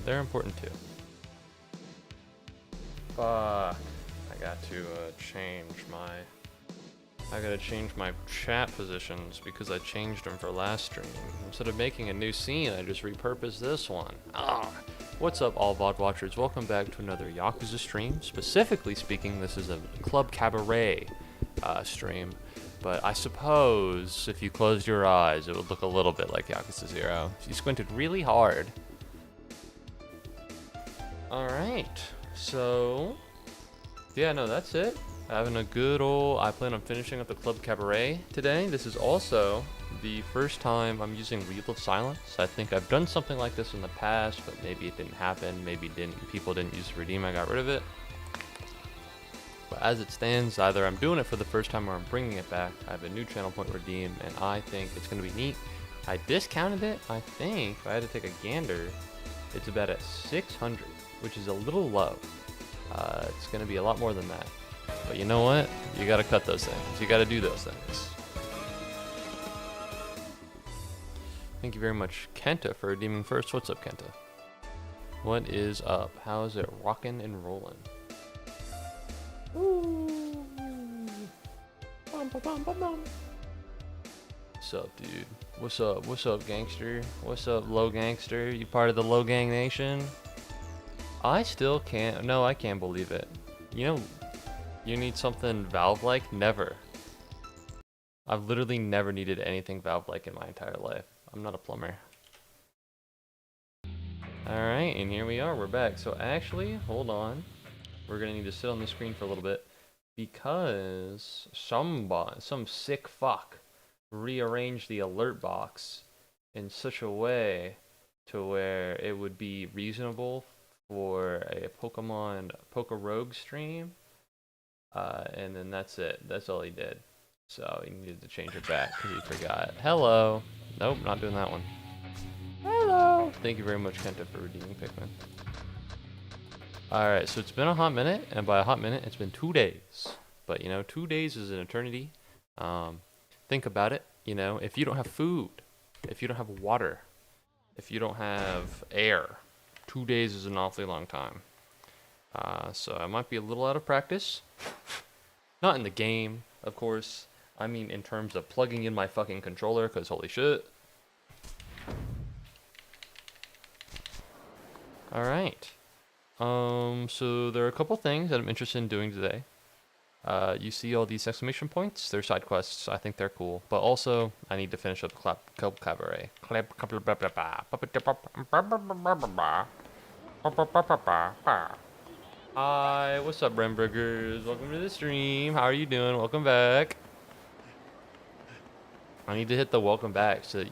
They're important too. Fuck. I got to I gotta change my chat positions because I changed them for last stream. Instead of making a new scene, I just repurposed this one. Ah. What's up, all VOD watchers? Welcome back to another Yakuza stream. Specifically speaking, this is a Club Cabaret stream. But I suppose if you closed your eyes, it would look a little bit like Yakuza 0. If you squinted really hard. Alright, so yeah, no, that's it. Having a good old, I plan on finishing up the Club Cabaret today. This is also the first time I'm using Wheel of Silence. I think I've done something like this in the past, but maybe it didn't happen. Maybe people didn't use Redeem, I got rid of it. But as it stands, either I'm doing it for the first time or I'm bringing it back. I have a new channel point Redeem, and I think it's going to be neat. I discounted it, I think, if I had to take a gander, it's about at 600, which is a little low. It's going to be a lot more than that. But you know what? You gotta cut those things. You gotta do those things. Thank you very much, Kenta, for redeeming first. What's up, Kenta? What is up? How is it rockin' and rollin'? Ooh. Bum, bum, bum, bum, bum. What's up, dude? What's up? What's up, gangster? What's up, low gangster? You part of the low gang nation? I still can't. No, I can't believe it. You know, you need something Valve-like? Never. I've literally never needed anything Valve-like in my entire life. I'm not a plumber. Alright, and here we are. We're back. So actually, hold on. We're going to need to sit on the screen for a little bit because some sick fuck rearranged the alert box in such a way to where it would be reasonable for a Pokemon Pokerogue stream. And then that's it. That's all he did. So he needed to change it back because he forgot. Hello. Nope, not doing that one. Hello. Thank you very much, Kenta, for redeeming Pikmin. Alright, so it's been a hot minute, and by a hot minute, it's been 2 days. But, you know, 2 days is an eternity. Think about it. You know, if you don't have food, if you don't have water, if you don't have air, 2 days is an awfully long time. So I might be a little out of practice. Not in the game, of course. I mean in terms of plugging in my fucking controller, because holy shit. Alright. So there are a couple things that I'm interested in doing today. You see all these exclamation points? They're side quests. I think they're cool. But also, I need to finish up the Club Cabaret. Hi, what's up, Remburgers? Welcome to the stream. How are you doing? Welcome back. I need to hit the welcome back so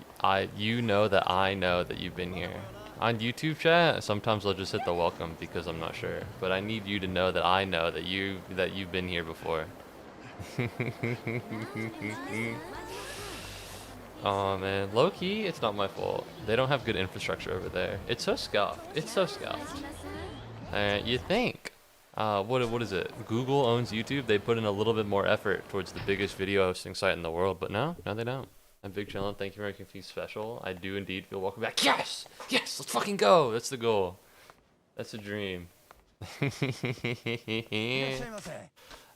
you know that I know that you've been here. On YouTube chat, sometimes I'll just hit the welcome because I'm not sure. But I need you to know that I know that you've been here before. Oh man, low key, it's not my fault. They don't have good infrastructure over there. It's so scuffed. It's so scuffed. You think? What is it? Google owns YouTube. They put in a little bit more effort towards the biggest video hosting site in the world, but no, they don't. I'm Big Chillin'. Thank you for making me special. I do indeed feel welcome back. Yes! Yes! Let's fucking go! That's the goal. That's the dream.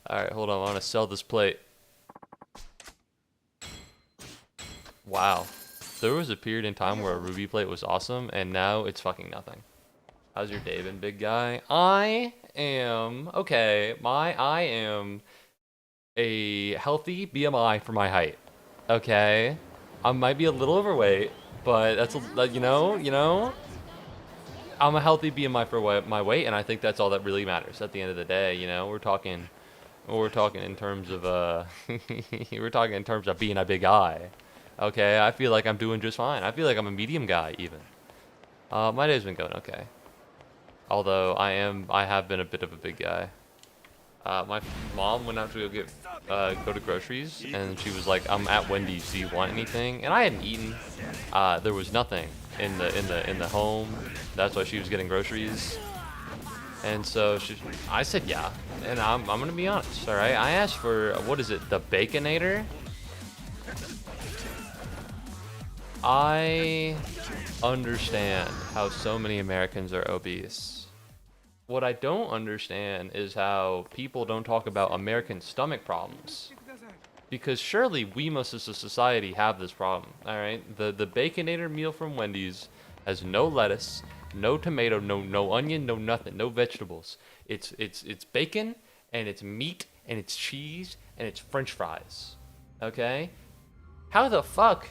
Alright, hold on. I want to sell this plate. Wow. There was a period in time where a ruby plate was awesome, and now it's fucking nothing. How's your day been, big guy? I am a healthy BMI for my height. Okay, I might be a little overweight, but that's you know, I'm a healthy BMI for my weight, and I think that's all that really matters at the end of the day. You know, we're talking in terms of we're talking in terms of being a big guy. Okay, I feel like I'm doing just fine. I feel like I'm a medium guy even. My day's been going okay. Although I have been a bit of a big guy. My mom went out to go to groceries, and she was like, "I'm at Wendy's. Do you want anything?" And I hadn't eaten. There was nothing in the home. That's why she was getting groceries. And so I said yeah, and I'm gonna be honest. All right, I asked for what is it? The Baconator. I understand how so many Americans are obese. What I don't understand is how people don't talk about American stomach problems. Because surely we must as a society have this problem, alright? The Baconator meal from Wendy's has no lettuce, no tomato, no onion, no nothing, no vegetables. It's bacon, and it's meat, and it's cheese, and it's french fries. Okay? How the fuck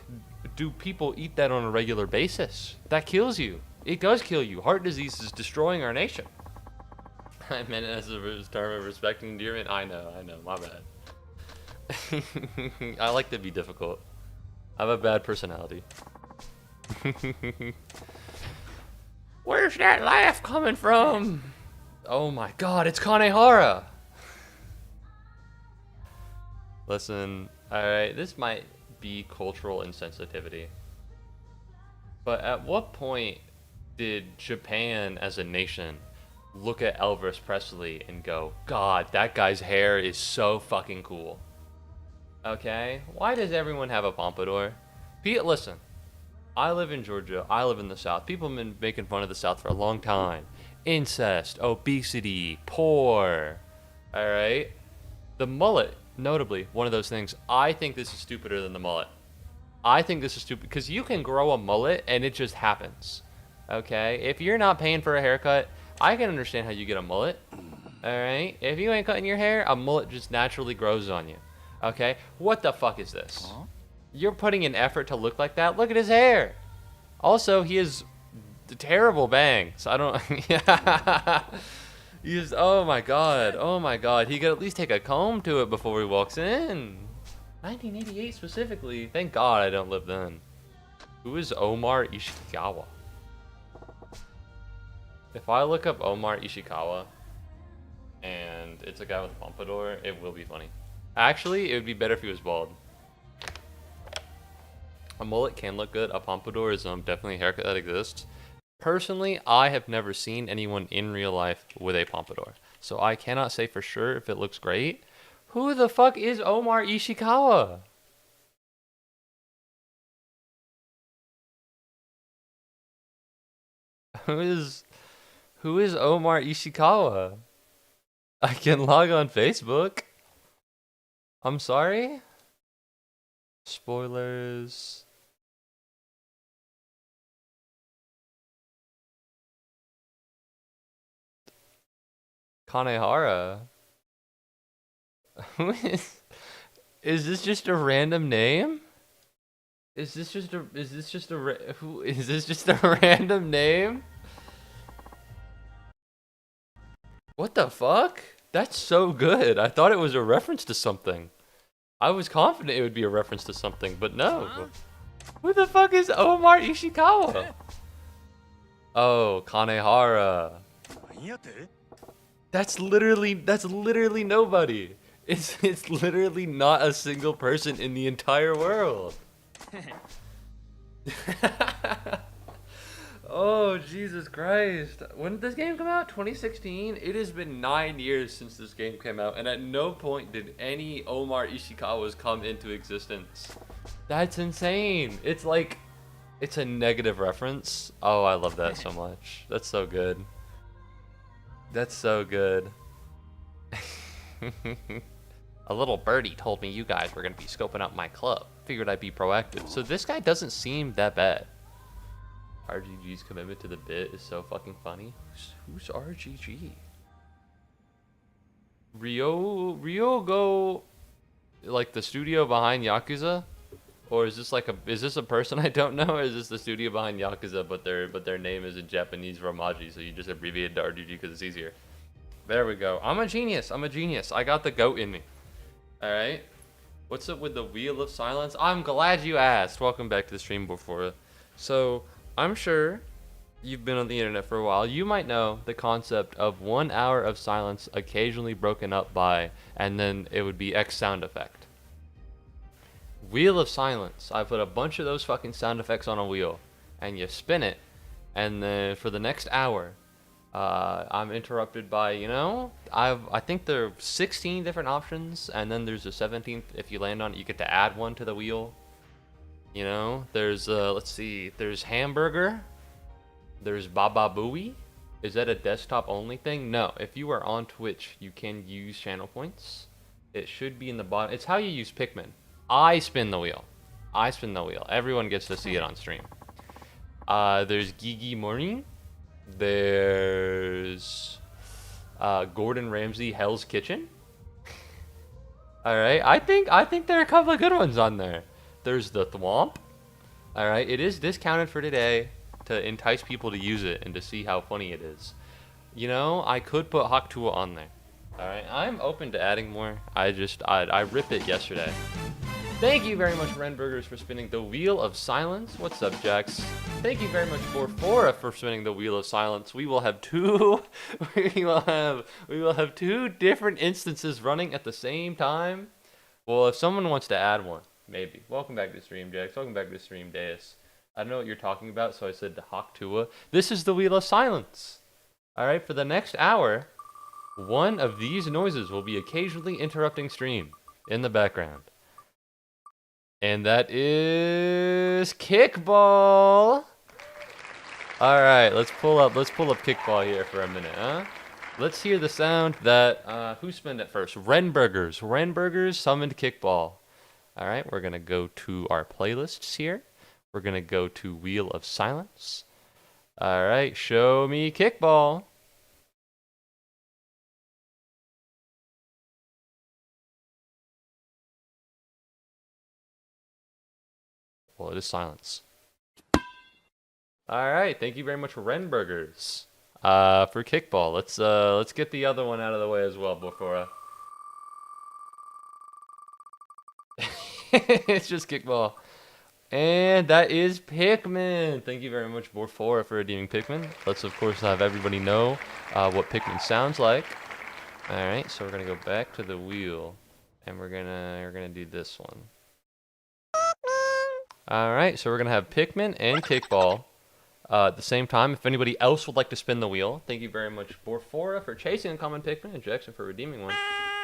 do people eat that on a regular basis? That kills you. It does kill you. Heart disease is destroying our nation. I meant it as a term of respect and endearment. I know, my bad. I like to be difficult. I have a bad personality. Where's that laugh coming from? Oh my god, it's Kanehara! Listen, alright, this might be cultural insensitivity. But at what point did Japan as a nation look at Elvis Presley and go, God, that guy's hair is so fucking cool? Okay? Why does everyone have a pompadour? Listen, I live in Georgia. I live in the South. People have been making fun of the South for a long time. Incest, obesity, poor. Alright? The mullet, notably, one of those things. I think this is stupider than the mullet. I think this is stupid because you can grow a mullet and it just happens. Okay? If you're not paying for a haircut, I can understand how you get a mullet. Alright? If you ain't cutting your hair, a mullet just naturally grows on you. Okay? What the fuck is this? You're putting an effort to look like that? Look at his hair! Also, he has terrible bangs. I don't... oh my god. Oh my god. He could at least take a comb to it before he walks in. 1988 specifically. Thank god I don't live then. Who is Omar Ishikawa? If I look up Omar Ishikawa and it's a guy with a pompadour, it will be funny. Actually, it would be better if he was bald. A mullet can look good. A pompadour is definitely a haircut that exists. Personally, I have never seen anyone in real life with a pompadour, so I cannot say for sure if it looks great. Who the fuck is Omar Ishikawa? Who is Omar Ishikawa? I can log on Facebook. I'm sorry? Spoilers. Kanehara. Who is this just a random name? Is this just a random name? What the fuck? That's so good. I thought it was a reference to something. I was confident it would be a reference to something, but no. Who the fuck is Omar Ishikawa? Oh, Kanehara. That's literally nobody. It's literally not a single person in the entire world. Oh, Jesus Christ. When did this game come out? 2016? It has been 9 years since this game came out, and at no point did any Omar Ishikawas come into existence. That's insane. It's like, it's a negative reference. Oh, I love that so much. That's so good. That's so good. A little birdie told me you guys were going to be scoping out my club. Figured I'd be proactive. So this guy doesn't seem that bad. RGG's commitment to the bit is so fucking funny. Who's RGG? Ryogo, like the studio behind Yakuza? Or is this like is this a person I don't know, or is this the studio behind Yakuza, but their name is in Japanese Romaji, so you just abbreviate it to RGG because it's easier. There we go. I'm a genius. I got the goat in me. Alright. What's up with the Wheel of Silence? I'm glad you asked. Welcome back to the stream before. So, I'm sure you've been on the internet for a while. You might know the concept of 1 hour of silence occasionally broken up by, and then it would be X sound effect. Wheel of Silence. I put a bunch of those fucking sound effects on a wheel, and you spin it, and then for the next hour, I'm interrupted by, you know, I think there are 16 different options, and then there's a 17th. If you land on it, you get to add one to the wheel. You know, there's let's see, there's hamburger, there's Baba Booey. Is that a desktop only thing? No, if you are on Twitch, you can use channel points. It should be in the bottom. It's how you use Pikmin. I spin the wheel. I spin the wheel. Everyone gets to see it on stream. There's Gigi Morning. There's Gordon Ramsay Hell's Kitchen. All right, I think there are a couple of good ones on there. There's the Thwomp. All right, it is discounted for today to entice people to use it and to see how funny it is. You know, I could put Haktua on there. All right, I'm open to adding more. I ripped it yesterday. Thank you very much, Renburgers, for spinning the Wheel of Silence. What's up, Jax? Thank you very much, Borfora, for spinning the Wheel of Silence. We will have two. we will have two different instances running at the same time. Well, if someone wants to add one, maybe. Welcome back to the stream, Jax. Welcome back to the stream, Deus. I don't know what you're talking about, so I said Haktua. This is the Wheel of Silence. All right, for the next hour, one of these noises will be occasionally interrupting stream in the background. And that is kickball. All right, let's pull up kickball here for a minute, huh? Let's hear the sound that who spinned it first? Renburgers. Renburgers summoned kickball. All right, we're gonna go to our playlists here. We're gonna go to Wheel of Silence. All right, show me kickball. Well, it is silence. All right, thank you very much, Renburgers, for kickball. Let's get the other one out of the way as well before. It's just kickball, and that is Pikmin. Thank you very much, Borfora, for redeeming Pikmin. Let's of course have everybody know what Pikmin sounds like. All right, so we're gonna go back to the wheel, and we're gonna do this one. Alright, so we're going to have Pikmin and Kickball at the same time. If anybody else would like to spin the wheel, thank you very much, Borfora, for chasing a common Pikmin, and Jackson for redeeming one.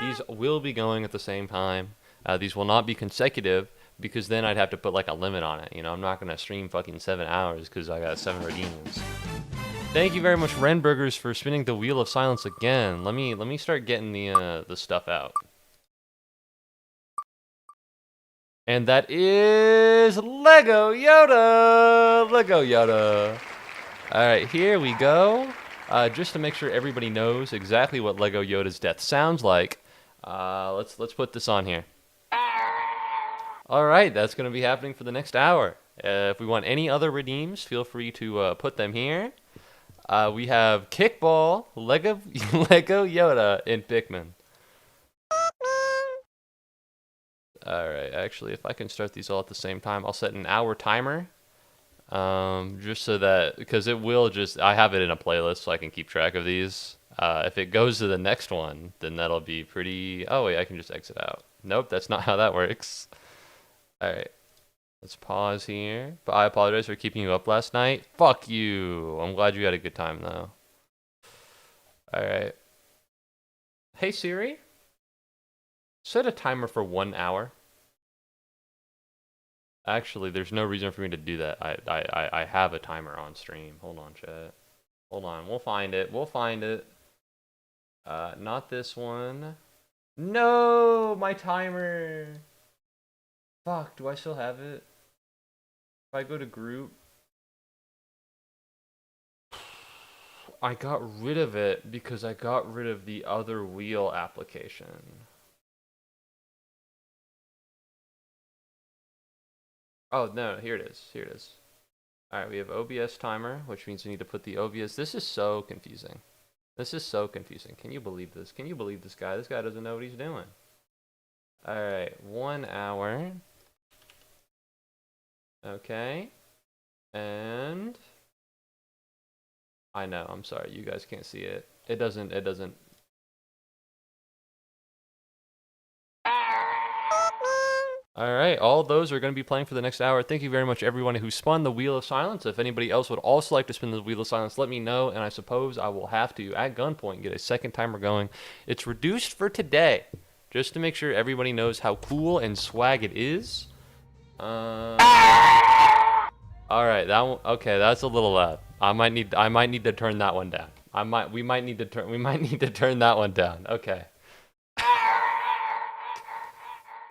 These will be going at the same time. These will not be consecutive, because then I'd have to put like a limit on it. You know, I'm not going to stream fucking 7 hours because I got 7 redeemers. Thank you very much, Renburgers, for spinning the Wheel of Silence again. Let me start getting the stuff out. And that is Lego Yoda! Lego Yoda. Alright, here we go. Just to make sure everybody knows exactly what Lego Yoda's death sounds like, let's put this on here. Alright, that's going to be happening for the next hour. If we want any other redeems, feel free to put them here. We have Kickball, Lego Yoda, and Pikmin. Alright, actually, if I can start these all at the same time, I'll set an hour timer. Just so that, because it will just, I have it in a playlist so I can keep track of these. If it goes to the next one, then that'll be pretty, oh wait, I can just exit out. Nope, that's not how that works. Alright, let's pause here. But I apologize for keeping you up last night. Fuck you! I'm glad you had a good time though. Alright. Hey Siri? Set a timer for 1 hour. Actually, there's no reason for me to do that. I have a timer on stream. Hold on, chat. Hold on, we'll find it. We'll find it. Not this one. No, my timer. Fuck, do I still have it? If I go to group. I got rid of it because I got rid of the other wheel application. Oh, no, here it is. Here it is. Alright, we have OBS timer, which means we need to put the OBS. This is so confusing. This is so confusing. Can you believe this? Can you believe this guy? This guy doesn't know what he's doing. Alright, 1 hour. Okay. And I know, I'm sorry, you guys can't see it. It doesn't. Alright, all those are going to be playing for the next hour. Thank you very much, everyone who spun the Wheel of Silence. If anybody else would also like to spin the Wheel of Silence, let me know, and I suppose I will have to, at gunpoint, get a second timer going. It's reduced for today, just to make sure everybody knows how cool and swag it is. All right, that one. Okay, that's a little loud. I might need to turn that one down. We might need to turn that one down. Okay.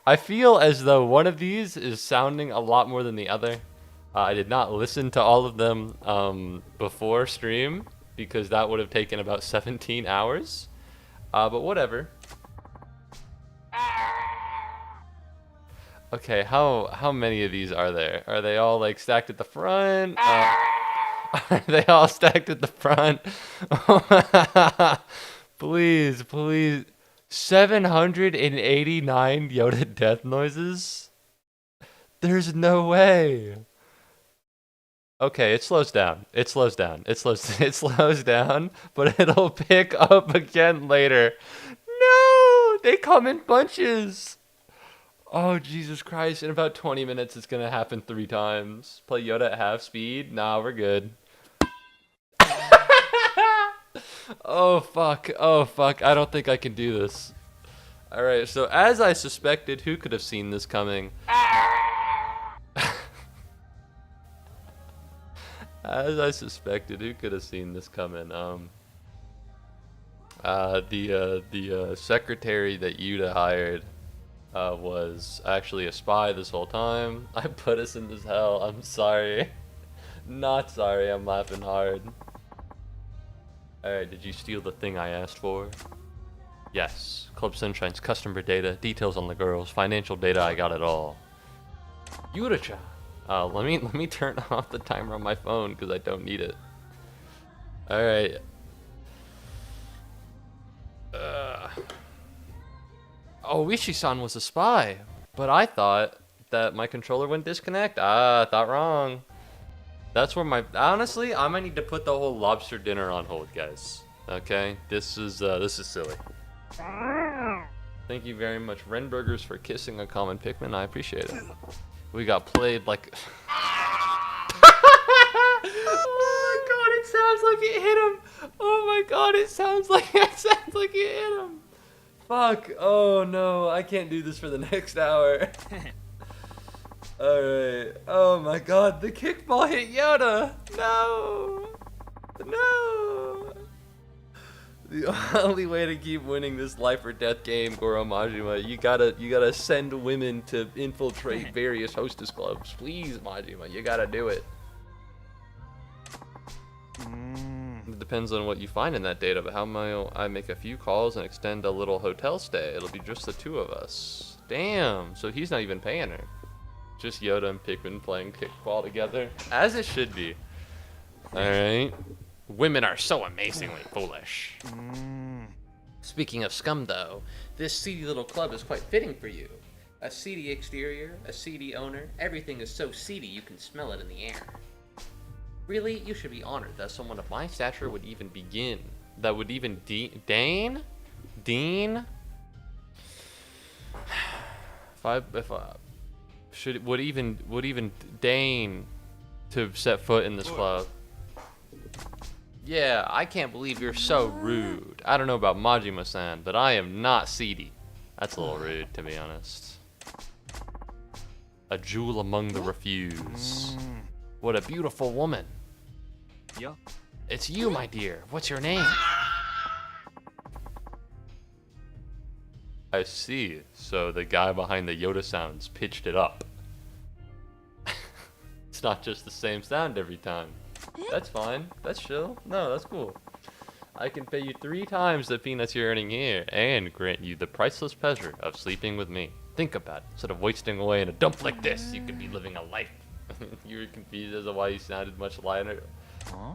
I feel as though one of these is sounding a lot more than the other. I did not listen to all of them before stream because that would have taken about 17 hours. But whatever. Okay, how many of these are there? Are they all like stacked at the front? Are they all stacked at the front? Please, please. 789 Yoda death noises? There's no way. Okay, it slows down. It slows down. It slows down, but it'll pick up again later. No! They come in bunches. Oh, Jesus Christ. In about 20 minutes, it's going to happen 3 times. Play Yoda at half speed? Nah, we're good. Oh, fuck. Oh, fuck. I don't think I can do this. Alright, so as I suspected, who could have seen this coming? As I suspected, who could have seen this coming? The secretary that Yuta hired was actually a spy this whole time. I put us in this hell. I'm sorry. Not sorry, I'm laughing hard. Alright, did you steal the thing I asked for? Yes. Club Sunshine's customer data, details on the girls, financial data, I got it all. Yuta-chan. Let me turn off the timer on my phone because I don't need it. Alright. Oh, Wishi-san was a spy, but I thought that my controller wouldn't disconnect. I thought wrong. That's where honestly, I might need to put the whole lobster dinner on hold, guys. Okay, this is silly. Thank you very much, Renburgers, for kissing a common Pikmin. I appreciate it. We got played like. Oh my god, it sounds like it hit him. Oh my god, it sounds like it hit him. Fuck. Oh no, I can't do this for the next hour. Alright. Oh my god, the kickball hit Yoda. No. No. The only way to keep winning this life or death game, Goro Majima, you gotta send women to infiltrate various hostess clubs. Please, Majima, you gotta do it. It depends on what you find in that data, but how might I make a few calls and extend a little hotel stay? It'll be just the 2 of us. Damn, so he's not even paying her. Just Yoda and Pikmin playing kickball together, as it should be. Alright. Women are so amazingly foolish. Speaking of scum, though, this seedy little club is quite fitting for you. A seedy exterior, a seedy owner, everything is so seedy you can smell it in the air. Really, you should be honored that someone of my stature would even begin. That would even Dean? Would even deign to set foot in this club. Yeah, I can't believe you're so rude. I don't know about Majima-san, but I am not seedy. That's a little rude, to be honest. A jewel among the refuse. What a beautiful woman. Yeah. It's you, my dear. What's your name? I see. So the guy behind the Yoda sounds pitched it up. It's not just the same sound every time. That's fine. That's chill. No, that's cool. I can pay you 3 times the peanuts you're earning here and grant you the priceless pleasure of sleeping with me. Think about it. Instead of wasting away in a dump like this, you could be living a life. You were confused as to why you sounded much lighter.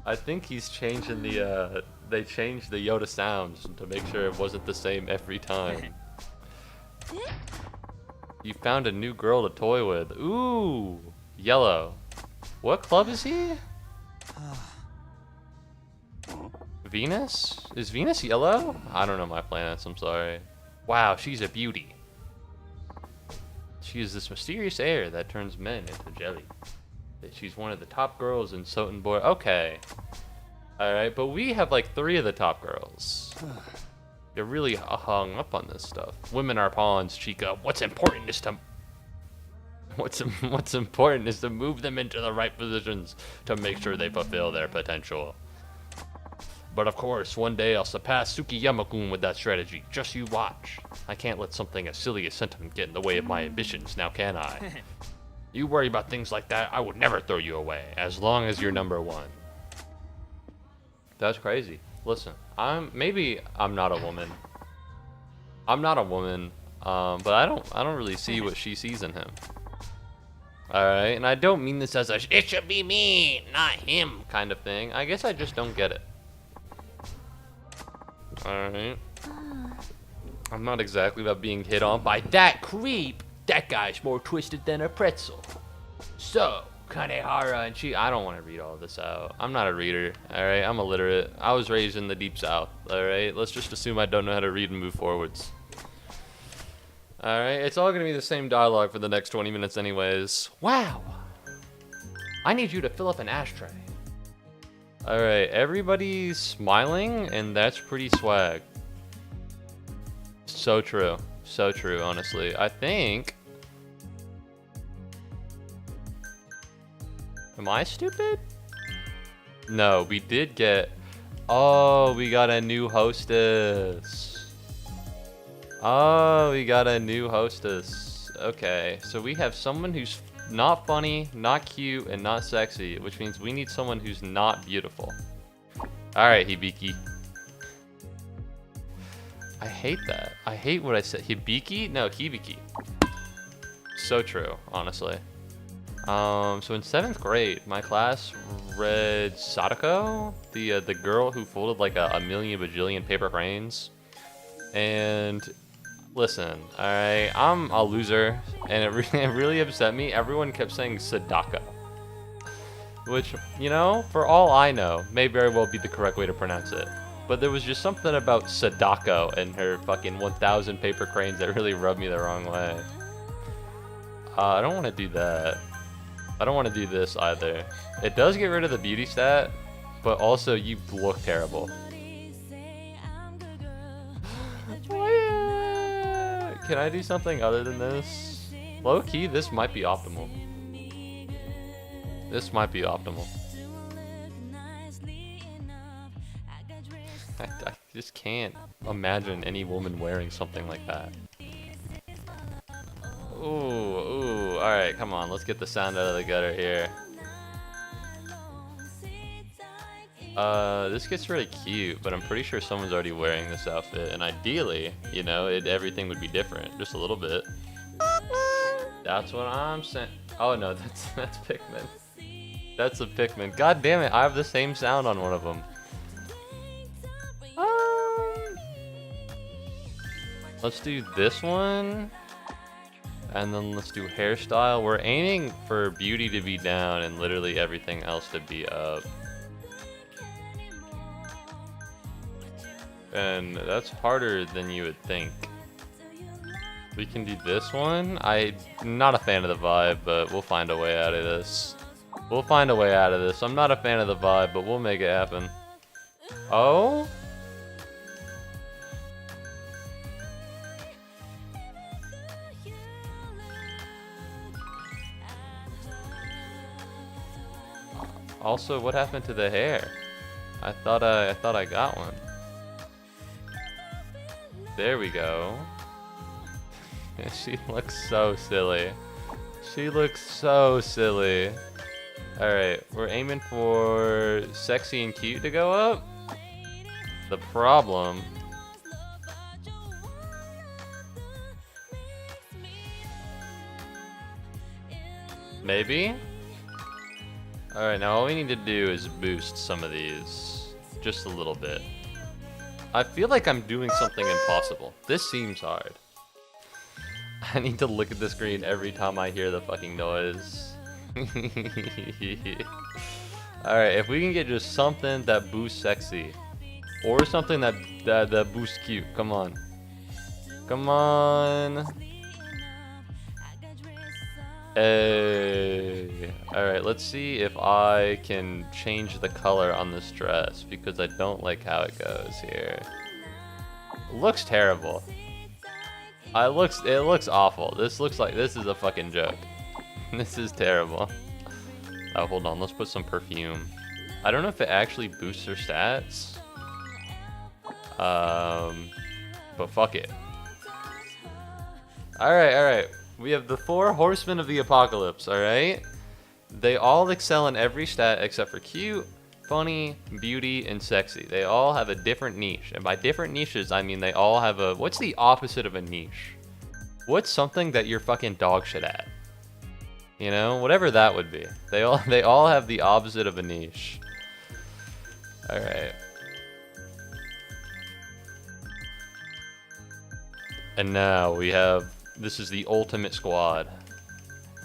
I think he's changing the, they changed the Yoda sounds to make sure it wasn't the same every time. You found a new girl to toy with. Ooh, yellow. What club is he? Venus? Is Venus yellow? I don't know my planets, I'm sorry. Wow, she's a beauty. She is this mysterious air that turns men into jelly. She's one of the top girls in Sotenborg. Okay. Alright, but we have like 3 of the top girls. They're really hung up on this stuff. Women are pawns, Chica. What's important is to... What's important is to move them into the right positions to make sure they fulfill their potential. But of course, one day I'll surpass Tsukiyama-kun with that strategy. Just you watch. I can't let something as silly as sentiment get in the way of my ambitions, now can I? You worry about things like that, I would never throw you away, as long as you're number one. That's crazy. Listen, maybe I'm not a woman. I'm not a woman, but I don't really see what she sees in him. Alright, and I don't mean this as a it should be me, not him kind of thing. I guess I just don't get it. Alright. I'm not exactly about being hit on by that creep. That guy's more twisted than a pretzel. So, Kanehara and I don't want to read all this out. I'm not a reader, alright? I'm illiterate. I was raised in the deep south, alright? Let's just assume I don't know how to read and move forwards. Alright, it's all gonna be the same dialogue for the next 20 minutes anyways. Wow! I need you to fill up an ashtray. Alright, everybody's smiling, and that's pretty swag. So true. So true, honestly. I think... Am I stupid? No, we did get... Oh, we got a new hostess. Oh, we got a new hostess. Okay, so we have someone who's not funny, not cute, and not sexy, which means we need someone who's not beautiful. Alright, Hibiki. I hate that. I hate what I said. Hibiki? No, Hibiki. So true, honestly. So in 7th grade, my class read Sadako, the girl who folded like a million bajillion paper cranes. And listen, alright, I'm a loser, and it really upset me. Everyone kept saying Sadako. Which, you know, for all I know, may very well be the correct way to pronounce it. But there was just something about Sadako and her fucking 1,000 paper cranes that really rubbed me the wrong way. I don't want to do that. I don't want to do this either. It does get rid of the beauty stat, but also you look terrible. Can I do something other than this? Low key, this might be optimal. This might be optimal. I just can't imagine any woman wearing something like that. Ooh, alright, come on, let's get the sound out of the gutter here. This gets really cute, but I'm pretty sure someone's already wearing this outfit, and ideally, you know, everything would be different, just a little bit. That's what I'm saying. Oh no, that's Pikmin. That's a Pikmin. God damn it, I have the same sound on one of them. Let's do this one. And then let's do hairstyle. We're aiming for beauty to be down and literally everything else to be up. And that's harder than you would think. We can do this one. I'm not a fan of the vibe, but we'll find a way out of this. We'll find a way out of this. I'm not a fan of the vibe, but we'll make it happen. Oh? Also, what happened to the hair? I thought I got one. There we go. She looks so silly. She looks so silly. Alright, we're aiming for sexy and cute to go up. The problem... Maybe? Alright, now all we need to do is boost some of these. Just a little bit. I feel like I'm doing something impossible. This seems hard. I need to look at the screen every time I hear the fucking noise. Alright, if we can get just something that boosts sexy. Or something that boosts cute. Come on. Come on. Hey. Alright, let's see if I can change the color on this dress, because I don't like how it goes here. It looks terrible. It looks awful. This looks like this is a fucking joke. This is terrible. Oh, hold on. Let's put some perfume. I don't know if it actually boosts her stats. But fuck it. Alright. We have the 4 horsemen of the apocalypse, alright? They all excel in every stat except for cute, funny, beauty, and sexy. They all have a different niche. And by different niches, I mean they all have a... What's the opposite of a niche? What's something that you're fucking dog shit at? You know? Whatever that would be. They all have the opposite of a niche. Alright. And now we have... This is the ultimate squad.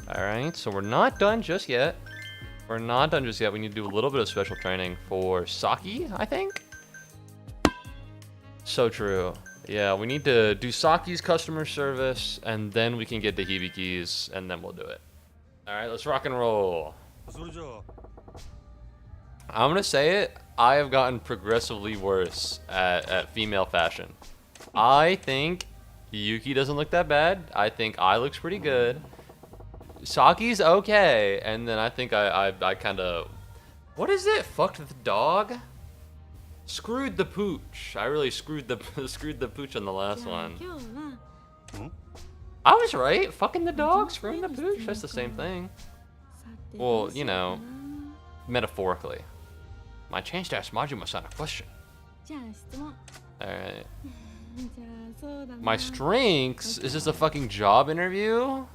Alright, so we're not done just yet. We need to do a little bit of special training for Saki, I think? So true. Yeah, we need to do Saki's customer service, and then we can get the Hibikis, and then we'll do it. Alright, let's rock and roll. I'm gonna say it, I have gotten progressively worse at female fashion. I think Yuki doesn't look that bad. I think I looks pretty good. Saki's okay, and then I think I kind of... What is it? Fucked the dog? Screwed the pooch. I really screwed the pooch on the last one. I was right. Fucking the dog, screwing the pooch. That's the same thing. Well, you know, metaphorically. My change to ask Majima-san a question. Alright. My strengths? Is this a fucking job interview?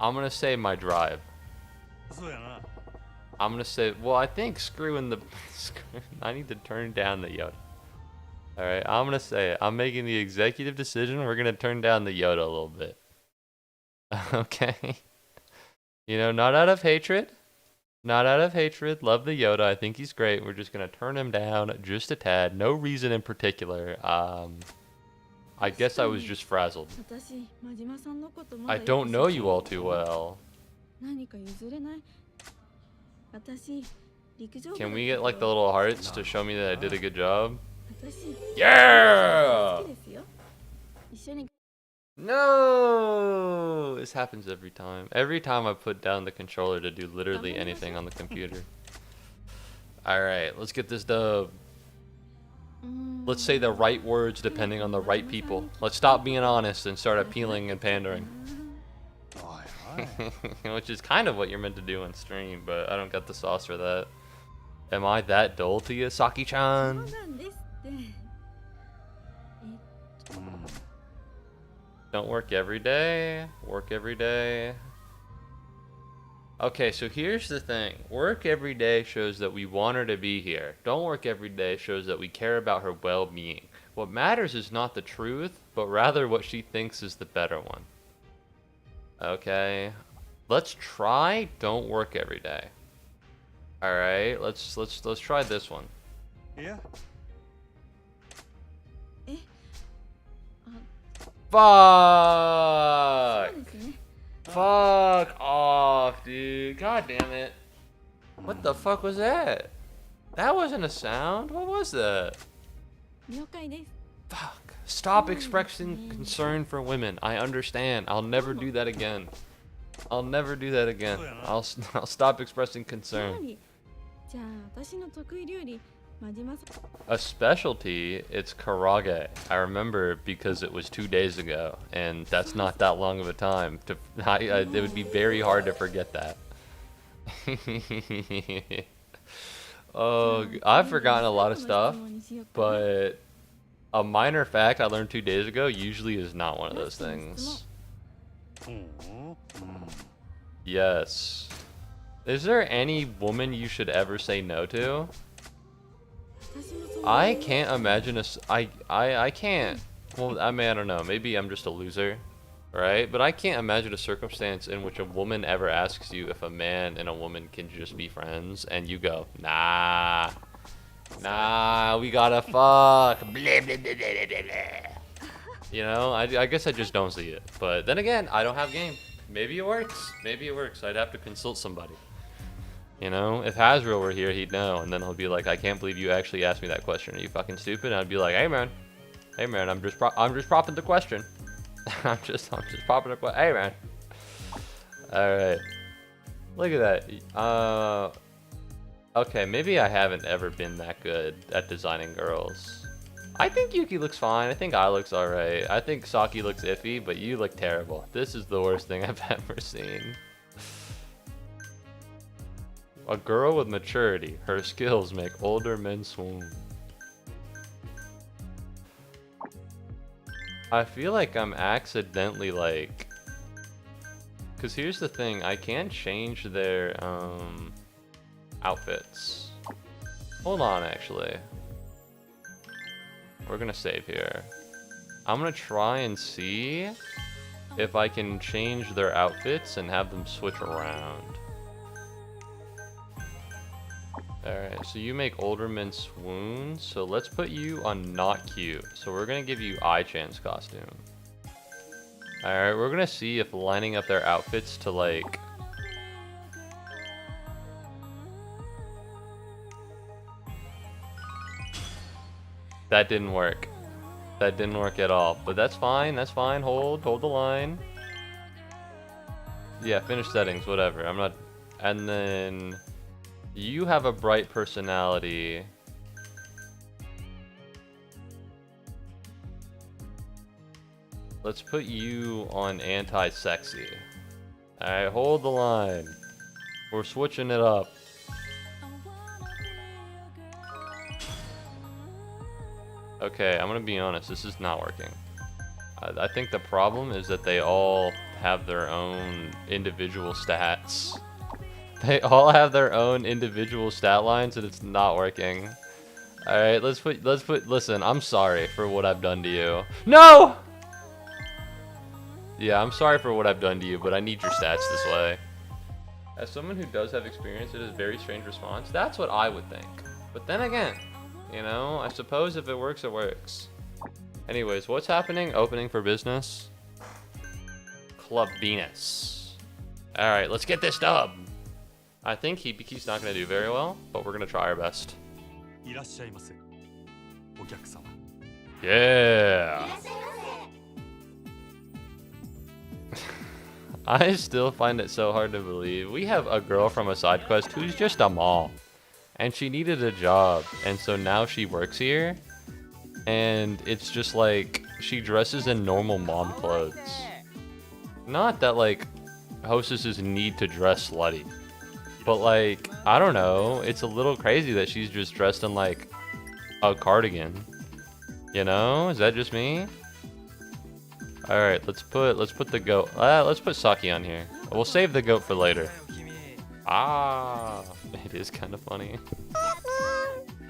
I'm gonna say my drive. I'm gonna say, well, I think screwing the... I need to turn down the Yoda. Alright, I'm gonna say it. I'm making the executive decision. We're gonna turn down the Yoda a little bit. Okay. You know, not out of hatred. Not out of hatred. Love the Yoda. I think he's great. We're just gonna turn him down just a tad. No reason in particular. I guess I was just frazzled. I don't know you all too well. Can we get like the little hearts to show me that I did a good job? Yeah! No! This happens every time. Every time I put down the controller to do literally anything on the computer. Alright, let's get this dub. Let's say the right words depending on the right people. Let's stop being honest and start appealing and pandering. Which is kind of what you're meant to do on stream, but I don't got the sauce for that. Am I that dull to you, Saki-chan? Don't work every day. Work every day. Okay, so here's the thing. Work every day shows that we want her to be here. Don't work every day shows that we care about her well-being. What matters is not the truth, but rather what she thinks is the better one. Okay. Let's try don't work every day. Alright, let's try this one. Yeah. Fuck! Fuck off, dude. God damn it. What the fuck was that? That wasn't a sound. What was that? Fuck. Stop expressing concern for women. I understand. I'll never do that again. I'll never do that again. I'll stop expressing concern. A specialty, it's karage. I remember because it was 2 days ago, and that's not that long of a time. It would be very hard to forget that. Oh, I've forgotten a lot of stuff, but a minor fact I learned 2 days ago usually is not one of those things. Yes. Is there any woman you should ever say no to? I can't imagine I can't. Well, I mean, I don't know. Maybe I'm just a loser, right? But I can't imagine a circumstance in which a woman ever asks you if a man and a woman can just be friends, and you go, nah, we gotta fuck. Blah, blah, blah, blah, blah, blah. You know, I guess I just don't see it. But then again, I don't have game. Maybe it works. Maybe it works. I'd have to consult somebody. You know, if Hasriel were here, he'd know, and then he'll be like, I can't believe you actually asked me that question. Are you fucking stupid? And I'd be like, hey man, Hey man, I'm just propping the question. I'm just popping the question. Hey man. All right. Look at that. Okay, maybe I haven't ever been that good at designing girls. I think Yuki looks fine. I think I looks alright. I think Saki looks iffy, but you look terrible. This is the worst thing I've ever seen. A girl with maturity. Her skills make older men swoon. I feel like I'm accidentally like... Because here's the thing. I can't change their outfits. Hold on, actually. We're gonna save here. I'm gonna try and see if I can change their outfits and have them switch around. Alright, so you make older men swoon, so let's put you on not cute. So we're gonna give you Ai-chan's costume. Alright, we're gonna see if lining up their outfits to like... That didn't work. That didn't work at all, but that's fine, that's fine. Hold the line. Yeah, finish settings, whatever. I'm not... And then... You have a bright personality. Let's put you on anti-sexy. Alright, hold the line. We're switching it up. Okay, I'm gonna be honest, this is not working. I think the problem is that they all have their own individual stats. They all have their own individual stat lines and it's not working. Alright, listen, I'm sorry for what I've done to you. No! Yeah, I'm sorry for what I've done to you, but I need your stats this way. As someone who does have experience, it is a very strange response. That's what I would think. But then again, you know, I suppose if it works, it works. Anyways, what's happening? Opening for business. Club Venus. Alright, let's get this dub. I think Hibiki's not going to do very well, but we're going to try our best. Yeah! I still find it so hard to believe. We have a girl from a side quest who's just a mom. And she needed a job. And so now she works here. And it's just like, she dresses in normal mom clothes. Not that like, hostesses need to dress slutty. But like, I don't know, it's a little crazy that she's just dressed in like a cardigan. You know? Is that just me? Alright, let's put the goat. Let's put Saki on here. We'll save the goat for later. Ah, it is kind of funny.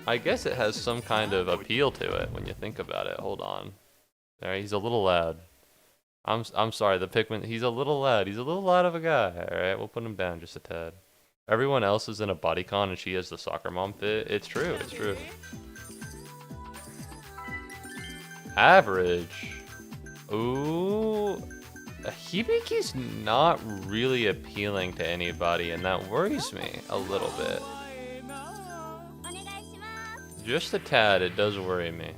I guess it has some kind of appeal to it when you think about it. Hold on. Alright, he's a little loud. I'm sorry, the Pikmin, he's a little loud. He's a little loud of a guy. Alright, we'll put him down just a tad. Everyone else is in a bodycon and she has the soccer mom fit. It's true, it's true. Average. Ooh. Hibiki's not really appealing to anybody and that worries me a little bit. Just a tad, it does worry me.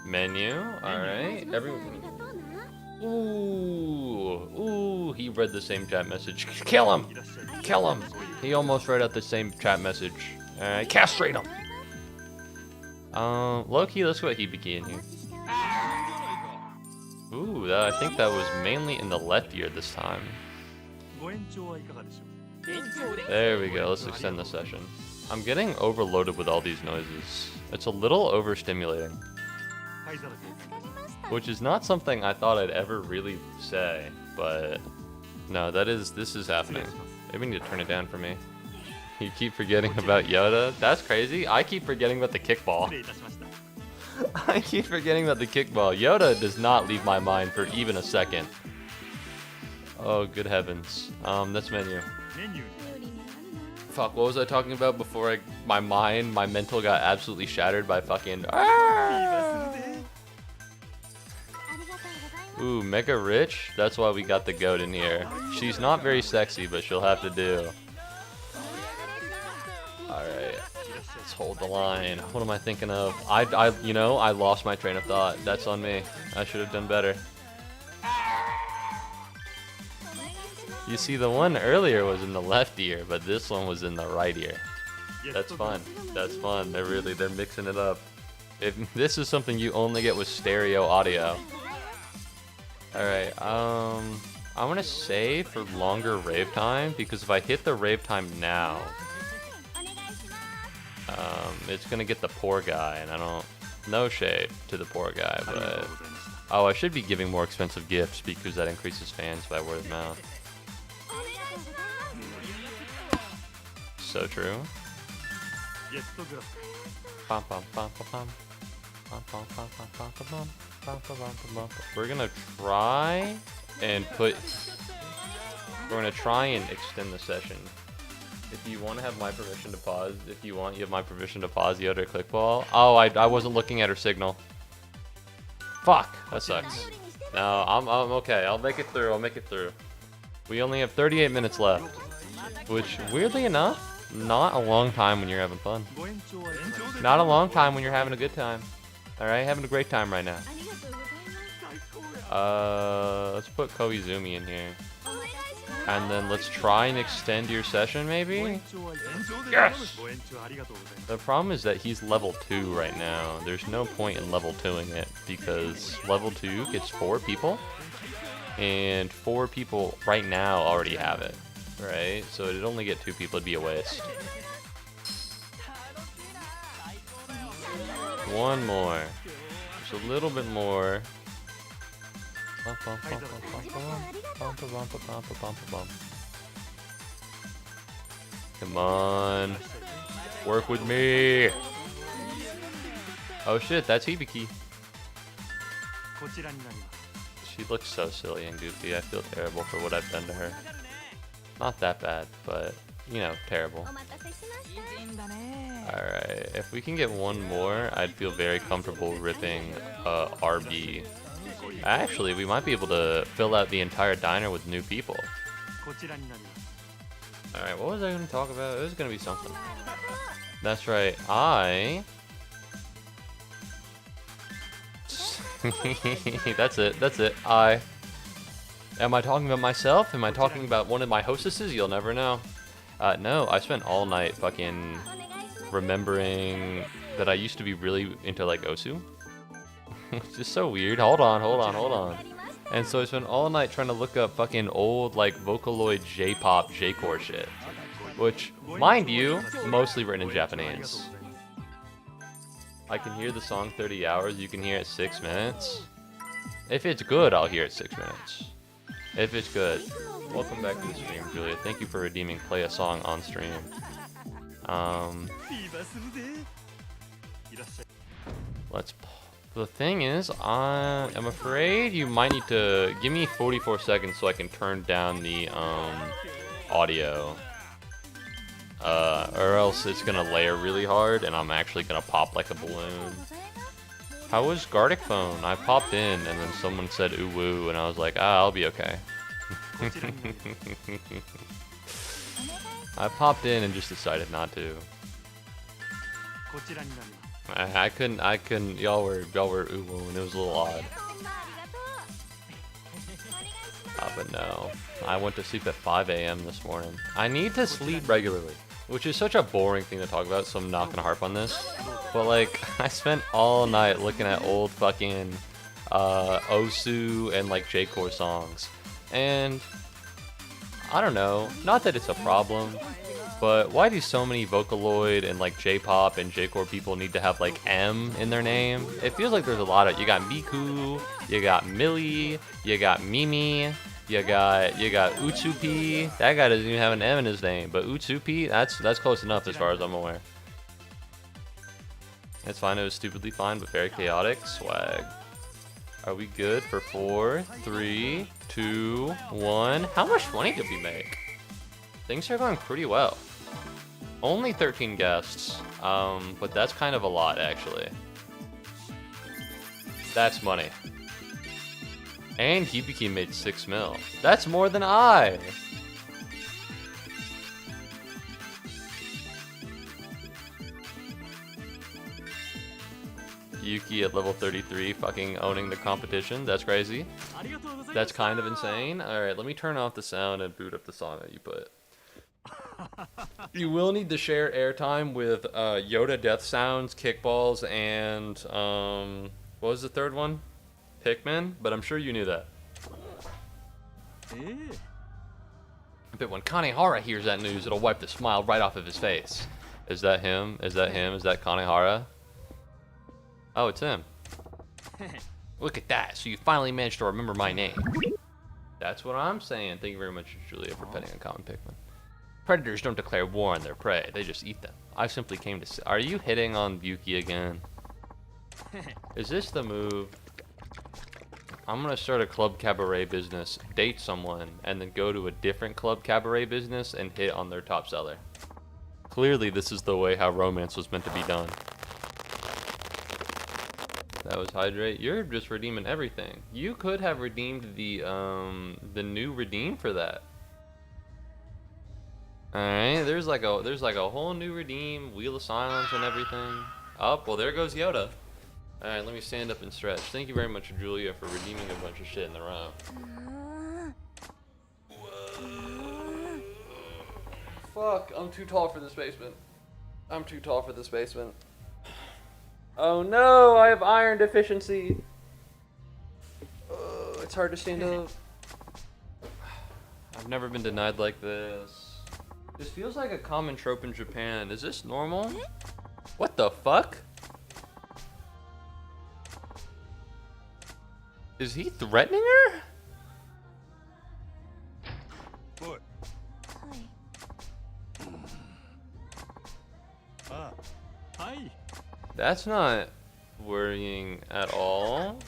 Menu, alright. Everyone. Ooh, he read the same chat message. Kill him! Kill him! He almost read out the same chat message. Alright, castrate him! Low-key, let's go with Hibiki in here. Ooh, I think that was mainly in the left ear this time. There we go, let's extend the session. I'm getting overloaded with all these noises. It's a little overstimulating. Which is not something I thought I'd ever really say, but no, this is happening. Maybe we need to turn it down for me. You keep forgetting about Yoda? That's crazy. I keep forgetting about the kickball. I keep forgetting about the kickball. Yoda does not leave my mind for even a second. Oh, good heavens. That's menu. Fuck, what was I talking about before my mental got absolutely shattered by fucking... Ooh, mega rich? That's why we got the goat in here. She's not very sexy, but she'll have to do. Alright. Let's hold the line. What am I thinking of? You know, I lost my train of thought. That's on me. I should have done better. You see, the one earlier was in the left ear, but this one was in the right ear. That's fun. That's fun. They're mixing it up. If this is something you only get with stereo audio. Alright, I'm gonna say for longer rave time, because if I hit the rave time now, it's gonna get the poor guy, and I don't, no shade to the poor guy, but, oh, I should be giving more expensive gifts because that increases fans by word of mouth. So true. We're gonna try and extend the session. If you want to have my permission to pause, if you want, you have my permission to pause the other clickball. Oh, I wasn't looking at her signal. Fuck, that sucks. No, I'm okay. I'll make it through. I'll make it through. We only have 38 minutes left, which weirdly enough, not a long time when you're having fun. Not a long time when you're having a good time. All right, having a great time right now. Let's put Koizumi in here. And then let's try and extend your session, maybe? Yes! The problem is that he's level 2 right now. There's no point in level 2ing it, because level 2 gets 4 people, and 4 people right now already have it, right? So it'd only get 2 people, it'd be a waste. One more. Just a little bit more. Come on. Work with me. Oh shit, that's Hibiki. She looks so silly and goofy. I feel terrible for what I've done to her. Not that bad, but, you know, terrible. Alright, if we can get one more, I'd feel very comfortable ripping RB. Actually, we might be able to fill out the entire diner with new people. Alright, what was I going to talk about? It was going to be something. That's right, that's it, Am I talking about myself? Am I talking about one of my hostesses? You'll never know. No, I spent all night fucking remembering that I used to be really into, like, Osu. It's just so weird. Hold on. And so I spent all night trying to look up fucking old, like, Vocaloid J-pop, J-core shit. Which, mind you, mostly written in Japanese. I can hear the song 30 hours, you can hear it 6 minutes. If it's good, I'll hear it 6 minutes. If it's good. Welcome back to the stream, Julia. Thank you for redeeming Play a Song on stream. The thing is, I'm afraid you might need to give me 44 seconds so I can turn down the audio. Or else it's gonna layer really hard and I'm actually gonna pop like a balloon. How was Gartic Phone? I popped in and then someone said ooh woo and I was like, ah, I'll be okay. I popped in and just decided not to. I couldn't, y'all were ooh woo and it was a little odd. But no, I went to sleep at 5 a.m. this morning. I need to sleep regularly, which is such a boring thing to talk about, so I'm not gonna harp on this. But like, I spent all night looking at old fucking Osu and like J-core songs, and I don't know, not that it's a problem, but why do so many Vocaloid and like J-pop and J-core people need to have like M in their name? It feels like there's a lot of, you got Miku, you got Millie, you got Mimi, you got Utsupi. That guy doesn't even have an M in his name, but Utsupi, that's close enough as far as I'm aware. It's fine, it was stupidly fine, but very chaotic. Swag. Are we good for 4, 3, 2, 1? How much money did we make? Things are going pretty well. Only 13 guests, but that's kind of a lot, actually. That's money. And Hibiki made 6 mil. That's more than I! Yuki at level 33 fucking owning the competition. That's crazy. That's kind of insane. Alright, let me turn off the sound and boot up the song that you put. You will need to share airtime with Yoda Death Sounds, Kickballs, and what was the third one? Pikmin, but I'm sure you knew that. I bet when Kanehara hears that news, it'll wipe the smile right off of his face. Is that him? Is that him? Is that Kanehara? Oh, it's him. Look at that. So you finally managed to remember my name. That's what I'm saying. Thank you very much, Julia, for petting a common Pikmin. Predators don't declare war on their prey. They just eat them. I simply came to say... Are you hitting on Yuki again? Is this the move? I'm going to start a club cabaret business, date someone, and then go to a different club cabaret business and hit on their top seller. Clearly, this is the way how romance was meant to be done. That was hydrate. You're just redeeming everything. You could have redeemed the new redeem for that. Alright, there's like a whole new redeem, Wheel of Silence and everything. Oh, well there goes Yoda. Alright, let me stand up and stretch. Thank you very much, Julia, for redeeming a bunch of shit in a row. Whoa. Fuck, I'm too tall for this basement. I'm too tall for this basement. Oh no, I have iron deficiency. Oh, it's hard to stand up. I've never been denied like this. This feels like a common trope in Japan. Is this normal? What the fuck? Is he threatening her? What? Hi. That's not worrying at all.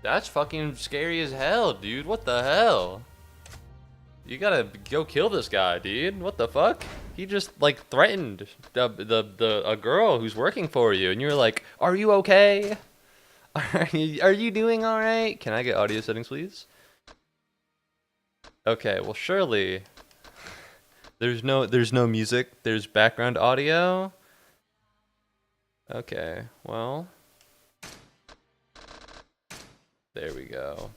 That's fucking scary as hell, dude. What the hell? You gotta go kill this guy, dude. What the fuck? He just like threatened a girl who's working for you, and you're like, "Are you okay? Are you doing all right?" Can I get audio settings, please? Okay, well surely there's no music. There's background audio. Okay, well, there we go.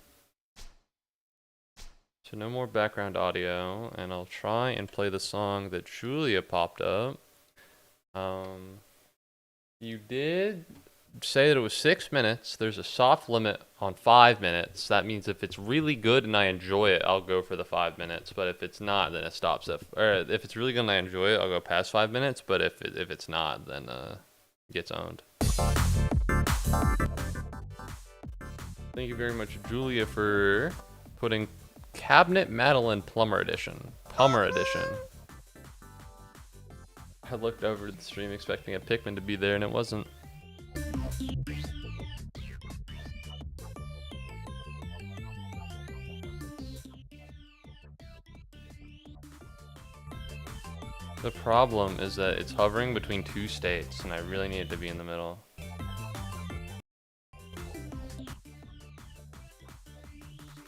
So no more background audio, and I'll try and play the song that Julia popped up. You did say that it was 6 minutes. There's a soft limit on 5 minutes. That means if it's really good and I enjoy it, I'll go for the 5 minutes. But if it's not, then it stops at. Or if it's really good and I enjoy it, I'll go past 5 minutes. But if it's not, then it gets owned. Thank you very much, Julia, for putting Cabinet Madeline Plumber Edition. I looked over the stream expecting a Pikmin to be there, and it wasn't. The problem is that it's hovering between 2 states, and I really need it to be in the middle.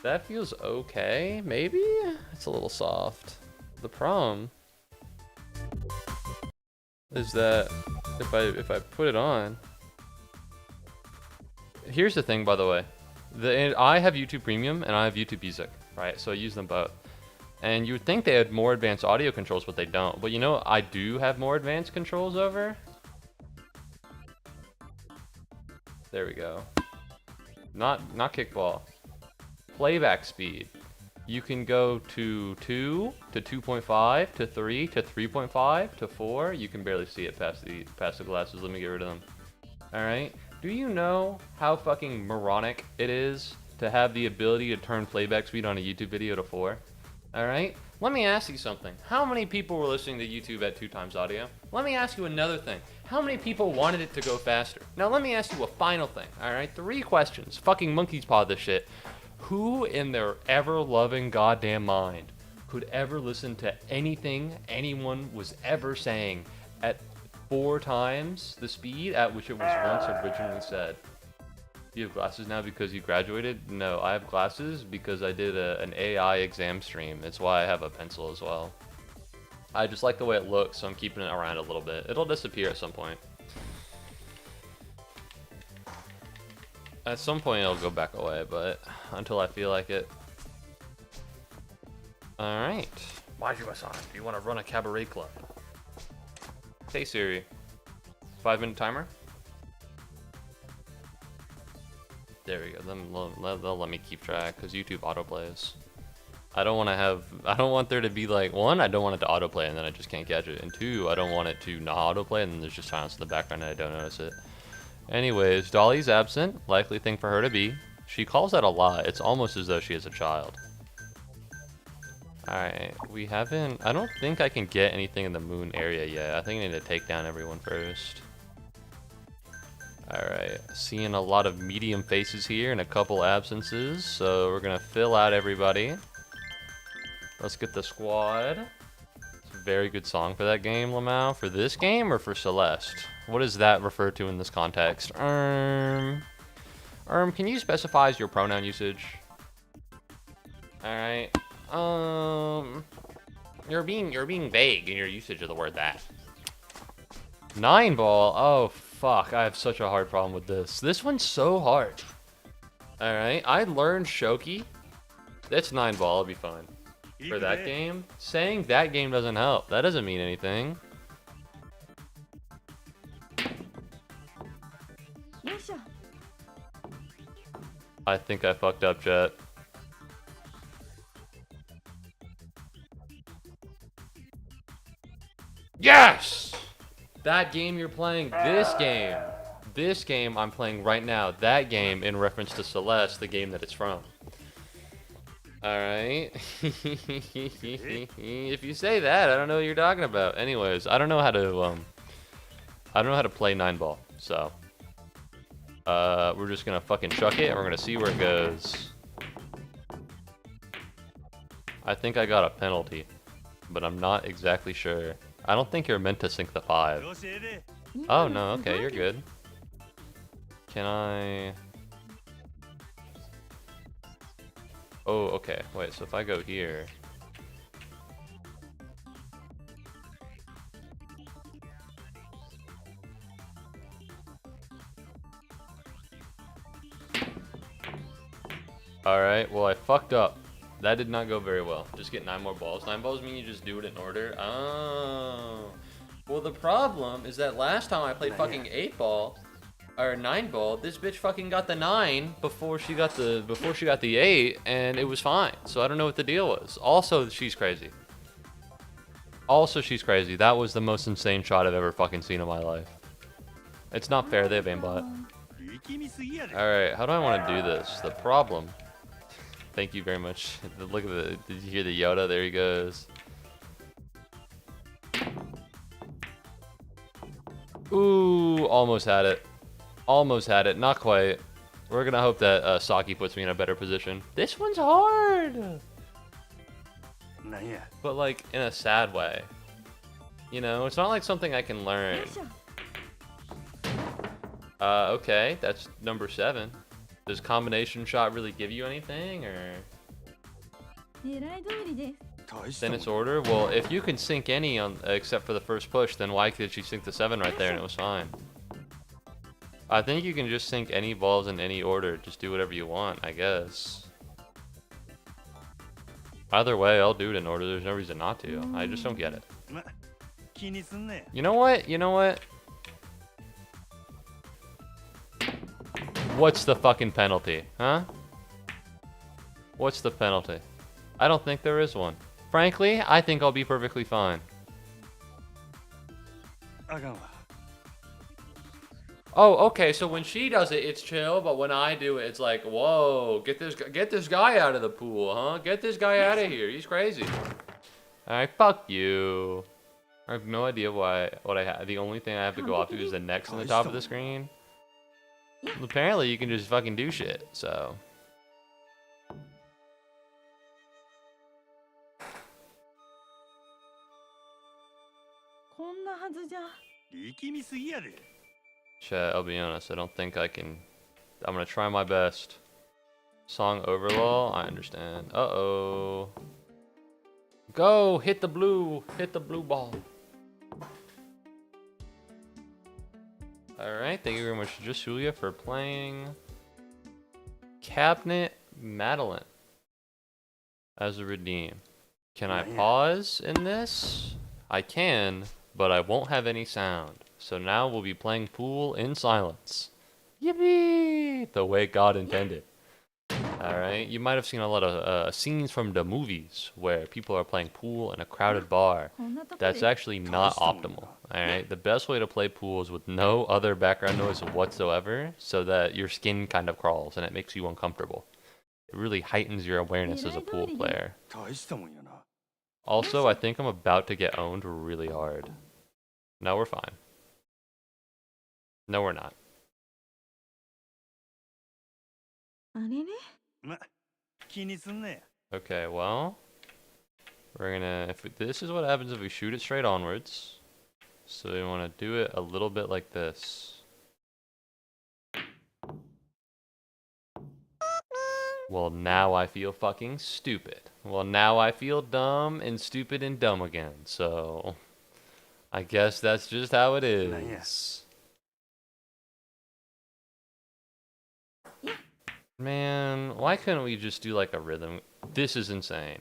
That feels okay, maybe? It's a little soft. The problem is that if I put it on... Here's the thing, by the way. I have YouTube Premium and I have YouTube Music, right? So I use them both. And you would think they had more advanced audio controls, but they don't. But you know I do have more advanced controls over? There we go. Not kickball. Playback speed. You can go to 2 to 2.5 to 3 to 3.5 to 4. You can barely see it past the glasses. Let me get rid of them. All right. Do you know how fucking moronic it is to have the ability to turn playback speed on a YouTube video to 4? All right. Let me ask you something. How many people were listening to YouTube at 2 times audio? Let me ask you another thing. How many people wanted it to go faster? Now let me ask you a final thing. All right. 3 questions. Fucking monkey's paw this shit. Who in their ever-loving goddamn mind could ever listen to anything anyone was ever saying at 4 times the speed at which it was once originally said? Do you have glasses now because you graduated? No, I have glasses because I did an AI exam stream. That's why I have a pencil as well. I just like the way it looks, so I'm keeping it around a little bit. It'll disappear at some point. At some point it'll go back away, but until I feel like it. Alright. Majima-san, do you want to run a cabaret club? Hey Siri. 5-minute timer? There we go. They'll let me keep track because YouTube autoplays. I don't want there to be like, one, I don't want it to autoplay and then I just can't catch it. And two, I don't want it to not autoplay and then there's just silence in the background and I don't notice it. Anyways, Dolly's absent. Likely thing for her to be. She calls that a lot. It's almost as though she is a child. Alright, we haven't... I don't think I can get anything in the moon area yet. I think I need to take down everyone first. Alright, seeing a lot of medium faces here and a couple absences. So we're gonna fill out everybody. Let's get the squad. It's a very good song for that game, Lamau. For this game or for Celeste? What does that refer to in this context? Can you specify your pronoun usage? Alright. You're being vague in your usage of the word that. 9-ball. Oh fuck, I have such a hard problem with this. This one's so hard. Alright, I learned Shoki. That's 9-ball, I'll be fine. For that game, saying that game doesn't help. That doesn't mean anything. I think I fucked up, Jet. Yes! That game you're playing, this game. This game I'm playing right now. That game in reference to Celeste, the game that it's from. Alright. If you say that, I don't know what you're talking about. Anyways, I don't know how to play 9-ball, so we're just gonna fucking chuck it and we're gonna see where it goes. I think I got a penalty, but I'm not exactly sure. I don't think you're meant to sink the 5. Oh no, okay, you're good. Can I... Oh, okay. Wait, so if I go here... Alright, well I fucked up. That did not go very well. Just get 9 more balls. 9 balls mean you just do it in order? Oh. Well, the problem is that last time I played fucking 8-ball, or 9-ball, this bitch fucking got the 9 before she got the 8, and it was fine. So I don't know what the deal was. Also, she's crazy. That was the most insane shot I've ever fucking seen in my life. It's not fair, they have aimbot. Alright, how do I want to do this? The problem... Thank you very much. Look at the... Did you hear the Yoda? There he goes. Ooh, almost had it. Almost had it. Not quite. We're gonna hope that Saki puts me in a better position. This one's hard! But like, in a sad way. You know, it's not like something I can learn. Okay, that's number 7. Does combination shot really give you anything, or? Then it's order? Well, if you can sink any on except for the first push, then why could she sink the 7 right there and it was fine? I think you can just sink any balls in any order. Just do whatever you want, I guess. Either way, I'll do it in order. There's no reason not to. I just don't get it. You know what? You know what? What's the fucking penalty, huh? What's the penalty? I don't think there is one. Frankly, I think I'll be perfectly fine. Oh, okay, so when she does it, it's chill, but when I do it, it's like, whoa, get this guy out of the pool, huh? Get this guy out of here, he's crazy. Alright, fuck you. I have no idea what I have. The only thing I have to go off to is the next on the top of the screen. Well, apparently you can just fucking do shit, so. Chat, I'll be honest, I don't think I can. I'm gonna try my best. Song overlaw, I understand. Uh-oh. Go, hit the blue ball. Alright, thank you very much, Julia, for playing. Cabinet Madeline as a redeem. Can I pause in this? I can, but I won't have any sound. So now we'll be playing pool in silence. Yippee! The way God intended. Alright, you might have seen a lot of scenes from the movies where people are playing pool in a crowded bar. That's actually not optimal. Alright, the best way to play pool is with no other background noise whatsoever, so that your skin kind of crawls and it makes you uncomfortable. It really heightens your awareness as a pool player. Also, I think I'm about to get owned really hard. No, we're fine. No, we're not. Okay, well, we're gonna, this is what happens if we shoot it straight onwards. So we want to do it a little bit like this. Well, now I feel fucking stupid. Well, now I feel dumb and stupid and dumb again. So I guess that's just how it is. Man, why couldn't we just do like a rhythm? This is insane.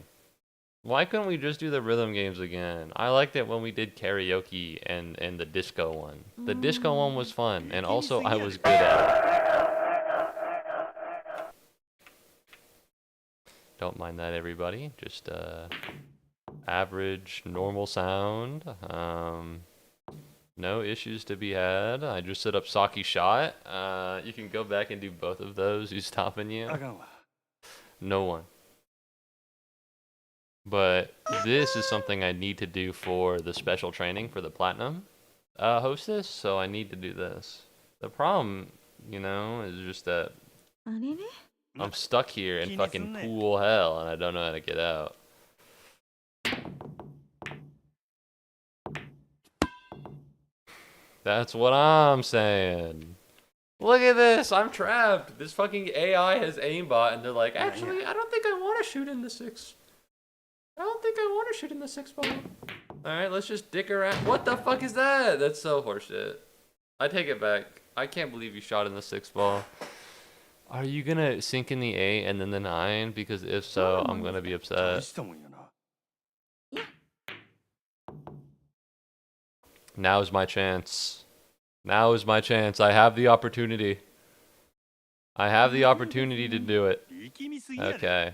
Why couldn't we just do the rhythm games again? I liked it when we did karaoke and the disco one. The disco one was fun, and also I was good at it. Don't mind that, everybody. Just average, normal sound. No issues to be had. I just set up Saki shot. You can go back and do both of those. Who's stopping you? No one. But this is something I need to do for the special training for the Platinum Hostess, so I need to do this. The problem, you know, is just that I'm stuck here in fucking pool hell and I don't know how to get out. That's what I'm saying. Look at this, I'm trapped. This fucking AI has aimbot and they're like, actually, I don't think I want to shoot in the 6. I don't think I want to shoot in the 6 ball. Alright, let's just dick around. What the fuck is that? That's so horseshit. I take it back. I can't believe you shot in the 6 ball. Are you gonna sink in the 8 and then the 9? Because if so, I'm gonna be upset. Now is my chance. Now is my chance. I have the opportunity. I have the opportunity to do it. Okay.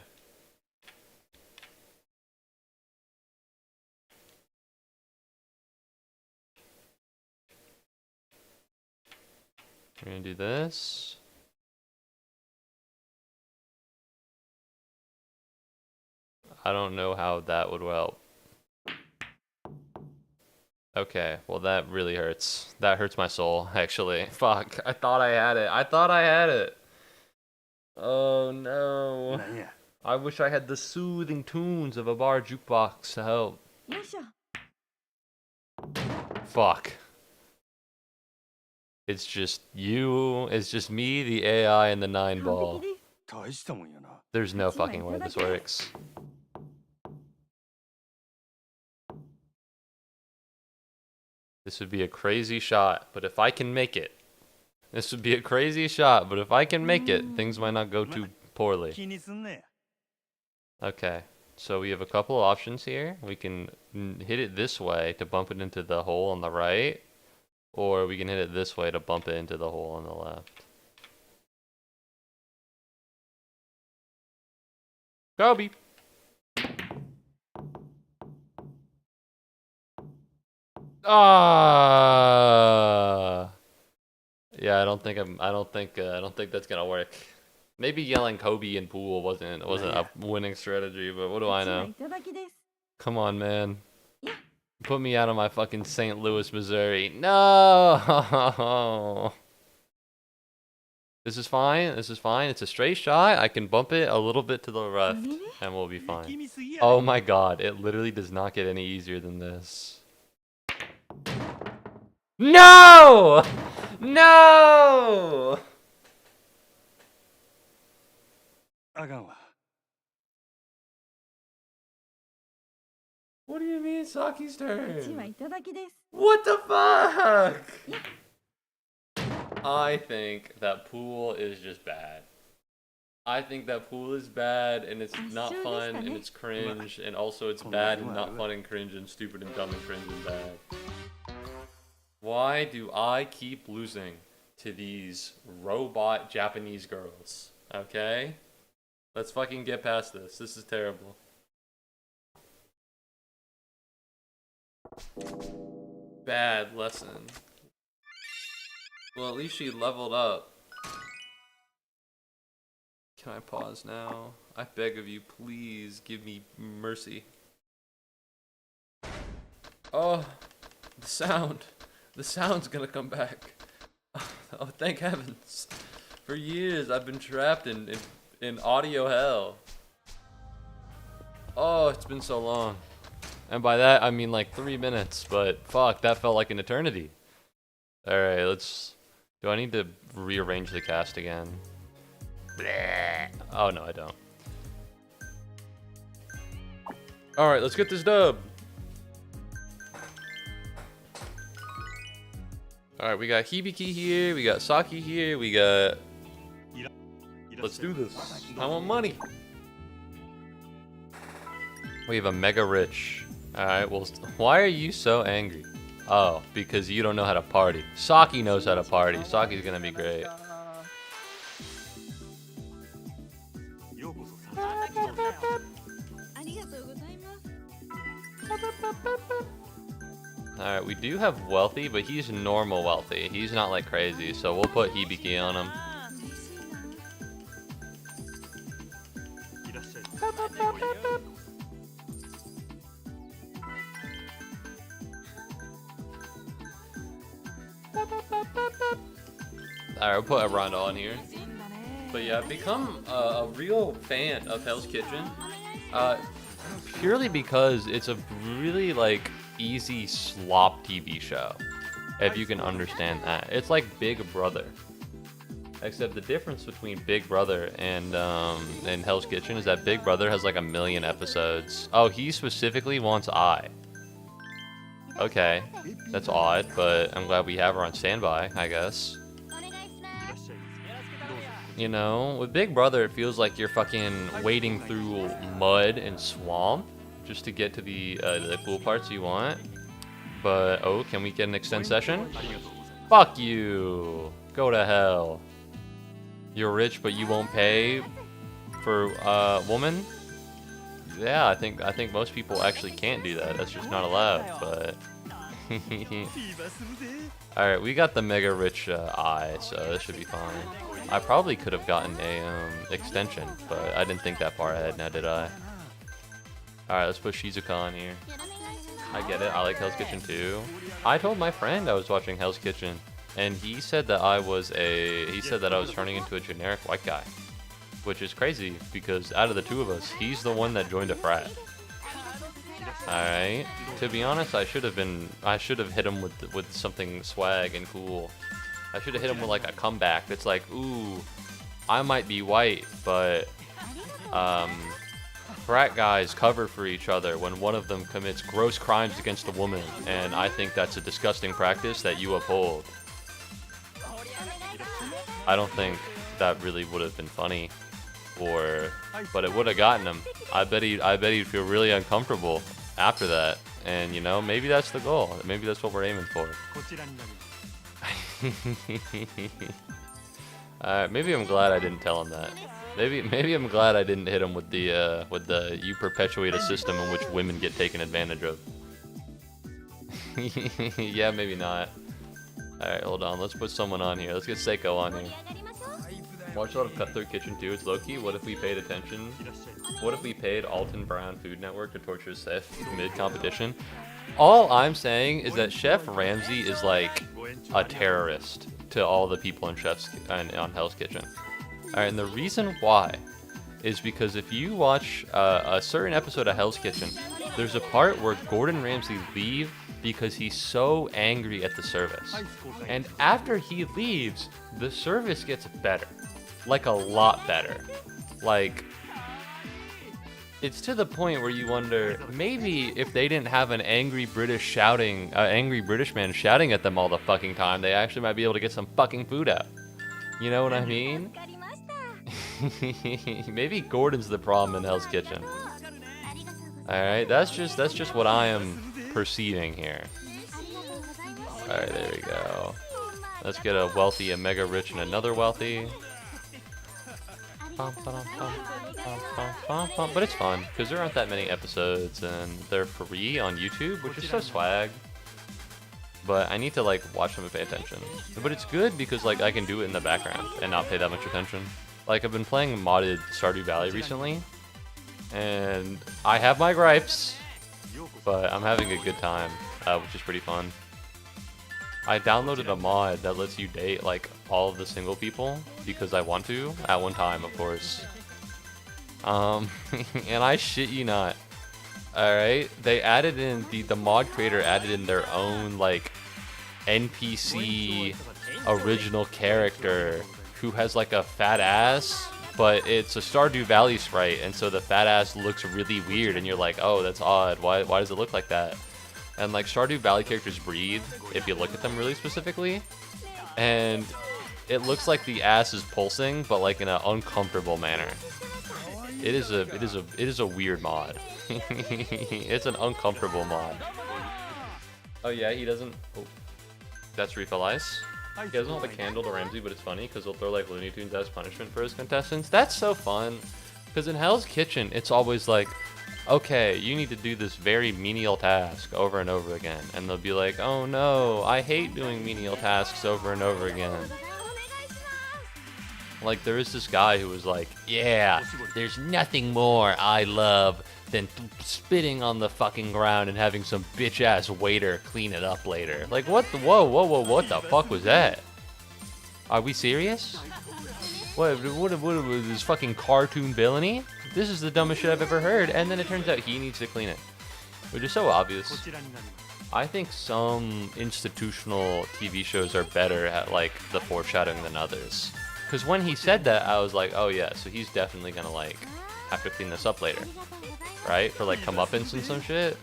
We're gonna do this. I don't know how that would help. Okay, well that really hurts. That hurts my soul, actually. Fuck, I thought I had it. I thought I had it. Oh no. I wish I had the soothing tunes of a bar jukebox to help. Fuck. It's just you, it's just me, the AI, and the 9 ball. There's no fucking way this works. This would be a crazy shot, but if I can make it. This would be a crazy shot, but if I can make it, things might not go too poorly. Okay, so we have a couple of options here. We can hit it this way to bump it into the hole on the right, or we can hit it this way to bump it into the hole on the left. Kobe! Ah! Yeah, I don't think that's gonna work. Maybe yelling Kobe in pool wasn't a winning strategy, but what do I know? Come on, man. Put me out of my fucking St. Louis, Missouri. No! This is fine. This is fine. It's a straight shot. I can bump it a little bit to the left, and we'll be fine. Oh my god, it literally does not get any easier than this. No! No! What do you mean Saki's turn? What the fuck? I think that pool is just bad. I think that pool is bad and it's not fun and it's cringe and also it's bad and not fun and cringe and stupid and dumb and cringe and bad. Why do I keep losing to these robot Japanese girls? Okay? Let's fucking get past this. This is terrible. Bad lesson. Well, at least she leveled up. Can I pause now? I beg of you, please give me mercy. Oh, the sound. The sound's gonna come back. Oh, thank heavens. For years, I've been trapped in audio hell. Oh, it's been so long. And by that, I mean like 3 minutes, but fuck, that felt like an eternity. Alright, let's... Do I need to rearrange the cast again? Oh, no, I don't. Alright, let's get this dub. Alright, we got Hibiki here, we got Saki here, we got... Let's do this. I want money. We have a mega rich. Alright, well, why are you so angry? Oh, because you don't know how to party. Saki knows how to party. Saki's gonna be great. Alright, we do have wealthy, but he's normal wealthy. He's not like crazy, so we'll put Hibiki on him. Alright, we'll put Aranda on here. But yeah, I've become a real fan of Hell's Kitchen. Purely because it's a really, like, easy slop TV show. If you can understand that. It's like Big Brother. Except the difference between Big Brother and Hell's Kitchen is that Big Brother has like 1 million episodes. Oh, he specifically wants I. Okay, that's odd, but I'm glad we have her on standby, I guess. You know, with Big Brother, it feels like you're fucking wading through mud and swamp just to get to the cool parts you want. But, oh, can we get an extend session? Fuck you! Go to hell. You're rich, but you won't pay for woman? Yeah, I think most people actually can't do that. That's just not allowed, but... Alright, we got the mega rich eye, so this should be fine. I probably could have gotten a extension, but I didn't think that far ahead, now did I? Alright, let's put Shizuka on here. I get it, I like Hell's Kitchen too. I told my friend I was watching Hell's Kitchen, and he said that I was turning into a generic white guy. Which is crazy, because out of the two of us, he's the one that joined a frat. Alright. To be honest, I should have hit him with something swag and cool. I should have hit him with like a comeback that's like, ooh, I might be white, but frat guys cover for each other when one of them commits gross crimes against a woman, and I think that's a disgusting practice that you uphold. I don't think that really would have been funny, but it would have gotten him. I bet he'd feel really uncomfortable after that, and you know, maybe that's the goal. Maybe that's what we're aiming for. Maybe I'm glad I didn't tell him that. Maybe I'm glad I didn't hit him with the you perpetuate a system in which women get taken advantage of. Yeah, maybe not. Alright, hold on. Let's put someone on here. Let's get Seiko on here. Watch a lot of Cutthroat Kitchen too. It's low-key. What if we paid attention? What if we paid Alton Brown Food Network to torture Chef mid-competition? All I'm saying is that Chef Ramsay is like a terrorist to all the people in on Hell's Kitchen. Alright, and the reason why is because if you watch a certain episode of Hell's Kitchen, there's a part where Gordon Ramsay leaves because he's so angry at the service. And after he leaves, the service gets better. Like a lot better. Like, it's to the point where you wonder, maybe if they didn't have an angry British man shouting at them all the fucking time, they actually might be able to get some fucking food out. You know what I mean? Maybe Gordon's the problem in Hell's Kitchen. Alright, that's just what I am perceiving here. Alright, there we go. Let's get a wealthy, a mega rich, and another wealthy. But it's fun, because there aren't that many episodes, and they're free on YouTube, which is so swag. But I need to, like, watch them and pay attention. But it's good because, like, I can do it in the background and not pay that much attention. Like, I've been playing modded Stardew Valley recently, and I have my gripes, but I'm having a good time, which is pretty fun. I downloaded a mod that lets you date, like, all of the single people, because I want to, at one time, of course. And I shit you not. Alright, they added in, the mod creator added in their own, like, NPC original character who has, like, a fat ass, but it's a Stardew Valley sprite, and so the fat ass looks really weird, and you're like, oh, that's odd, why does it look like that? And, like, Stardew Valley characters breathe, if you look at them really specifically, and it looks like the ass is pulsing, but, like, in an uncomfortable manner. It is a weird mod. It's an uncomfortable mod. Oh yeah, he doesn't. Oh, that's refill ice. He doesn't hold a candle to Ramsey, but it's funny because he'll throw like Looney Tunes as punishment for his contestants. That's so fun. Because in Hell's Kitchen, it's always like, okay, you need to do this very menial task over and over again, and they'll be like, oh no, I hate doing menial tasks over and over again. Like, there is this guy who was like, yeah, there's nothing more I love than spitting on the fucking ground and having some bitch-ass waiter clean it up later. Like, what the, whoa, what the fuck was that? Are we serious? What was this fucking cartoon villainy? This is the dumbest shit I've ever heard, and then it turns out he needs to clean it. Which is so obvious. I think some institutional TV shows are better at, like, the foreshadowing than others. Because when he said that, I was like, oh yeah, so he's definitely gonna, like, have to clean this up later. Right? For, like, comeuppance and some shit.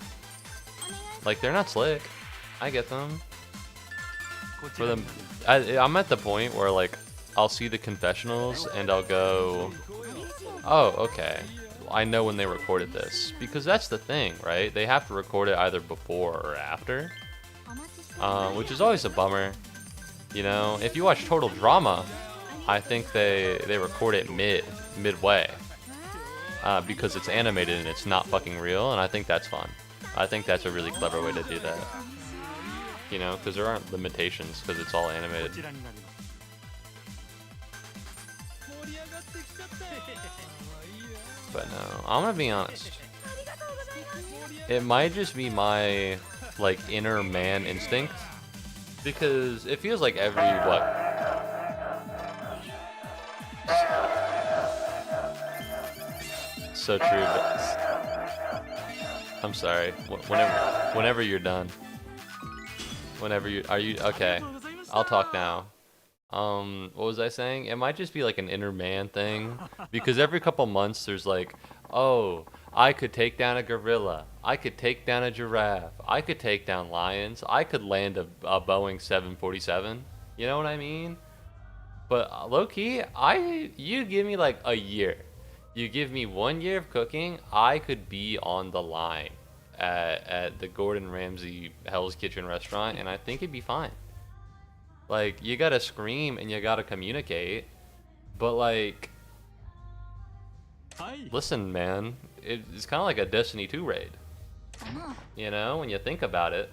Like, they're not slick. I get them. For them, I'm at the point where, like, I'll see the confessionals and I'll go, oh, okay. I know when they recorded this. Because that's the thing, right? They have to record it either before or after. Which is always a bummer. You know, if you watch Total Drama, I think they record it midway because it's animated and it's not fucking real, and I think that's fun. I think that's a really clever way to do that. You know, because there aren't limitations because it's all animated. But no, I'm gonna be honest. It might just be my, like, inner man instinct, because it feels like every so true, but I'm sorry. Whenever you're done. Are you okay? I'll talk now. What was I saying? It might just be like an inner man thing, because every couple months there's like, oh, I could take down a gorilla, I could take down a giraffe, I could take down lions, I could land a Boeing 747. You know what I mean? But low-key, you give me like a year. You give me 1 year of cooking, I could be on the line at the Gordon Ramsay Hell's Kitchen restaurant, and I think it'd be fine. Like, you gotta scream and you gotta communicate, but like, listen, man, it's kind of like a Destiny 2 raid. You know, when you think about it.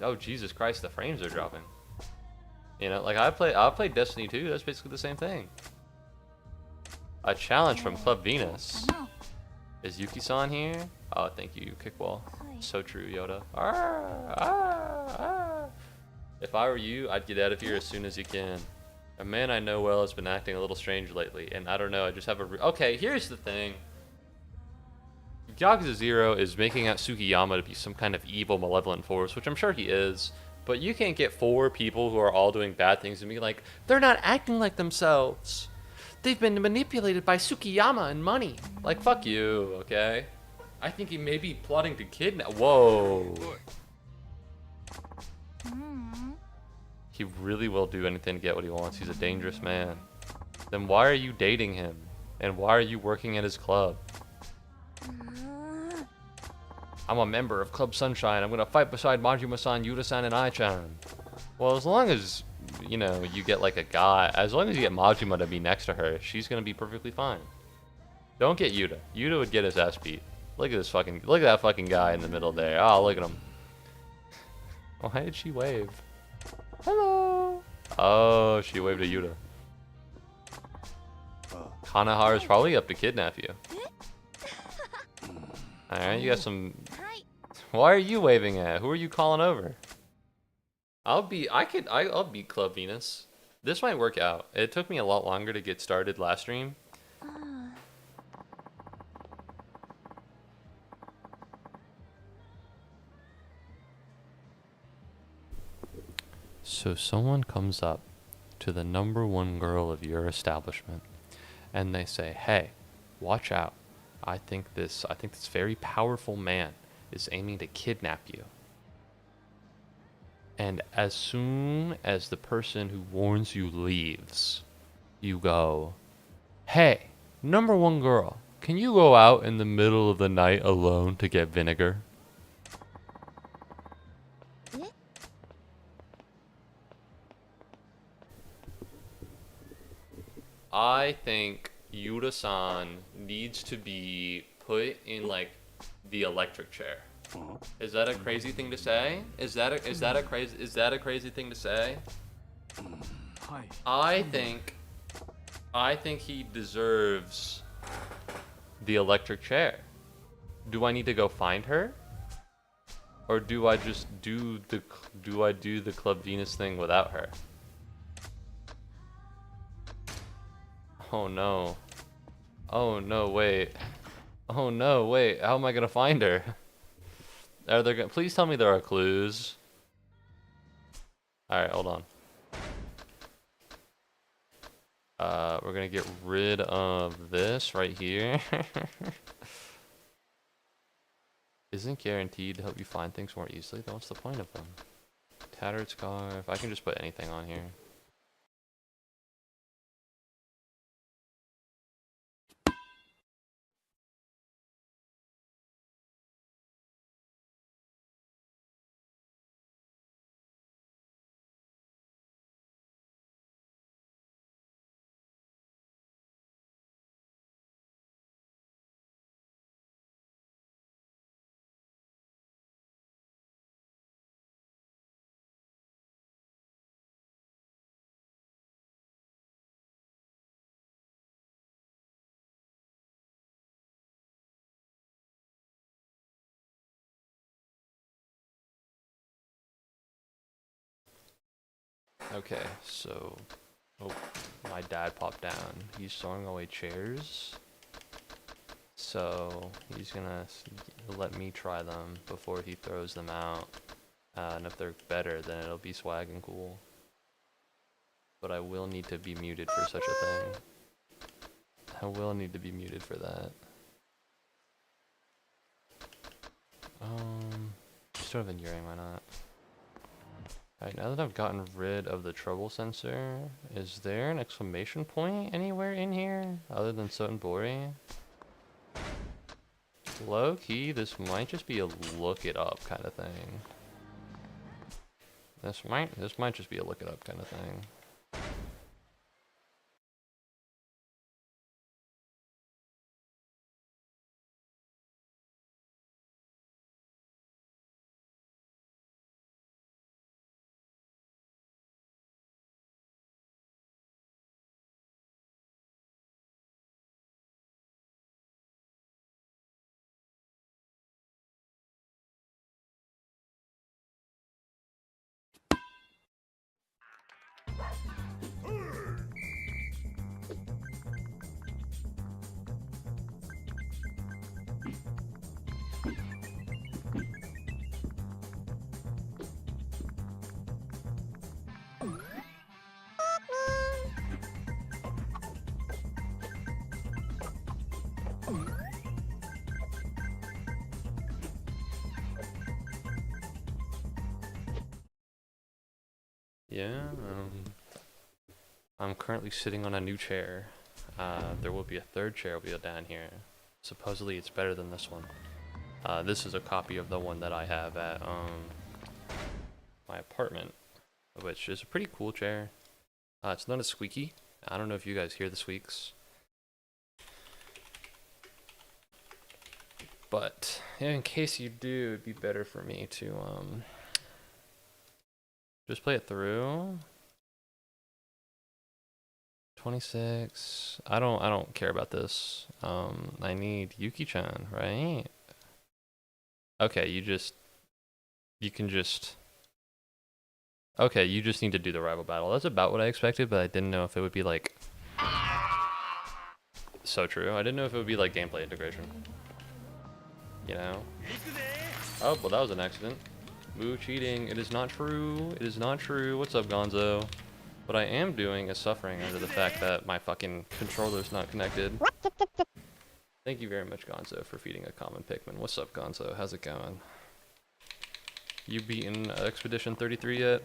Oh, Jesus Christ, the frames are dropping. You know, like, I've played Destiny 2, that's basically the same thing. A challenge from Club Venus. Is Yuki-san here? Oh, thank you, Kickball. So true, Yoda. If I were you, I'd get out of here as soon as you can. A man I know well has been acting a little strange lately, and I don't know, I just have a... Okay, here's the thing. Yakuza 0 is making out Sugiyama to be some kind of evil, malevolent force, which I'm sure he is, but you can't get 4 people who are all doing bad things and be like, they're not acting like themselves. They've been manipulated by Sugiyama and money. Like, fuck you, okay? I think he may be plotting to kidnap... Whoa. He really will do anything to get what he wants. He's a dangerous man. Then why are you dating him? And why are you working at his club? I'm a member of Club Sunshine. I'm gonna fight beside Majima-san, Yuta-san, and Ai-chan. Well, as long as, you know, you get like a guy, as long as you get Majima to be next to her, she's gonna be perfectly fine. Don't get Yuta. Yuta would get his ass beat. Look at that fucking guy in the middle there. Oh, look at him. Why did she wave? Hello. Oh, she waved at Yuta. Kanahara's probably up to kidnap you. Alright, you got some... Why are you waving at? Who are you calling over? I'll beat Club Venus. This might work out. It took me a lot longer to get started last stream. So someone comes up to the #1 girl of your establishment and they say, "Hey, watch out. I think this very powerful man is aiming to kidnap you." And as soon as the person who warns you leaves, you go, "Hey, #1 girl, can you go out in the middle of the night alone to get vinegar?" I think Yuta-san needs to be put in like the electric chair. Is that a crazy thing to say? Is that a crazy thing to say? I think he deserves the electric chair. Do I need to go find her? Or do I just do the Club Venus thing without her? Oh no. Oh no, wait. Oh no, wait. How am I gonna find her? Are there gonna... Please tell me there are clues. Alright, hold on. We're gonna get rid of this right here. Isn't guaranteed to help you find things more easily, then what's the point of them? Tattered scarf. I can just put anything on here. Okay, so... Oh, my dad popped down. He's throwing away chairs. So, he's gonna let me try them before he throws them out. And if they're better, then it'll be swag and cool. But I will need to be muted for such a thing. I will need to be muted for that. Just sort of enduring, why not? Alright, now that I've gotten rid of the trouble sensor, is there an exclamation point anywhere in here other than Sotenbori? Low key, this might just be a look it up kind of thing. This might just be a look it up kind of thing. Yeah, I'm currently sitting on a new chair. There will be a third chair wheel down here. Supposedly it's better than this one. This is a copy of the one that I have at my apartment, which is a pretty cool chair. It's not as squeaky. I don't know if you guys hear the squeaks. But yeah, in case you do, it'd be better for me to just play it through. 26. I don't care about this. I need Yuki-chan, right? Okay, you need to do the rival battle. That's about what I expected, but I didn't know if it would be like so true. I didn't know if it would be like gameplay integration. You know? Oh, well that was an accident. Moo cheating. It is not true. It is not true. What's up, Gonzo? What I am doing is suffering under the fact that my fucking controller's not connected. Thank you very much, Gonzo, for feeding a common Pikmin. What's up, Gonzo? How's it going? You beaten Expedition 33 yet?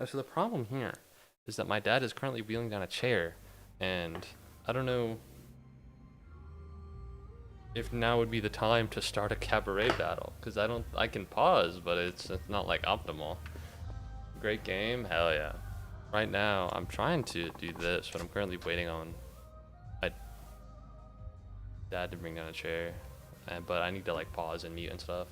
So the problem here is that my dad is currently wheeling down a chair, and I don't know if now would be the time to start a cabaret battle, because I can pause, but it's not like optimal. Great game, hell yeah. Right now, I'm trying to do this, but I'm currently waiting on my dad to bring down a chair, but I need to like pause and mute and stuff.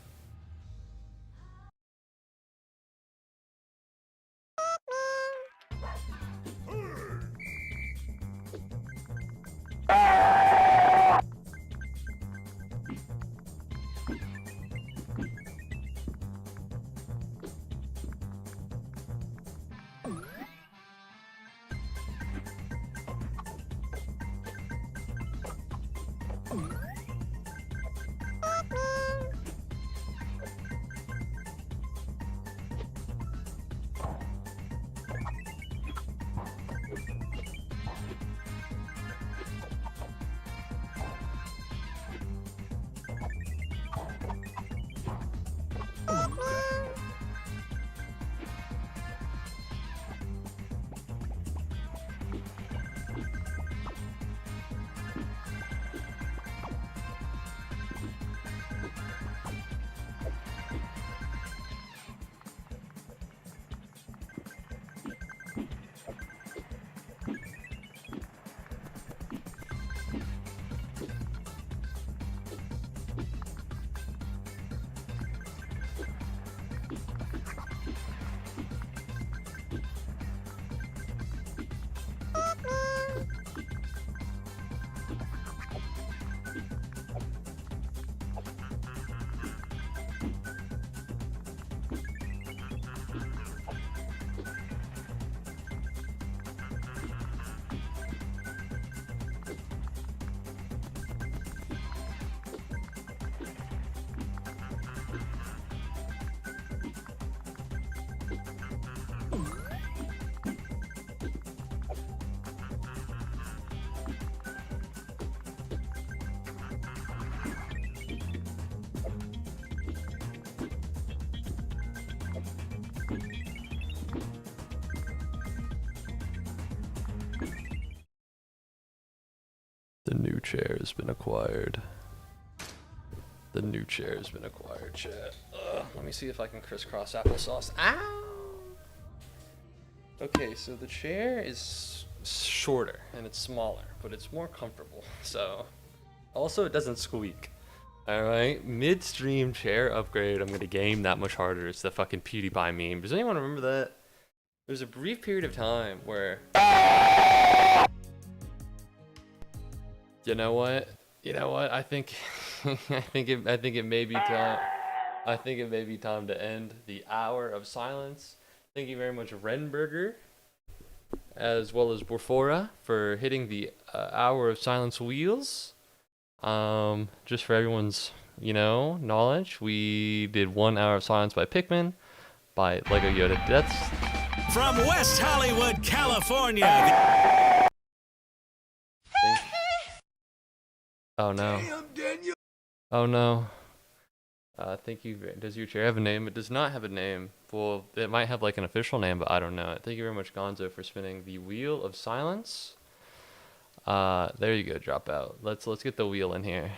The new chair has been acquired. The new chair has been acquired, chat. Let me see if I can crisscross applesauce. Ow! Okay, so the chair is shorter and it's smaller, but it's more comfortable. So, also it doesn't squeak. Alright, midstream chair upgrade. I'm gonna game that much harder. It's the fucking PewDiePie meme. Does anyone remember that? There's a brief period of time where... You know what? I think it may be time. I think it may be time to end the hour of silence. Thank you very much, Renberger, as well as Borfora, for hitting the hour of silence wheels. Just for everyone's, knowledge, we did 1 hour of silence by Pikmin, by Lego Yoda Deaths. From West Hollywood, California. Oh no. Oh no. Thank you. Does your chair have a name? It does not have a name. Well, it might have like an official name, but I don't know it. Thank you very much, Gonzo, for spinning the Wheel of Silence. There you go, Dropout. Let's get the wheel in here.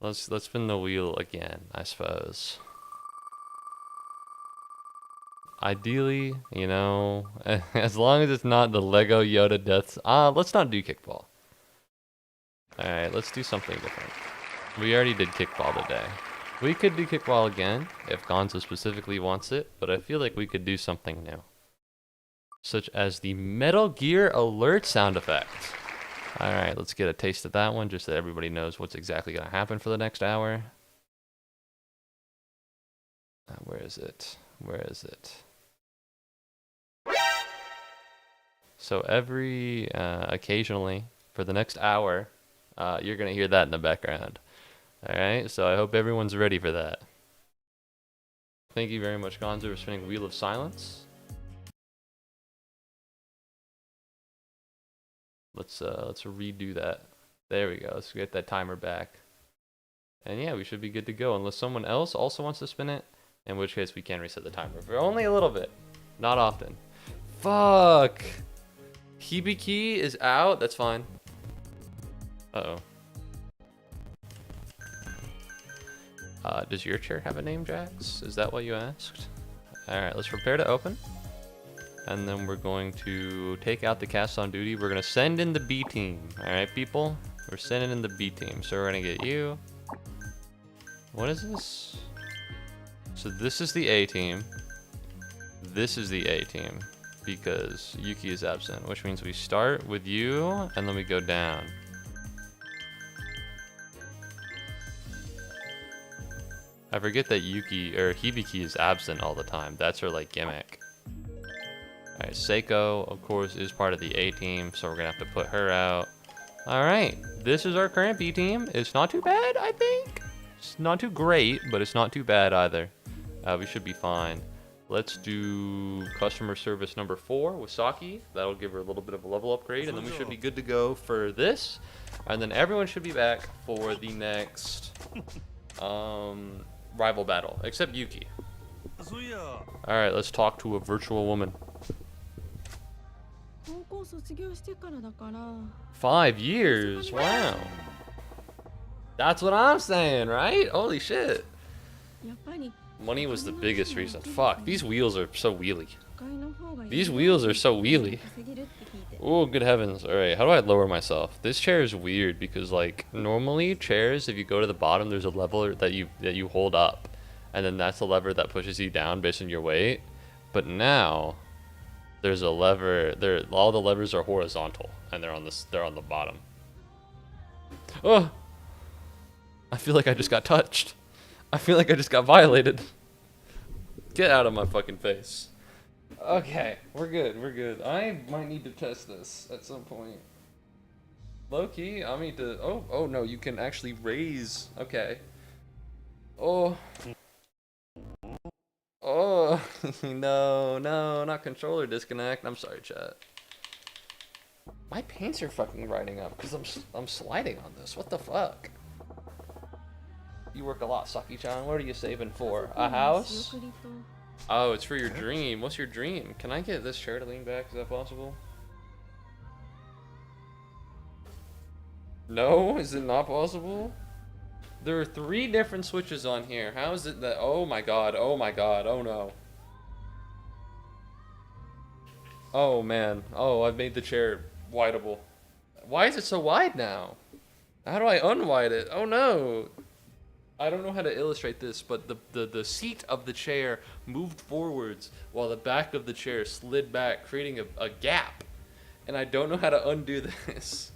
Let's spin the wheel again, I suppose. Ideally, you know, as long as it's not the Lego Yoda deaths. Let's not do kickball. Alright, let's do something different. We already did kickball today. We could do kickball again, if Gonzo specifically wants it, but I feel like we could do something new. Such as the Metal Gear Alert sound effect. Alright, let's get a taste of that one, just so that everybody knows what's exactly going to happen for the next hour. Where is it? Where is it? So occasionally, for the next hour, you're going to hear that in the background. Alright, so I hope everyone's ready for that. Thank you very much, Gonzo, for spinning Wheel of Silence. Let's redo that. There we go. Let's get that timer back. And yeah, we should be good to go, unless someone else also wants to spin it, in which case we can reset the timer for only a little bit. Not often. Fuck! Hibiki is out? That's fine. Uh-oh. Does your chair have a name, Jax? Is that what you asked? Alright, let's prepare to open. And then we're going to take out the cast on duty. We're going to send in the B team. Alright, people? We're sending in the B team. So we're going to get you. What is this? So this is the A team. This is the A team. Because Yuki is absent. Which means we start with you, and then we go down. I forget that Hibiki is absent all the time. That's her, like, gimmick. Alright, Seiko, of course, is part of the A team, so we're gonna have to put her out. Alright, this is our current B team. It's not too bad, I think. It's not too great, but it's not too bad either. We should be fine. Let's do customer service number 4 with Saki. That'll give her a little bit of a level upgrade, and then we should be good to go for this. And then everyone should be back for the next rival battle, except Yuki. Alright, let's talk to a virtual woman. 5 years? Wow. That's what I'm saying, right? Holy shit. Money was the biggest reason. Fuck, these wheels are so wheelie. These wheels are so wheelie. Oh, good heavens. Alright, how do I lower myself? This chair is weird because, like, normally chairs, if you go to the bottom, there's a lever that you hold up. And then that's the lever that pushes you down based on your weight. But now, there's a lever, all the levers are horizontal, and they're on the bottom. Oh! I feel like I just got touched. I feel like I just got violated. Get out of my fucking face. Okay, we're good, we're good. I might need to test this at some point. Low key, I need to, oh no, you can actually raise, okay. Oh. Oh, no, not controller disconnect. I'm sorry, chat. My pants are fucking riding up because I'm sliding on this. What the fuck? You work a lot, Saki-chan. What are you saving for? A house? Oh, it's for your dream. What's your dream? Can I get this chair to lean back? Is that possible? No? Is it not possible? There are 3 different switches on here. How is it that... Oh my god, oh my god, oh no. Oh man, oh, I've made the chair wideable. Why is it so wide now? How do I unwide it? Oh no. I don't know how to illustrate this, but the seat of the chair moved forwards while the back of the chair slid back, creating a gap. And I don't know how to undo this.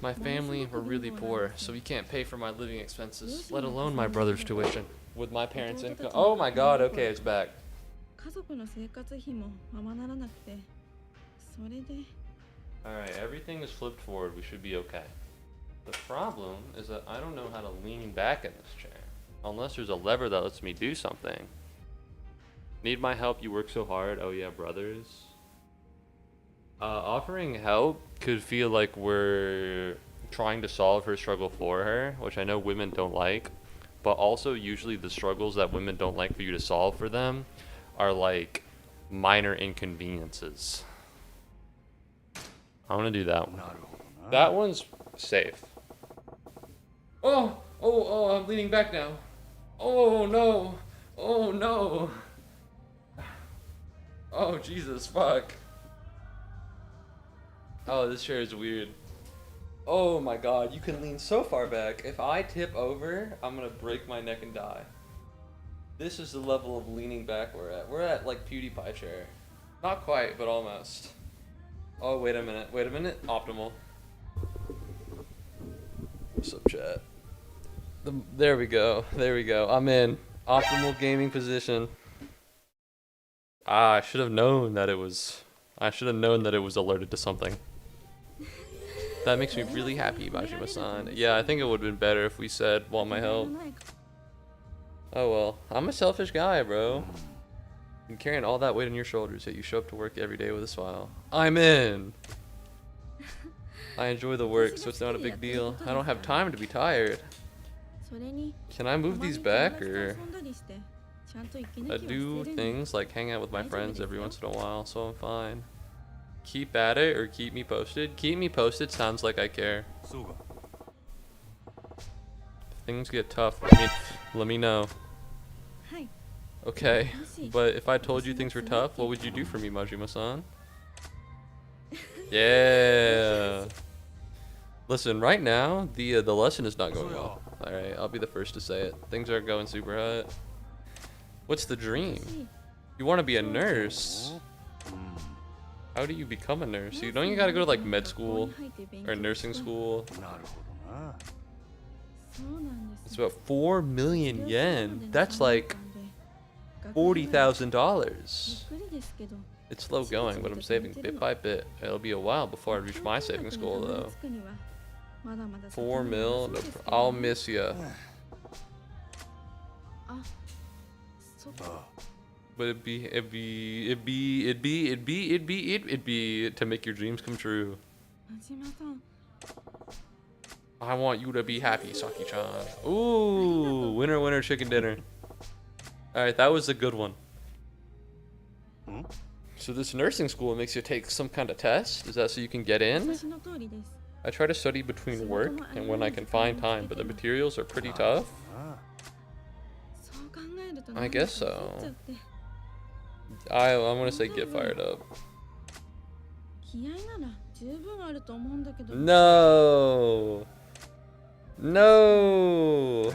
My family were really poor, so we can't pay for my living expenses, let alone my brother's tuition. With my parents' income. Oh my god, okay, it's back. Alright, everything is flipped forward, we should be okay. The problem is that I don't know how to lean back in this chair. Unless there's a lever that lets me do something. Need my help, you work so hard. Oh yeah, brothers. Offering help could feel like we're trying to solve her struggle for her, which I know women don't like, but also usually the struggles that women don't like for you to solve for them are like minor inconveniences. I'm gonna do that one. That one's safe. Oh, I'm leaning back now. Oh no. Oh no. Oh Jesus, fuck. Oh, this chair is weird. Oh my god, you can lean so far back. If I tip over, I'm gonna break my neck and die. This is the level of leaning back we're at. We're at like PewDiePie chair. Not quite, but almost. Oh, wait a minute. Optimal. What's up, chat? There we go. I'm in. Optimal gaming position. Ah, I should have known that it was alerted to something. That makes me really happy, Majima-san. Yeah, I think it would have been better if we said, want my help. Oh well, I'm a selfish guy, bro. You're carrying all that weight on your shoulders, yet you show up to work every day with a smile. I'm in! I enjoy the work, so it's not a big deal. I don't have time to be tired. Can I move these back, or... I do things like hang out with my friends every once in a while, so I'm fine. Keep at it or keep me posted? Keep me posted sounds like I care. If things get tough, let me know. Okay, but if I told you things were tough, what would you do for me, Majima-san? Yeah. Listen, right now, the lesson is not going well. Alright, I'll be the first to say it. Things aren't going super hot. What's the dream? You want to be a nurse? How do you become a nurse? Don't you gotta go to like med school or nursing school? It's about 4 million yen. That's like $40,000. It's slow going, but I'm saving bit by bit. It'll be a while before I reach my savings goal though. 4 mil, no, I'll miss ya. But it'd be to make your dreams come true. I want you to be happy, Saki-chan. Ooh, winner chicken dinner. Alright, that was a good one. So this nursing school makes you take some kind of test? Is that so you can get in? I try to study between work and when I can find time, but the materials are pretty tough. I guess so. I'm gonna say get fired up. No! No!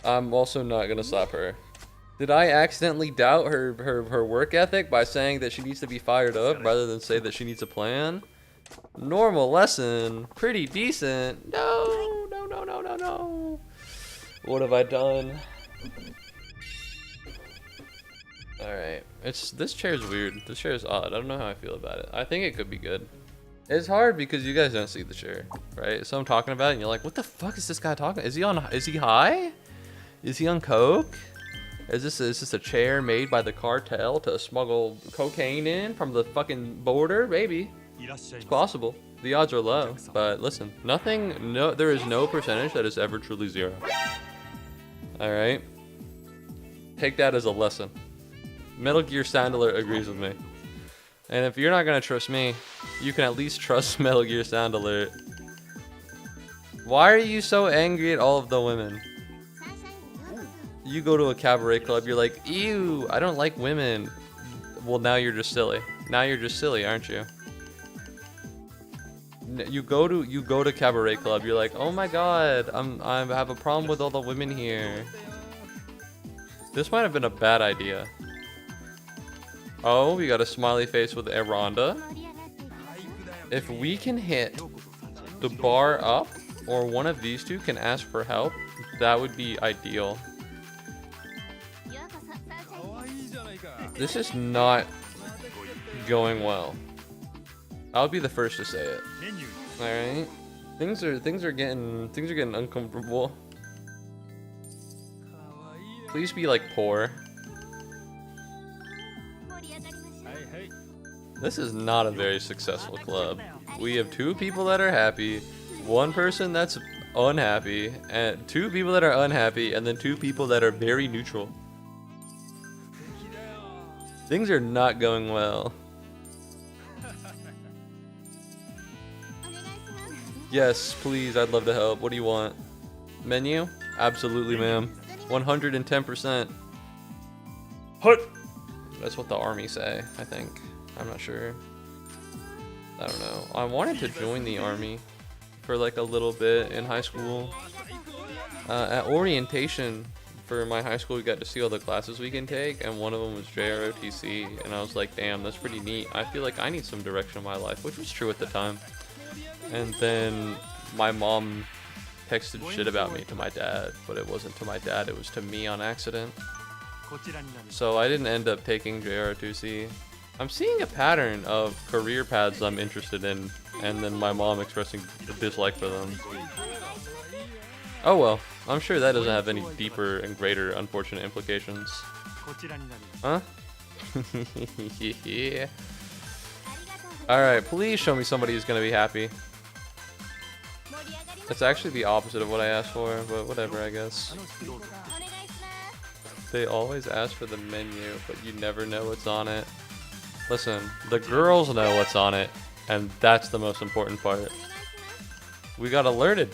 I'm also not gonna stop her. Did I accidentally doubt her work ethic by saying that she needs to be fired up rather than say that she needs a plan? Normal lesson. Pretty decent. No. What have I done? Alright. This chair's weird. This chair is odd. I don't know how I feel about it. I think it could be good. It's hard because you guys don't see the chair, right? So I'm talking about it and you're like, what the fuck is this guy talking? Is he high? Is he on coke? Is this a chair made by the cartel to smuggle cocaine in from the fucking border? Maybe. It's possible. The odds are low, but listen, there is no percentage that is ever truly zero. Alright? Take that as a lesson. Metal Gear Soundler agrees with me. And if you're not gonna trust me, you can at least trust Metal Gear Sound Alert. Why are you so angry at all of the women? You go to a cabaret club, you're like, ew, I don't like women. Well, now you're just silly. Now you're just silly, aren't you? You go to cabaret club, you're like, oh my god, I have a problem with all the women here. This might have been a bad idea. Oh, we got a smiley face with Aronda. If we can hit the bar up, or one of these two can ask for help, that would be ideal. This is not going well. I'll be the first to say it. All right, things are getting uncomfortable. Please be like poor. This is not a very successful club. We have 2 people that are happy, one person that's unhappy, and 2 people that are unhappy, and then 2 people that are very neutral. Things are not going well. Yes, please, I'd love to help. What do you want? Menu? Absolutely, ma'am. 110%. Hut! That's what the army say, I think. I'm not sure. I don't know. I wanted to join the army for like a little bit in high school. At orientation for my high school, we got to see all the classes we can take, and one of them was JROTC, and I was like, damn, that's pretty neat. I feel like I need some direction in my life, which was true at the time. And then my mom texted shit about me to my dad, but it wasn't to my dad, it was to me on accident. So I didn't end up taking JROTC. I'm seeing a pattern of career paths I'm interested in, and then my mom expressing a dislike for them. Oh well, I'm sure that doesn't have any deeper and greater unfortunate implications. Huh? Yeah. Alright, please show me somebody who's gonna be happy. That's actually the opposite of what I asked for, but whatever, I guess. They always ask for the menu, but you never know what's on it. Listen, the girls know what's on it, and that's the most important part. We got alerted.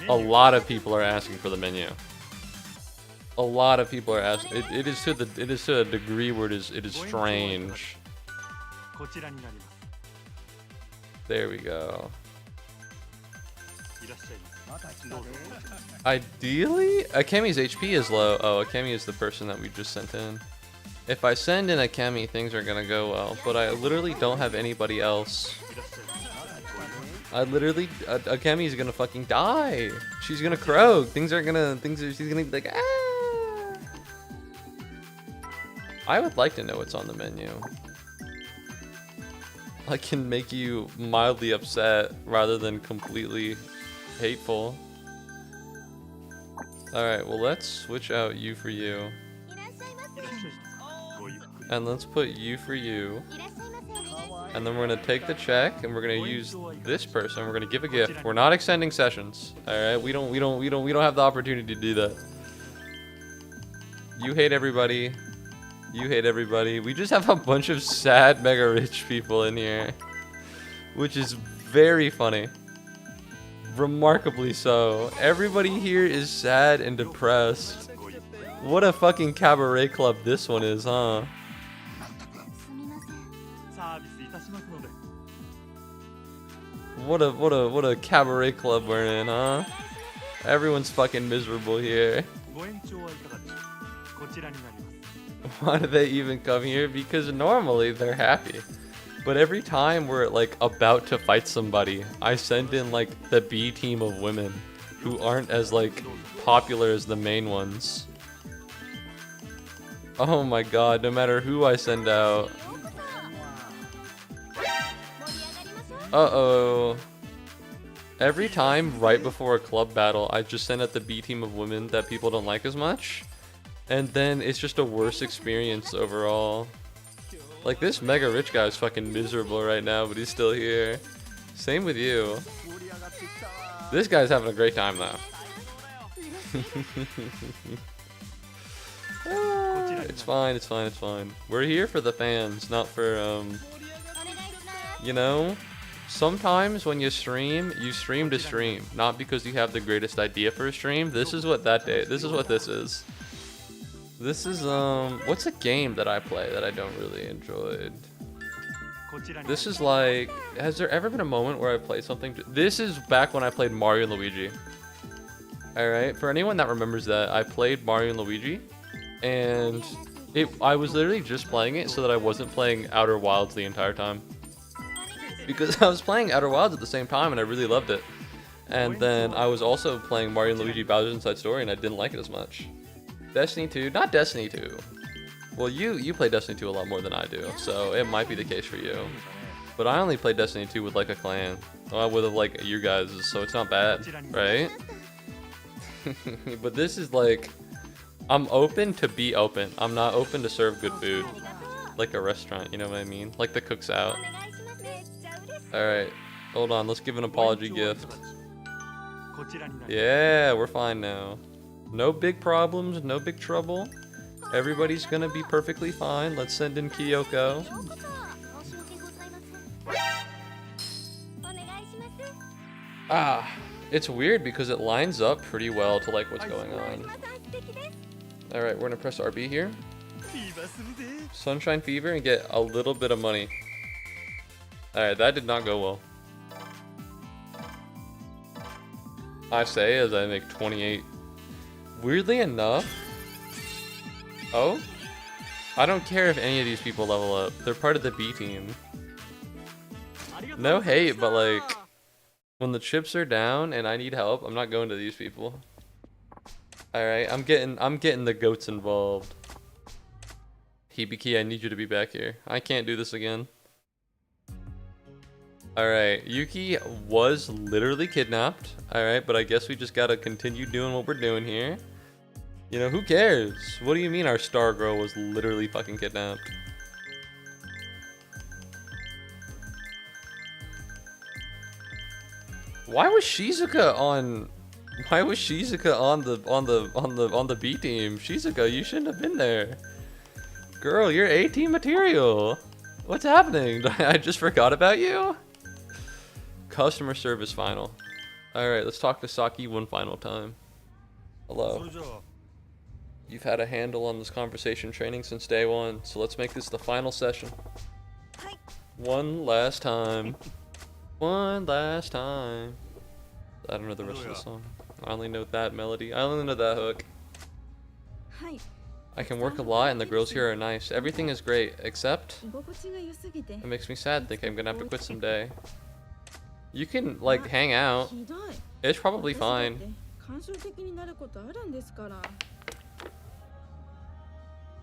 A lot of people are asking for the menu. A lot of people are asking. It is to a degree where it is strange. There we go. Ideally, Akemi's HP is low. Oh, Akemi is the person that we just sent in. If I send in Akemi, things are gonna go well. But I literally don't have anybody else. Akemi's gonna fucking die. She's gonna croak. She's gonna be like, ah. I would like to know what's on the menu. I can make you mildly upset rather than completely hateful. Alright, well let's switch out you for you. And let's put you for you. And then we're gonna take the check and we're gonna use this person. We're gonna give a gift. We're not extending sessions. Alright, we don't have the opportunity to do that. You hate everybody. You hate everybody. We just have a bunch of sad mega rich people in here. Which is very funny. Remarkably so. Everybody here is sad and depressed. What a fucking cabaret club this one is, huh? What a cabaret club we're in, huh? Everyone's fucking miserable here. Why do they even come here? Because normally they're happy. But every time we're like about to fight somebody, I send in like the B team of women who aren't as like popular as the main ones. Oh my god, no matter who I send out. Uh-oh. Every time right before a club battle, I just send out the B team of women that people don't like as much. And then it's just a worse experience overall. Like, this mega rich guy is fucking miserable right now, but he's still here. Same with you. This guy's having a great time, though. It's fine, it's fine, it's fine. We're here for the fans, not for, you know? Sometimes when you stream to stream. Not because you have the greatest idea for a stream. This is what this is. This is, what's a game that I play that I don't really enjoy? This is like, has there ever been a moment where I played something? This is back when I played Mario and Luigi. Alright, for anyone that remembers that, I played Mario and Luigi, and I was literally just playing it so that I wasn't playing Outer Wilds the entire time. Because I was playing Outer Wilds at the same time and I really loved it. And then I was also playing Mario and Luigi Bowser's Inside Story and I didn't like it as much. Destiny 2? Not Destiny 2. Well, you play Destiny 2 a lot more than I do, so it might be the case for you. But I only play Destiny 2 with like a clan. With like you guys, so it's not bad, right? But this is like, I'm open to be open. I'm not open to serve good food. like a restaurant, you know what I mean? Like the cook's out. Alright, hold on, let's give an apology gift. Yeah, we're fine now. No big problems, no big trouble. Everybody's gonna be perfectly fine. Let's send in Kyoko. Ah, it's weird because it lines up pretty well to like what's going on. Alright, we're gonna press RB here. Sunshine Fever and get a little bit of money. Alright, that did not go well. I say as I make 28. Weirdly enough... Oh? I don't care if any of these people level up. They're part of the B team. No hate, but like... When the chips are down and I need help, I'm not going to these people. Alright, I'm getting the goats involved. Hibiki, I need you to be back here. I can't do this again. Alright, Yuki was literally kidnapped. Alright, but I guess we just gotta continue doing what we're doing here. You know, who cares? What do you mean our star girl was literally fucking kidnapped? Why was Shizuka on the B team? Shizuka, you shouldn't have been there. Girl, you're A team material. What's happening? I just forgot about you? Customer service final. Alright, let's talk to Saki one final time. Hello. You've had a handle on this conversation training since day one, so let's make this the final session. One last time. One last time. I don't know the rest of the song. I only know that melody. I only know that hook. I can work a lot and the girls here are nice. Everything is great, except... It makes me sad thinking I'm gonna have to quit someday. You can, like, hang out. It's probably fine.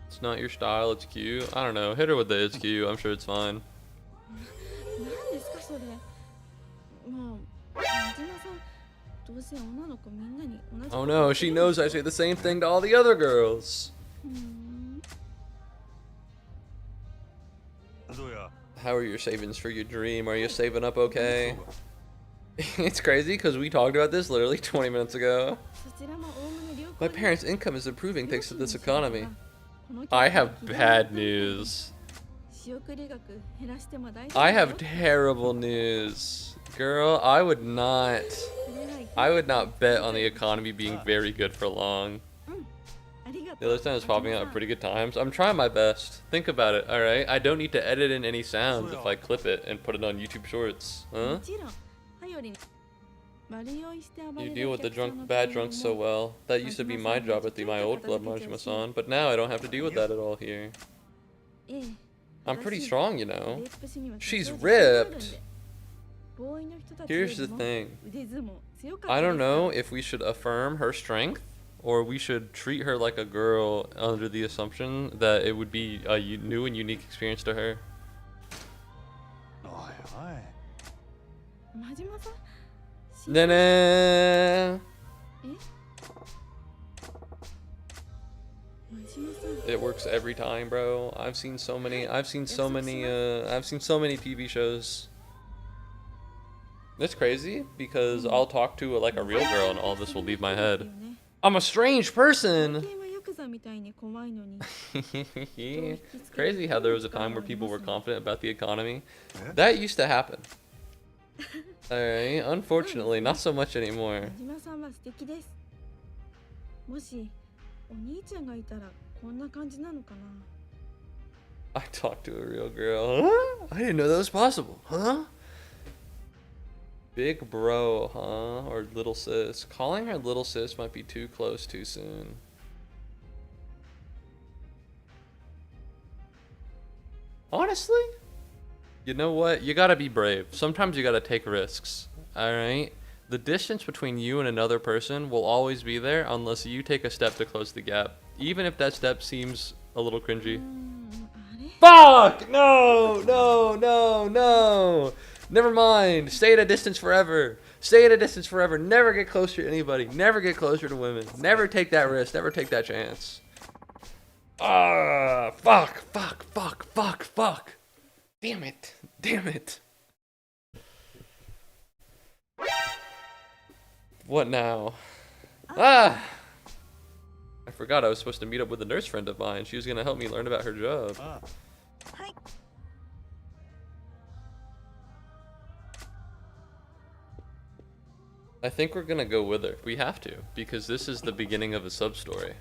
It's not your style, it's cute. I don't know. Hit her with the it's cute. I'm sure it's fine. Oh no, she knows I say the same thing to all the other girls. How are your savings for your dream? Are you saving up okay? It's crazy because we talked about this literally 20 minutes ago. My parents' income is improving thanks to this economy. I have bad news. I have terrible news. Girl, I would not bet on the economy being very good for long. The other time is popping out at pretty good times. I'm trying my best. Think about it, alright? I don't need to edit in any sounds if I clip it and put it on YouTube Shorts. Huh? You deal with the bad drunks so well. That used to be my job at my old club, Majima-san, but now I don't have to deal with that at all here. I'm pretty strong, you know. She's ripped! Here's the thing. I don't know if we should affirm her strength or we should treat her like a girl under the assumption that it would be a new and unique experience to her. Nene. It works every time, bro. I've seen so many TV shows. It's crazy because I'll talk to like a real girl and all this will leave my head. I'm a strange person. It's crazy how there was a time where people were confident about the economy. That used to happen. Alright, unfortunately, not so much anymore. I talked to a real girl. Huh? I didn't know that was possible. Huh? Big bro, huh? Or little sis. Calling her little sis might be too close too soon. Honestly? You know what? You gotta be brave. Sometimes you gotta take risks. Alright? The distance between you and another person will always be there unless you take a step to close the gap. Even if that step seems a little cringy. Fuck! No! No! No! No! Never mind. Stay at a distance forever. Stay at a distance forever. Never get closer to anybody. Never get closer to women. Never take that risk. Never take that chance. Ah, fuck, fuck, fuck, fuck, fuck. Damn it. Damn it. What now? Ah! I forgot I was supposed to meet up with a nurse friend of mine. She was gonna help me learn about her job. I think we're gonna go with her. We have to, because this is the beginning of a sub-story.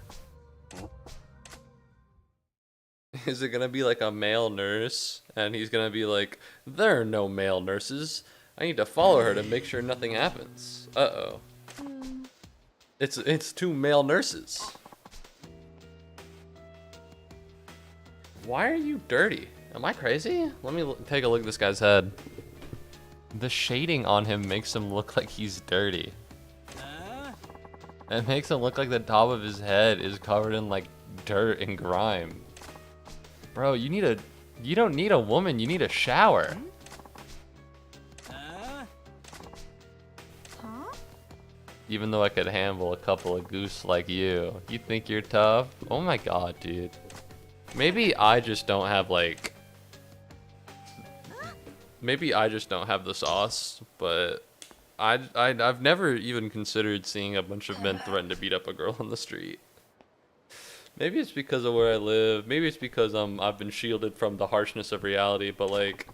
Is it gonna be like a male nurse? And he's gonna be like, there are no male nurses. I need to follow her to make sure nothing happens. Uh-oh. It's two male nurses. Why are you dirty? Am I crazy? Let me take a look at this guy's head. The shading on him makes him look like he's dirty. It makes him look like the top of his head is covered in like dirt and grime. Bro, you don't need a woman, you need a shower. Even though I could handle a couple of goose like you. You think you're tough? Oh my god, dude. Maybe I just don't have like... Maybe I just don't have the sauce, but I've never even considered seeing a bunch of men threaten to beat up a girl on the street. Maybe it's because of where I live. Maybe it's because I've been shielded from the harshness of reality, but like...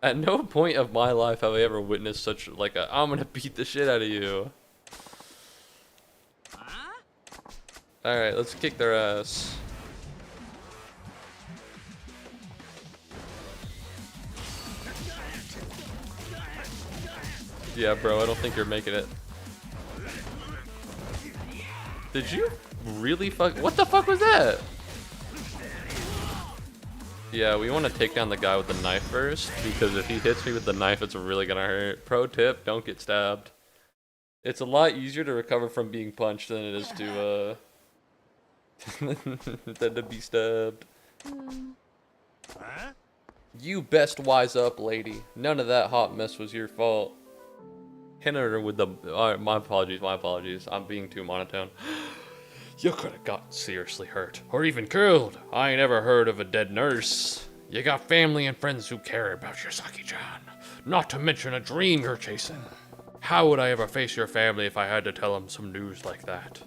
At no point of my life have I ever witnessed such like a, I'm gonna beat the shit out of you. Alright, let's kick their ass. Yeah, bro, I don't think you're making it. Did you really fuck? What the fuck was that? Yeah, we want to take down the guy with the knife first, because if he hits me with the knife, it's really gonna hurt. Pro tip, don't get stabbed. It's a lot easier to recover from being punched than it is to, than to be stabbed. You best wise up, lady. None of that hot mess was your fault. Hitting her with the... my apologies. I'm being too monotone. You could have got seriously hurt, or even killed. I ain't ever heard of a dead nurse. You got family and friends who care about your Saki-chan. Not to mention a dream you're chasing. How would I ever face your family if I had to tell them some news like that?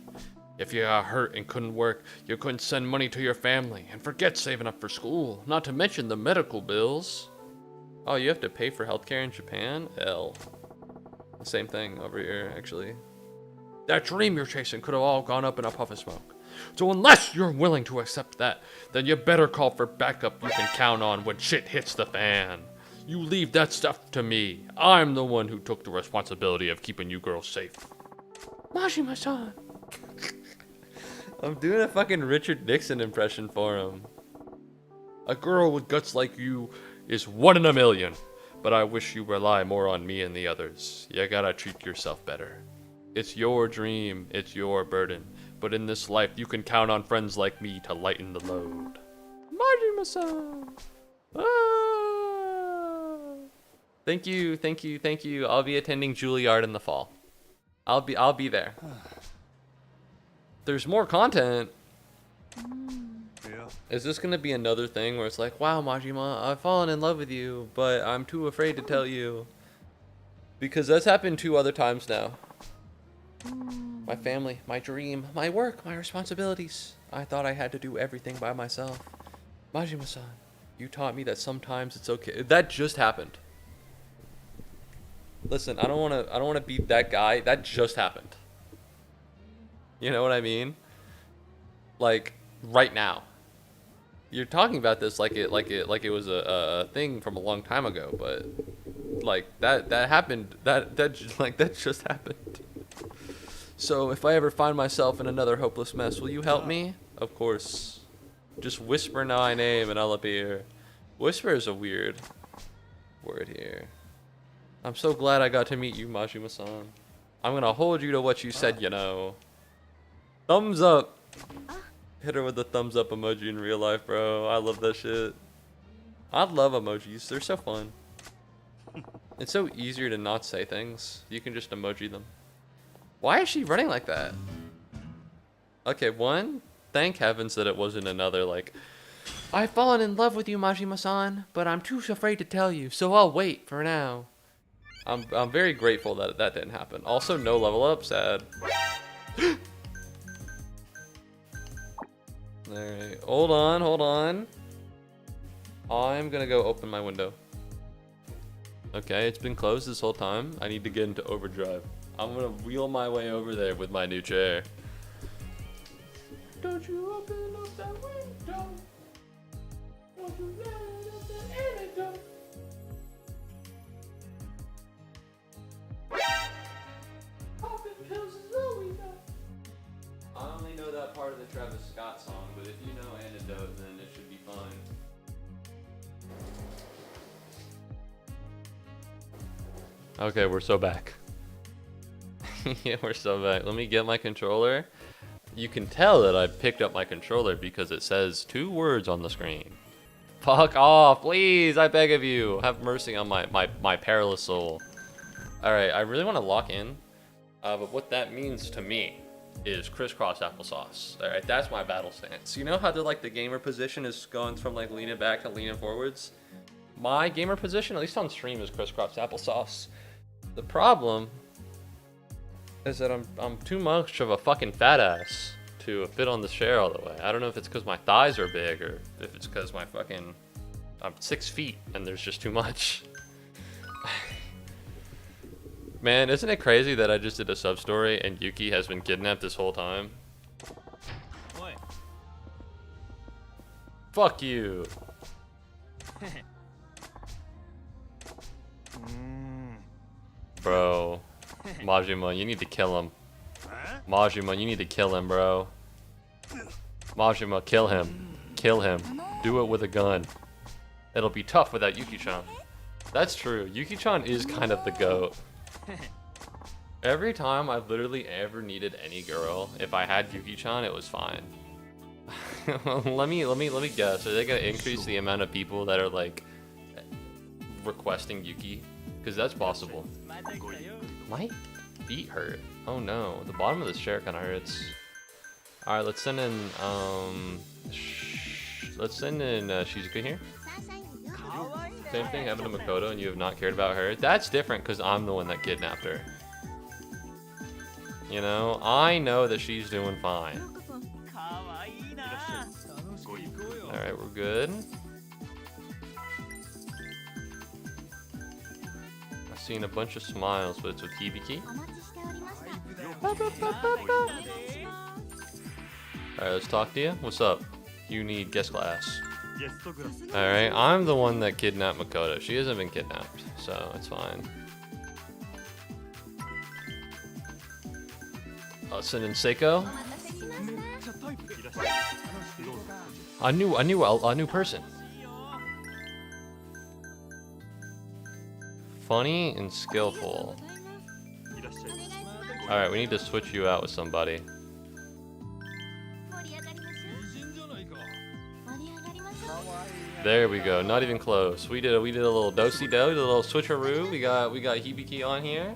If you got hurt and couldn't work, you couldn't send money to your family, and forget saving up for school, not to mention the medical bills. Oh, you have to pay for healthcare in Japan? L. Same thing over here, actually. That dream you're chasing could have all gone up in a puff of smoke. So unless you're willing to accept that, then you better call for backup you can count on when shit hits the fan. You leave that stuff to me. I'm the one who took the responsibility of keeping you girls safe. Majima-san. I'm doing a fucking Richard Nixon impression for him. A girl with guts like you is 1 in a million. But I wish you rely more on me and the others. You gotta treat yourself better. It's your dream, it's your burden. But in this life, you can count on friends like me to lighten the load. Majima-san! Ah! Thank you. I'll be attending Juilliard in the fall. I'll be there. There's more content. Is this gonna be another thing where it's like, wow, Majima, I've fallen in love with you, but I'm too afraid to tell you? Because that's happened 2 other times now. My family, my dream, my work, my responsibilities. I thought I had to do everything by myself. Majima-san, you taught me that sometimes it's okay. That just happened. Listen, I don't wanna be that guy. That just happened. You know what I mean? Like, right now. You're talking about this like it was a thing from a long time ago, but like that happened. That just happened. So if I ever find myself in another hopeless mess, will you help me? Of course. Just whisper my name and I'll appear. Whisper is a weird word here. I'm so glad I got to meet you, Majima-san. I'm gonna hold you to what you said, you know. Thumbs up. Hit her with the thumbs up emoji in real life, bro. I love that shit. I love emojis. They're so fun. It's so easier to not say things. You can just emoji them. Why is she running like that? Okay, 1, Thank heavens that it wasn't another like, I've fallen in love with you, Majima-san, but I'm too afraid to tell you, so I'll wait for now. I'm very grateful that that didn't happen. Also, no level up, sad. Alright, hold on. I'm gonna go open my window. Okay, it's been closed this whole time. I need to get into overdrive. I'm gonna wheel my way over there with my new chair. Don't you open up that window. Don't you let up that antidote. Poppin' pills is all we know. I only know that part of the Travis Scott song, but if you know antidote, then it should be fine. Okay, we're so back. Yeah, we're so back. Let me get my controller. You can tell that I picked up my controller because it says 2 words on the screen. Fuck off, please, I beg of you. Have mercy on my perilous soul. Alright, I really want to lock in. But what that means to me is crisscross applesauce. Alright, that's my battle stance. You know how the gamer position is going from like leaning back to leaning forwards? My gamer position, at least on stream, is crisscross applesauce. The problem is that I'm too much of a fucking fat ass to fit on the chair all the way. I don't know if it's because my thighs are big or if it's because I'm 6 feet and there's just too much. Man, isn't it crazy that I just did a sub story and Yuki has been kidnapped this whole time? Oi. Fuck you. Bro, Majima, you need to kill him. Majima, you need to kill him, bro. Majima, kill him. Kill him. Do it with a gun. It'll be tough without Yuki-chan. That's true. Yuki-chan is kind of the GOAT. Every time I've literally ever needed any girl, if I had Yuki-chan, it was fine. let me guess. Are they gonna increase the amount of people that are like requesting Yuki? Because that's possible. My feet hurt. Oh no, the bottom of this chair kind of hurts. All right, let's send in Shizuka here. Same thing happened to Makoto, and you have not cared about her. That's different because I'm the one that kidnapped her. You know, I know that she's doing fine. All right, we're good. I've seen a bunch of smiles, but it's with Hibiki. Alright, let's talk to you. What's up? You need guest class. Alright, I'm the one that kidnapped Makoto. She hasn't been kidnapped, so it's fine. I'll send in Seiko. A new person. Funny and skillful. Alright, we need to switch you out with somebody. There we go. Not even close. We did a little do-si-do, a little switcheroo. We got Hibiki on here.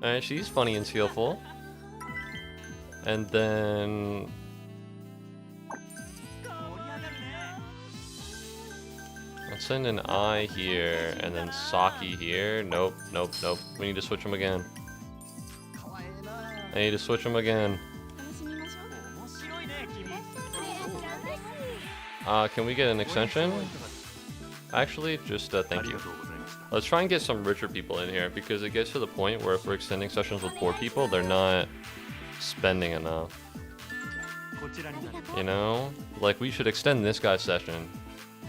Alright, she's funny and skillful. And then let's send an I here, and then Saki here. Nope. We need to switch them again. I need to switch them again. Can we get an extension? Actually, just thank you. Let's try and get some richer people in here, because it gets to the point where if we're extending sessions with poor people, they're not spending enough. You know? Like, we should extend this guy's session,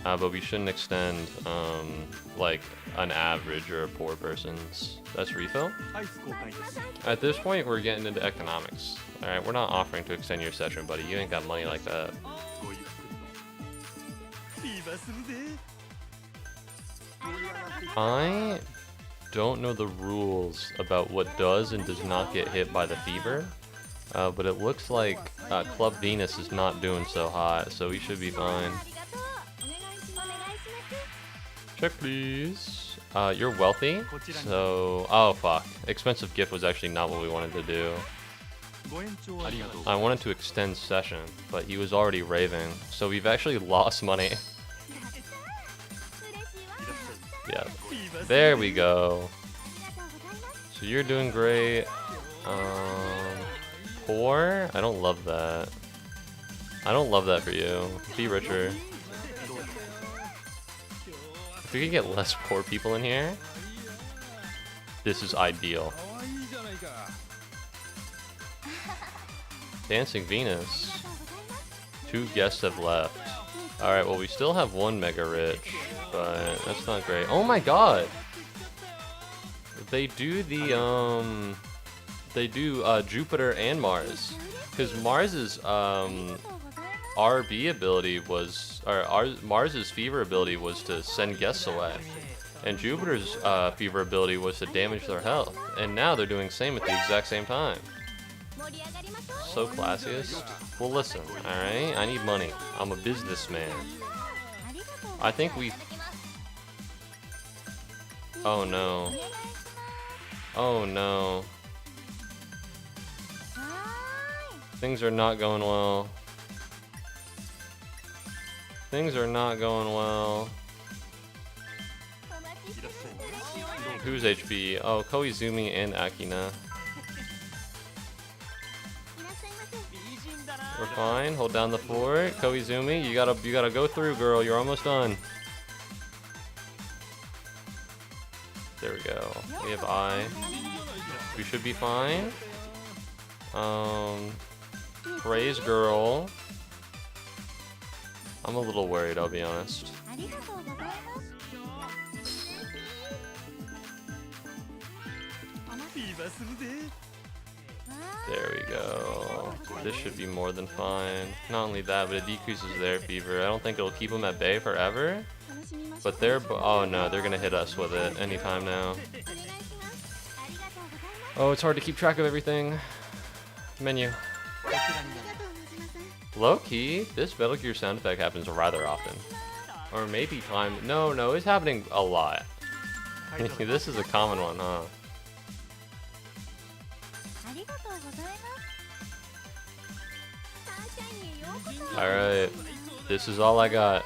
but we shouldn't extend, like, an average or a poor person's. That's refill? At this point, we're getting into economics. Alright, we're not offering to extend your session, buddy. You ain't got money like that. I don't know the rules about what does and does not get hit by the fever, but it looks like Club Venus is not doing so hot, so we should be fine. Check please. You're wealthy, so... Oh fuck. Expensive gift was actually not what we wanted to do. I wanted to extend session, but he was already raving, so we've actually lost money. Yeah, there we go. So you're doing great. Poor? I don't love that. I don't love that for you. Be richer. If we could get less poor people in here, this is ideal. Dancing Venus. 2 guests have left. Alright, well we still have 1 mega rich, but that's not great. Oh my god! They do the, Jupiter and Mars. Because Mars's, RB ability was, Mars's fever ability was to send guests away. And Jupiter's, fever ability was to damage their health. And now they're doing the same at the exact same time. So classiest. Well listen, alright? I need money. I'm a businessman. I think we... Oh no. Oh no. Things are not going well. Things are not going well. Who's HP? Oh, Koizumi and Akina. We're fine. Hold down the fort. Koizumi, you gotta go through, girl. You're almost done. There we go. We have I. We should be fine. Praise girl. I'm a little worried, I'll be honest. There we go. This should be more than fine. Not only that, but it decreases their fever. I don't think it'll keep them at bay forever. But they're... Oh no, they're gonna hit us with it anytime now. Oh, it's hard to keep track of everything. Menu. Low-key, this Metal Gear sound effect happens rather often. Or maybe time... No, it's happening a lot. This is a common one, huh? Alright, this is all I got.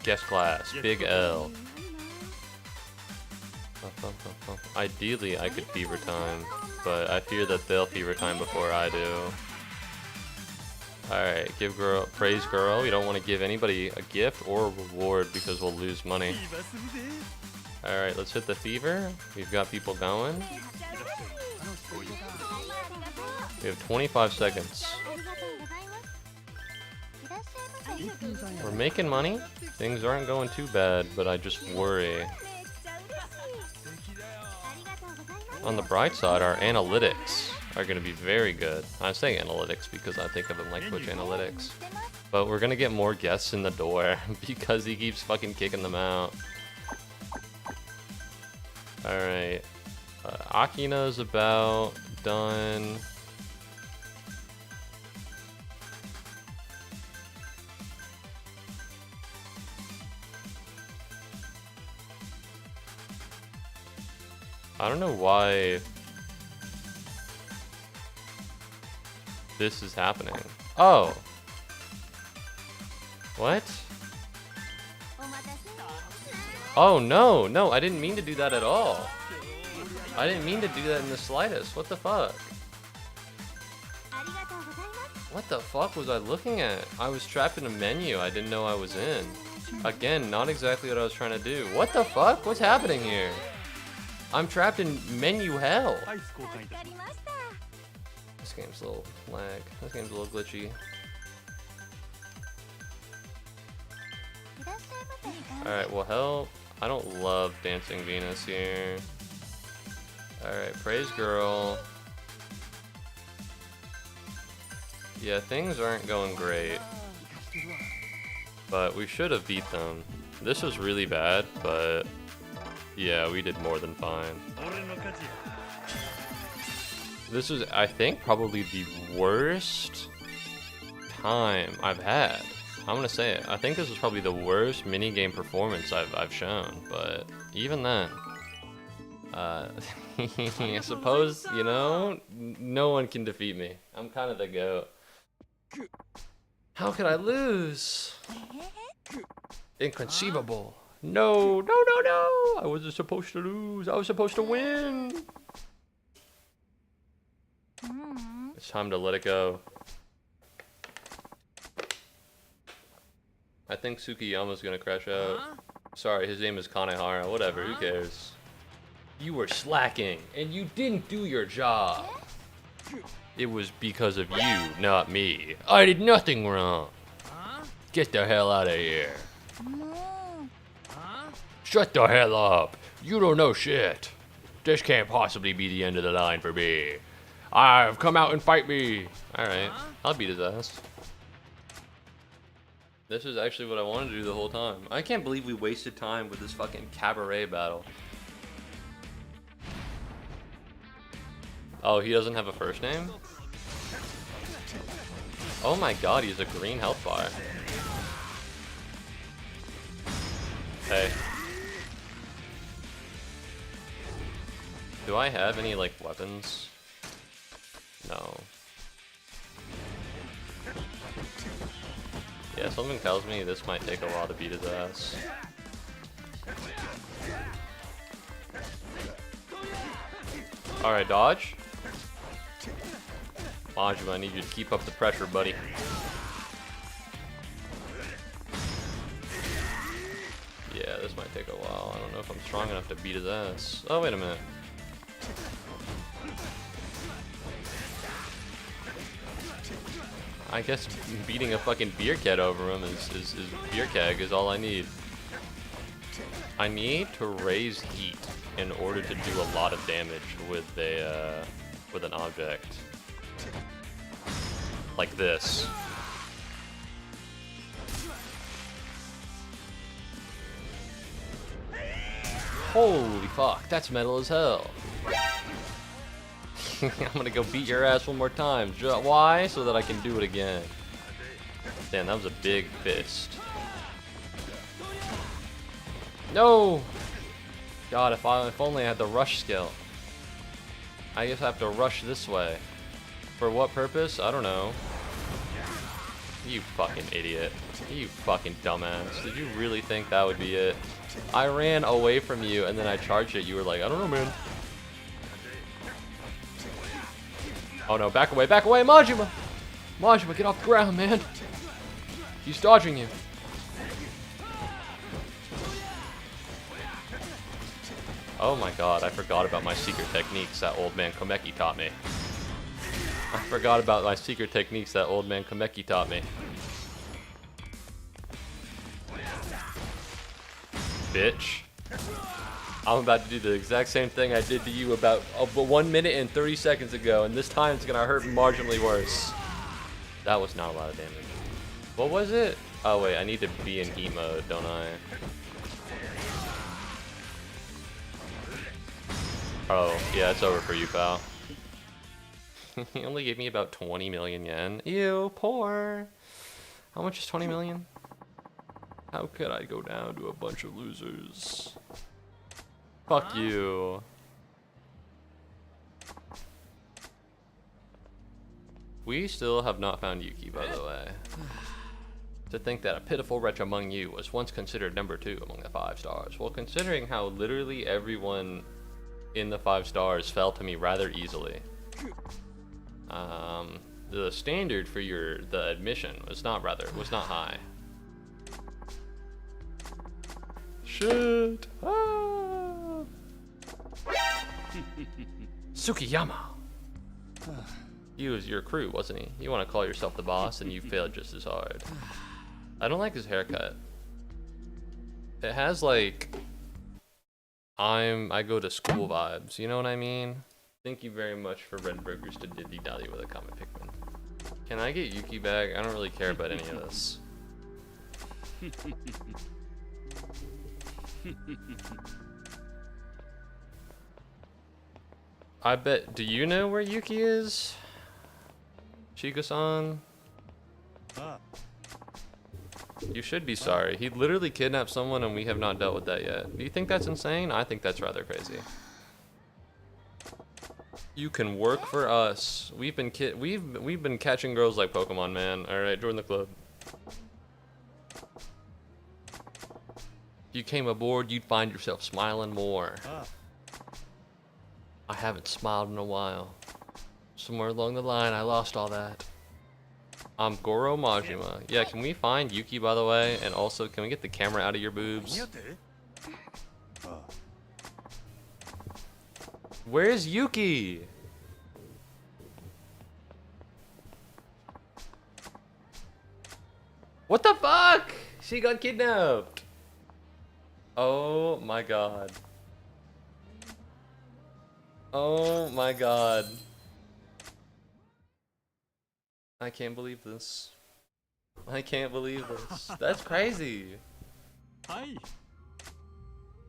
Guest class, Big L. Ideally, I could fever time, but I fear that they'll fever time before I do. Alright, give girl, praise girl. We don't want to give anybody a gift or a reward because we'll lose money. Alright, let's hit the fever. We've got people going. We have 25 seconds. We're making money. Things aren't going too bad, but I just worry. On the bright side, our analytics are going to be very good. I say analytics because I think of them like Twitch analytics. But we're going to get more guests in the door because he keeps fucking kicking them out. Alright. Akina's about done. I don't know why this is happening. Oh! What? Oh no, no, I didn't mean to do that at all. I didn't mean to do that in the slightest. What the fuck? What the fuck was I looking at? I was trapped in a menu I didn't know I was in. Again, not exactly what I was trying to do. What the fuck? What's happening here? I'm trapped in menu hell. This game's a little lag. This game's a little glitchy. Alright, well help. I don't love Dancing Venus here. Alright, praise girl. Yeah, things aren't going great. But we should have beat them. This was really bad, but yeah, we did more than fine. This was, I think, probably the worst time I've had. I'm gonna say it. I think this was probably the worst minigame performance I've shown, but even then, I suppose, you know, no one can defeat me. I'm kind of the GOAT. How could I lose? Inconceivable. No, no, no, no! I wasn't supposed to lose. I was supposed to win. It's time to let it go. I think Tsukiyama's gonna crash out. Sorry, his name is Kanehara. Whatever, who cares? You were slacking, and you didn't do your job. It was because of you, not me. I did nothing wrong. Get the hell out of here. Shut the hell up. You don't know shit. This can't possibly be the end of the line for me. I've come out and fight me. Alright, I'll beat his ass. This is actually what I wanted to do the whole time. I can't believe we wasted time with this fucking cabaret battle. Oh, he doesn't have a first name? Oh my god, he has a green health bar. Hey. Do I have any, like, weapons? No. Yeah, something tells me this might take a while to beat his ass. Alright, dodge. Majima, I need you to keep up the pressure, buddy. Yeah, this might take a while. I don't know if I'm strong enough to beat his ass. Oh, wait a minute. I guess beating a fucking beer keg over him is beer keg is all I need. I need to raise heat in order to do a lot of damage with a with an object like this. Holy fuck, that's metal as hell. I'm gonna go beat your ass one more time. Why? So that I can do it again. Damn, that was a big fist. No! God, if only I had the rush skill. I guess I have to rush this way. For what purpose? I don't know. You fucking idiot. You fucking dumbass. Did you really think that would be it? I ran away from you and then I charged it. You were like, I don't know, man. Oh no, back away, Majima! Majima, get off the ground, man! He's dodging you. Oh my god, I forgot about my secret techniques that old man Komeki taught me. I forgot about my secret techniques that old man Komeki taught me. Bitch. I'm about to do the exact same thing I did to you about 1 minute and 30 seconds ago, and this time it's gonna hurt marginally worse. That was not a lot of damage. What was it? Oh wait, I need to be in heat mode, don't I? Oh, yeah, it's over for you, pal. He only gave me about 20 million yen. Ew, poor. How much is 20 million? How could I go down to a bunch of losers? Fuck you. We still have not found Yuki, by the way. To think that a pitiful wretch among you was once considered number 2 among the 5 stars. Well, considering how literally everyone in the 5 stars fell to me rather easily. The standard for the admission was not high. Shit. Ah. Tsukiyama. He was your crew, wasn't he? You want to call yourself the boss, and you failed just as hard. I don't like his haircut. It has like I go to school vibes. You know what I mean? Thank you very much for Red Burgers to Diddy Dally with a comment, Pikmin. Can I get Yuki back? I don't really care about any of this. I bet. Do you know where Yuki is? Chico-san? You should be sorry. He literally kidnapped someone and we have not dealt with that yet. Do you think that's insane? I think that's rather crazy. You can work for us. We've been catching girls like Pokemon, man. All right, join the club. If you came aboard, you'd find yourself smiling more. I haven't smiled in a while. Somewhere along the line, I lost all that. I'm Goro Majima. Yeah, can we find Yuki, by the way? And also, can we get the camera out of your boobs? Where's Yuki? What the fuck? She got kidnapped. Oh my god. Oh my god. I can't believe this. I can't believe this. That's crazy. Hi.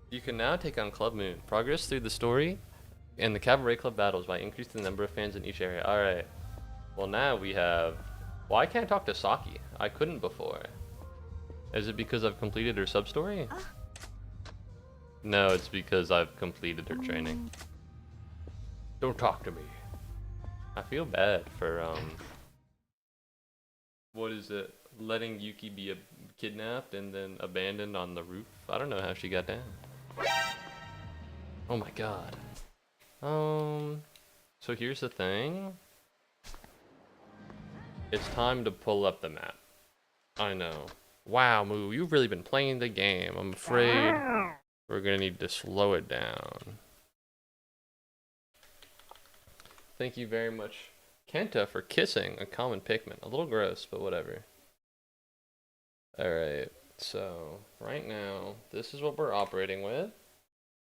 You can now take on Club Moon. Progress through the story and the Cabaret Club battles by increasing the number of fans in each area. Alright. Well, now we have... Well, I can't talk to Saki. I couldn't before. Is it because I've completed her sub-story? No, it's because I've completed her training. Don't talk to me. I feel bad for, what is it? Letting Yuki be kidnapped and then abandoned on the roof? I don't know how she got down. Oh my god. So here's the thing. It's time to pull up the map. I know. Wow, Moo, you've really been playing the game. I'm afraid we're gonna need to slow it down. Thank you very much, Kenta, for kissing a common Pikmin. A little gross, but whatever. Alright, so right now, this is what we're operating with.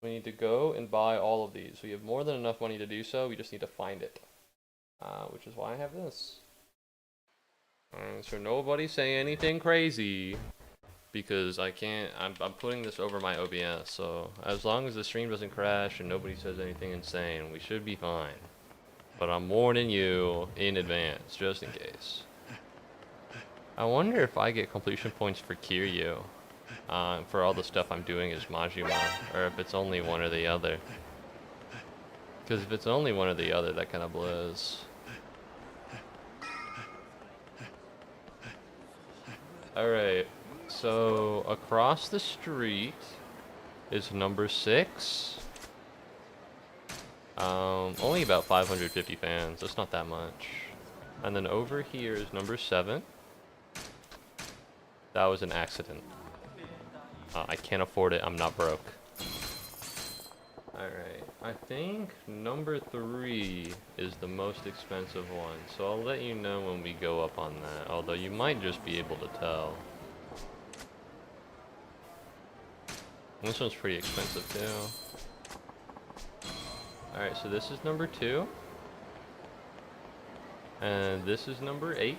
We need to go and buy all of these. We have more than enough money to do so, we just need to find it. Which is why I have this. So nobody say anything crazy, because I can't, I'm putting this over my OBS, so as long as the stream doesn't crash and nobody says anything insane, we should be fine. But I'm warning you in advance, just in case. I wonder if I get completion points for Kiryu, for all the stuff I'm doing as Majima, or if it's only one or the other. Because if it's only one or the other, that kind of blows. Alright, so across the street is number 6. Only about 550 fans, that's not that much. And then over here is number 7. That was an accident. I can't afford it, I'm not broke. Alright, I think number 3 is the most expensive one, so I'll let you know when we go up on that, although you might just be able to tell. This one's pretty expensive too. Alright, so this is number 2. And this is number 8.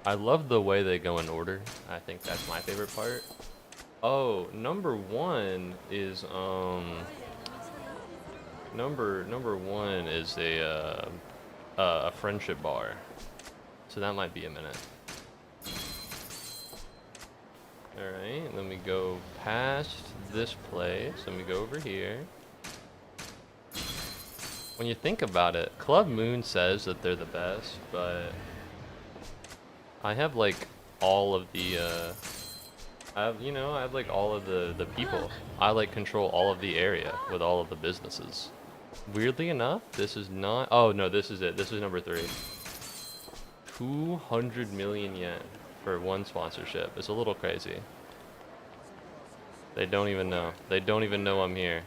I love the way they go in order. I think that's my favorite part. Oh, number 1 is, Number 1 is a friendship bar. So that might be a minute. Alright, then we go past this place, and we go over here. When you think about it, Club Moon says that they're the best, but I have like all of the I have like all of the people. I like control all of the area with all of the businesses. Weirdly enough, this is not, oh no, this is it. This is number 3. 200 million yen for one sponsorship. It's a little crazy. They don't even know. They don't even know I'm here.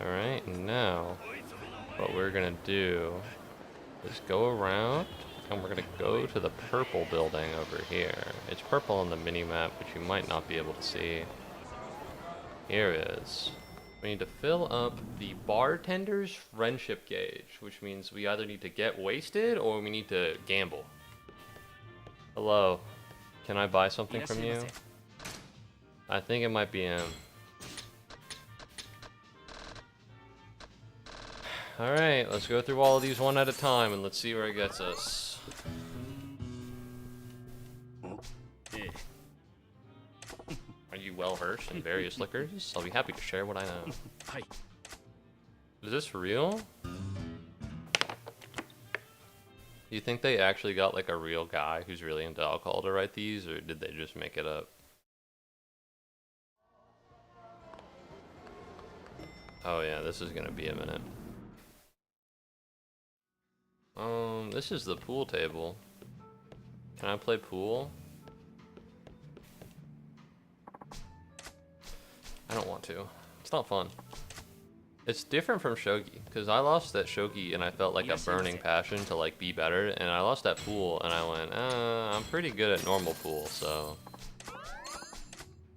Alright, now what we're gonna do is go around and we're gonna go to the purple building over here. It's purple on the mini-map, but you might not be able to see. Here it is. We need to fill up the bartender's friendship gauge, which means we either need to get wasted or we need to gamble. Hello, can I buy something from you? I think it might be him. Alright, let's go through all of these one at a time and let's see where it gets us. Are you well versed in various liquors? I'll be happy to share what I know. Is this real? Do you think they actually got like a real guy who's really into alcohol to write these, or did they just make it up? Oh yeah, this is gonna be a minute. This is the pool table. Can I play pool? I don't want to. It's not fun. It's different from shogi, because I lost that shogi and I felt like a burning passion to like be better, and I lost that pool and I went, I'm pretty good at normal pool, so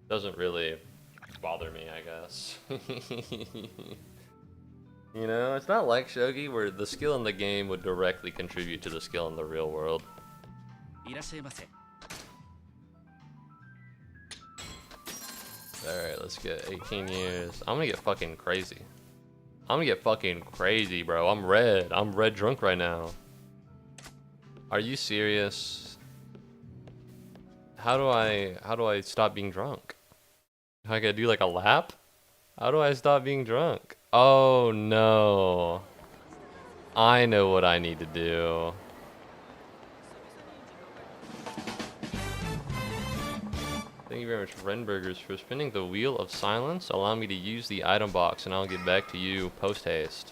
doesn't really bother me, I guess. You know, it's not like shogi where the skill in the game would directly contribute to the skill in the real world. Alright, let's get 18 years. I'm gonna get fucking crazy. I'm gonna get fucking crazy, bro. I'm red drunk right now. Are you serious? How do I stop being drunk? I gotta do like a lap? How do I stop being drunk? Oh no. I know what I need to do. Thank you very much, Renburgers, for spinning the wheel of silence. Allow me to use the item box and I'll get back to you post haste.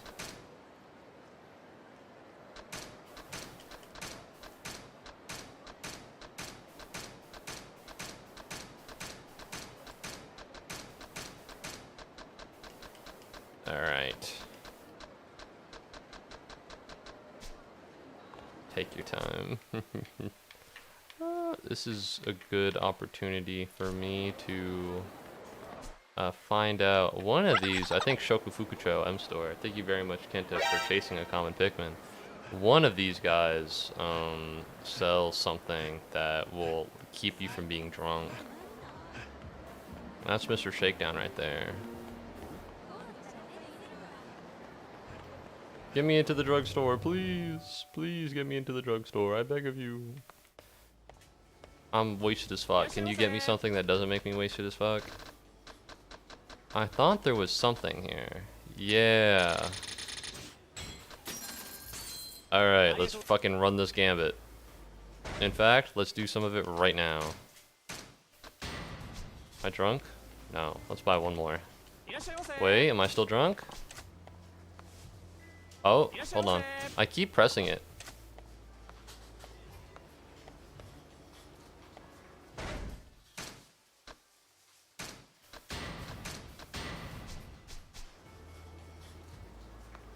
Alright. Take your time. This is a good opportunity for me to find out one of these. I think Shokufukucho M Store. Thank you very much, Kenta, for chasing a common Pikmin. One of these guys sells something that will keep you from being drunk. That's Mr. Shakedown right there. Get me into the drugstore, please. Please get me into the drugstore. I beg of you. I'm wasted as fuck. Can you get me something that doesn't make me wasted as fuck? I thought there was something here. Yeah. Alright, let's fucking run this gambit. In fact, let's do some of it right now. Am I drunk? No. Let's buy one more. Wait, am I still drunk? Oh, hold on. I keep pressing it.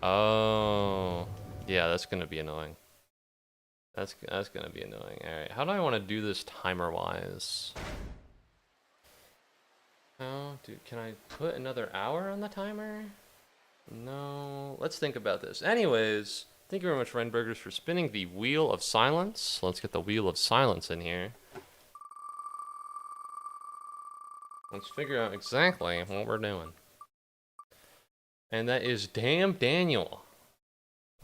Oh, yeah, that's gonna be annoying. That's gonna be annoying. All right, how do I want to do this timer-wise? Oh, dude, can I put another hour on the timer? No, let's think about this. Anyways, thank you very much, Renburgers, for spinning the wheel of silence. Let's get the wheel of silence in here. Let's figure out exactly what we're doing. And that is Damn Daniel.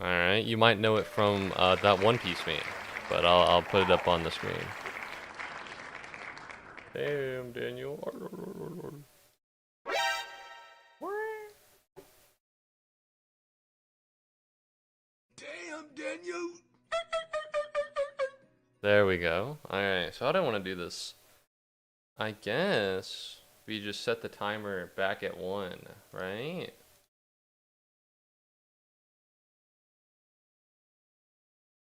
Alright, you might know it from that One Piece meme, but I'll put it up on the screen. Damn Daniel. Damn, Daniel. There we go. Alright, so how do I want to do this? I guess we just set the timer back at 1, right?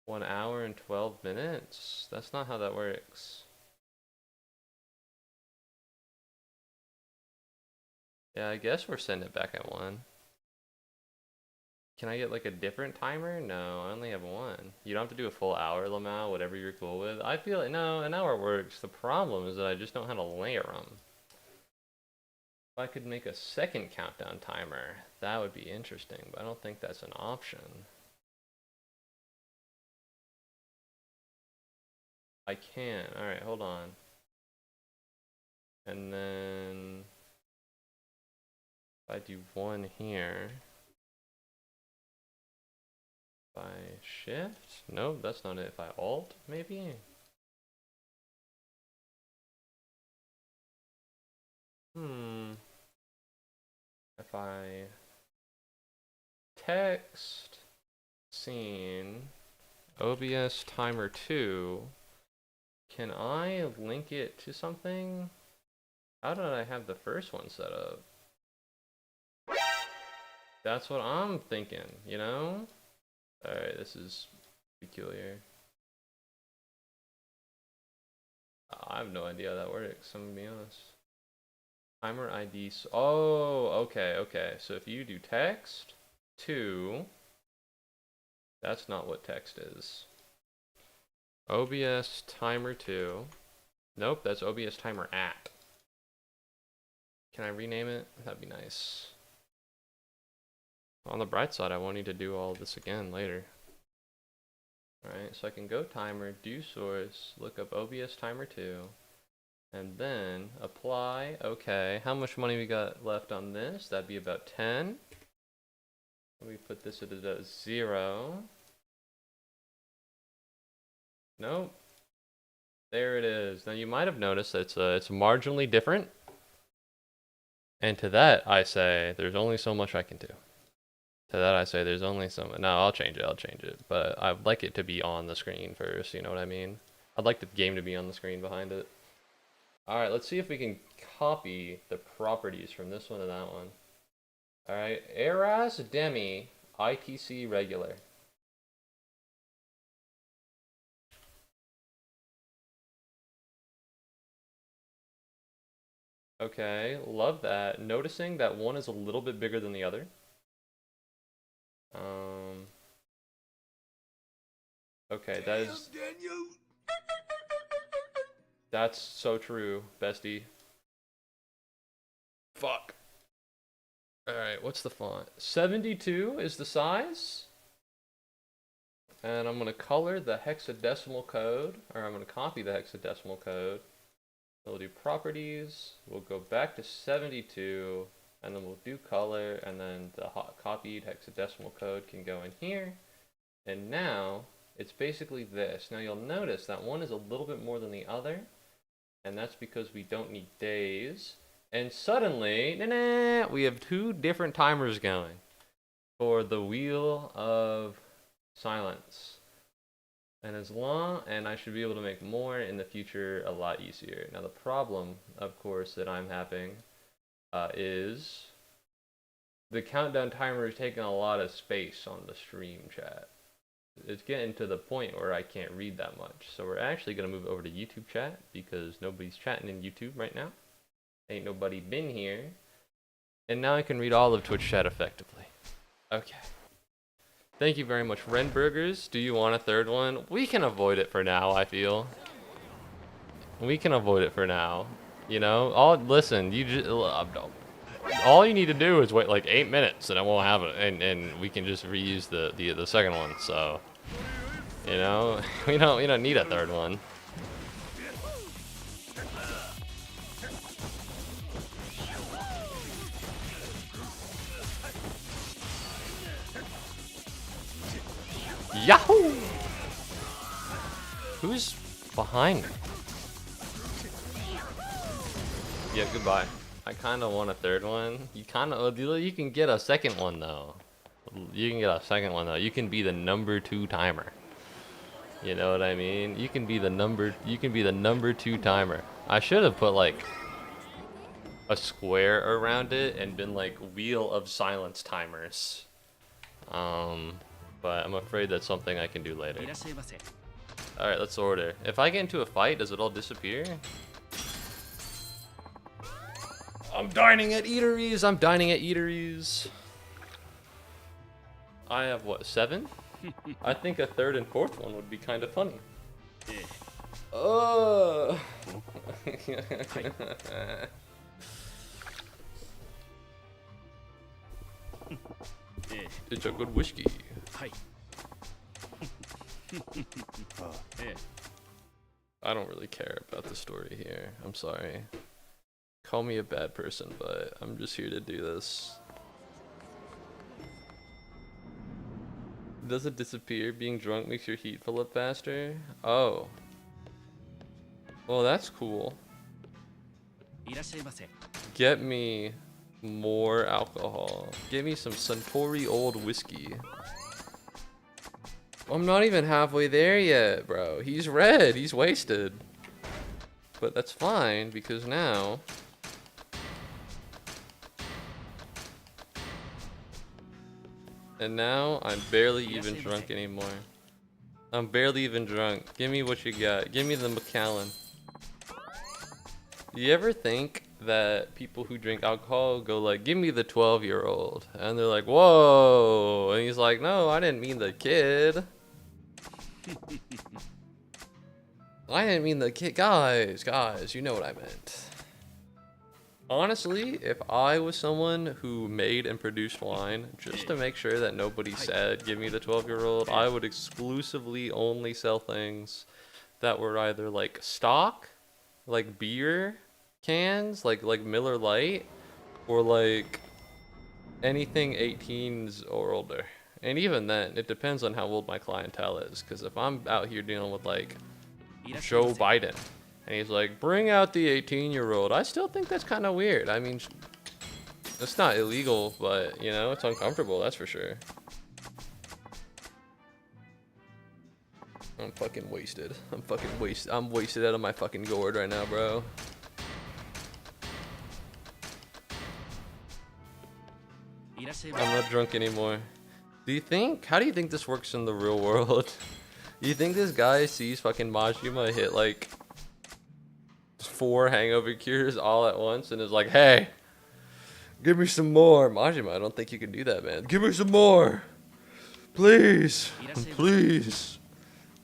One hour and 12 minutes? That's not how that works. Yeah, I guess we're setting it back at 1. Can I get like a different timer? No, I only have 1. You don't have to do a full hour, Lamau, whatever you're cool with. I feel like, no, an hour works. The problem is that I just don't know how to layer them. If I could make a second countdown timer, that would be interesting, but I don't think that's an option. I can. Alright, hold on. And then if I do 1 here. I shift? Nope, that's not it. If I alt, maybe? If I text scene OBS timer 2, can I link it to something? How did I have the first one set up? That's what I'm thinking, you know? Alright, this is peculiar. I have no idea how that works, I'm gonna be honest. Timer ID. Oh, okay, okay. So if you do text to, that's not what text is. OBS timer 2. Nope, that's OBS timer at. Can I rename it? That'd be nice. On the bright side, I won't need to do all this again later. Alright, so I can go timer, do source, look up OBS timer 2. And then apply. Okay, how much money we got left on this? That'd be about 10. We put this at a 0. Nope. There it is. Now you might have noticed that it's marginally different. And to that I say there's only so much I can do. To that I say there's only so much. No, I'll change it. But I'd like it to be on the screen first, you know what I mean? I'd like the game to be on the screen behind it. Alright, let's see if we can copy the properties from this one to that one. Alright, Eras Demi ITC regular. Okay, love that. Noticing that one is a little bit bigger than the other. Okay, that is... That's so true, bestie. Fuck. Alright, what's the font? 72 is the size. And I'm gonna color the hexadecimal code, or I'm gonna copy the hexadecimal code. We'll do properties, we'll go back to 72, and then we'll do color, and then the copied hexadecimal code can go in here. And now, it's basically this. Now you'll notice that one is a little bit more than the other, and that's because we don't need days. And suddenly, we have 2 different timers going for the Wheel of Silence. And I should be able to make more in the future a lot easier. Now the problem, of course, that I'm having is the countdown timer is taking a lot of space on the stream chat. It's getting to the point where I can't read that much. So we're actually going to move over to YouTube chat because nobody's chatting in YouTube right now. Ain't nobody been here. And now I can read all of Twitch chat effectively. Okay. Thank you very much. Renburgers, do you want a third one? We can avoid it for now, I feel. We can avoid it for now. You know? Listen, you just... all you need to do is wait like 8 minutes and it won't have it. And we can just reuse the second one, so... You know? We don't need a third one. Yahoo! Who's behind me? Yeah, goodbye. I kind of want a third one. You can get a second one though. You can get a second one though. You can be the number 2 timer. You know what I mean? You can be the number 2 timer. I should have put like a square around it and been like Wheel of Silence timers. But I'm afraid that's something I can do later. Alright, let's order. If I get into a fight, does it all disappear? I'm dining at eateries. I have what, 7? I think a 3rd and 4th one would be kind of funny. It's a good whiskey. I don't really care about the story here. I'm sorry. Call me a bad person, but I'm just here to do this. Does it disappear? Being drunk makes your heat fill up faster? Oh. Well, that's cool. Get me more alcohol. Give me some Suntory old whiskey. I'm not even halfway there yet, bro. He's red. He's wasted. But that's fine because now... And now I'm barely even drunk anymore. I'm barely even drunk. Give me what you got. Give me the Macallan. You ever think that people who drink alcohol go like, give me the 12-year-old? And they're like, whoa. And he's like, no, I didn't mean the kid. I didn't mean the kid. Guys, you know what I meant. Honestly, if I was someone who made and produced wine, just to make sure that nobody said, give me the 12-year-old, I would exclusively only sell things that were either like stock, like beer cans, like Miller Lite, or like anything 18s or older. And even then, it depends on how old my clientele is. Because if I'm out here dealing with like Joe Biden, and he's like, bring out the 18-year-old, I still think that's kind of weird. I mean, it's not illegal, but you know, it's uncomfortable, that's for sure. I'm fucking wasted. I'm wasted out of my fucking gourd right now, bro. I'm not drunk anymore. How do you think this works in the real world? You think this guy sees fucking Majima hit like 4 hangover cures all at once and is like, hey, give me some more. Majima, I don't think you can do that, man. Give me some more. Please. Please.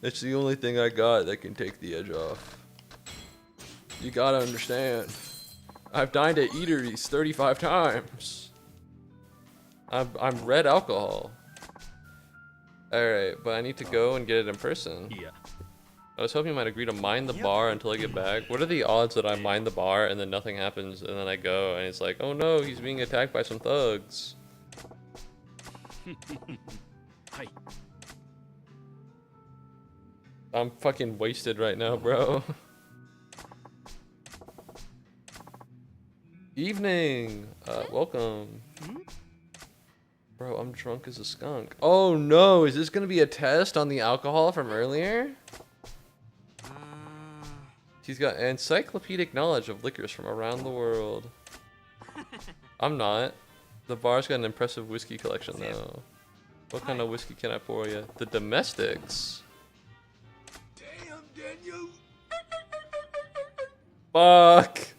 It's the only thing I got that can take the edge off. You gotta understand. I've dined at eateries 35 times. I'm red alcohol. Alright, but I need to go and get it in person. Yeah. I was hoping you might agree to mind the bar until I get back. What are the odds that I mind the bar and then nothing happens and then I go and it's like, oh no, he's being attacked by some thugs. I'm fucking wasted right now, bro. Evening! Welcome. Bro, I'm drunk as a skunk. Oh no, is this gonna be a test on the alcohol from earlier? He's got encyclopedic knowledge of liquors from around the world. I'm not. The bar's got an impressive whiskey collection though. What kind of whiskey can I pour you? The domestics. Damn, Daniel. Fuck.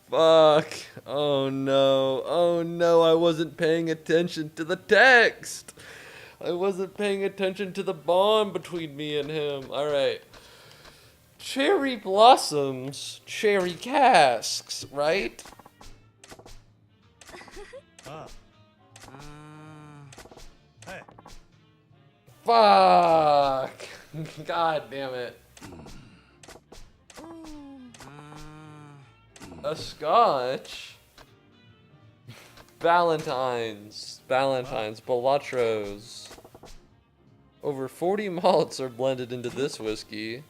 Fuck. Oh no. Oh no, I wasn't paying attention to the text. I wasn't paying attention to the bond between me and him. Alright. Cherry blossoms, cherry casks, right? Hey. Fuck. God damn it. A scotch? Valentine's, Balatros. Over 40 malts are blended into this whiskey.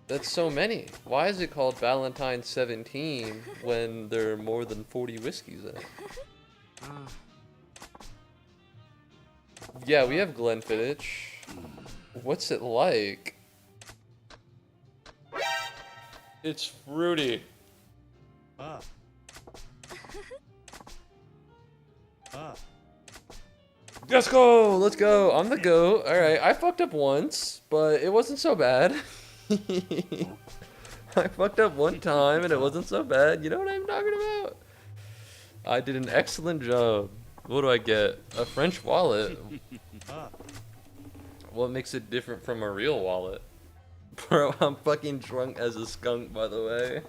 That's so many. Why is it called Valentine 17 when there are more than 40 whiskeys in it? Yeah, we have Glenfiddich. What's it like? It's fruity. Let's go! Let's go! I'm the goat. Alright, I fucked up once, but it wasn't so bad. I fucked up one time and it wasn't so bad. You know what I'm talking about? I did an excellent job. What do I get? A French wallet. What makes it different from a real wallet? Bro, I'm fucking drunk as a skunk, by the way.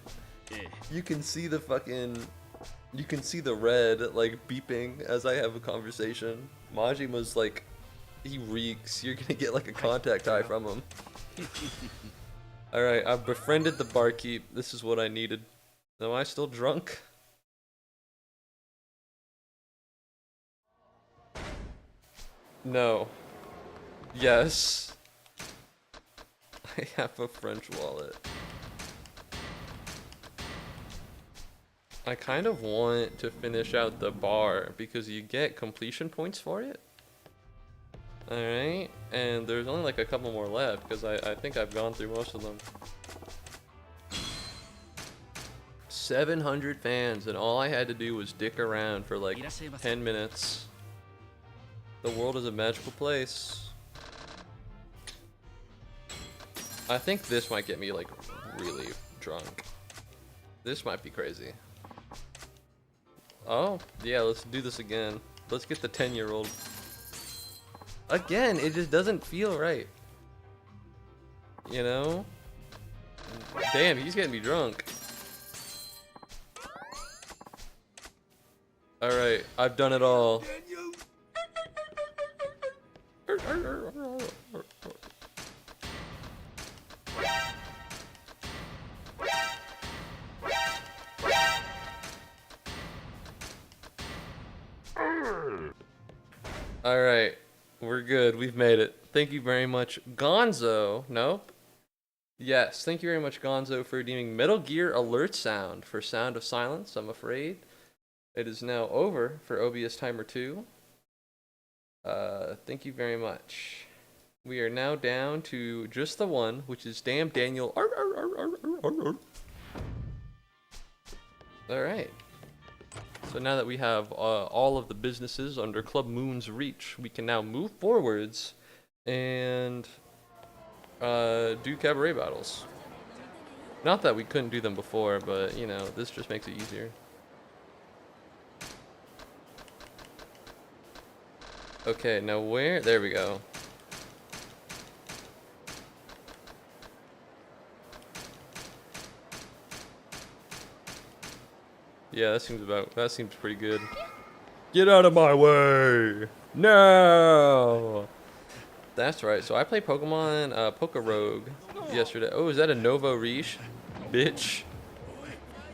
You can see the fucking... You can see the red, like, beeping as I have a conversation. Majima's like... He reeks. You're gonna get, like, a contact high from him. Alright, I've befriended the barkeep. This is what I needed. Am I still drunk? No. Yes. I have a French wallet. I kind of want to finish out the bar because you get completion points for it. Alright, and there's only like a couple more left because I think I've gone through most of them. 700 fans, and all I had to do was dick around for like 10 minutes. The world is a magical place. I think this might get me like really drunk. This might be crazy. Oh, yeah, let's do this again. Let's get the 10-year-old. Again, it just doesn't feel right. You know? Damn, he's getting me drunk. Alright, I've done it all. Alright, we're good. We've made it. Thank you very much, Gonzo. Nope. Yes, thank you very much, Gonzo, for redeeming Metal Gear Alert Sound for Sound of Silence. I'm afraid it is now over for OBS Timer 2. Thank you very much. We are now down to just the one, which is Damn Daniel. Alright. So now that we have all of the businesses under Club Moon's reach, we can now move forwards and do cabaret battles. Not that we couldn't do them before, but you know, this just makes it easier. Okay, now where? There we go. Yeah, that seems pretty good. Get out of my way! No! That's right. So I played Pokemon Poke Rogue yesterday. Oh, is that a Novo Riche? Bitch.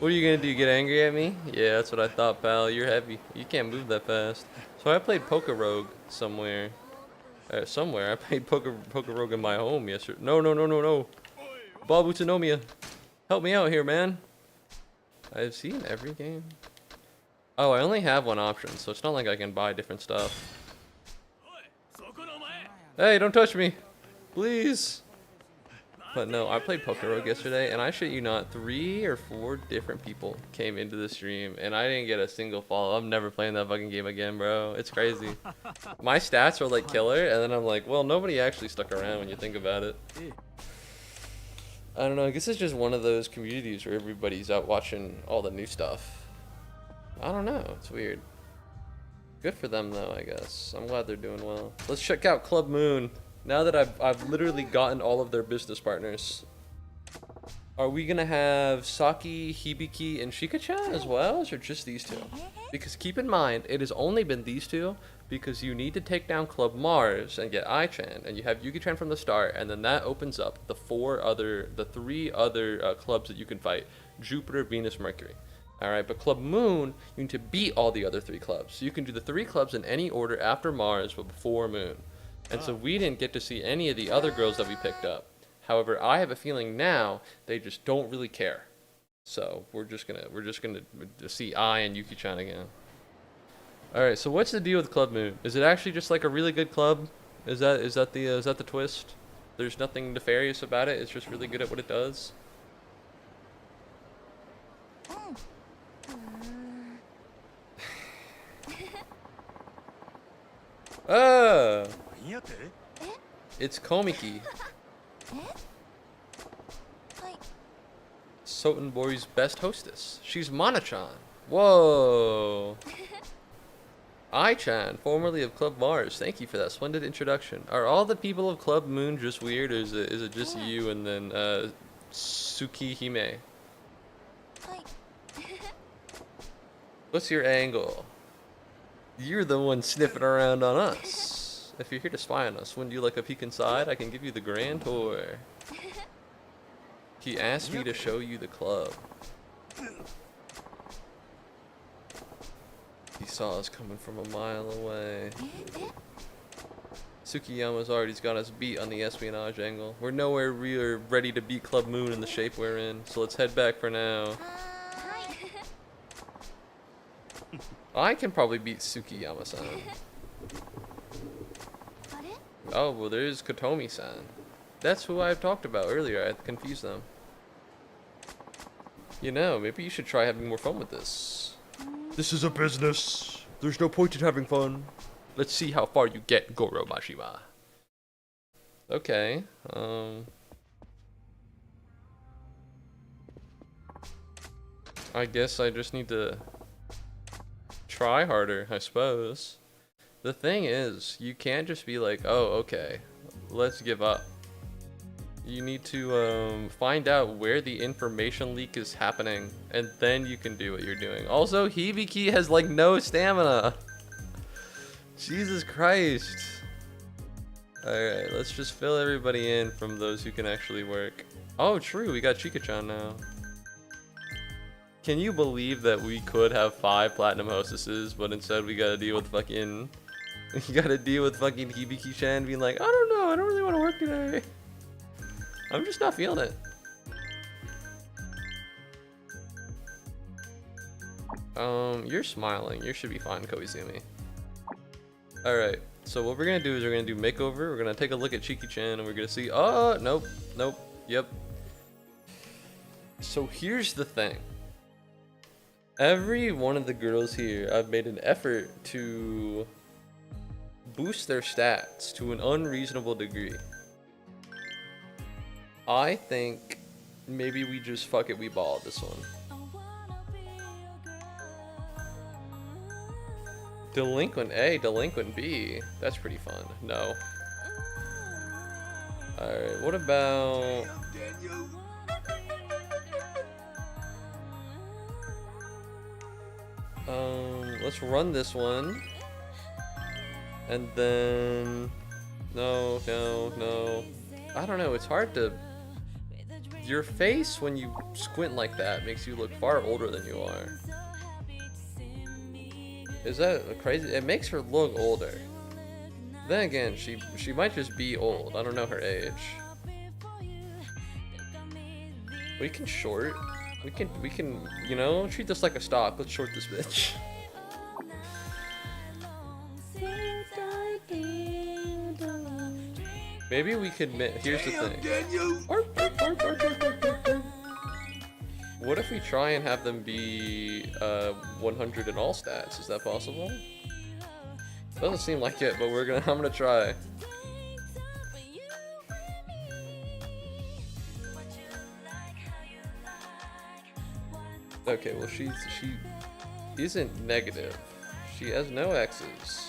What are you gonna do? Get angry at me? Yeah, that's what I thought, pal. You're heavy. You can't move that fast. So I played Poke Rogue somewhere. I played Poke Rogue in my home yesterday. No. Bob Utsunomiya. Help me out here, man. I've seen every game. Oh, I only have one option, so it's not like I can buy different stuff. Hey, don't touch me. Please. But no, I played Poke Rogue yesterday, and I shit you not, 3 or 4 different people came into the stream, and I didn't get a single follow. I'm never playing that fucking game again, bro. It's crazy. My stats are like killer, and then I'm like, well, nobody actually stuck around when you think about it. I don't know, I guess it's just one of those communities where everybody's out watching all the new stuff. I don't know, it's weird. Good for them though, I guess. I'm glad they're doing well. Let's check out Club Moon. Now that I've literally gotten all of their business partners. Are we gonna have Saki, Hibiki, and Shika-chan as well, or just these two? Because keep in mind, it has only been these two, because you need to take down Club Mars and get I-chan, and you have Yuki-chan from the start, and then that opens up the 3 other clubs that you can fight: Jupiter, Venus, Mercury. Alright, but Club Moon, you need to beat all the other 3 clubs. So you can do the 3 clubs in any order after Mars, but before Moon. And so we didn't get to see any of the other girls that we picked up. However, I have a feeling now they just don't really care. So we're just gonna see I and Yuki-chan again. Alright, so what's the deal with Club Moon? Is it actually just like a really good club? Is that the twist? There's nothing nefarious about it, it's just really good at what it does? Oh! It's Komiki. Sotenborg's best hostess. She's Mana-chan. Whoa! I-chan, formerly of Club Mars. Thank you for that splendid introduction. Are all the people of Club Moon just weird, or is it just you and then Tsukihime? What's your angle? You're the one sniffing around on us. If you're here to spy on us, wouldn't you like a peek inside? I can give you the grand tour. He asked me to show you the club. He saw us coming from a mile away. Tsukiyama's already got us beat on the espionage angle. We're nowhere near ready to beat Club Moon in the shape we're in, so let's head back for now. Hi. I can probably beat Tsukiyama-san. Oh, well, there's Kotomi-san. That's who I talked about earlier. I confused them. You know, maybe you should try having more fun with this. This is a business. There's no point in having fun. Let's see how far you get, Goro Majima. Okay, I guess I just need to try harder, I suppose. The thing is, you can't just be like, oh, okay, let's give up. You need to find out where the information leak is happening, and then you can do what you're doing. Also, Hibiki has like no stamina. Jesus Christ. Alright, let's just fill everybody in from those who can actually work. Oh, true, we got Chika-chan now. Can you believe that we could have 5 platinum hostesses, but instead we gotta deal with fucking... We gotta deal with fucking Hibiki-chan being like, I don't know, I don't really want to work today. I'm just not feeling it. You're smiling. You should be fine, Koizumi. Alright, so what we're gonna do is we're gonna do makeover. We're gonna take a look at Chiki-chan and we're gonna see, oh, nope, nope, yep. So here's the thing. Every one of the girls here, I've made an effort to boost their stats to an unreasonable degree. I think maybe we just fuck it, we ball this one. Delinquent A, Delinquent B. That's pretty fun. No. Alright, what about... let's run this one. And then... No, no, no. I don't know, it's hard to... Your face, when you squint like that, makes you look far older than you are. Is that crazy? It makes her look older. Then again, she might just be old. I don't know her age. We can short. We can, you know, treat this like a stock. Let's short this bitch. Maybe we could, here's the thing. What if we try and have them be 100 in all stats? Is that possible? Doesn't seem like it, but I'm gonna try. Okay, well she isn't negative. She has no X's.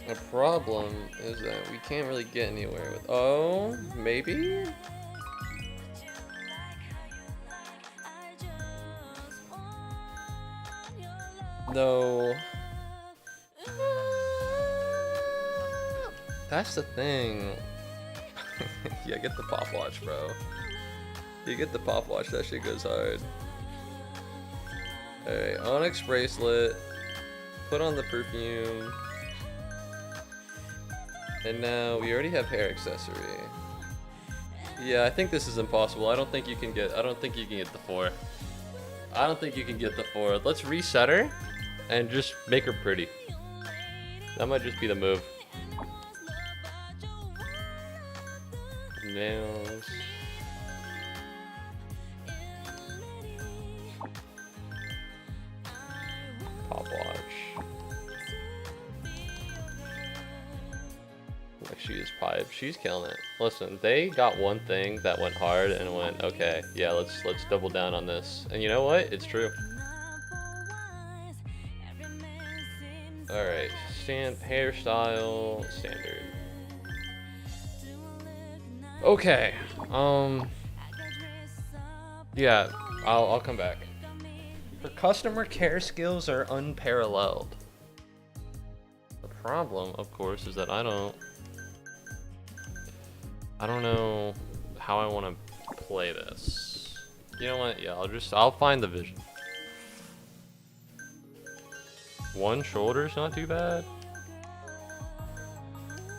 The problem is that we can't really get anywhere with, oh, maybe? No. That's the thing. Yeah, get the pop watch, bro. You get the pop watch, that shit goes hard. Alright, Onyx bracelet. Put on the perfume. And now we already have hair accessory. Yeah, I think this is impossible. I don't think you can get the 4. I don't think you can get the 4. Let's reset her and just make her pretty. That might just be the move. Nails. Pop watch. Like she's killing it. Listen, they got one thing that went hard and went, okay, yeah, let's double down on this. And you know what? It's true. Alright, hairstyle, standard. Okay, yeah, I'll come back. Her customer care skills are unparalleled. The problem, of course, is that I don't know how I want to play this. You know what? Yeah, I'll find the vision. One shoulder's not too bad.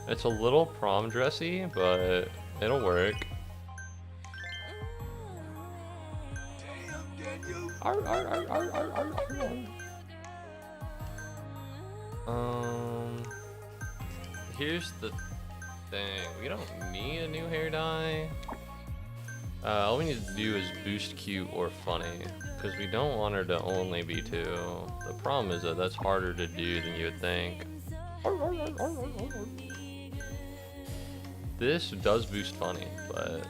It's a little prom dressy, but it'll work. Damn, Daniel. Arr, arr, arr, arr, arr, arr, arr. Here's the thing. We don't need a new hair dye. All we need to do is boost cute or funny, because we don't want her to only be 2. The problem is that that's harder to do than you would think. This does boost funny, but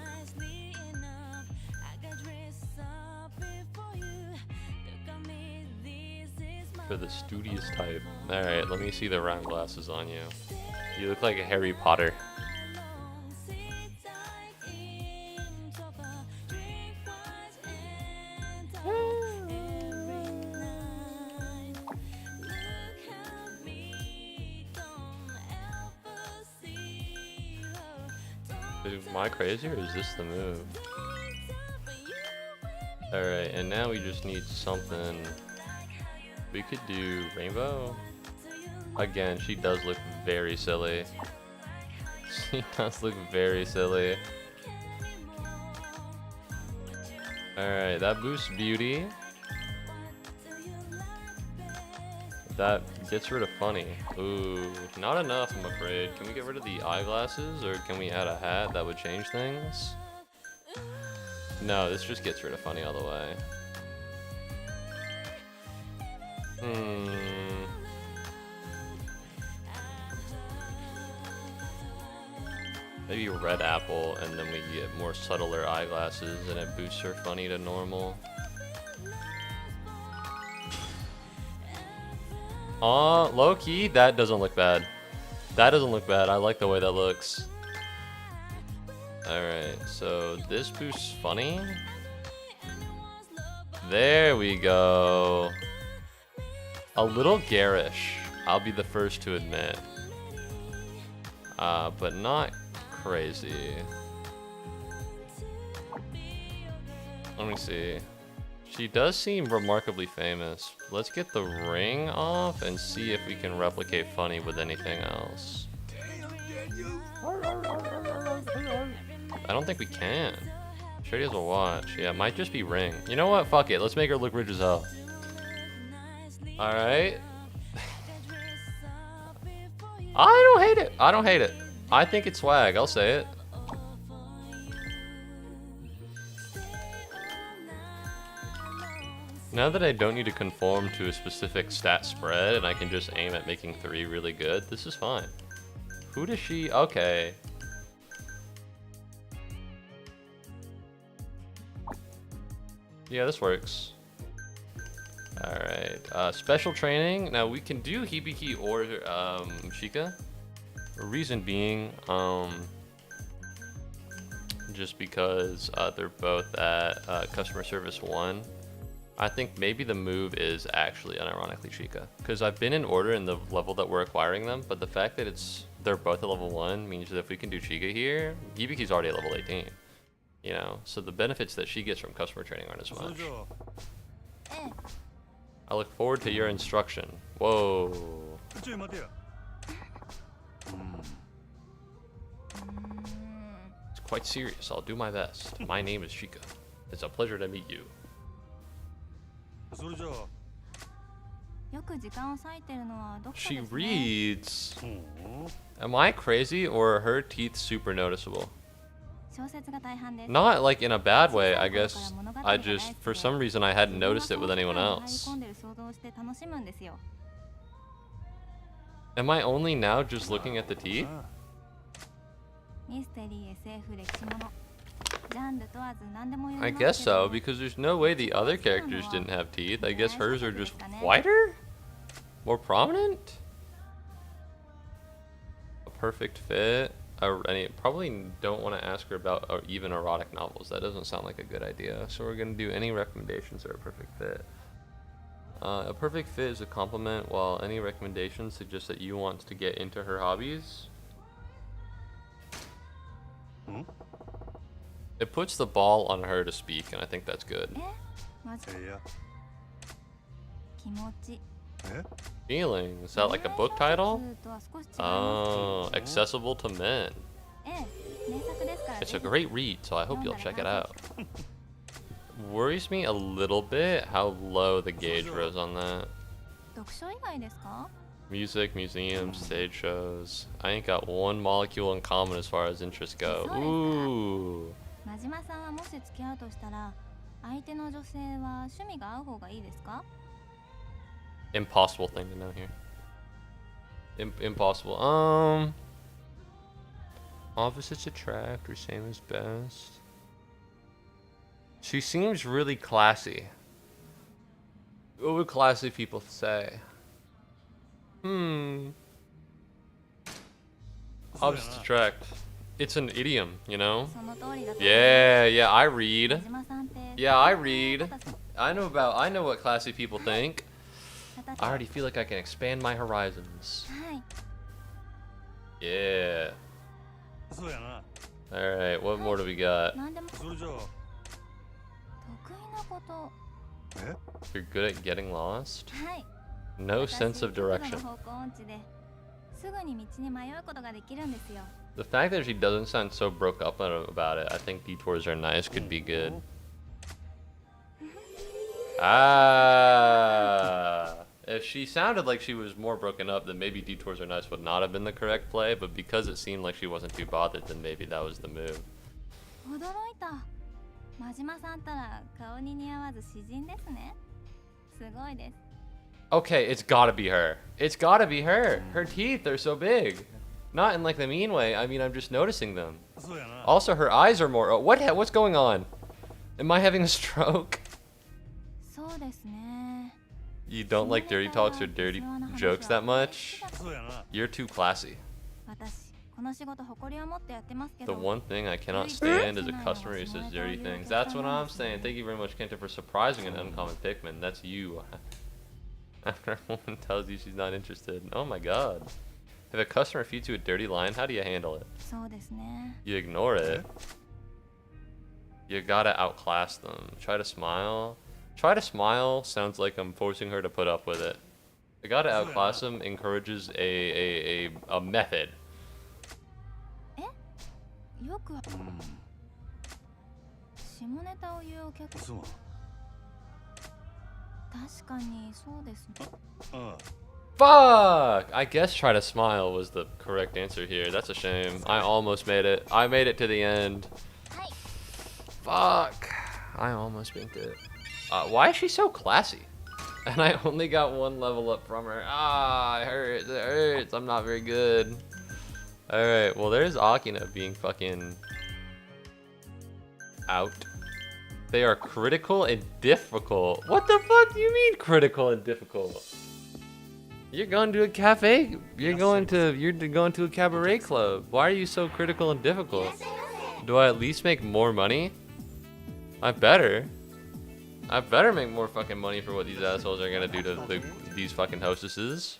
for the studious type. Alright, let me see the round glasses on you. You look like a Harry Potter. Am I crazy, or is this the move? Alright, and now we just need something. We could do rainbow. Again, she does look very silly. She does look very silly. Alright, that boosts beauty. That gets rid of funny. Ooh, not enough, I'm afraid. Can we get rid of the eyeglasses, or can we add a hat that would change things? No, this just gets rid of funny all the way. Maybe red apple, and then we get more subtler eyeglasses, and it boosts her funny to normal. Low key, that doesn't look bad. That doesn't look bad. I like the way that looks. Alright, so this boosts funny. There we go. A little garish, I'll be the first to admit. But not crazy. Let me see. She does seem remarkably famous. Let's get the ring off and see if we can replicate funny with anything else. Damn, Daniel. I don't think we can. She already has a watch. Yeah, it might just be ring. You know what? Fuck it. Let's make her look rich as hell. Alright. I don't hate it. I don't hate it. I think it's swag. I'll say it. Now that I don't need to conform to a specific stat spread and I can just aim at making 3 really good, this is fine. Who does she... Okay. Yeah, this works. Alright, special training. Now we can do Hibiki or Shika. Reason being, just because they're both at customer service 1. I think maybe the move is actually unironically Chica, because I've been in order in the level that we're acquiring them, but the fact that they're both at level 1 means that if we can do Chica here, Hibiki's already at level 18. You know, so the benefits that she gets from customer training aren't as much. I look forward to your instruction. Whoa. It's quite serious. I'll do my best. My name is Chica. It's a pleasure to meet you. She reads. Am I crazy, or are her teeth super noticeable? Not like in a bad way, I guess. I just, for some reason, I hadn't noticed it with anyone else. Am I only now just looking at the teeth? I guess so, because there's no way the other characters didn't have teeth. I guess hers are just whiter? More prominent? A perfect fit? I probably don't want to ask her about even erotic novels. That doesn't sound like a good idea. So we're going to do any recommendations are a perfect fit. A perfect fit is a compliment, while any recommendations suggest that you want to get into her hobbies. It puts the ball on her to speak, and I think that's good. え Feeling. Is that like a book title? Oh, accessible to men. It's a great read, so I hope you'll check it out. Worries me a little bit how low the gauge was on that. Music, museums, stage shows. I ain't got one molecule in common as far as interests go. Ooh. Impossible thing to know here. Impossible. Opposites attract or same as best. She seems really classy. What would classy people say? Opposites attract. It's an idiom, you know? Yeah, I read. Yeah, I read. I know what classy people think. I already feel like I can expand my horizons. Yeah. そうやな Alright, what more do we got? それじゃあえ You're good at getting lost? No sense of direction. The fact that she doesn't sound so broke up about it, I think detours are nice, could be good. If she sounded like she was more broken up, then maybe detours are nice would not have been the correct play, but because it seemed like she wasn't too bothered, then maybe that was the move. Okay, it's gotta be her. It's gotta be her. Her teeth are so big. Not in like the mean way, I mean I'm just noticing them. そうやな Also, her eyes are more... what's going on? Am I having a stroke? You don't like dirty talks or dirty jokes that much? そうやな You're too classy. The one thing I cannot stand is a customer who says dirty things. That's what I'm saying. Thank you very much, Kenta, for surprising an uncommon Pikmin. That's you. After a woman tells you she's not interested. Oh my god. If a customer feeds you a dirty line, how do you handle it? You ignore it. You gotta outclass them. Try to smile. Try to smile sounds like I'm forcing her to put up with it. I gotta outclass them encourages a method. そう Fuck! I guess try to smile was the correct answer here. That's a shame. I almost made it. I made it to the end. Fuck. I almost made it. Why is she so classy? And I only got one level up from her. Ah, it hurts. It hurts. I'm not very good. Alright, well there's Akina being fucking out. They are critical and difficult. What the fuck do you mean critical and difficult? You're going to a cafe. You're going to a cabaret club. Why are you so critical and difficult? Do I at least make more money? I better make more fucking money for what these assholes are gonna do to these fucking hostesses.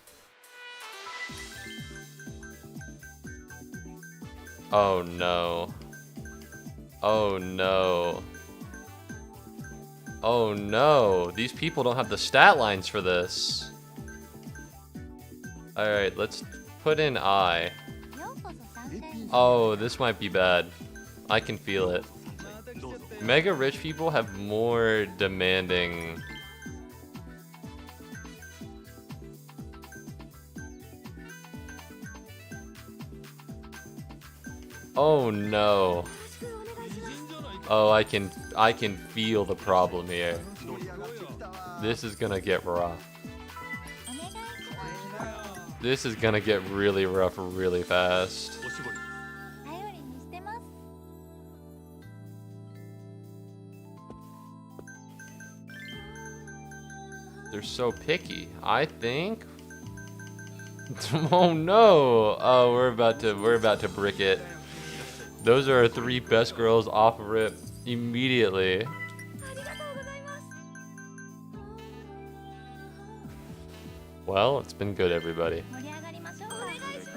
Oh no. Oh no. Oh no. These people don't have the stat lines for this. Alright, let's put in I. Oh, this might be bad. I can feel it. Mega rich people have more demanding. Oh no. Oh, I can feel the problem here. This is gonna get rough. This is gonna get really rough really fast. They're so picky. I think. Oh no! Oh, we're about to brick it. Those are our 3 best girls off of rip immediately. Well, it's been good, everybody.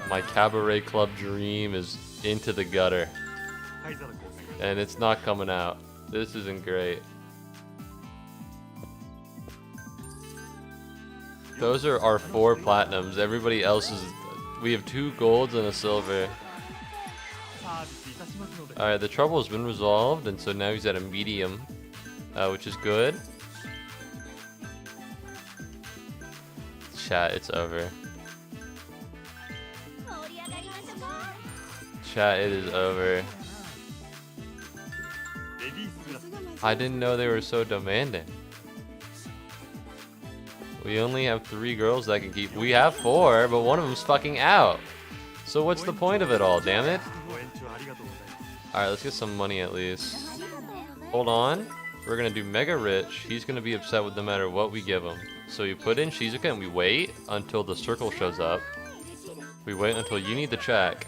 My cabaret club dream is into the gutter, and it's not coming out. This isn't great. Those are our 4 platinums. Everybody else is... We have 2 golds and a silver. Alright, the trouble has been resolved, and so now he's at a medium, which is good. Chat, it's over. Chat, it is over. I didn't know they were so demanding. We only have 3 girls that can keep... We have 4, but one of them's fucking out. So what's the point of it all, damn it? Alright, let's get some money at least. Hold on. We're gonna do Mega Rich. He's gonna be upset with no matter what we give him. So we put in Shizuka and we wait until the circle shows up. We wait until you need the check.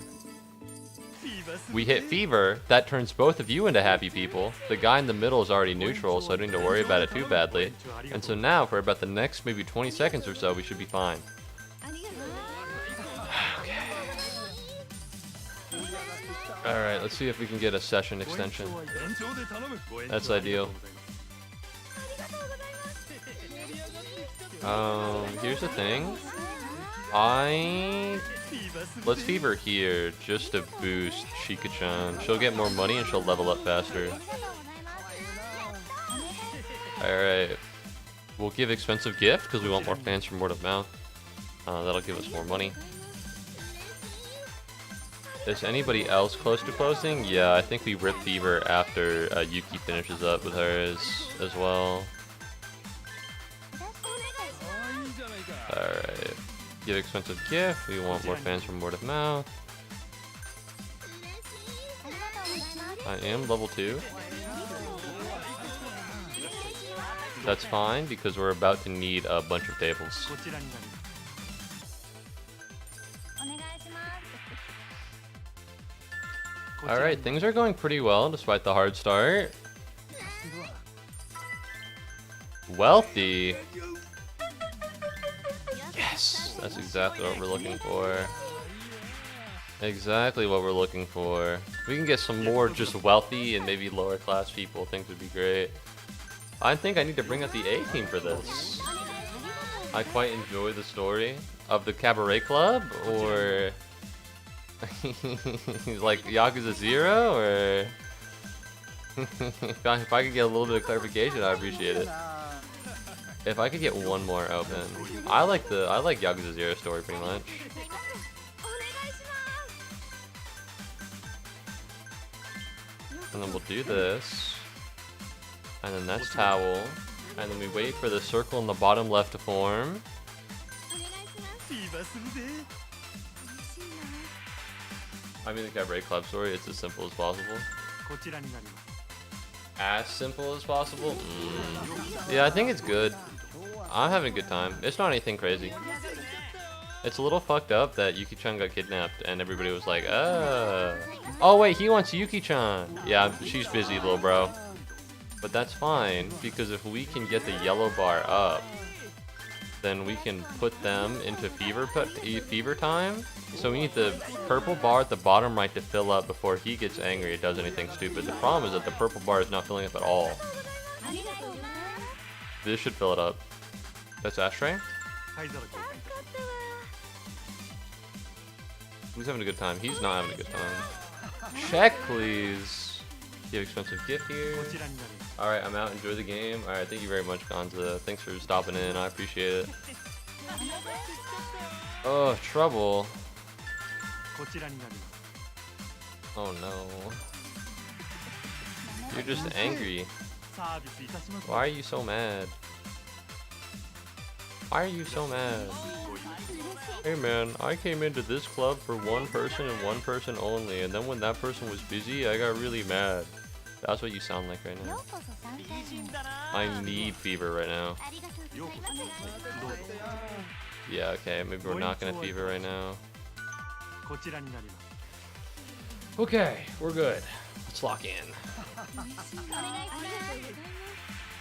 We hit Fever. That turns both of you into happy people. The guy in the middle is already neutral, so I don't need to worry about it too badly. And so now, for about the next maybe 20 seconds or so, we should be fine. Alright, let's see if we can get a session extension. That's ideal. Here's the thing. Let's Fever here just to boost Shika-chan. She'll get more money and she'll level up faster. Alright. We'll give expensive gift because we want more fans from word of mouth. That'll give us more money. Is anybody else close to closing? Yeah, I think we rip Fever after Yuki finishes up with hers as well. Alright. Give expensive gift. We want more fans from word of mouth. I am level 2. That's fine because we're about to need a bunch of tables. Alright, things are going pretty well despite the hard start. Wealthy. Yes, that's exactly what we're looking for. Exactly what we're looking for. We can get some more just wealthy and maybe lower class people. Things would be great. I think I need to bring out the A team for this. I quite enjoy the story of the Cabaret Club, or like Yakuza 0, or if I could get a little bit of clarification, I'd appreciate it. If I could get one more open. I like Yakuza 0 story pretty much. And then we'll do this. And then that's towel. And then we wait for the circle in the bottom left to form. I mean the Cabaret Club story, it's as simple as possible. As simple as possible? Yeah, I think it's good. I'm having a good time. It's not anything crazy. It's a little fucked up that Yuki-chan got kidnapped and everybody was like, oh wait, he wants Yuki-chan. Yeah, she's busy, little bro. But that's fine, because if we can get the yellow bar up, then we can put them into fever time. So we need the purple bar at the bottom right to fill up before he gets angry or does anything stupid. The problem is that the purple bar is not filling up at all. This should fill it up. That's Ashtray. Who's having a good time? He's not having a good time. Check, please. You have expensive gift here. Alright, I'm out. Enjoy the game. Alright, thank you very much, Gonza. Thanks for stopping in. I appreciate it. Oh, trouble. Oh no. You're just angry. Why are you so mad? Why are you so mad? Hey man, I came into this club for one person and one person only, and then when that person was busy, I got really mad. That's what you sound like right now. I need fever right now. Yeah, okay, maybe we're not gonna fever right now. Okay, we're good. Let's lock in.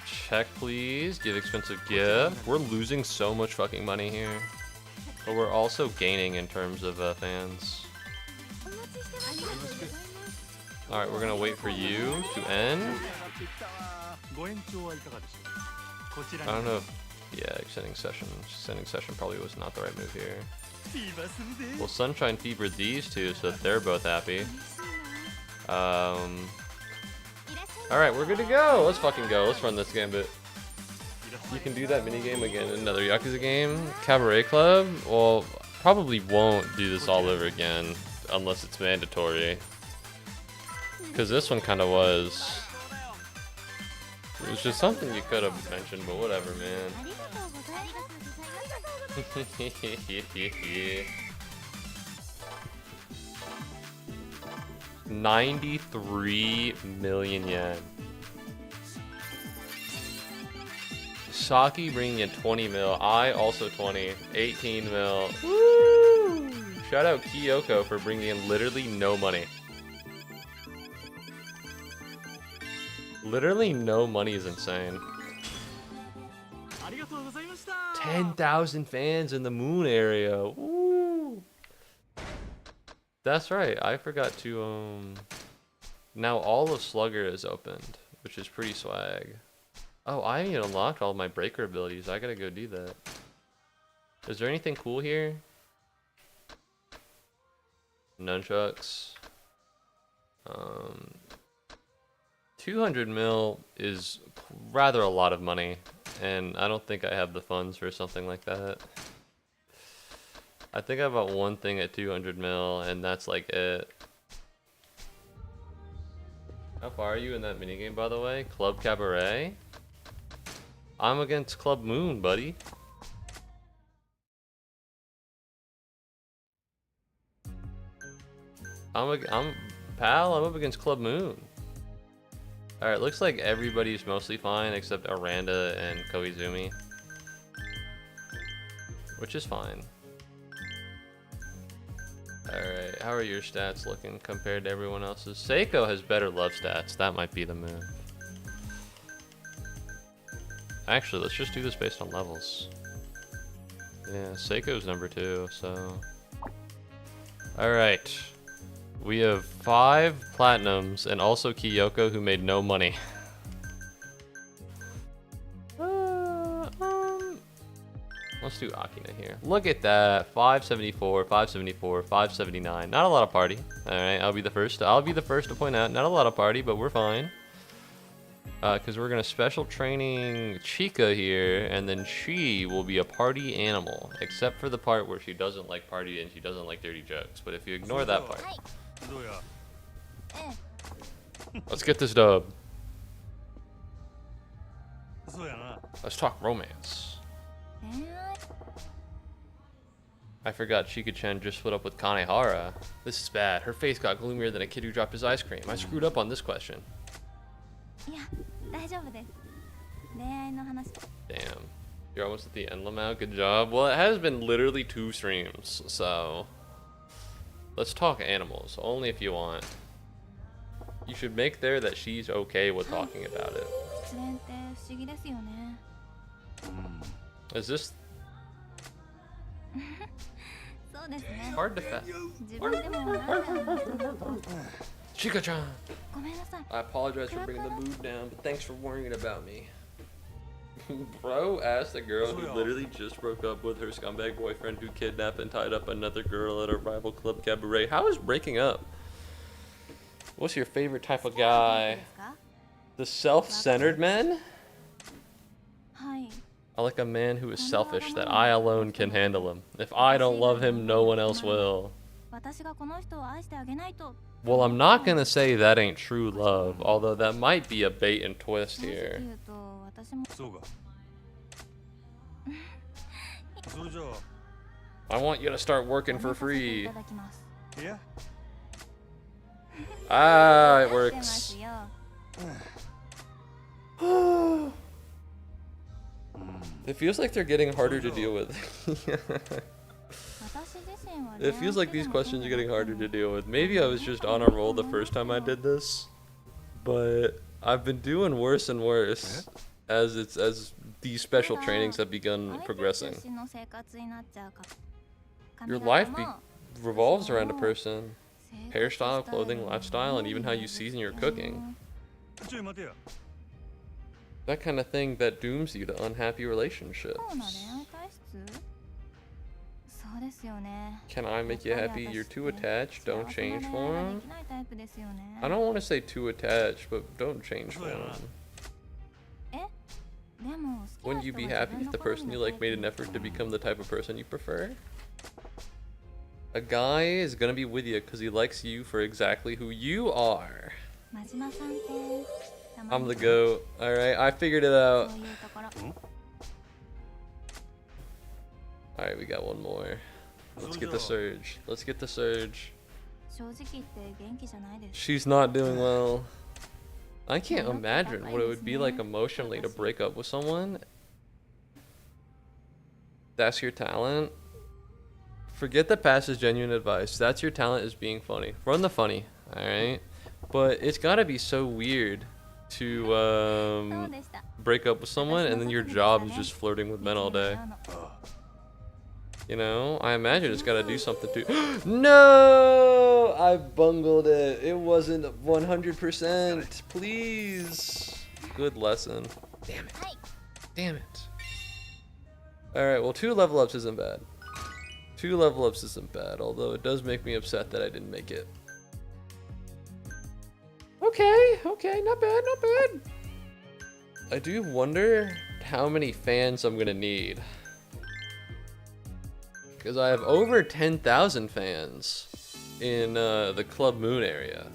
Check, please. Give expensive gift. We're losing so much fucking money here. But we're also gaining in terms of fans. Alright, we're gonna wait for you to end. I don't know if Yeah, extending session. Extending session probably was not the right move here. We'll Sunshine Fever these two so that they're both happy. Alright, we're good to go. Let's fucking go. Let's run this gambit. You can do that minigame again in another Yakuza game. Cabaret Club? Well, probably won't do this all over again unless it's mandatory. Because this one kind of was. It was just something you could have mentioned, but whatever, man. 93 million yen. Saki bringing in 20 mil. I also 20. 18 mil. Woo! Shout out Kyoko for bringing in literally no money. Literally no money is insane. 10,000 fans in the moon area. Woo! That's right. I forgot to now all of Slugger is opened, which is pretty swag. Oh, I haven't even unlocked all my breaker abilities. I gotta go do that. Is there anything cool here? Nunchucks. 200 mil is rather a lot of money, and I don't think I have the funds for something like that. I think I bought one thing at 200 mil, and that's like it. How far are you in that minigame, by the way? Club Cabaret? I'm against Club Moon, buddy. I'm up against Club Moon. Alright, looks like everybody's mostly fine except Aranda and Koizumi. Which is fine. Alright, how are your stats looking compared to everyone else's? Seiko has better love stats. That might be the move. Actually, let's just do this based on levels. Yeah, Seiko's number 2, so... Alright. We have 5 platinums and also Kyoko who made no money. Let's do Akina here. Look at that. 574, 574, 579. Not a lot of party. Alright, I'll be the first to point out. Not a lot of party, but we're fine. Because we're gonna special training Chica here, and then she will be a party animal, except for the part where she doesn't like party and she doesn't like dirty jokes. But if you ignore that part, let's get this dub. Let's talk romance. I forgot Chika-chan just split up with Kanehara. This is bad. Her face got gloomier than a kid who dropped his ice cream. I screwed up on this question. Damn. You're almost at the end, Lamau. Good job. Well, it has been literally 2 streams, so... Let's talk animals. Only if you want. You should make there that she's okay with talking about it. Is this... hard to fathom. Chika-chan! I apologize for bringing the mood down, but thanks for worrying about me. Bro asked a girl who literally just broke up with her scumbag boyfriend who kidnapped and tied up another girl at a rival club cabaret. How is breaking up? What's your favorite type of guy? The self-centered men? I like a man who is selfish, that I alone can handle him. If I don't love him, no one else will. Well, I'm not gonna say that ain't true love, although that might be a bait and twist here. I want you to start working for free. Yeah. Ah, it works. It feels like they're getting harder to deal with. It feels like these questions are getting harder to deal with. Maybe I was just on a roll the first time I did this, but I've been doing worse and worse as these special trainings have begun progressing. Your life revolves around a person. Hairstyle, clothing, lifestyle, and even how you season your cooking. That kind of thing that dooms you to unhappy relationships. そうな恋愛体質そうですよね Can I make you happy? You're too attached. Don't change 幸せな for 恋愛が him. できないタイプですよね I don't want to say too attached, but don't change for him. えでも好きな Wouldn't you 人 be が happy 自 if the 分の好 person み you の like タイ made プ an に effort to become the type of person you prefer? A guy is gonna be with you because he likes you for exactly who you are. 真島さんってたま I'm に the goat. Alright, I figured it out. そういうところ Alright, we got one more. Let's get the surge. Let's get the surge. 正直言って元気じゃないです She's not doing well. I can't imagine what it would be like emotionally to break up with someone. That's your talent. Forget the past is genuine advice. That's your talent is being funny. Run the funny, alright? But it's gotta be so weird to そうでした break up with someone and then your job is just flirting with men all day. ああ You know, I imagine it's gotta do something to. No! I bungled it. It wasn't 100%. Please. Good lesson. Damn it. Damn it. Alright, well, 2 level ups isn't bad. 2 level ups isn't bad, although it does make me upset that I didn't make it. Okay, okay, not bad, not bad. I do wonder how many fans I'm gonna need. Because I have over 10,000 fans in the Club Moon area.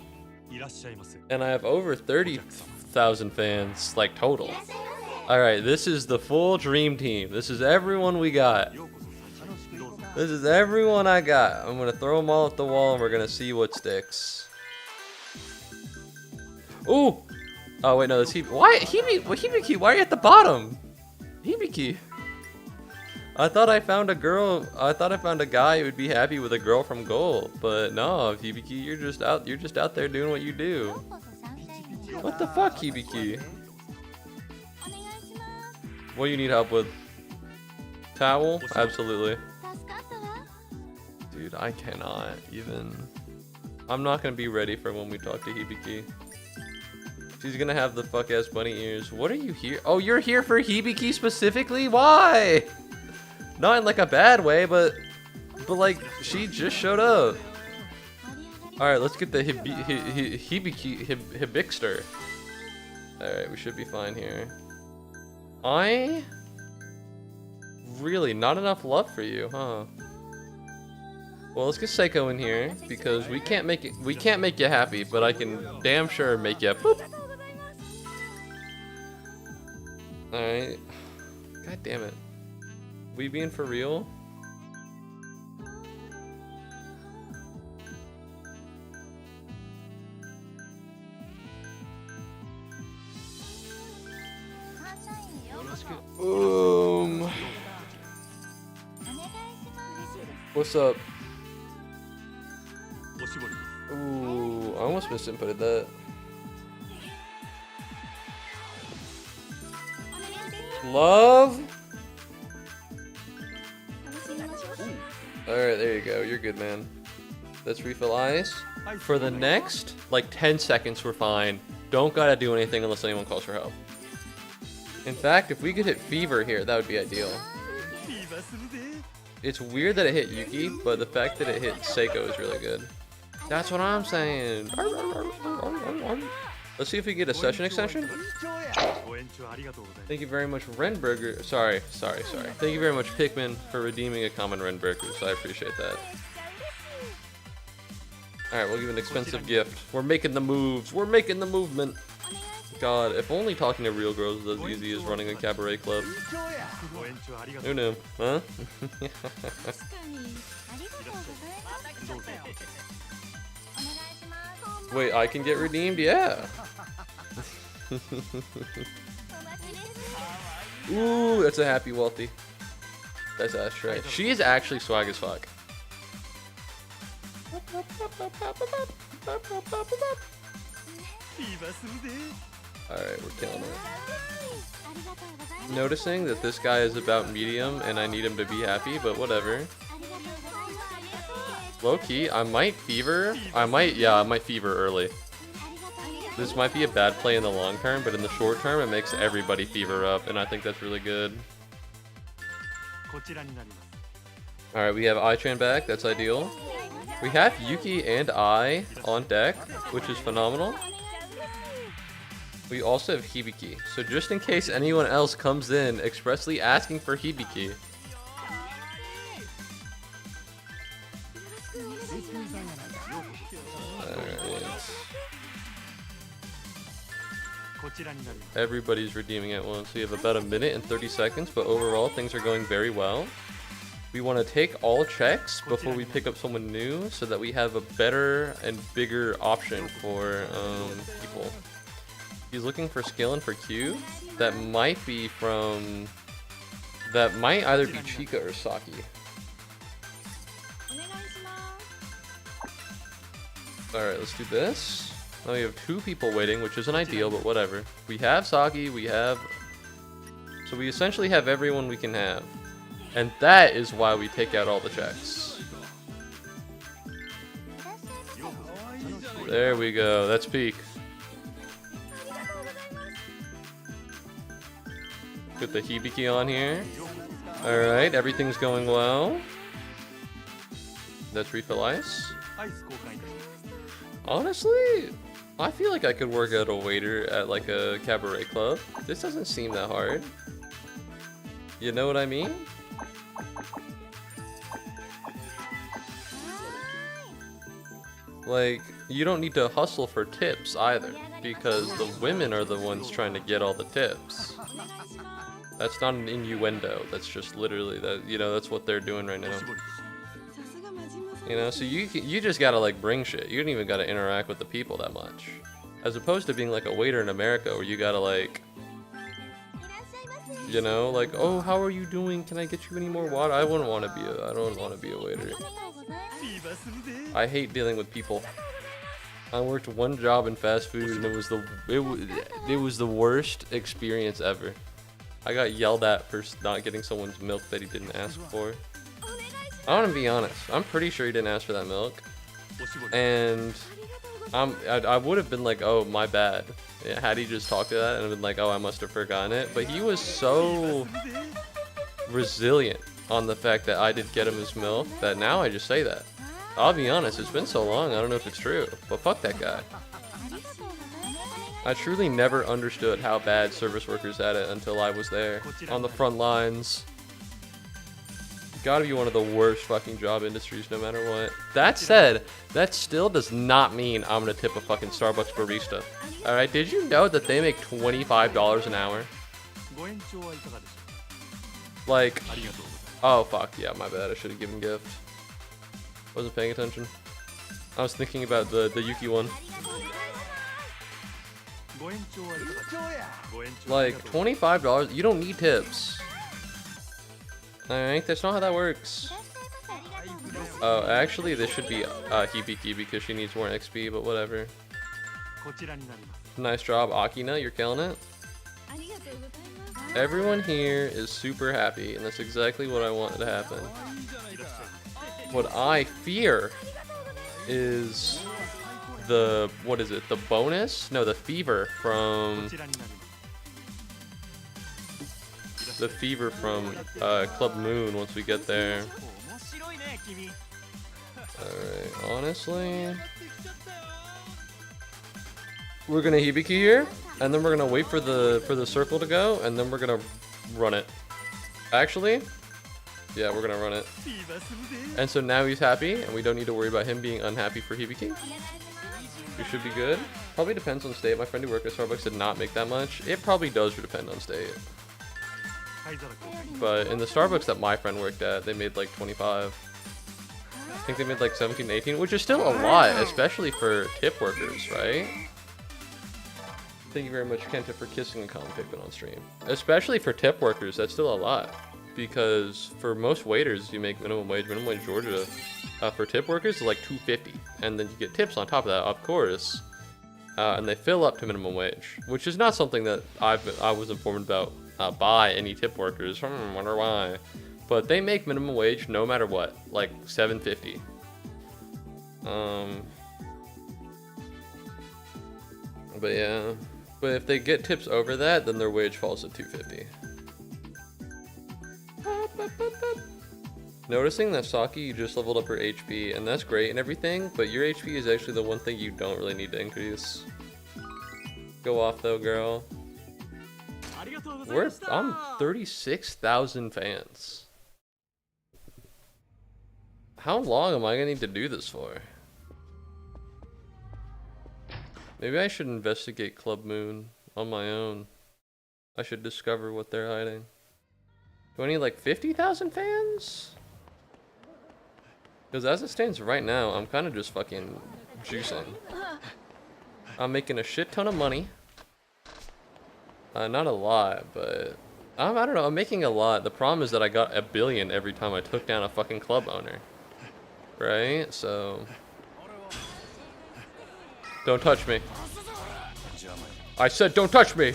いらっしゃいませ And I have over 30,000 fans, like, total. Alright, this is the full dream team. This is everyone we got. ようこそ楽しくどうぞ This is everyone I got. I'm gonna throw them all at the wall and we're gonna see what sticks. Ooh! Oh, wait, no, that's Hibiki. Why? Hibiki, why are you at the bottom? Hibiki. I thought I found a girl. I thought I found a guy who would be happy with a girl from Gold, but no, Hibiki, you're just out there doing what you よ do. うこそサンシャインに What the fuck, Hibiki? お願いします What do you need help with? Towel? Absolutely. 助かったわ Dude, I cannot even. I'm not gonna be ready for when we talk to Hibiki. She's gonna have the fuck ass bunny ears. What are you here? Oh, you're here for Hibiki specifically? Why? Not in like a bad way, but like she just showed up. 盛り上がり All right, let's get the Hibiki Hibikster. All right, we should be fine here. I really not enough love for you, huh? Well, let's get Seiko in here because we can't make you happy, but I can damn sure make you boop. All right. God damn it. We being for real? Boom. お願いします What's up? おしぼり Ooh, I almost misinputted that. Love? Alright, there you go. You're good, man. Let's refill ice. For the next, like, 10 seconds, we're fine. Don't gotta do anything unless anyone calls for help. In fact, if we could hit Fever here, that would be ideal. フィーバーするぜ It's weird that it hit Yuki, but the fact that it hit Seiko is really good. That's what I'm saying. Let's see if we get a session extension. ご延長ありがとうございます Thank you very much, Renberger. Sorry. Thank you very much, Pikmin, for redeeming a common Renberger. I appreciate that. Alright, we'll give an expensive gift. We're making the moves. We're making the movement. God, if only talking to real girls was as easy as running a cabaret club. ご延長ありがとう Who knew? Huh? 確かにありがとうございますどうぞお願いします Wait, I can get redeemed? Yeah. Ooh, that's a happy wealthy. That's Ashtray. She is actually swag as fuck. フィーバーするぜ Alright, we're killing it. ありがとうございます Noticing that this guy is about medium and I need him to be happy, but whatever. ありがとうございます Low key, I might fever. I might fever early. ありがとうございます This might be a bad play in the long term, but in the short term, it makes everybody fever up, and I think that's really good. こちらになります。 Alright, we have Ai-chan back. That's ideal. We have Yuki and Ai on deck, which is phenomenal. We also have Hibiki. So just in case anyone else comes in expressly asking for Hibiki. Alright. こちらになります。 Everybody's redeeming at once. We have about a minute and 30 seconds, but overall things are going very well. We want to take all checks before we pick up someone new so that we have a better and bigger option for people. He's looking for Skillin for Q. That might be from... That might either be Chika or Saki. Alright, let's do this. Now we have 2 people waiting, which isn't ideal, but whatever. We have Saki, we have... So we essentially have everyone we can have. And that is why we take out all the checks. There we go, that's peak. Put the Hibiki on here. Alright, everything's going well. Let's refill ice. アイス交換いたします。 Honestly, I feel like I could work out a waiter at like a cabaret club. This doesn't seem that hard. You know what I mean? Like, you don't need to hustle for tips either, because the women are the ones trying to get all the tips. That's not an innuendo, that's just literally that, you know, that's what they're doing right now. You know, so you just gotta like bring shit. You don't even gotta interact with the people that much. As opposed to being like a waiter in America where you gotta like, you know, like, oh, how are you doing? Can I get you any more water? I don't want to be a waiter. I hate dealing with people. I worked one job in fast food and it was the worst experience ever. I got yelled at for not getting someone's milk that he didn't ask for. I want to be honest. I'm pretty sure he didn't ask for that milk. And I would have been like, oh, my bad. Yeah, had he just talked to that and been like, oh, I must have forgotten it. But he was so resilient on the fact that I did get him his milk that now I just say that. I'll be honest, it's been so long, I don't know if it's true. But fuck that guy. I truly never understood how bad service workers had it until I was there. On the front lines. Gotta be one of the worst fucking job industries no matter what. That said, that still does not mean I'm gonna tip a fucking Starbucks barista. Alright, did you know that they make $25 an hour? ご延長はいかがでしょう。 Like, ありがとうございます。 oh fuck, yeah, my bad, I should have given gift. Wasn't paying attention. I was thinking about the Yuki one. ご延長はいかがでしょう。ご延長 Like, $25, you don't need tips. Alright, that's not how that works. Oh, actually, this should be Hibiki because she needs more XP, but whatever. こちらになります。 Nice job, Akina, you're killing it. Everyone here is super happy, and that's exactly what I wanted to happen. What I fear is the, what is it, the bonus? No, the fever こ from ちらになります。 the fever from Club Moon once we get there. 面白いね、君。 Alright, honestly, we're gonna Hibiki here, and then we're gonna wait for the circle to go, and then we're gonna run it. Actually, yeah, we're gonna run it. フィーバーするで。 And so now he's happy, and we don't need to worry about him being unhappy for Hibiki. We should be good. Probably depends on state. My friend who worked at Starbucks did not make that much. It probably does depend on state. 灰皿交換。 But in the Starbucks that my friend worked at, they made like 25. I think they made like 17, 18, which is still a lot, especially for tip workers, right? Thank you very much, Kenta, for kissing and calling Pikmin on stream. Especially for tip workers, that's still a lot. Because for most waiters, you make minimum wage Georgia. For tip workers, it's like $2.50. And then you get tips on top of that, of course. And they fill up to minimum wage, which is not something that I was informed about by any tip workers. Wonder why. But they make minimum wage no matter what, like $7.50. But yeah. But if they get tips over that, then their wage falls to 250. Noticing that Saki, you just leveled up her HP, and that's great and everything, but your HP is actually the one thing you don't really need to increase. Go off though, girl. I'm 36,000 fans. How long am I gonna need to do this for? Maybe I should investigate Club Moon on my own. I should discover what they're hiding. Do I need like 50,000 fans? Because as it stands right now, I'm kind of just fucking juicing. I'm making a shit ton of money. Not a lot, but I don't know. I'm making a lot. The problem is that I got 1 billion every time I took down a fucking club owner. Right? So don't touch me. I said don't touch me.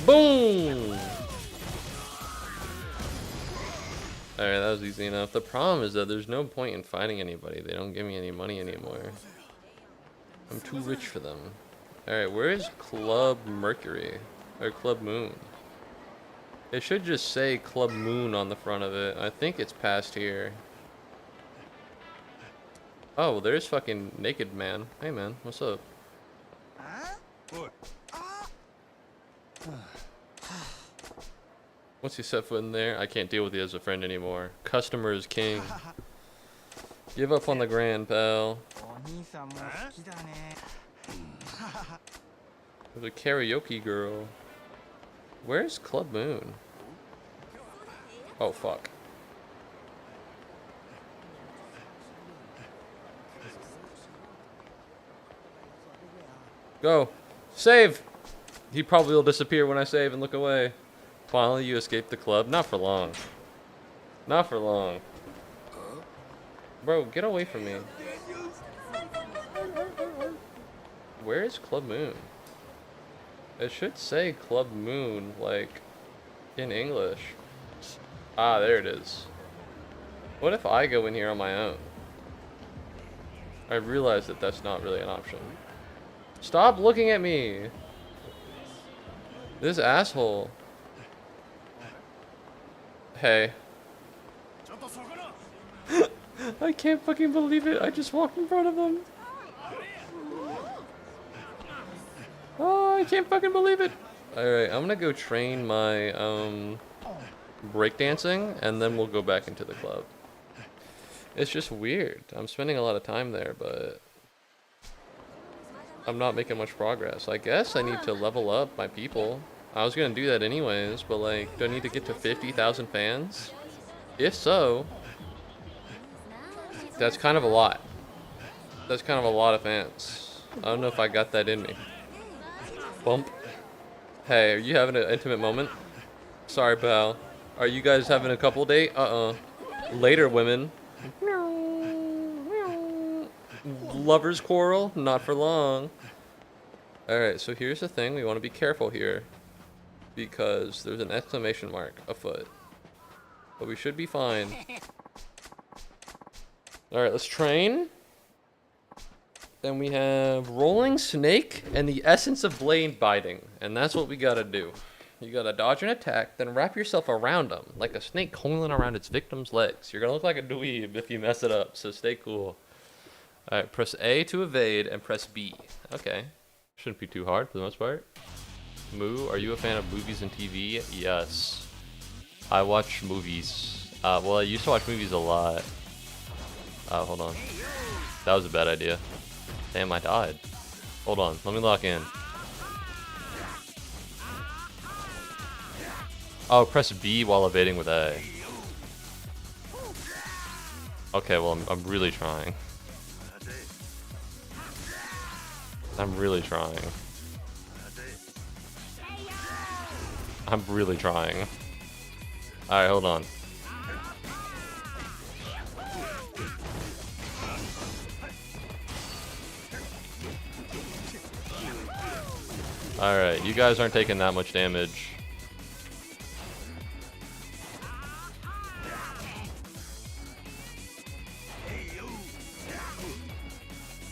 Boom! Alright, that was easy enough. The problem is that there's no point in fighting anybody. They don't give me any money anymore. I'm too rich for them. Alright, where is Club Mercury? Or Club Moon? It should just say Club Moon on the front of it. I think it's past here. Oh, there's fucking Naked Man. Hey man, what's up? Once you set foot in there, I can't deal with you as a friend anymore. Customer is king. Give up on the grand, pal. There's a karaoke girl. Where's Club Moon? Oh, fuck. Go. Save! He probably will disappear when I save and look away. Finally, you escaped the club. Not for long. Not for long. Bro, get away from me. Where is Club Moon? It should say Club Moon, like, in English. Ah, there it is. What if I go in here on my own? I realize that that's not really an option. Stop looking at me! This asshole. Hey. I can't fucking believe it. I just walked in front of him. Oh, I can't fucking believe it. Alright, I'm gonna go train my breakdancing and then we'll go back into the club. It's just weird. I'm spending a lot of time there, but I'm not making much progress. I guess I need to level up my people. I was gonna do that anyways, but like, do I need to get to 50,000 fans? If so, that's kind of a lot. That's kind of a lot of fans. I don't know if I got that in me. Bump. Hey, are you having an intimate moment? Sorry, pal. Are you guys having a couple date? Later, women. Lovers quarrel? Not for long. Alright, so here's the thing. We want to be careful here. Because there's an exclamation mark afoot. But we should be fine. Alright, let's train. Then we have Rolling Snake and the Essence of Blade Biting. And that's what we gotta do. You gotta dodge an attack, then wrap yourself around them. Like a snake coiling around its victim's legs. You're gonna look like a dweeb if you mess it up, so stay cool. Alright, press A to evade and press B. Okay. Shouldn't be too hard for the most part. Moo, are you a fan of movies and TV? Yes. I watch movies. Well, I used to watch movies a lot. Hold on. That was a bad idea. Damn, I died. Hold on, let me lock in. Oh, press B while evading with A. Okay, well, I'm really trying. I'm really trying. I'm really trying. Alright, hold on. Alright, you guys aren't taking that much damage.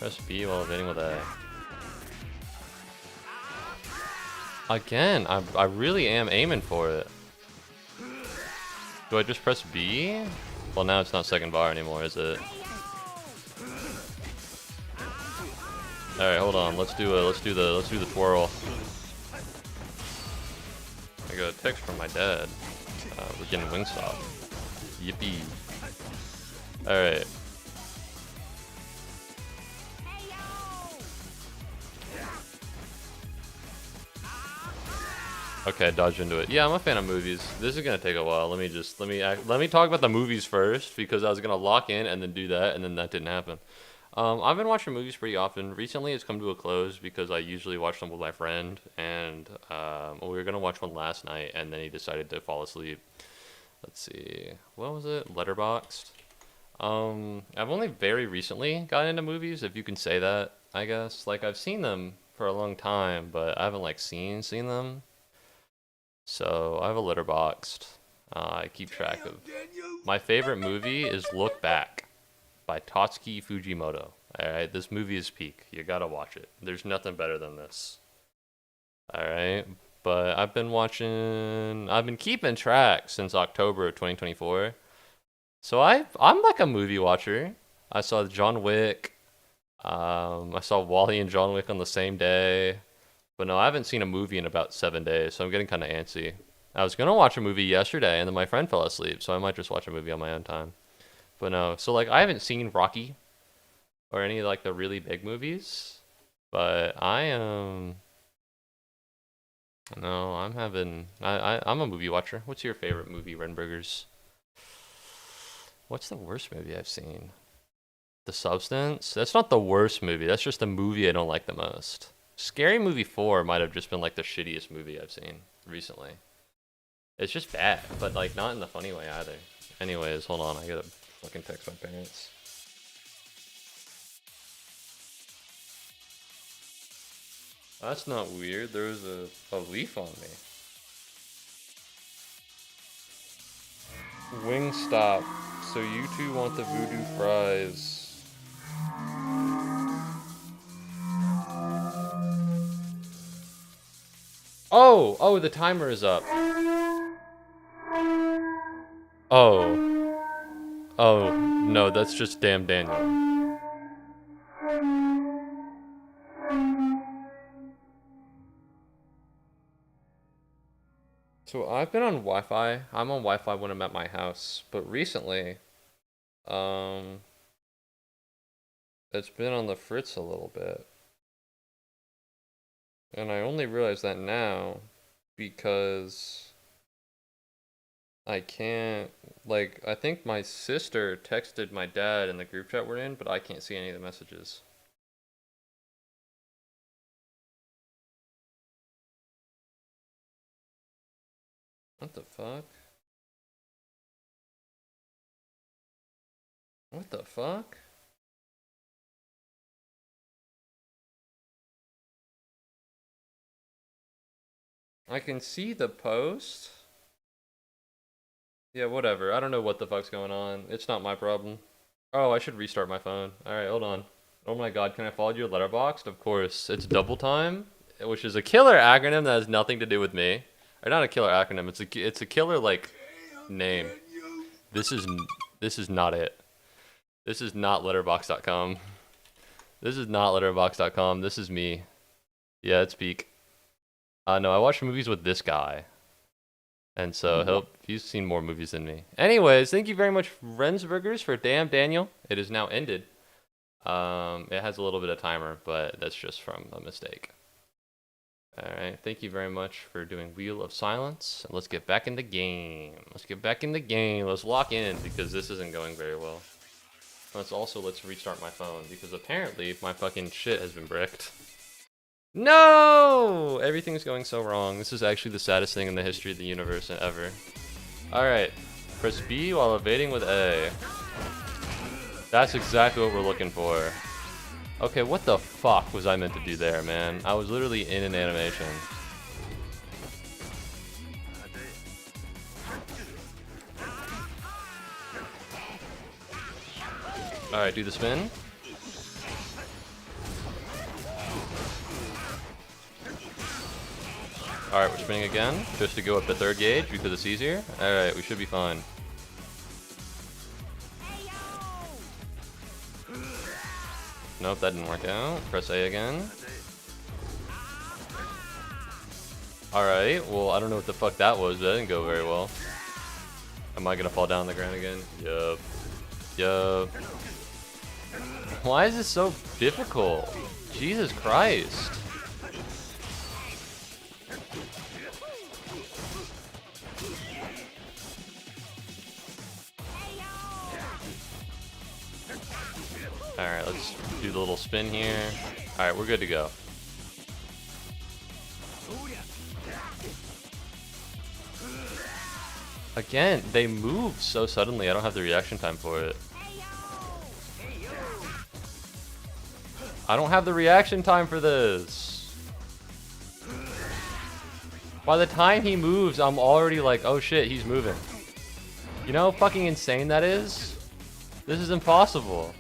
Press B while evading with A. Again, I really am aiming for it. Do I just press B? Well, now it's not second bar anymore, is it? All right, hold on. Let's do the twirl. I got a text from my dad. We're getting Wingstop. Yippee! All right. Okay, dodge into it. Yeah, I'm a fan of movies. This is gonna take a while. Let me talk about the movies first because I was gonna lock in and then do that, and then that didn't happen. I've been watching movies pretty often. Recently, it's come to a close because I usually watch them with my friend, and we were gonna watch one last night, and then he decided to fall asleep. Let's see, what was it? Letterboxd. I've only very recently gotten into movies, if you can say that. I guess like I've seen them for a long time, but I haven't like seen them. So I have a Letterboxd. I keep track of. My favorite movie is Look Back by Tatsuki Fujimoto. Alright, this movie is peak. You gotta watch it. There's nothing better than this. Alright, but I've been keeping track since October of 2024. So I'm like a movie watcher. I saw John Wick. I saw Wall-E and John Wick on the same day. But no, I haven't seen a movie in about 7 days, so I'm getting kind of antsy. I was gonna watch a movie yesterday, and then my friend fell asleep, so I might just watch a movie on my own time. But no, so like I haven't seen Rocky or any like the really big movies, but I am. No, I'm a movie watcher. What's your favorite movie, Renburgers? What's the worst movie I've seen? The Substance? That's not the worst movie. That's just the movie I don't like the most. Scary Movie 4 might have just been like the shittiest movie I've seen recently. It's just bad, but like not in the funny way either. Anyways, hold on, I gotta fucking text my parents. That's not weird, there was a leaf on me. Wingstop, so you two want the voodoo fries. Oh, the timer is up. Oh, no, that's just damn Daniel. So I've been on Wi-Fi. I'm on Wi-Fi when I'm at my house, but recently, it's been on the fritz a little bit. And I only realized that now because I can't, like, I think my sister texted my dad in the group chat we're in, but I can't see any of the messages. What the fuck? What the fuck? I can see the post. Yeah, whatever. I don't know what the fuck's going on. It's not my problem. Oh, I should restart my phone. Alright, hold on. Oh my god, can I follow your Letterboxd? Of course. It's Double Time, which is a killer acronym that has nothing to do with me. Or not a killer acronym, it's a killer, like, name. This is not it. This is not letterbox.com. This is not letterbox.com. This is me. Yeah, it's peak. No, I watch movies with this guy. And so he's seen more movies than me. Anyways, thank you very much, Rensburgers, for Damn Daniel. It is now ended. It has a little bit of timer, but that's just from a mistake. Alright, thank you very much for doing Wheel of Silence. And let's get back in the game. Let's lock in because this isn't going very well. Let's restart my phone because apparently my fucking shit has been bricked. No! Everything's going so wrong. This is actually the saddest thing in the history of the universe ever. Alright. Press B while evading with A. That's exactly what we're looking for. Okay, what the fuck was I meant to do there, man? I was literally in an animation. Alright, do the spin. Alright, we're spinning again, just to go up the third gauge because it's easier. Alright, we should be fine. Nope, that didn't work out. Press A again. Alright, well, I don't know what the fuck that was, but that didn't go very well. Am I gonna fall down on the ground again? Yup. Yup. Why is this so difficult? Jesus Christ. Alright, let's do the little spin here. Alright, we're good to go. Again, they move so suddenly, I don't have the reaction time for it. I don't have the reaction time for this. By the time he moves, I'm already like, oh shit, he's moving. You know how fucking insane that is? This is impossible.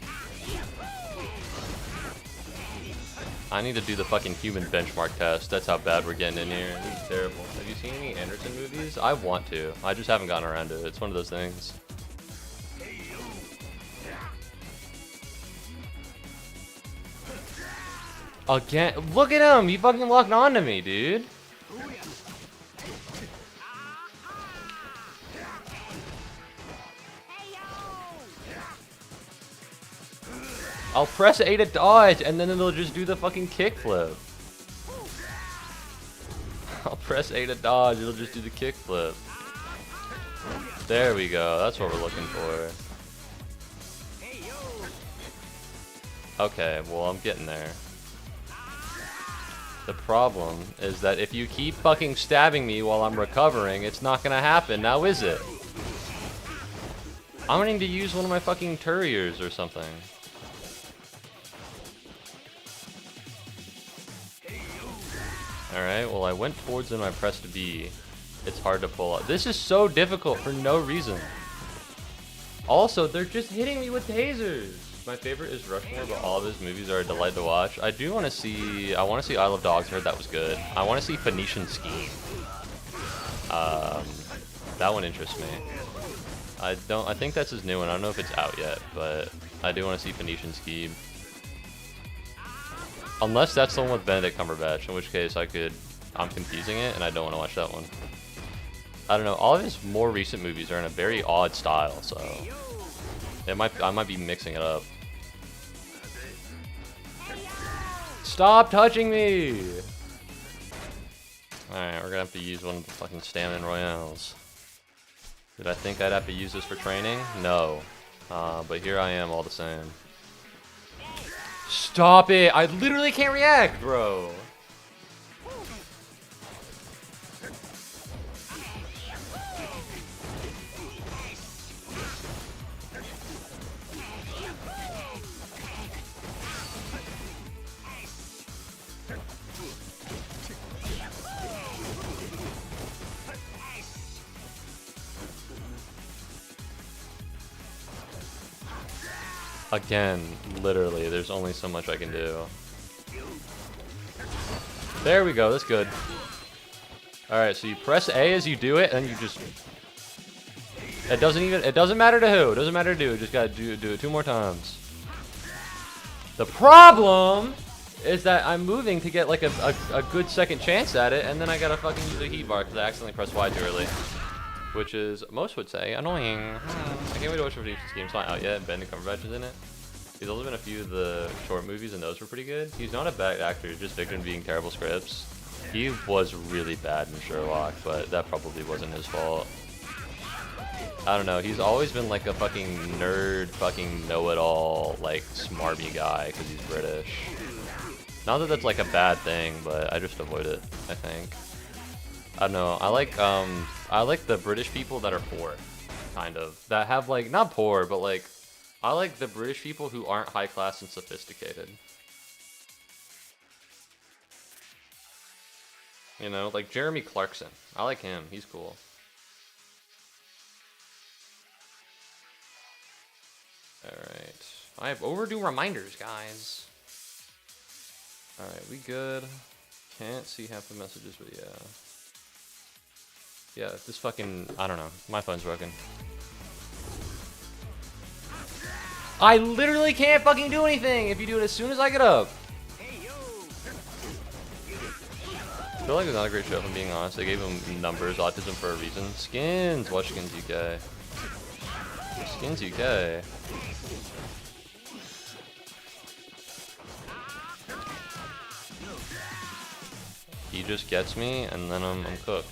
I need to do the fucking human benchmark test. That's how bad we're getting in here. This is terrible. Have you seen any Anderson movies? I want to. I just haven't gotten around to it. It's one of those things. Again, look at him! He fucking locked on to me, dude. I'll press A to dodge, and then it'll just do the fucking kickflip. I'll press A to dodge, it'll just do the kickflip. There we go, that's what we're looking for. Okay, well, I'm getting there. The problem is that if you keep fucking stabbing me while I'm recovering, it's not gonna happen, now is it? I'm gonna need to use one of my fucking turriers or something. Alright, well I went towards him, I pressed B. It's hard to pull up. This is so difficult for no reason. Also, they're just hitting me with tasers. My favorite is Rushmore, but all of his movies are a delight to watch. I do want to see, I want to see Isle of Dogs, I heard that was good. I want to see Phoenician Scheme. That one interests me. I think that's his new one. I don't know if it's out yet, but I do want to see Phoenician Scheme. Unless that's the one with Benedict Cumberbatch, in which case I'm confusing it and I don't want to watch that one. I don't know, all of his more recent movies are in a very odd style, so I might be mixing it up. Stop touching me! Alright, we're gonna have to use one of the fucking stamina royales. Did I think I'd have to use this for training? No. But here I am all the same. Stop it! I literally can't react, bro! Again, literally, there's only so much I can do. There we go, that's good. Alright, so you press A as you do it, and you just... It doesn't matter to who, it doesn't matter to who, just gotta do it 2 more times. The problem is that I'm moving to get like a good second chance at it, and then I gotta fucking use a heat bar because I accidentally pressed Y too early. Which is, most would say, annoying. I can't wait to watch Redemption Scheme. It's not out yet, and Benedict Cumberbatch is in it. He's also been a few of the short movies, and those were pretty good. He's not a bad actor, just victim being terrible scripts. He was really bad in Sherlock, but that probably wasn't his fault. I don't know, he's always been like a fucking nerd, fucking know-it-all, like, smarmy guy, because he's British. Not that that's like a bad thing, but I just avoid it, I think. I don't know, I like the British people that are poor, kind of. That have like, not poor, but like, I like the British people who aren't high class and sophisticated. You know, like Jeremy Clarkson. I like him, he's cool. Alright, I have overdue reminders, guys. Alright, we good. Can't see half the messages, but yeah. Yeah, this fucking... I don't know. My phone's broken. I literally can't fucking do anything if you do it as soon as I get up. I feel like it's not a great show, if I'm being honest. They gave him numbers, autism for a reason. Skins! Watch Skins UK. Skins UK. He just gets me, and then I'm cooked.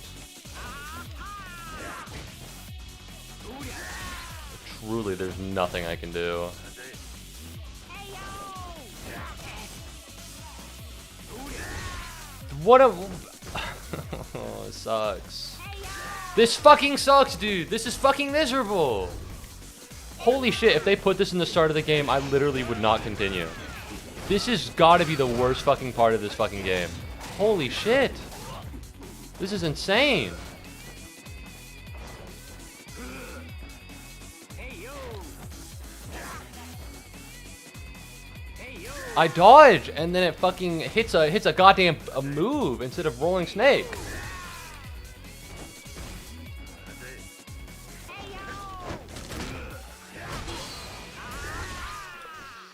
Truly, there's nothing I can do. What a... Oh, it sucks. This fucking sucks, dude. This is fucking miserable. Holy shit, if they put this in the start of the game, I literally would not continue. This has gotta be the worst fucking part of this fucking game. Holy shit. This is insane. I dodge, and then it fucking hits a goddamn move instead of rolling snake.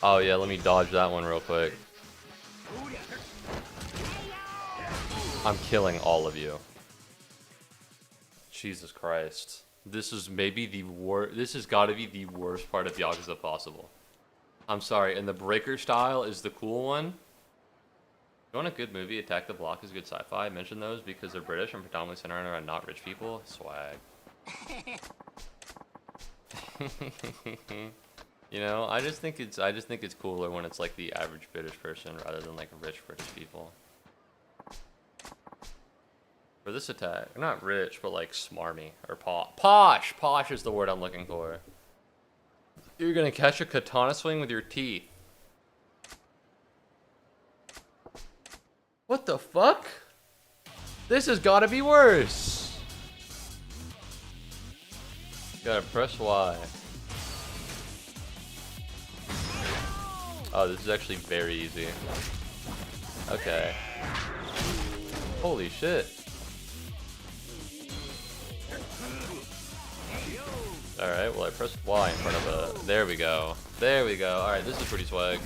Oh yeah, let me dodge that one real quick. I'm killing all of you. Jesus Christ. This is maybe the worst. This has got to be the worst part of Yakuza possible. I'm sorry, and the breaker style is the cool one. You want a good movie? Attack the Block is good sci-fi. I mention those because they're British and predominantly centered around not rich people. Swag. You know, I just think it's cooler when it's like the average British person rather than like rich British people. For this attack, not rich, but like smarmy or posh. Posh is the word I'm looking for. You're gonna catch a katana swing with your teeth. What the fuck? This has gotta be worse. Gotta press Y. Oh, this is actually very easy. Okay. Holy shit. Alright, well I pressed Y in front of a... There we go. There we go. Alright, this is pretty swag.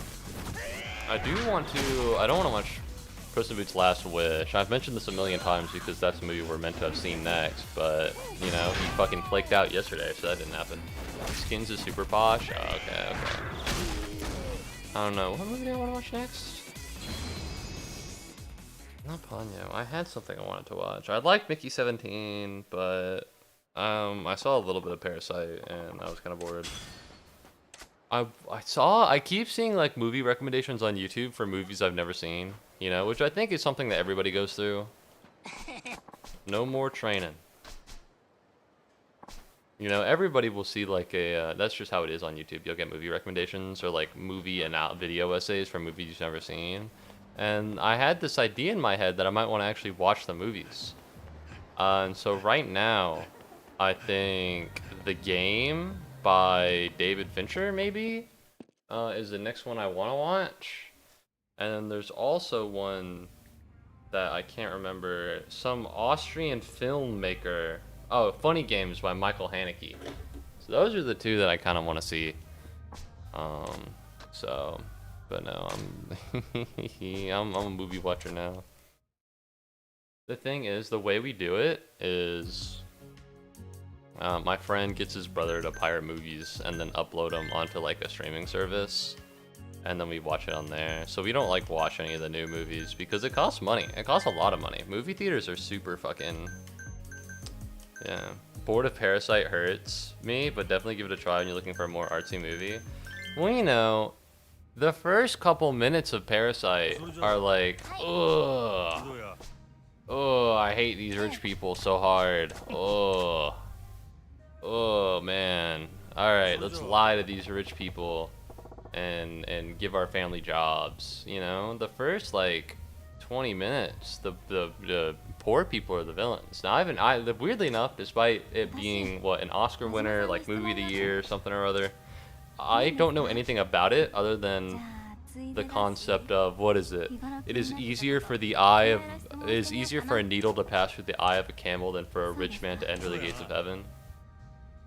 I don't want to watch Puss in Boots' Last Wish. I've mentioned this a million times because that's the movie we're meant to have seen next, but, you know, he fucking flaked out yesterday, so that didn't happen. Skins is super posh? Oh, okay. I don't know. What movie do I want to watch next? Not Ponyo. I had something I wanted to watch. I like Mickey 17, but... I saw a little bit of Parasite and I was kind of bored. I keep seeing like movie recommendations on YouTube for movies I've never seen, you know, which I think is something that everybody goes through. No more training. You know, everybody will see like a, that's just how it is on YouTube. You'll get movie recommendations or like movie and out video essays from movies you've never seen. And I had this idea in my head that I might want to actually watch the movies. And so right now, I think The Game by David Fincher, maybe, is the next one I want to watch. And then there's also one that I can't remember. Some Austrian filmmaker. Oh, Funny Games by Michael Haneke. So those are the two that I kind of want to see. But no, I'm a movie watcher now. The thing is, the way we do it is... my friend gets his brother to pirate movies and then upload them onto like a streaming service, and then we watch it on there. So we don't like watch any of the new movies because it costs money. It costs a lot of money. Movie theaters are super fucking... Yeah. Bored of Parasite hurts me, but definitely give it a try when you're looking for a more artsy movie. Well, you know, the first couple minutes of Parasite are like, ugh. Oh, I hate these rich people so hard. Oh. Oh man. Alright, let's lie to these rich people and give our family jobs. You know, the first like 20 minutes, the poor people are the villains. Now weirdly enough, despite it being what, an Oscar winner, like movie of the year, something or other, I don't know anything about it other than the concept of what is it? It is easier for the eye of it is easier for a needle to pass through the eye of a camel than for a rich man to enter the gates of heaven.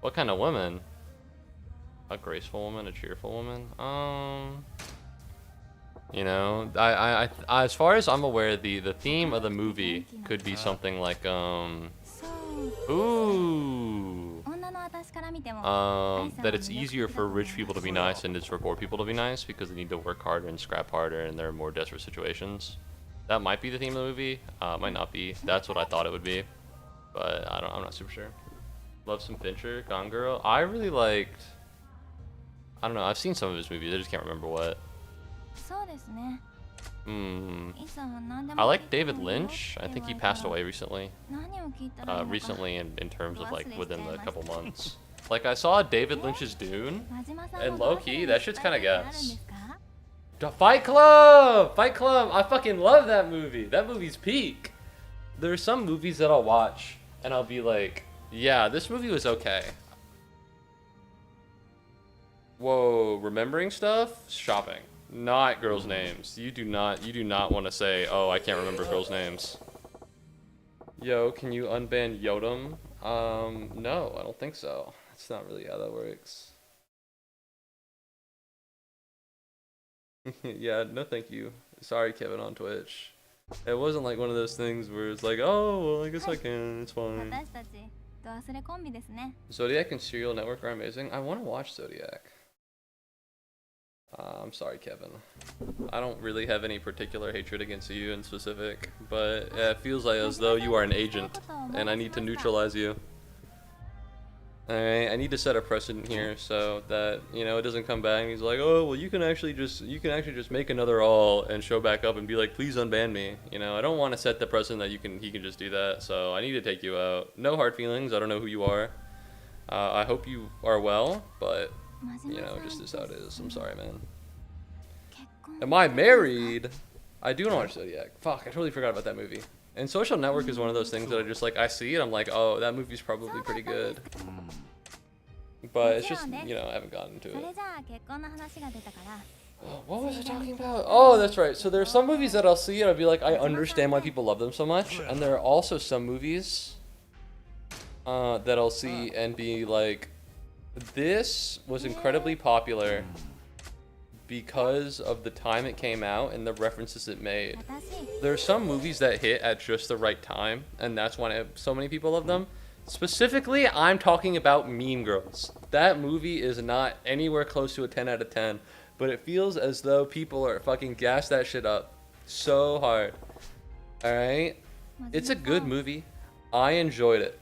What kind of woman? A graceful woman, a cheerful woman. You know, I as far as I'm aware, the theme of the movie could be something like that it's easier for rich people to be nice than it is for poor people to be nice because they need to work harder and scrap harder and they're in more desperate situations. That might be the theme of the movie. Might not be. That's what I thought it would be, but I'm not super sure. Love some Fincher, Gone Girl. I really liked. I don't know. I've seen some of his movies. I just can't remember what. I like David Lynch. I think he passed away recently. Recently in terms of like within the couple months. Like I saw David Lynch's Dune, and low key that shit's kind of gas. Fight Club! Fight Club! I fucking love that movie. That movie's peak. There are some movies that I'll watch and I'll be like, yeah, this movie was okay. Whoa, remembering stuff? Shopping. Not girls' names. You do not want to say, oh, I can't remember girls' names. Yo, can you unban Yodam? No, I don't think so. That's not really how that works. Yeah, no thank you. Sorry, Kevin on Twitch. It wasn't like one of those things where it's like, oh, well, I guess I can, it's fine. Zodiac and Serial Network are amazing. I want to watch Zodiac. I'm sorry, Kevin. I don't really have any particular hatred against you in specific, but yeah, it feels like as though you are an agent, and I need to neutralize you. Alright, I need to set a precedent here so that, you know, it doesn't come back and he's like, oh, well, you can actually just make another all and show back up and be like, please unban me. You know, I don't want to set the precedent that he can just do that, so I need to take you out. No hard feelings, I don't know who you are. I hope you are well, but, you know, just is how it is. I'm sorry, man. Am I married? I do want to watch Zodiac. Fuck, I totally forgot about that movie. And Social Network is one of those things that I just like, I see it, I'm like, oh, that movie's probably pretty good. But it's just, you know, I haven't gotten into it. What was I talking about? Oh, that's right. So there are some movies that I'll see and I'll be like, I understand why people love them so much. And there are also some movies that I'll see and be like, this was incredibly popular because of the time it came out and the references it made. There are some movies that hit at just the right time, and that's why so many people love them. Specifically, I'm talking about Mean Girls. That movie is not anywhere close to a 10 out of 10, but it feels as though people are fucking gas that shit up so hard. Alright? It's a good movie. I enjoyed it.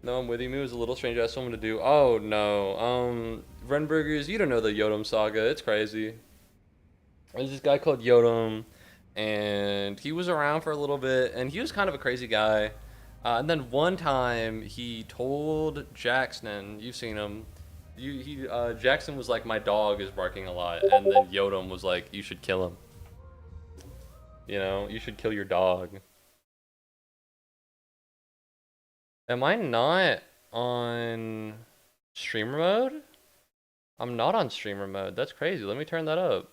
No, I'm with you. It was a little strange. I had someone to do. Oh, no. Renburgers, you don't know the Yodam saga. It's crazy. There's this guy called Yodam, and he was around for a little bit, and he was kind of a crazy guy. And then one time, he told Jackson, you've seen him, Jackson was like, my dog is barking a lot, and then Yodam was like, you should kill him. You know, you should kill your dog. Am I not on streamer mode? I'm not on streamer mode. That's crazy. Let me turn that up.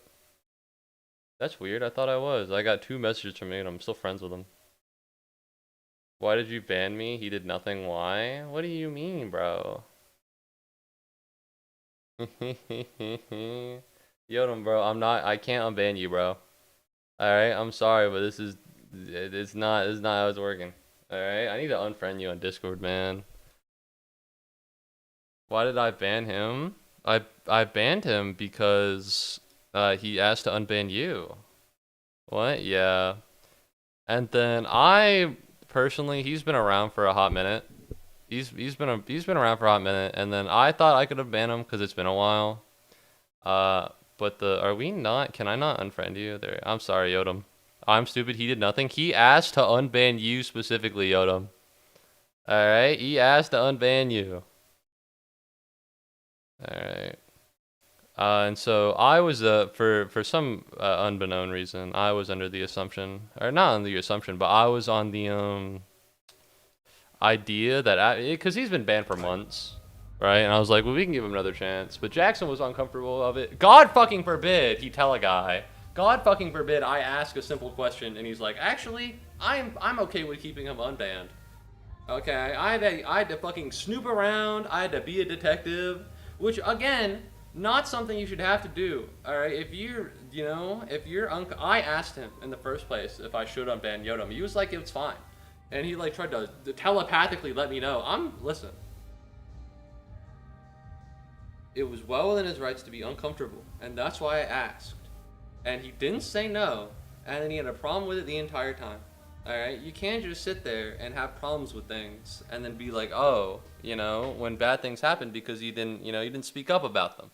That's weird. I thought I was. I got 2 messages from him and I'm still friends with him. Why did you ban me? He did nothing. Why? What do you mean, bro? Yodam, bro. I can't unban you, bro. Alright, I'm sorry, but it's not how it's working. Alright, I need to unfriend you on Discord, man. Why did I ban him? I banned him because he asked to unban you. What? Yeah. And then I personally, he's been around for a hot minute. He's been around for a hot minute, and then I thought I could unban him because it's been a while. But are we not? Can I not unfriend you? There. I'm sorry, Yodam. I'm stupid. He did nothing. He asked to unban you specifically, Yodam. Alright? He asked to unban you. Alright. And so I was, for some unbeknown reason, I was under the assumption, or not under the assumption, but I was on the idea that, because he's been banned for months. right? And I was like, well, we can give him another chance. But Jackson was uncomfortable of it. God fucking forbid he tell a guy. God fucking forbid I ask a simple question and he's like, actually, I'm okay with keeping him unbanned. Okay, I had to fucking snoop around. I had to be a detective, which again, not something you should have to do. All right, if you're, I asked him in the first place if I should unban Yodam. He was like, it's fine, and he like tried to telepathically let me know. Listen. It was well within his rights to be uncomfortable, and that's why I asked. And he didn't say no, and then he had a problem with it the entire time. Alright, you can't just sit there and have problems with things and then be like, oh, when bad things happen because you didn't speak up about them.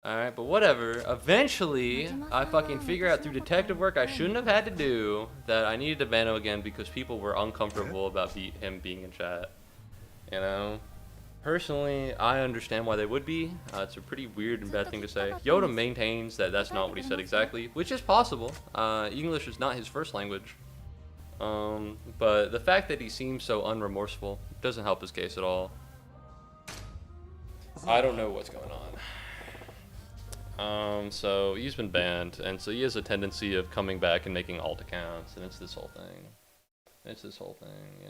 Alright, but whatever. Eventually, I fucking figure out through detective work I shouldn't have had to do that I needed to ban him again because people were uncomfortable about him being in chat. Personally, I understand why they would be. It's a pretty weird and bad thing to say. Yoda maintains that that's not what he said exactly, which is possible. English is not his first language. But the fact that he seems so unremorseful doesn't help his case at all. I don't know what's going on. So he's been banned, and so he has a tendency of coming back and making alt accounts, and it's this whole thing. Yeah.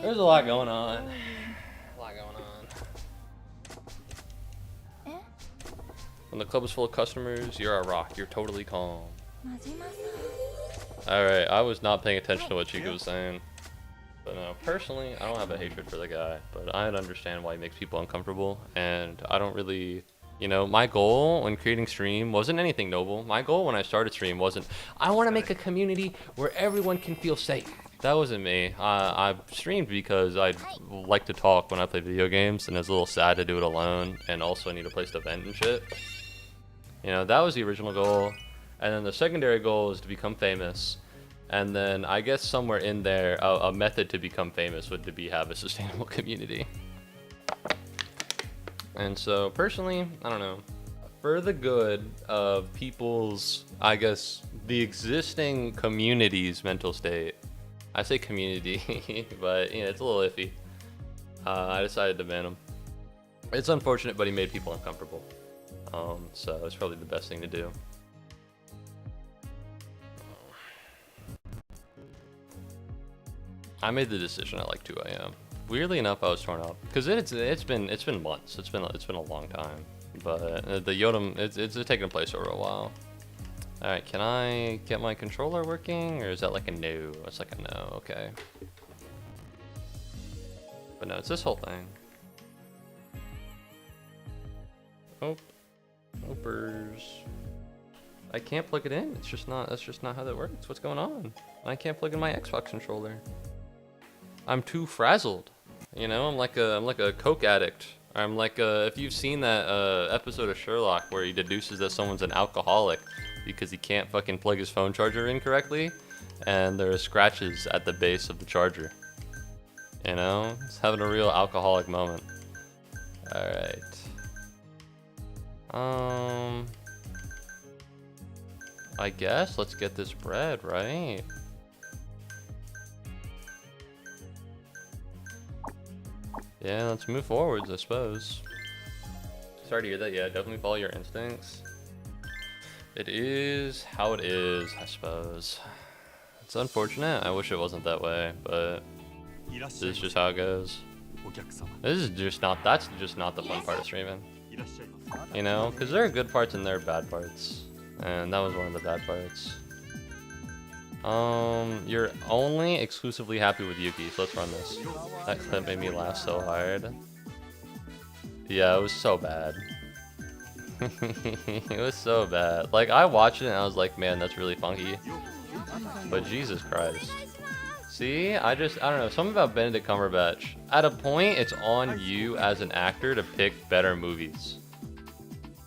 There's a lot going on. When the club is full of customers, you're a rock. You're totally calm. Alright, I was not paying attention to what Chica was saying. But no, personally, I don't have a hatred for the guy. But I understand why he makes people uncomfortable. And I don't really... my goal when creating stream wasn't anything noble. My goal when I started stream wasn't, I want to make a community where everyone can feel safe. That wasn't me. I streamed because I like to talk when I play video games, and it's a little sad to do it alone, and also I need a place to vent and shit. That was the original goal. And then the secondary goal is to become famous. And then I guess somewhere in there, a method to become famous would be have a sustainable community. And so personally, I don't know, for the good of people's, I guess, the existing community's mental state, I say community, but it's a little iffy. I decided to ban him. It's unfortunate, but he made people uncomfortable. So it's probably the best thing to do. I made the decision at like 2 AM. Weirdly enough, I was torn up because it's been months. It's been a long time. But the Yodam, it's taken place over a while. All right, can I get my controller working, or is that like a no? It's like a no. Okay. But no, it's this whole thing. Oh, opers. I can't plug it in. It's just not. That's just not how that works. What's going on? I can't plug in my Xbox controller. I'm too frazzled. I'm like a coke addict. I'm like if you've seen that episode of Sherlock where he deduces that someone's an alcoholic because he can't fucking plug his phone charger in correctly, and there are scratches at the base of the charger. He's having a real alcoholic moment. All right. I guess let's get this bread, right? Yeah, let's move forwards, I suppose. Sorry to hear that. Yeah, definitely follow your instincts. It is how it is, I suppose. It's unfortunate. I wish it wasn't that way, but this is just how it goes. That's just not the fun part of streaming. Because there are good parts and there are bad parts. And that was one of the bad parts. You're only exclusively happy with Yuki, so let's run this. That clip made me laugh so hard. Yeah, it was so bad. It was so bad. Like, I watched it and I was like, man, that's really funky. But Jesus Christ. See, I don't know, something about Benedict Cumberbatch. At a point, it's on you as an actor to pick better movies.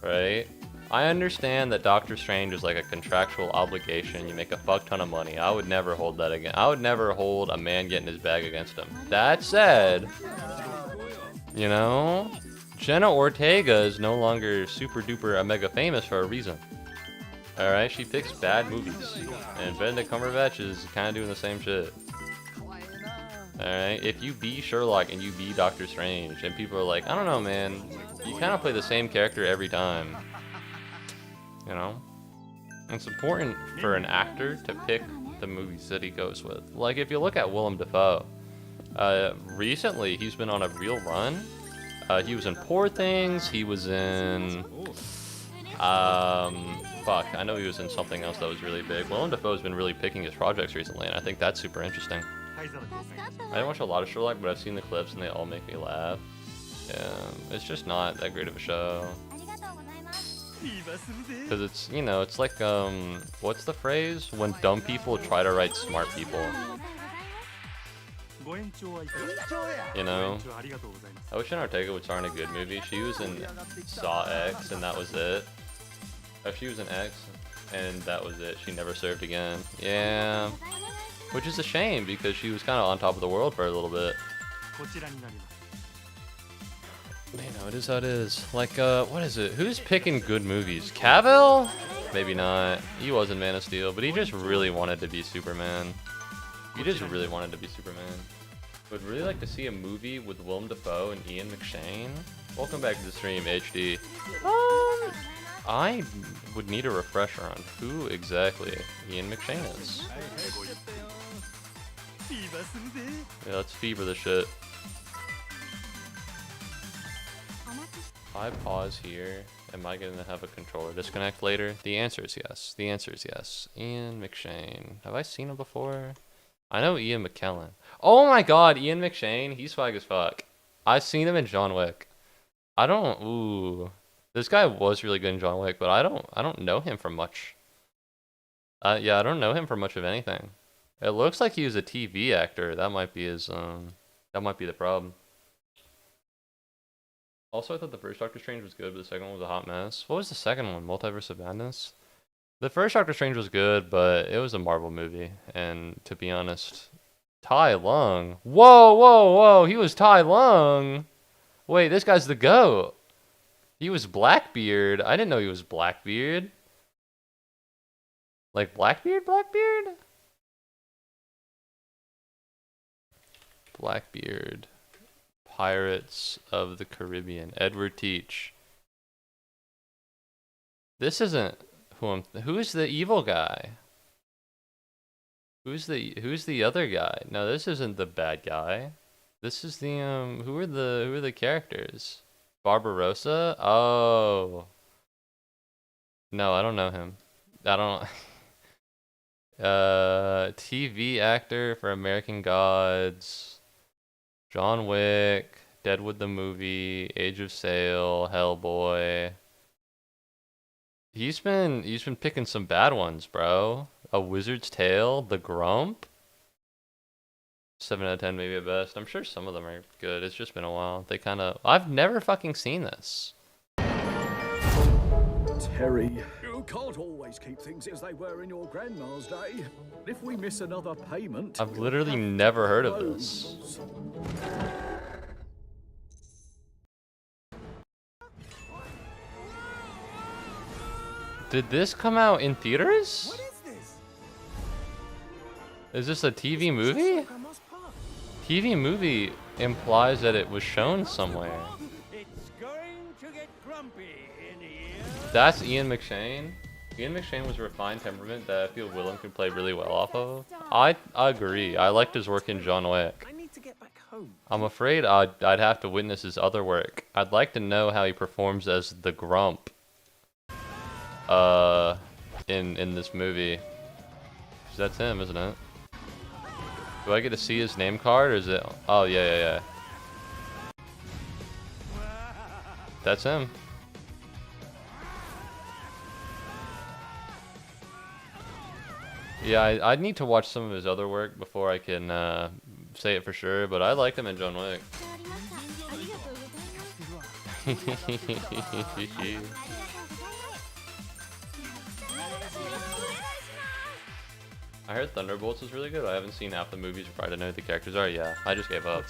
Right? I understand that Doctor Strange is like a contractual obligation. You make a fuck ton of money. I would never hold that again. I would never hold a man getting his bag against him. That said, Jenna Ortega is no longer super duper mega famous for a reason. Alright, she picks bad movies. And Benedict Cumberbatch is kind of doing the same shit. Alright? If you be Sherlock and you be Doctor Strange, and people are like, I don't know, man, you kind of play the same character every time. You know? It's important for an actor to pick the movies that he goes with. Like, if you look at Willem Dafoe, recently he's been on a real run. He was in Poor Things, he was in... fuck, I know he was in something else that was really big. Willem Dafoe's been really picking his projects recently, and I think that's super interesting. I didn't watch a lot of Sherlock, but I've seen the clips and they all make me laugh. Yeah, it's just not that great of a show. Because it's, you know, it's like, what's the phrase? When dumb people try to write smart people. You know? I wish Ortega would star in a good movie. She was in Saw X and that was it. Oh, she was in X and that was it. She never served again. Yeah. Which is a shame because she was kind of on top of the world for a little bit. You know, it is how it is. Like, what is it? Who's picking good movies? Cavill? Maybe not. He was in Man of Steel, but he just really wanted to be Superman. He just really wanted to be Superman. Would really like to see a movie with Willem Dafoe and Ian McShane. Welcome back to the stream, HD. I would need a refresher on who exactly Ian McShane is. Yeah, let's fever the shit. If I pause here, am I gonna have a controller disconnect later? The answer is yes. The answer is yes. Ian McShane. Have I seen him before? I know Ian McKellen. Oh my god, Ian McShane. He's swag as fuck. I've seen him in John Wick. Ooh. This guy was really good in John Wick, but I don't know him from much. Yeah, I don't know him from much of anything. It looks like he was a TV actor. That might be his, that might be the problem. Also, I thought the first Doctor Strange was good, but the second one was a hot mess. What was the second one? Multiverse of Madness? The first Doctor Strange was good, but it was a Marvel movie. And to be honest, Tai Lung. Whoa, whoa, whoa. He was Tai Lung. Wait, this guy's the GOAT. He was Blackbeard. I didn't know he was Blackbeard. Like Blackbeard? Blackbeard? Blackbeard. Pirates of the Caribbean. Edward Teach. This isn't who's the evil guy? Who's the other guy? No, this isn't the bad guy. This is the who are the characters? Barbarossa? Oh. No, I don't know him. I don't TV actor for American Gods, John Wick, Deadwood the movie, Age of Sail, Hellboy. He's been picking some bad ones, bro. A Wizard's Tale, The Grump. 7 out of 10 maybe at best. I'm sure some of them are good. It's just been a while. I've never fucking seen this. Terry, you can't always keep things as they were in your grandma's day. If we miss another payment, I've literally never heard of this. Did this come out in theaters? What is this? Is this a TV movie? TV movie implies that it was shown somewhere. It's going to get grumpy in here. That's Ian McShane. Ian McShane was a refined temperament that I feel Willem could play really well off of. I agree. I liked his work in John Wick. I need to get back home. I'm afraid I'd have to witness his other work. I'd like to know how he performs as the Grump. In this movie. 'Cause that's him, isn't it? Do I get to see his name card, or is it? Oh yeah. That's him. Yeah, I'd need to watch some of his other work before I can say it for sure, but I liked him in John Wick. I heard Thunderbolts was really good. I haven't seen half the movies before I don't know who the characters are. Yeah, I just gave up.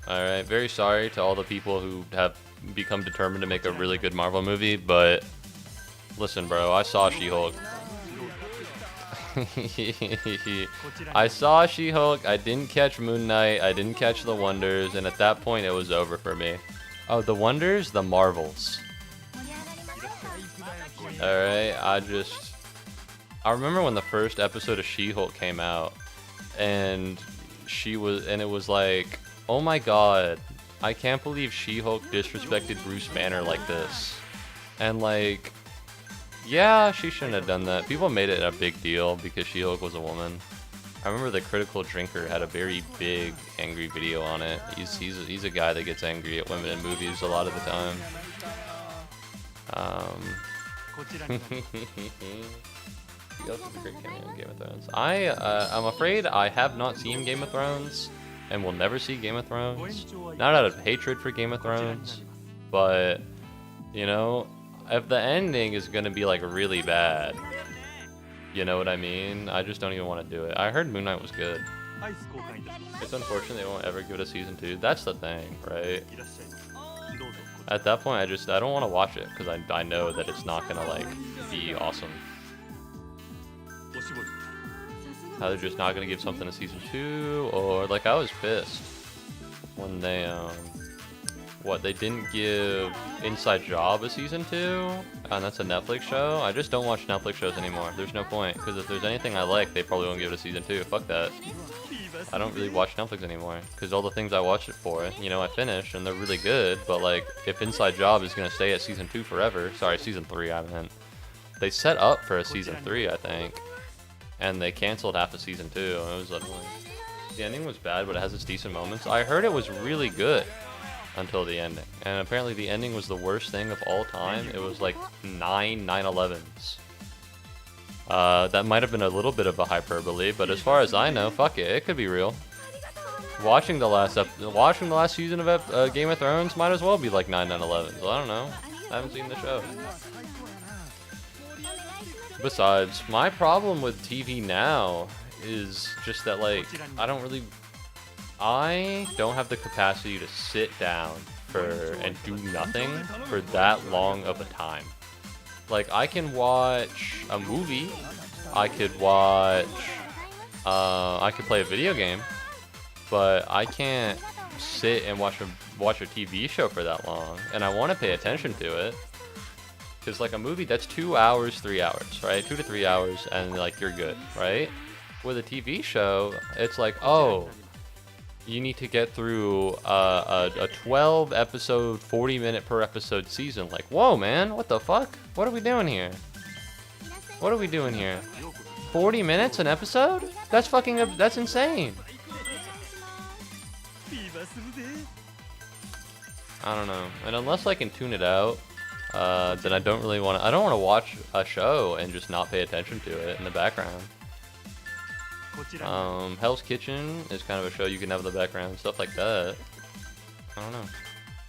Alright, very sorry to all the people who have become determined to make a really good Marvel movie, but listen, bro, I saw She-Hulk. I saw She-Hulk, I didn't catch Moon Knight, I didn't catch The Wonders, and at that point it was over for me. Oh, The Wonders? The Marvels. Alright, I remember when the first episode of She-Hulk came out, and it was like, oh my god, I can't believe She-Hulk disrespected Bruce Banner like this. And like, yeah, she shouldn't have done that. People made it a big deal because She-Hulk was a woman. I remember the Critical Drinker had a very big angry video on it. He's a guy that gets angry at women in movies a lot of the time. He also has a great cameo in Game of Thrones. I'm afraid I have not seen Game of Thrones and will never see Game of Thrones. Not out of hatred for Game of Thrones, but you know, if the ending is gonna be like really bad, you know what I mean? I just don't even want to do it. I heard Moon Knight was good. It's unfortunate they won't ever give it a season 2. That's the thing, right? At that point, I don't want to watch it because I know that it's not gonna like be awesome. How they're just not gonna give something a season 2, or like I was pissed when they they didn't give Inside Job a season 2, and that's a Netflix show. I just don't watch Netflix shows anymore. There's no point, because if there's anything I like, they probably won't give it a season 2. Fuck that. I don't really watch Netflix anymore, because all the things I watched it for, you know, I finish, and they're really good, but like, if Inside Job is gonna stay at season 2 forever, sorry, season 3 I meant, they set up for a season 3, I think, and they canceled half of season 2, and it was annoying. The ending was bad, but it has its decent moments. I heard it was really good until the ending, and apparently the ending was the worst thing of all time. It was like 9 9/11s. That might have been a little bit of a hyperbole, but as far as I know, fuck it, it could be real. Watching the last season of Game of Thrones might as well be like 9 9/11s. I don't know. I haven't seen the show. Besides, my problem with TV now is just that, like, I don't have the capacity to sit down and do nothing for that long of a time. Like, I can watch a movie, I could play a video game, but I can't sit and watch a TV show for that long, and I want to pay attention to it. Because like a movie, that's 2 hours, 3 hours, right? 2 to 3 hours, and like you're good, right? With a TV show, it's like, oh, you need to get through a 12 episode, 40-minute per episode season. Like, whoa, man, what the fuck? What are we doing here? What are we doing here? 40 minutes an episode? That's insane. I don't know. And unless I can tune it out, then I don't want to watch a show and just not pay attention to it in the background. Hell's Kitchen is kind of a show you can have in the background, stuff like that. I don't know.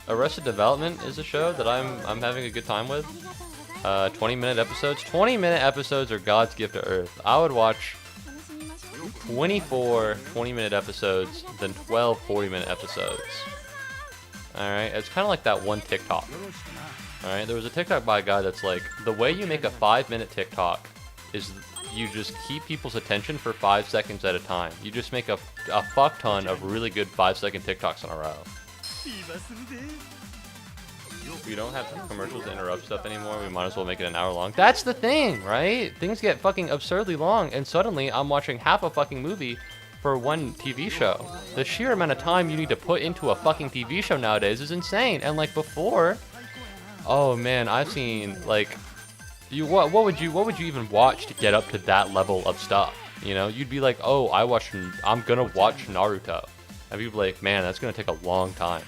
Arrested Development is a show that I'm having a good time with. 20-minute episodes. 20-minute episodes are God's gift to Earth. I would watch 24 20-minute episodes than 12 40-minute episodes. Alright, it's kind of like that one TikTok. Alright, there was a TikTok by a guy that's like, the way you make a 5-minute TikTok is you just keep people's attention for 5 seconds at a time. You just make a fuck ton of really good 5-second TikToks in a row. We don't have commercials to interrupt stuff anymore. We might as well make it an hour long. That's the thing, right? Things get fucking absurdly long, and suddenly I'm watching half a fucking movie for one TV show. The sheer amount of time you need to put into a fucking TV show nowadays is insane. And like before, oh man, I've seen like, what would you even watch to get up to that level of stuff? You know, you'd be like, oh, I'm gonna watch Naruto, and people be like, man, that's gonna take a long time.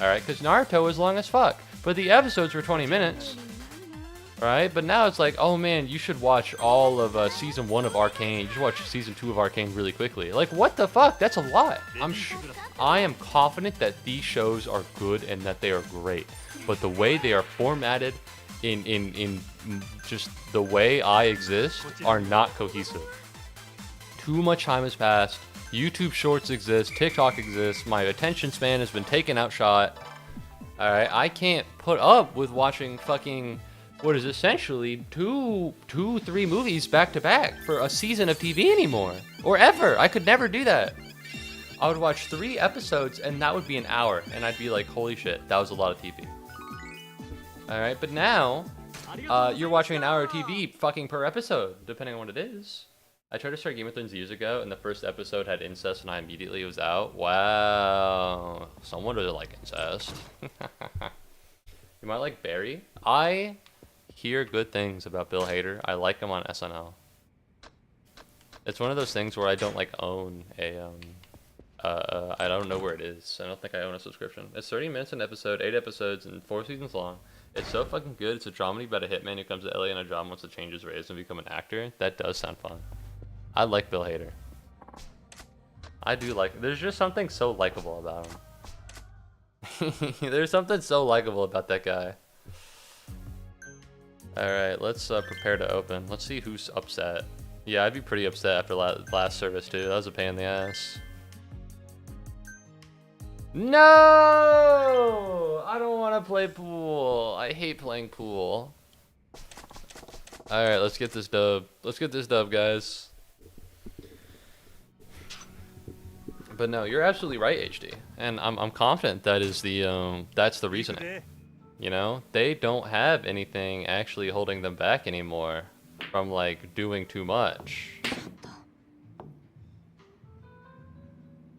All right, because Naruto is long as fuck, but the episodes were 20 minutes. Right, but now it's like, oh man, you should watch all of season 1 of Arcane. You should watch season 2 of Arcane really quickly. Like, what the fuck? That's a lot. I am confident that these shows are good and that they are great, but the way they are formatted, in just the way I exist, are not cohesive. Too much time has passed. YouTube Shorts exist. TikTok exists. My attention span has been taken out shot. All right, I can't put up with watching fucking what is essentially three movies back to back for a season of TV anymore. Or ever. I could never do that. I would watch 3 episodes and that would be an hour. And I'd be like, holy shit, that was a lot of TV. Alright, but now, you're watching an hour of TV fucking per episode, depending on what it is. I tried to start Game of Thrones years ago, and the first episode had incest, and I immediately was out. Wow. Someone doesn't like incest. You might like Barry. I hear good things about Bill Hader. I like him on SNL. It's one of those things where I don't like own a I don't know where it is. I don't think I own a subscription. It's 30 minutes an episode, 8 episodes, and 4 seasons long. It's so fucking good. It's a dramedy about a hitman who comes to LA and a job wants to change his race and become an actor. That does sound fun. I like Bill Hader. I do like. There's just something so likable about him. There's something so likable about that guy. Alright, let's prepare to open. Let's see who's upset. Yeah, I'd be pretty upset after last service too. That was a pain in the ass. No! I don't want to play pool. I hate playing pool. Alright, let's get this dub. Let's get this dub, guys. But no, you're absolutely right, HD. And I'm confident that is the that's the reasoning. You know, they don't have anything actually holding them back anymore from like doing too much.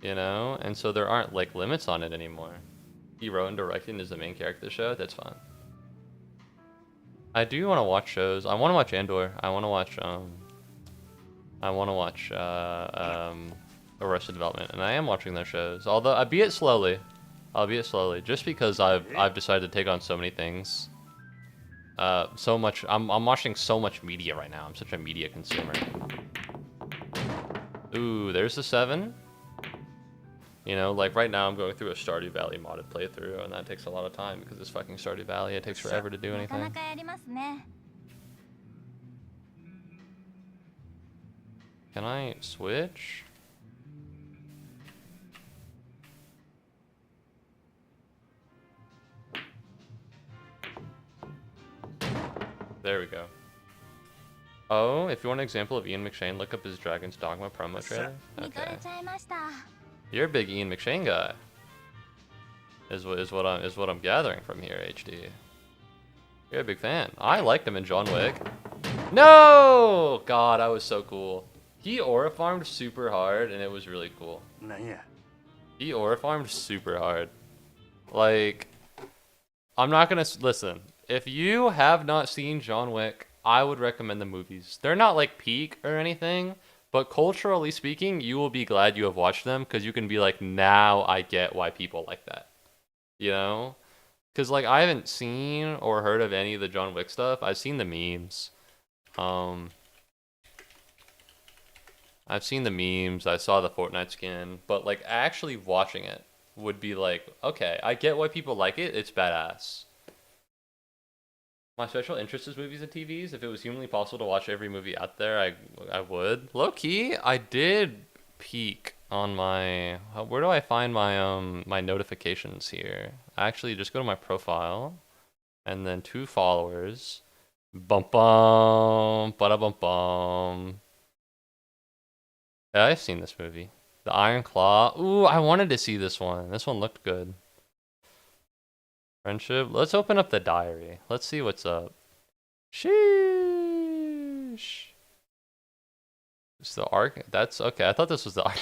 You know, and so there aren't like limits on it anymore. He wrote and directed is the main character of the show. That's fine. I do want to watch shows. I want to watch Andor. I want to watch Arrested Development, and I am watching those shows. Although albeit slowly, just because I've decided to take on so many things. So much. I'm watching so much media right now. I'm such a media consumer. Ooh, there's the 7. You know, like right now I'm going through a Stardew Valley modded playthrough, and that takes a lot of time because it's fucking Stardew Valley. It takes forever to do anything. Can I switch? There we go. Oh, if you want an example of Ian McShane, look up his Dragon's Dogma promo trailer. Okay. You're a big Ian McShane guy. Is what I'm gathering from here, HD. You're a big fan. I liked him in John Wick. No! God, I was so cool. He aura farmed super hard, and it was really cool. He aura farmed super hard. Like, I'm not gonna listen. If you have not seen John Wick, I would recommend the movies. They're not like peak or anything, but culturally speaking, you will be glad you have watched them because you can be like, now I get why people like that. You know? Because like I haven't seen or heard of any of the John Wick stuff. I've seen the memes. I've seen the memes. I saw the Fortnite skin, but like actually watching it would be like, okay, I get why people like it. It's badass. My special interest is movies and TVs. If it was humanly possible to watch every movie out there, I would. Low key, I did peek on my. Where do I find my my notifications here? Actually, just go to my profile, and then 2 followers. Bum bum, bada bum bum. Yeah, I've seen this movie. The Iron Claw. Ooh, I wanted to see this one. This one looked good. Friendship. Let's open up the diary. Let's see what's up. Sheesh. It's the arc. That's okay. I thought this was the arc.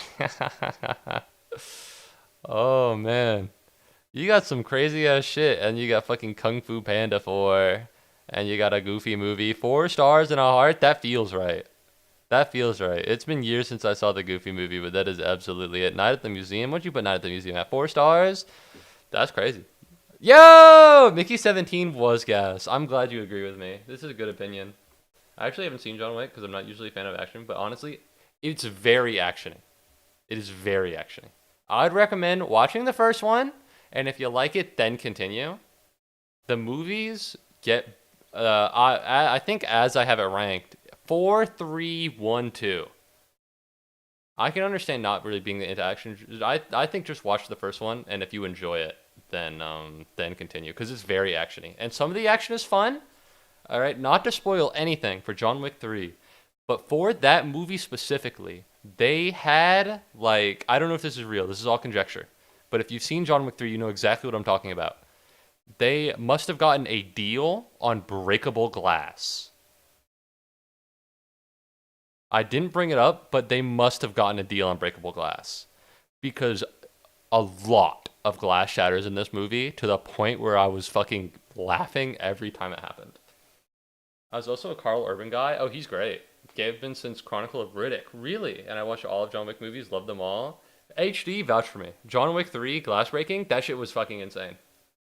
Oh man, you got some crazy ass shit, and you got fucking Kung Fu Panda 4, and you got a Goofy movie. 4 stars and a heart. That feels right. That feels right. It's been years since I saw the Goofy movie, but that is absolutely it. Night at the Museum. What'd you put Night at the Museum at? 4 stars? That's crazy. Yo! Mickey 17 was gas. I'm glad you agree with me. This is a good opinion. I actually haven't seen John Wick because I'm not usually a fan of action, but honestly, it's very actiony. It is very actiony. I'd recommend watching the first one, and if you like it, then continue. The movies get, I think as I have it ranked, 4, 3, 1, 2. I can understand not really being into action. I think just watch the first one, and if you enjoy it, then continue, because it's very actiony, and some of the action is fun. All right, not to spoil anything for John Wick 3, but for that movie specifically, they had like I don't know if this is real. This is all conjecture. But if you've seen John Wick 3, you know exactly what I'm talking about. They must have gotten a deal on breakable glass. I didn't bring it up, but they must have gotten a deal on breakable glass because a lot of glass shatters in this movie to the point where I was fucking laughing every time it happened. I was also a Carl Urban guy. Oh, he's great. Gave been since Chronicle of Riddick. Really? And I watched all of John Wick movies, loved them all. HD, vouch for me. John Wick 3, glass breaking, that shit was fucking insane.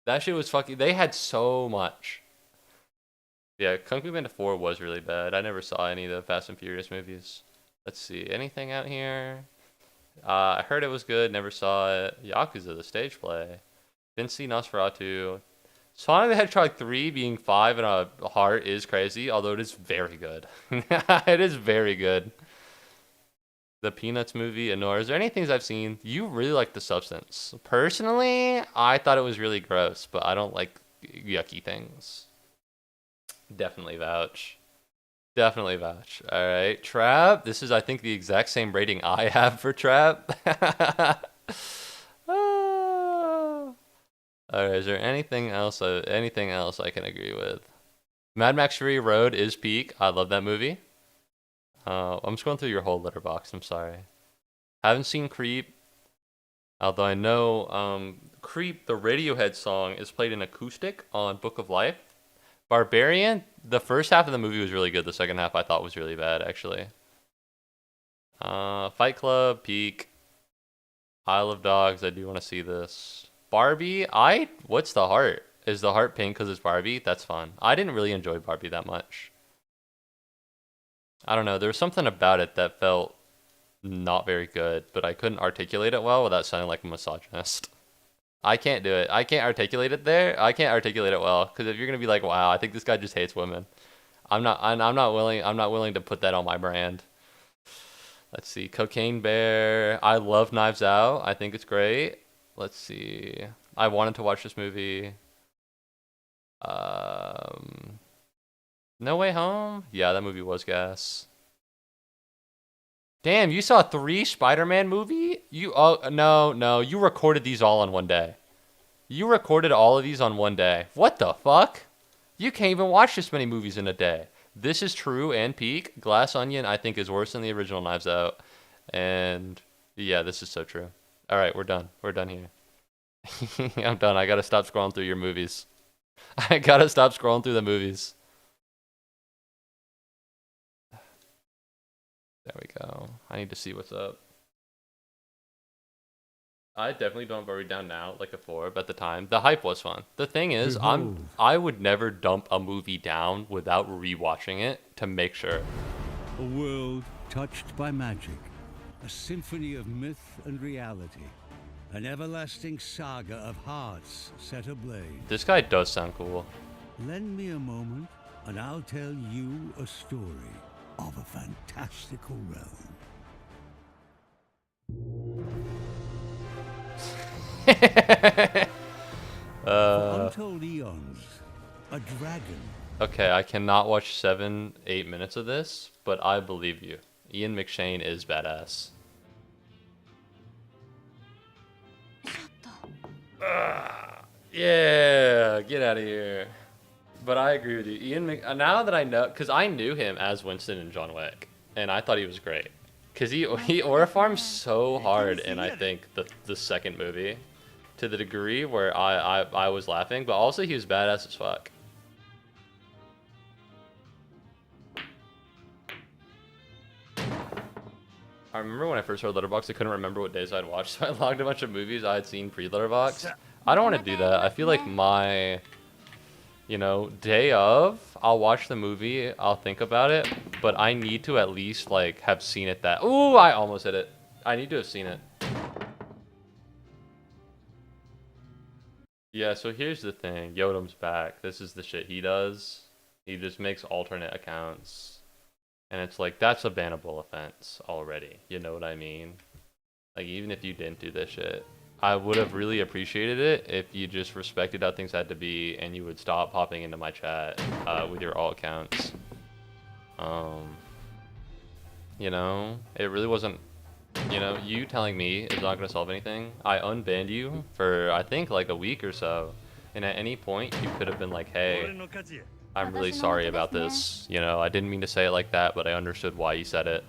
That shit was fucking... They had so much. Yeah, Kung Fu Panda 4 was really bad. I never saw any of the Fast and Furious movies. Let's see. Anything out here? I heard it was good. Never saw it. Yakuza, the stage play. Didn't see Nosferatu. Sonic the Hedgehog 3 being 5 and a heart is crazy, although it is very good. It is very good. The Peanuts movie, Anora. Is there any things I've seen? You really like The Substance. Personally, I thought it was really gross, but I don't like yucky things. Definitely vouch. Definitely vouch. All right, Trap. This is, I think, the exact same rating I have for Trap. All right, is there anything else? Anything else I can agree with? Mad Max Fury Road is peak. I love that movie. I'm just going through your whole letterbox. I'm sorry. Haven't seen Creep. Although I know Creep, the Radiohead song, is played in acoustic on Book of Life. Barbarian, the first half of the movie was really good. The second half I thought was really bad, actually. Fight Club, peak. Isle of Dogs, I do want to see this. Barbie, what's the heart? Is the heart pink because it's Barbie? That's fun. I didn't really enjoy Barbie that much. I don't know. There was something about it that felt not very good, but I couldn't articulate it well without sounding like a misogynist. I can't do it. I can't articulate it there. I can't articulate it well because if you're gonna be like, "Wow, I think this guy just hates women," I'm not willing. I'm not willing to put that on my brand. Let's see. Cocaine Bear. I love Knives Out. I think it's great. Let's see. I wanted to watch this movie. No Way Home? Yeah, that movie was gas. Damn, you saw 3 Spider-Man movie? No, you recorded these all on one day. You recorded all of these on one day. What the fuck? You can't even watch this many movies in a day. This is true and peak. Glass Onion, I think, is worse than the original Knives Out. And yeah, this is so true. All right, we're done. We're done here. I'm done. I gotta stop scrolling through your movies. I gotta stop scrolling through the movies. There we go. I need to see what's up. I definitely don't bury down now like a 4, but at the time, the hype was fun. The thing is, I would never dump a movie down without rewatching it to make sure. A world touched by magic, a symphony of myth and reality, an everlasting saga of hearts set ablaze. This guy does sound cool. Lend me a moment, and I'll tell you a story of a fantastical realm. For untold eons, a dragon. Okay, I cannot watch 7-8 minutes of this, but I believe you. Ian McShane is badass. Yeah, get out of here. But I agree with you. Now that I know, because I knew him as Winston in John Wick, and I thought he was great. Because he aura farmed so hard in, I think, the second movie, to the degree where I was laughing, but also he was badass as fuck. I remember when I first heard Letterboxd, I couldn't remember what days I'd watched, so I logged a bunch of movies I had seen pre-Letterboxd. I don't want to do that. I feel like my... day of, I'll watch the movie, I'll think about it, but I need to at least, have seen it that... Ooh, I almost hit it. I need to have seen it. Yeah, so here's the thing. Yotam's back. This is the shit he does. He just makes alternate accounts. And it's like, that's a bannable offense already. You know what I mean? Like, even if you didn't do this shit. I would have really appreciated it if you just respected how things had to be and you would stop popping into my chat with your alt accounts. You know, it really wasn't, you know, you telling me is not going to solve anything. I unbanned you for, I think, like a week or so. And at any point, you could have been like, hey, I'm really sorry about this. You know, I didn't mean to say it like that, but I understood why you said it.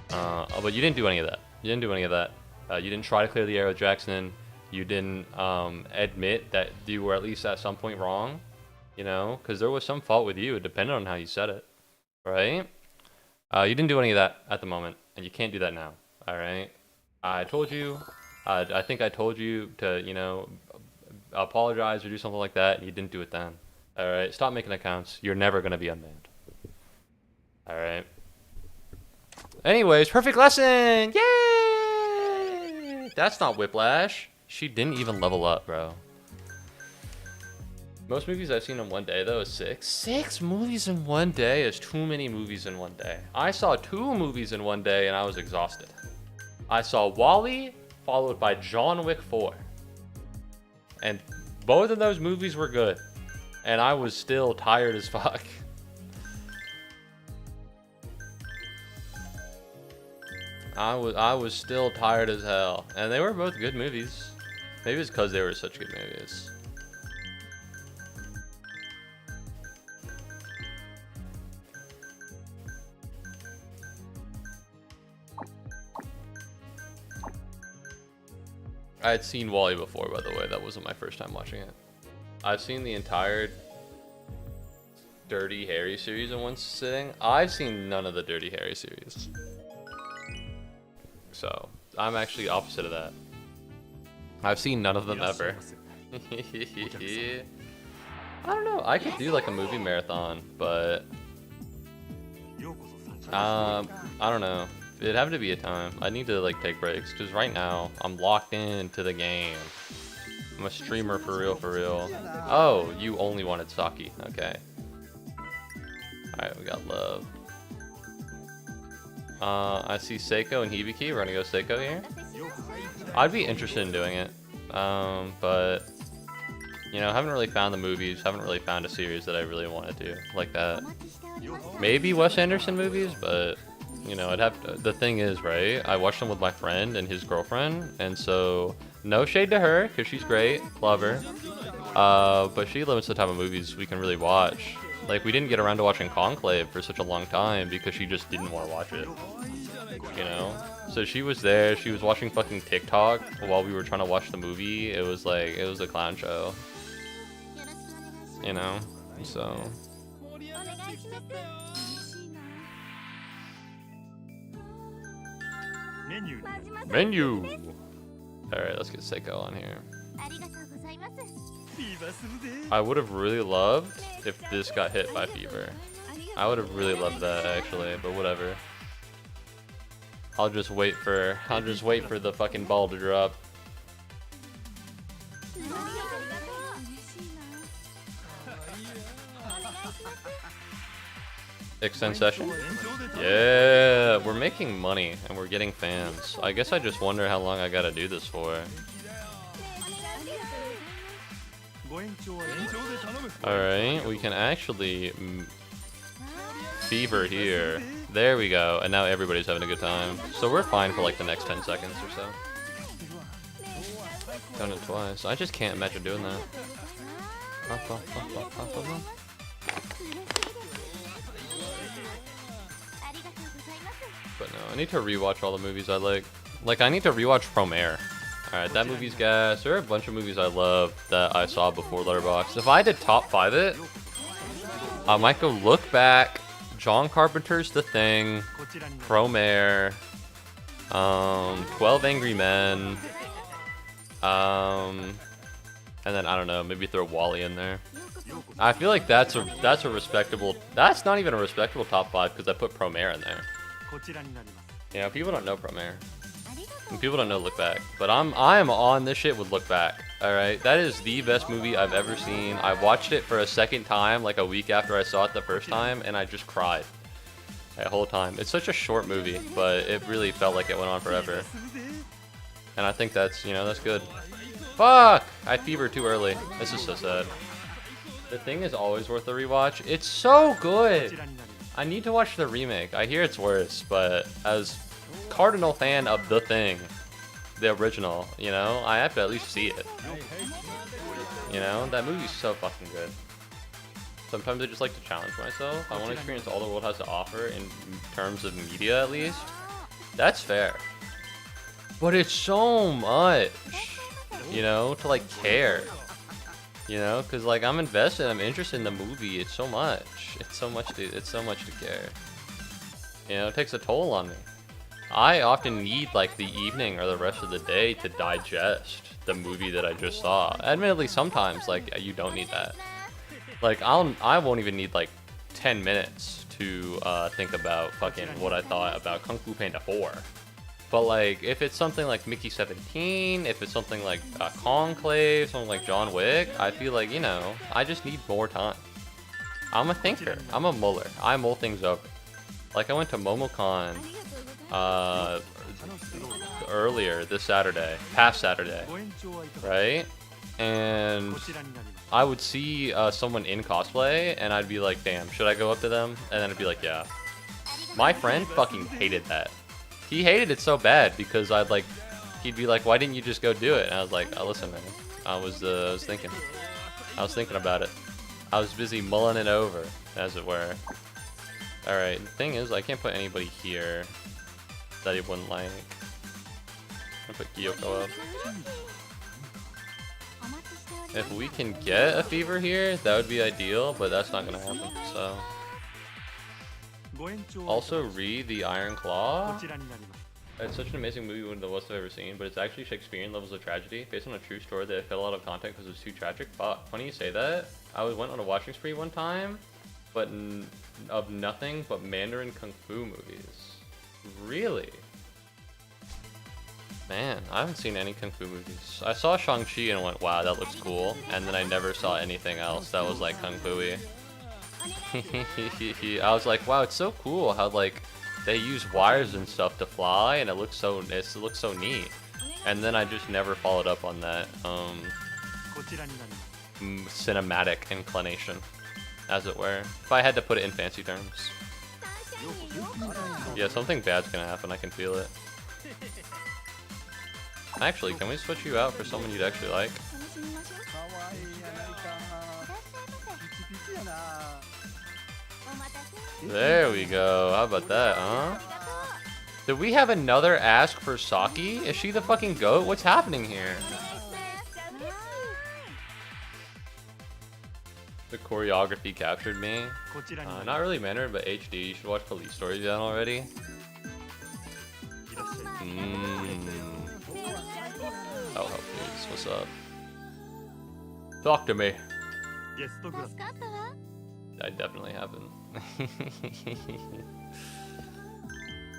But you didn't do any of that. You didn't do any of that. You didn't try to clear the air with Jackson. You didn't admit that you were at least at some point wrong. You know, because there was some fault with you. It depended on how you said it. Right? You didn't do any of that at the moment. And you can't do that now. Alright? I told you. I think I told you to, you know, apologize or do something like that. And you didn't do it then. Alright? Stop making accounts. You're never going to be unbanned. Alright? Anyways, perfect lesson! Yay! That's not Whiplash. She didn't even level up, bro. Most movies I've seen in one day, though, is 6. 6 movies in one day is too many movies in one day. I saw 2 movies in one day, and I was exhausted. I saw Wall-E, followed by John Wick 4. And both of those movies were good. And I was still tired as fuck. I was still tired as hell. And they were both good movies. Maybe it's because they were such good movies. I had seen Wall-E before, by the way. That wasn't my first time watching it. I've seen the entire Dirty Harry series in one sitting. I've seen none of the Dirty Harry series. So, I'm actually opposite of that. I've seen none of them ever. I don't know. I could do like a movie marathon, but I don't know. It'd have to be a time. I need to like take breaks because right now I'm locked into the game. I'm a streamer for real, for real. Oh, you only wanted Saki. Okay. Alright, we got love. I see Seiko and Hibiki. We're gonna go Seiko here. I'd be interested in doing it. But you know, haven't really found the movies, haven't really found a series that I really want to do like that. Maybe Wes Anderson movies, but you know, I'd have to, the thing is, right, I watched them with my friend and his girlfriend, and so no shade to her because she's great, love her, but she limits the type of movies we can really watch. Like, we didn't get around to watching Conclave for such a long time because she just didn't want to watch it, you know? So she was there, she was watching fucking TikTok while we were trying to watch the movie. It was like, it was a clown show, you know? So menu. Alright, let's get Seiko on here. I would have really loved if this got hit by Fever. I would have really loved that actually, but whatever. I'll just wait for the fucking ball to drop. Extend session? Yeah, we're making money and we're getting fans. I guess I just wonder how long I gotta do this for. Alright, we can actually Fever here. There we go, and now everybody's having a good time. So we're fine for like the next 10 seconds or so. Done it twice. I just can't imagine doing that. But no, I need to rewatch all the movies I like. Like, I need to rewatch Promare. Alright, that movie's gas. There are a bunch of movies I love that I saw before Letterboxd. If I had to top 5 it, I might go Look Back, John Carpenter's The Thing, Promare, 12 Angry Men, and then, I don't know, maybe throw Wall-E in there. I feel like that's a respectable, that's not even a respectable top 5 because I put Promare in there. Yeah, people don't know Promare. And people don't know Look Back. But I am on this shit with Look Back. Alright, that is the best movie I've ever seen. I watched it for a second time like a week after I saw it the first time, and I just cried that whole time. It's such a short movie, but it really felt like it went on forever. And I think that's, you know, that's good. Fuck! I fevered too early. This is so sad. The Thing is always worth a rewatch. It's so good! I need to watch the remake. I hear it's worse, but as cardinal fan of The Thing, the original, you know, I have to at least see it. You know, that movie's so fucking good. Sometimes I just like to challenge myself. I want to experience all the world has to offer in terms of media, at least. That's fair. But it's so much, you know, to like care. You know, because like I'm invested, I'm interested in the movie. It's so much. It's so much to care. You know, it takes a toll on me. I often need like the evening or the rest of the day to digest the movie that I just saw. Admittedly, sometimes like you don't need that. Like I won't even need like 10 minutes to think about fucking what I thought about Kung Fu Panda 4. But like if it's something like Mickey 17, if it's something like Conclave, something like John Wick, I feel like, you know, I just need more time. I'm a thinker. I'm a muller. I mull things over. Like I went to MomoCon earlier this Saturday, past Saturday, right? And I would see someone in cosplay, and I'd be like, damn, should I go up to them? And then I'd be like, yeah. My friend fucking hated that. He hated it so bad because he'd be like, why didn't you just go do it? And I was like, oh, listen, man, I was thinking about it. I was busy mulling it over, as it were. All right, the thing is, I can't put anybody here that he wouldn't like. I'll put Gyoko up. If we can get a fever here, that would be ideal, but that's not gonna happen, so. Also read The Iron Claw. It's such an amazing movie, one of the most I've ever seen, but it's actually Shakespearean levels of tragedy, based on a true story that fell out of context because it was too tragic. Fuck, funny you say that. I went on a watching spree one time, but of nothing but Mandarin Kung Fu movies. Really? Man, I haven't seen any Kung Fu movies. I saw Shang-Chi and went, wow, that looks cool, and then I never saw anything else that was like Kung Fu-y. I was like, wow, it's so cool how like they use wires and stuff to fly, and it looks so neat. And then I just never followed up on that cinematic inclination, as it were. If I had to put it in fancy terms. Yeah, something bad's gonna happen. I can feel it. Actually, can we switch you out for someone you'd actually like? There we go. How about that, huh? Did we have another ask for Saki? Is she the fucking goat? What's happening here? The choreography captured me. Not really Mandarin, but HD. You should watch Police Story then already. Oh, help please. What's up? Talk to me. I definitely haven't.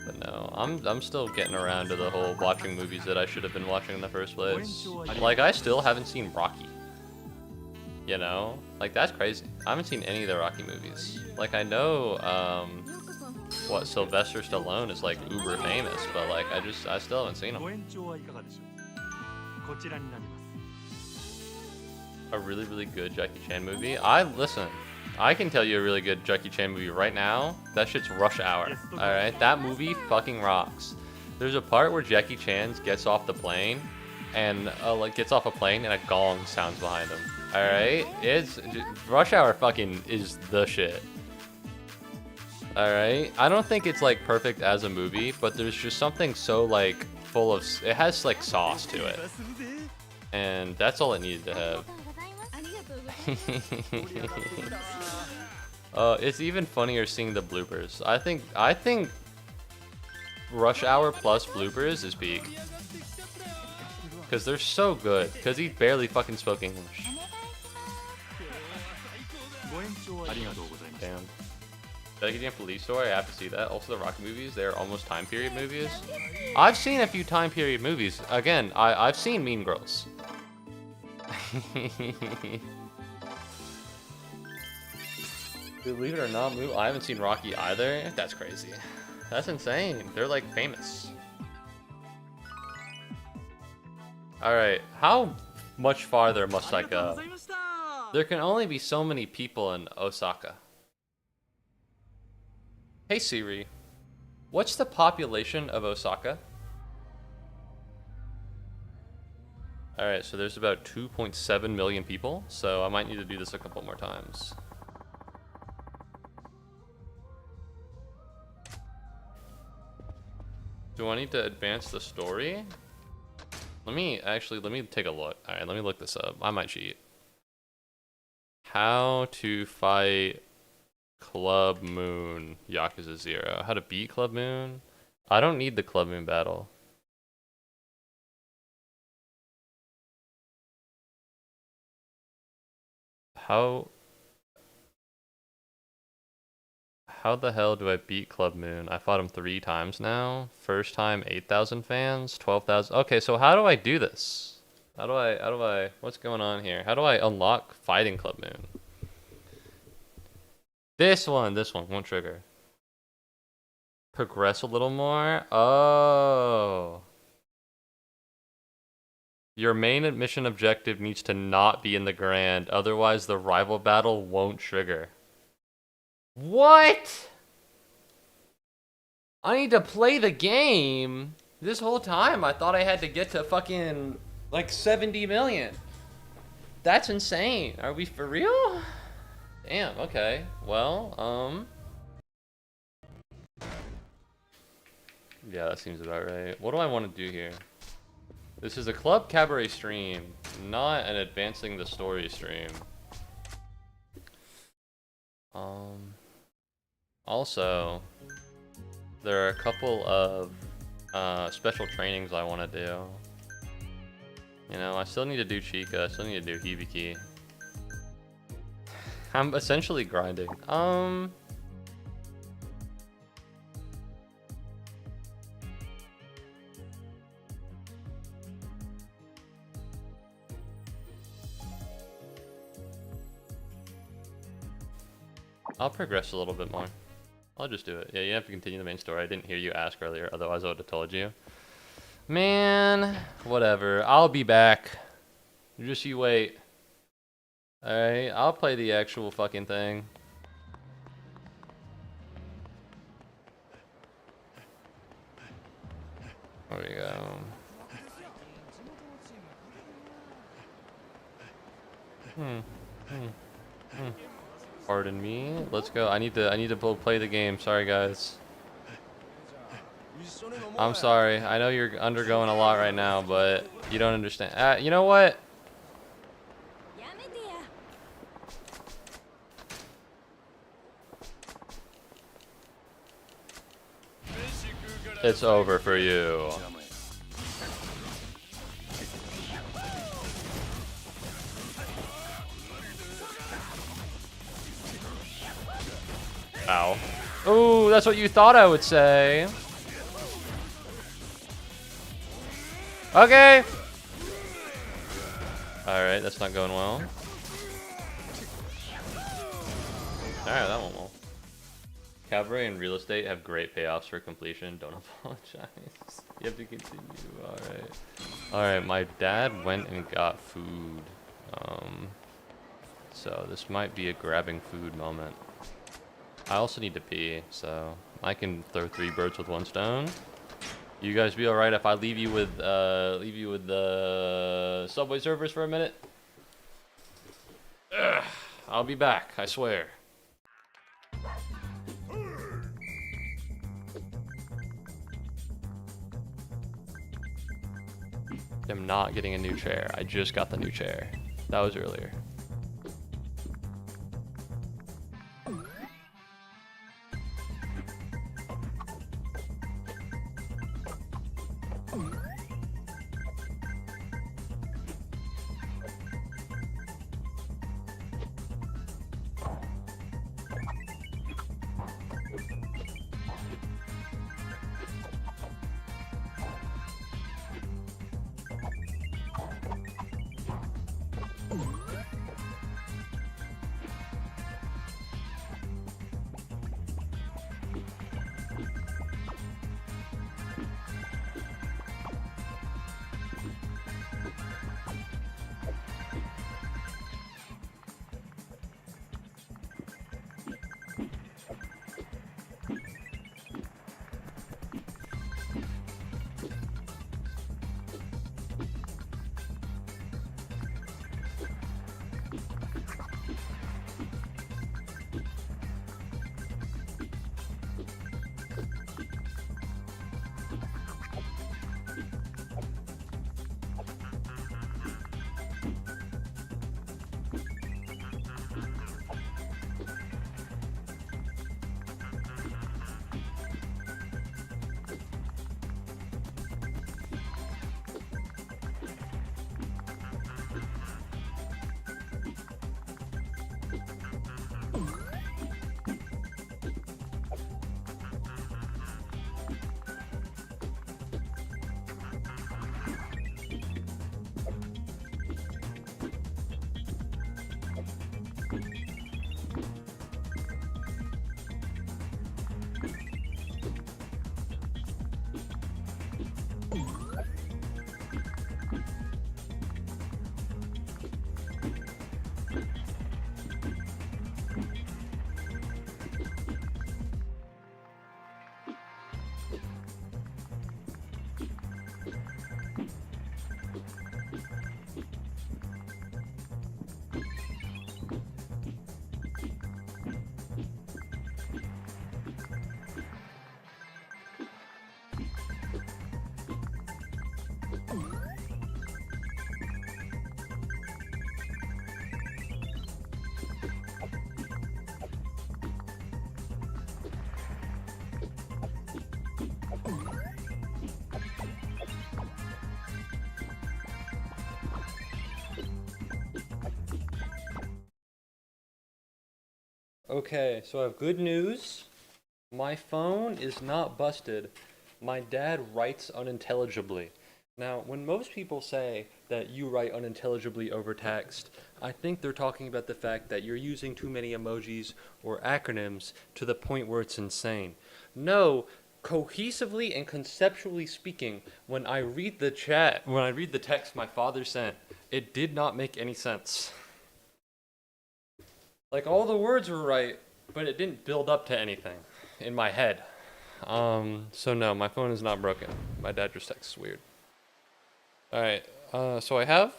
But no, I'm still getting around to the whole watching movies that I should have been watching in the first place. Like, I still haven't seen Rocky. You know? Like, that's crazy. I haven't seen any of the Rocky movies. Like, I know, what, Sylvester Stallone is, like, uber famous, but, like, I still haven't seen him. A really, really good Jackie Chan movie? Listen, I can tell you a really good Jackie Chan movie right now. That shit's Rush Hour. Alright? That movie fucking rocks. There's a part where Jackie Chan gets off the plane, and, like, gets off a plane, and a gong sounds behind him. Alright? Rush Hour fucking is the shit. Alright? I don't think it's, like, perfect as a movie, but there's just something so, like, full of... It has, like, sauce to it. And that's all it needed to have. It's even funnier seeing the bloopers. I think Rush Hour plus bloopers is peak. Because they're so good. Because he barely fucking spoke English. Damn. Jackie Chan Police Story, I have to see that. Also, the Rocky movies, they're almost time period movies. I've seen a few time period movies. Again, I've seen Mean Girls. Believe it or not, I haven't seen Rocky either. That's crazy. That's insane. They're like famous. Alright, how much farther must I go? There can only be so many people in Osaka. Hey Siri, what's the population of Osaka? Alright, so there's about 2.7 million people, so I might need to do this a couple more times. Do I need to advance the story? Let me take a look. Alright, let me look this up. I might cheat. How to fight Club Moon Yakuza 0. How to beat Club Moon? I don't need the Club Moon battle. How the hell do I beat Club Moon? I fought him 3 times now. First time 8,000 fans, 12,000. Okay, so how do I do this? How do I, what's going on here? How do I unlock fighting Club Moon? This one won't trigger. Progress a little more? Oh. Your main mission objective needs to not be in the Grand, otherwise the rival battle won't trigger. What? I need to play the game? This whole time I thought I had to get to fucking like 70 million. That's insane. Are we for real? Damn, okay. Well, yeah, that seems about right. What do I want to do here? This is a Club Cabaret stream, not an advancing the story stream. Also, there are a couple of special trainings I want to do. You know, I still need to do Chica, I still need to do Hibiki. I'm essentially grinding. I'll progress a little bit more. I'll just do it. Yeah, you have to continue the main story. I didn't hear you ask earlier, otherwise I would have told you. Man, whatever. I'll be back. Just you wait. Alright, I'll play the actual fucking thing. There we go. Pardon me. Let's go. I need to play the game. Sorry, guys. I'm sorry. I know you're undergoing a lot right now, but you don't understand. You know what? It's over for you. Ow. Ooh, that's what you thought I would say. Okay. Alright, that's not going well. Alright, that went well. Cabaret and real estate have great payoffs for completion. Don't apologize. You have to continue. Alright. Alright, my dad went and got food. So this might be a grabbing food moment. I also need to pee, so I can throw 3 birds with 1 stone. You guys be alright if I leave you with the Subway servers for a minute? Ugh, I'll be back, I swear. I'm not getting a new chair. I just got the new chair. That was earlier. Okay, so I have good news. My phone is not busted. My dad writes unintelligibly. Now, when most people say that you write unintelligibly over text, I think they're talking about the fact that you're using too many emojis or acronyms to the point where it's insane. No, cohesively and conceptually speaking, when I read the text my father sent, it did not make any sense. Like, all the words were right, but it didn't build up to anything in my head. So no, my phone is not broken. My dad just texts weird. Alright, so I have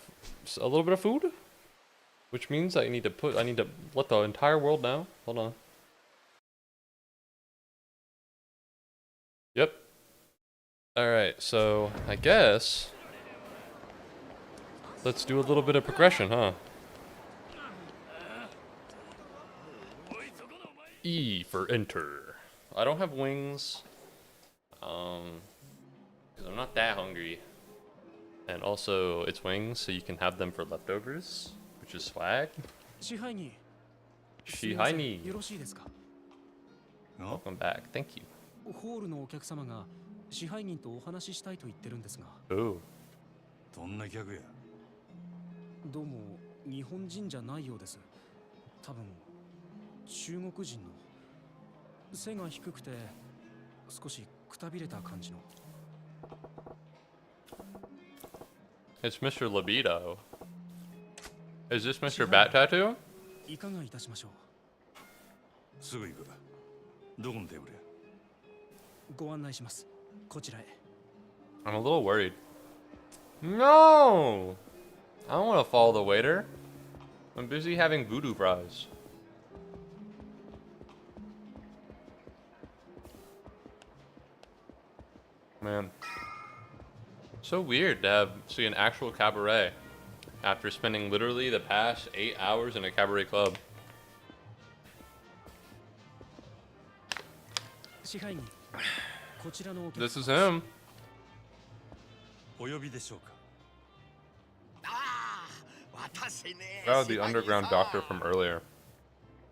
a little bit of food, which means I need to let the entire world know. Hold on. Yep. Alright, so I guess let's do a little bit of progression, huh? E for enter. I don't have wings. 'Cause I'm not that hungry. And also, it's wings, so you can have them for leftovers, which is swag. 支配人 Shihaini. よろしいですか Welcome back. Thank you. ホールのお客様が支配人とお話ししたいと言ってるんですが Ooh. どんな客や。どうも日本人じゃないようです。多分中国人の背が低くて少しくたびれた感じの It's Mr. Libido. Is this Mr. Bat Tattoo? いかがいたしましょすぐ行く。どこのテーブルや。う。ご案内します。こちらへ。 I'm a little worried. No! I don't want to follow the waiter. I'm busy having voodoo fries. Man. So weird to see an actual cabaret after spending literally the past 8 hours in a cabaret club. 支配人、こちらのお客 This is him. お呼びでしょうか。 Oh, the underground doctor from earlier.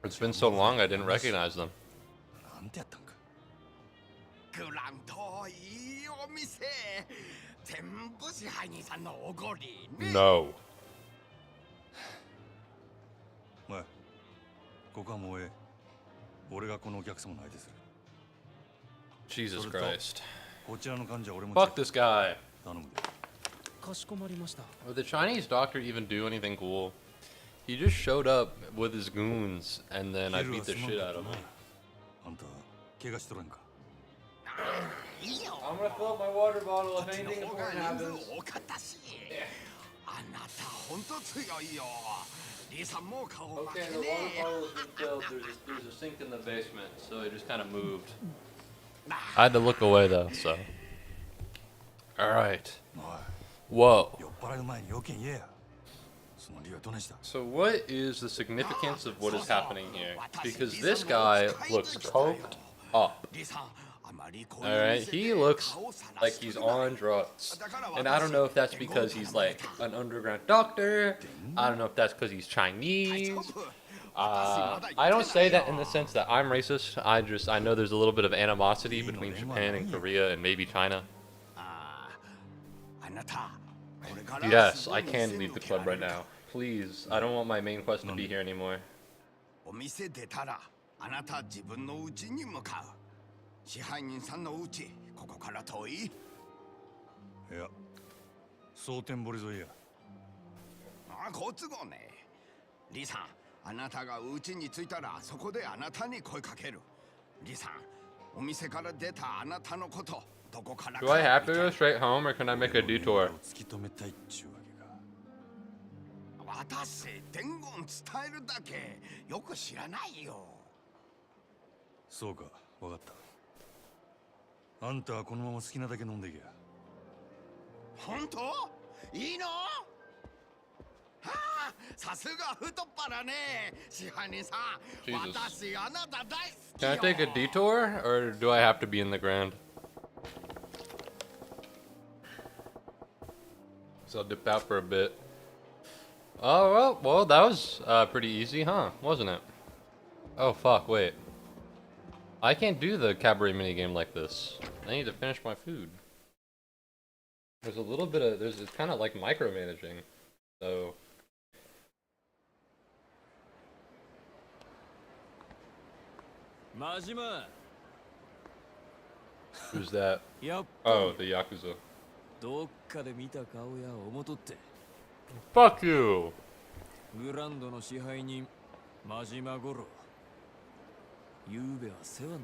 It's been so long I didn't recognize them. なんてやったんか。グランといいお店全部支配人さんのおごりね No. おい、ここはもうええ。俺がこのお客様の相手する。 Jesus Christ. こちらの患者俺も Fuck this guy. 頼むで。かしこまりました。 Would the Chinese doctor even do anything cool? He just showed up with his goons and then I beat the shit out of him. あんた怪我しとらんか。 I'm gonna fill up my water bottle if こっちの anything 方が important 人 happens. 数多かったしあなたほんと強いよリさんも顔負 Okay, け the water ね bottle has been filled. There's a sink in the basement, so it just kind of moved. I had to look away though, so. Alright. おい、 Whoa. 酔っ払う前に要件言えや。その理由はどないした。 So what is the significance of what is happening here? Because this guy looks coked up. リさんあまりこういう Alright, 店で he looks 顔をさら like して he's くな on drugs. And I don't know if that's because he's like an underground doctor. I don't know if that's because he's Chinese. I don't say that in the sense that I'm racist. I know there's a little bit of animosity between Japan and Korea and maybe China. あなたこれから Yes, すごい I can 店 leave の the 気が club right now. Please, I don't want my main quest to be here anymore. お店出たらあなた自分の家に向かう。支配人さんの家、ここから遠い？いや、蒼天堀沿いや。あ、好都合ね。リさん、あなたが家に着いたらそこであなたに声かける。リさん、お店から出たあなたのこと、どこからか。 Do I have to go straight home or can I make a detour? 突き止めたいっちゅうわけか。私、伝言伝えるだけよく知らないよ。そうか、わかった。あんたはこのまま好きなだけ飲んでいけや。本当？いいの？はあ、さすが太っ腹ね、支配人さん。 Jesus. 私、あなた大好き Can I よ。 take a detour or do I have to be in the ground? So I'll dip out for a bit. Oh, well, that was pretty easy, huh? Wasn't it? Oh, fuck, wait. I can't do the cabaret minigame like this. I need to finish my food. There's a little bit of, it's kind of like micromanaging. So. Majima. Who's that? Yep. Oh, the Yakuza. どっかで見た顔や思とって。 Fuck you! グランドの支配人、真島五郎。ゆうべは世話になっ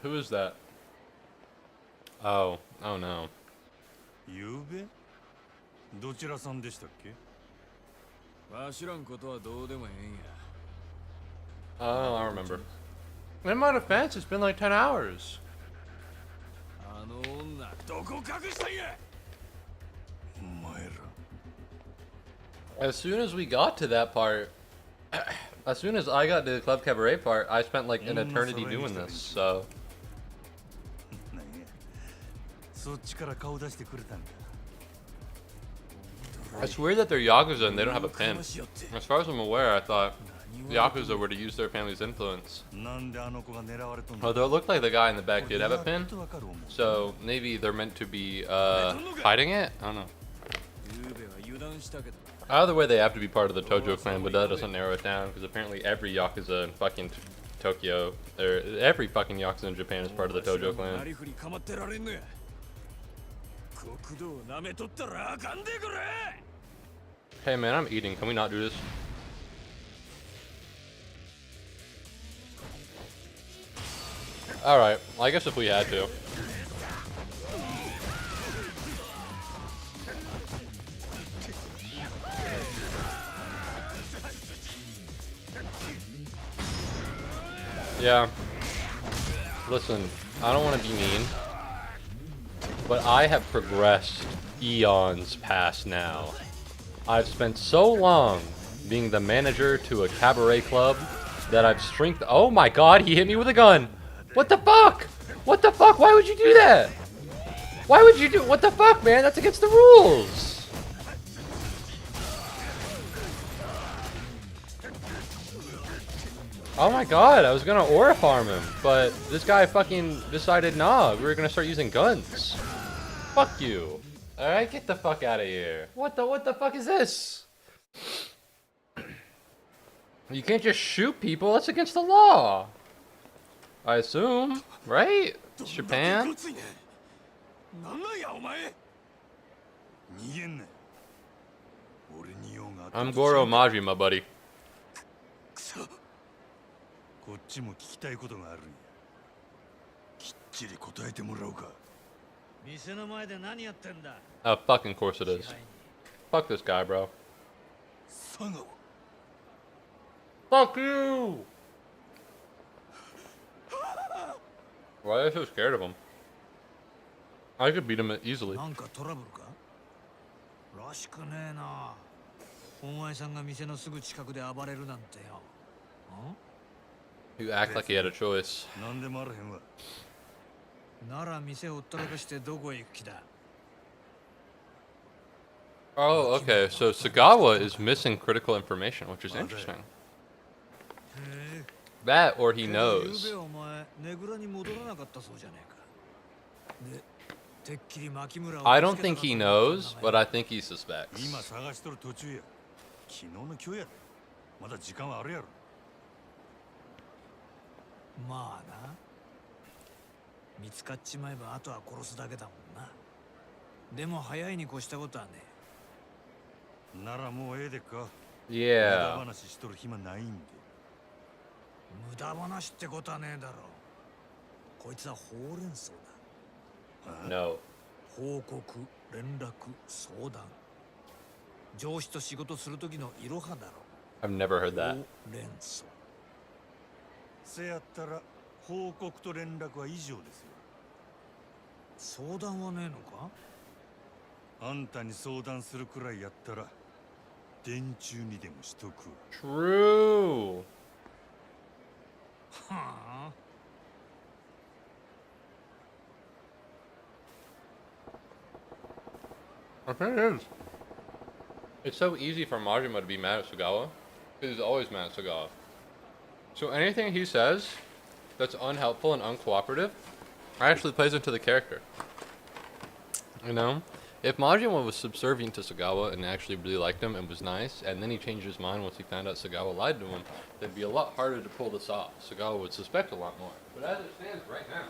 たな。 Who is that? Oh no. ゆうべ？どちらさんでしたっけ？わしらんことはどうでもええんや。 Oh, I remember. In my defense, it's been like 10 hours. あの女、どこ隠したんや。お前ら。 As soon as we got to that part, as soon as I got to the Club Cabaret part, I spent like an eternity doing this, so. なんや。そっちから顔出してくれたんか。 It's weird that they're Yakuza and they don't have a pin. As far as I'm aware, I thought Yakuza were to use their family's influence. なんであの子が狙われとんの？ Although it looked like the guy in the back did have a pin, so maybe they're meant to be hiding it? I don't know. ゆうべは油断したけど。 Either way, they have to be part of the Tojo clan, but that doesn't narrow it down, because apparently every Yakuza in fucking Tokyo, or every fucking Yakuza in Japan is part of the Tojo clan. なりふり構ってられんのや。国道を舐めとったらあかんでくれ。 Hey man, I'm eating. Can we not do this? Alright, well, I guess if we had to. Yeah. Listen, I don't want to be mean, but I have progressed eons past now. I've spent so long being the manager to a cabaret club that I've strength. Oh my god, he hit me with a gun! What the fuck? What the fuck? Why would you do that? Why would you do? What the fuck, man? That's against the rules! Oh my god, I was gonna aura farm him, but this guy fucking decided, nah, we were gonna start using guns. Fuck you. Alright, get the fuck out of here. What the fuck is this? You can't just shoot people, that's against the law. I assume, right? It's Japan? なんなんやお前。逃げんなよ。俺に用があった。 I'm Goro Majima, buddy. こっちも聞きたいことがあるんや。きっちり答えてもらおうか。店の前で何やってんだ。 Oh, fucking course it is. Fuck this guy, bro. 佐川。 Fuck you! Why are they so scared of him? I could beat him easily. なんかトラブルか。らしくねえな。お前さんが店のすぐ近くで暴れるなんてよ。You act like he had a choice. なんでもあらへんわ。なら店をほったらかしてどこへ行く気だ。 Oh, okay. So Sagawa is missing critical information, which is interesting. That or he knows. ゆうべお前ねぐらに戻らなかったそうじゃねえか。で、てっきり牧村を I don't think he knows, but I think he suspects. 今探しとる途中や。昨日の今日やで。まだ時間はあるやろ。まあな。見つかっちまえばあとは殺すだけだもんな。でも早いに越したことはねえ。ならもうええでか。無駄 Yeah. 話しとる暇ないんで。無駄話ってことはねえだろ。こいつはほうれん草だ。 No. 報告、連絡、相談。上司と仕事する時のいろはだろ。 I've never heard that. ほうれん草。せやったら報告と連絡は以上ですよ。相談はねえのか。あんたに相談するくらいやったら電柱にでもしとく。 True. はあ。 I think it is. It's so easy for Majima to be mad at Sagawa. Because he's always mad at Sagawa. So anything he says that's unhelpful and uncooperative actually plays into the character. You know? If Majima was subservient to Sagawa and actually really liked him and was nice, and then he changed his mind once he found out Sagawa lied to him, it'd be a lot harder to pull this off. Sagawa would suspect a lot more. But as it stands right now,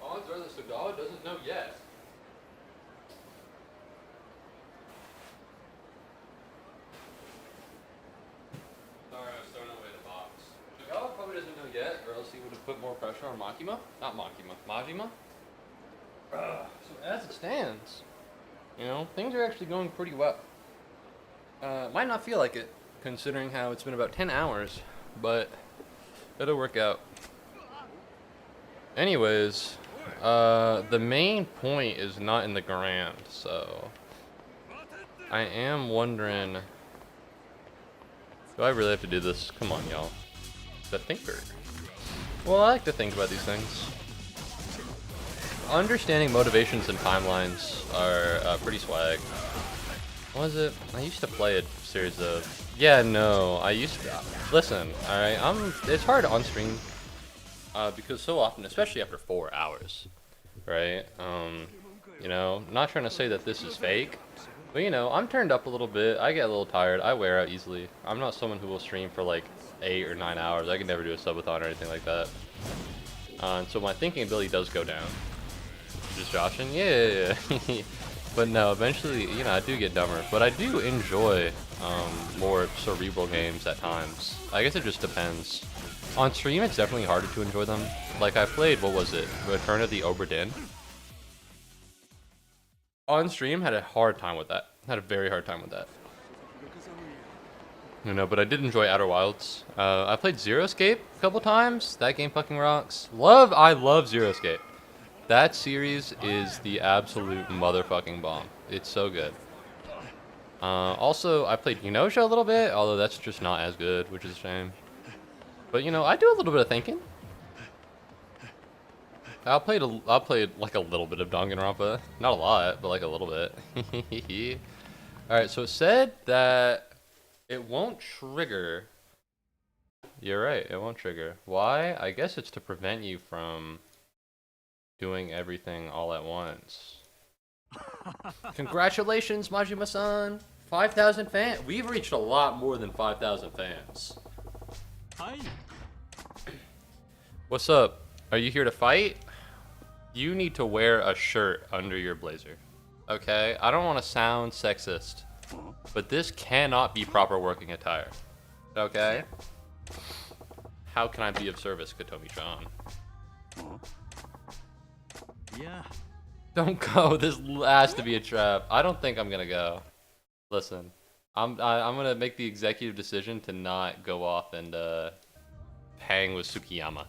odds are that Sagawa doesn't know yet. Sorry, I was throwing away the box. Sagawa probably doesn't know yet, or else he would have put more pressure on Makima. Not Makima, Majima. So as it stands, you know, things are actually going pretty well. Might not feel like it, considering how it's been about 10 hours, but it'll work out. Anyways, the main point is not in the grand, so I am wondering, do I really have to do this? Come on, y'all. The thinker. Well, I like to think about these things. Understanding motivations and timelines are pretty swag. What was it? I used to play a series of... Yeah, no, I used to... Listen, alright, it's hard on stream. Because so often, especially after 4 hours, right? You know, not trying to say that this is fake, but you know, I'm turned up a little bit. I get a little tired. I wear out easily. I'm not someone who will stream for like 8 or 9 hours. I can never do a subathon or anything like that. And so my thinking ability does go down. Just joshing? Yeah. But no, eventually, you know, I do get dumber. But I do enjoy more cerebral games at times. I guess it just depends. On stream, it's definitely harder to enjoy them. Like, I played, what was it? Return of the Obra Dinn. On stream, had a hard time with that. Had a very hard time with that. You know, but I did enjoy Outer Wilds. I played Zero Escape a couple times. That game fucking rocks. I love Zero Escape. That series is the absolute motherfucking bomb. It's so good. Also, I played Genosha a little bit, although that's just not as good, which is a shame. But you know, I do a little bit of thinking. I'll play like a little bit of Danganronpa. Not a lot, but like a little bit. Alright, so it said that it won't trigger. You're right, it won't trigger. Why? I guess it's to prevent you from doing everything all at once. Congratulations, Majima-san! 5,000 fans! We've reached a lot more than 5,000 fans. Hi. What's up? Are you here to fight? You need to wear a shirt under your blazer. Okay? I don't want to sound sexist, but this cannot be proper working attire. Okay? How can I be of service, Kotomi-chan? Yeah. Don't go. This has to be a trap. I don't think I'm gonna go. Listen, I'm gonna make the executive decision to not go off and hang with Tsukiyama.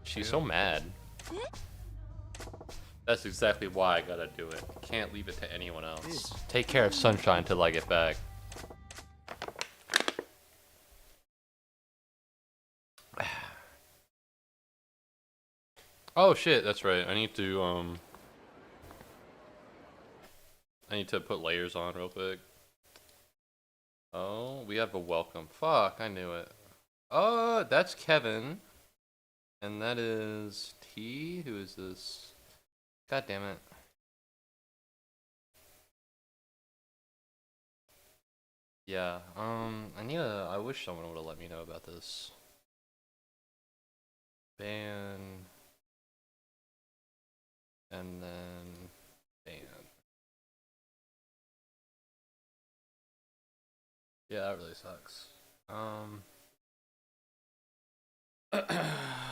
She's so mad. That's exactly why I gotta do it. Can't leave it to anyone else. Take care of Sunshine till I get back. Oh shit, that's right. I need to put layers on real quick. Oh, we have a welcome. Fuck, I knew it. Oh, that's Kevin. And that is T. Who is this? God damn it. Yeah, I wish someone would have let me know about this. Ban. And then ban. Yeah, that really sucks.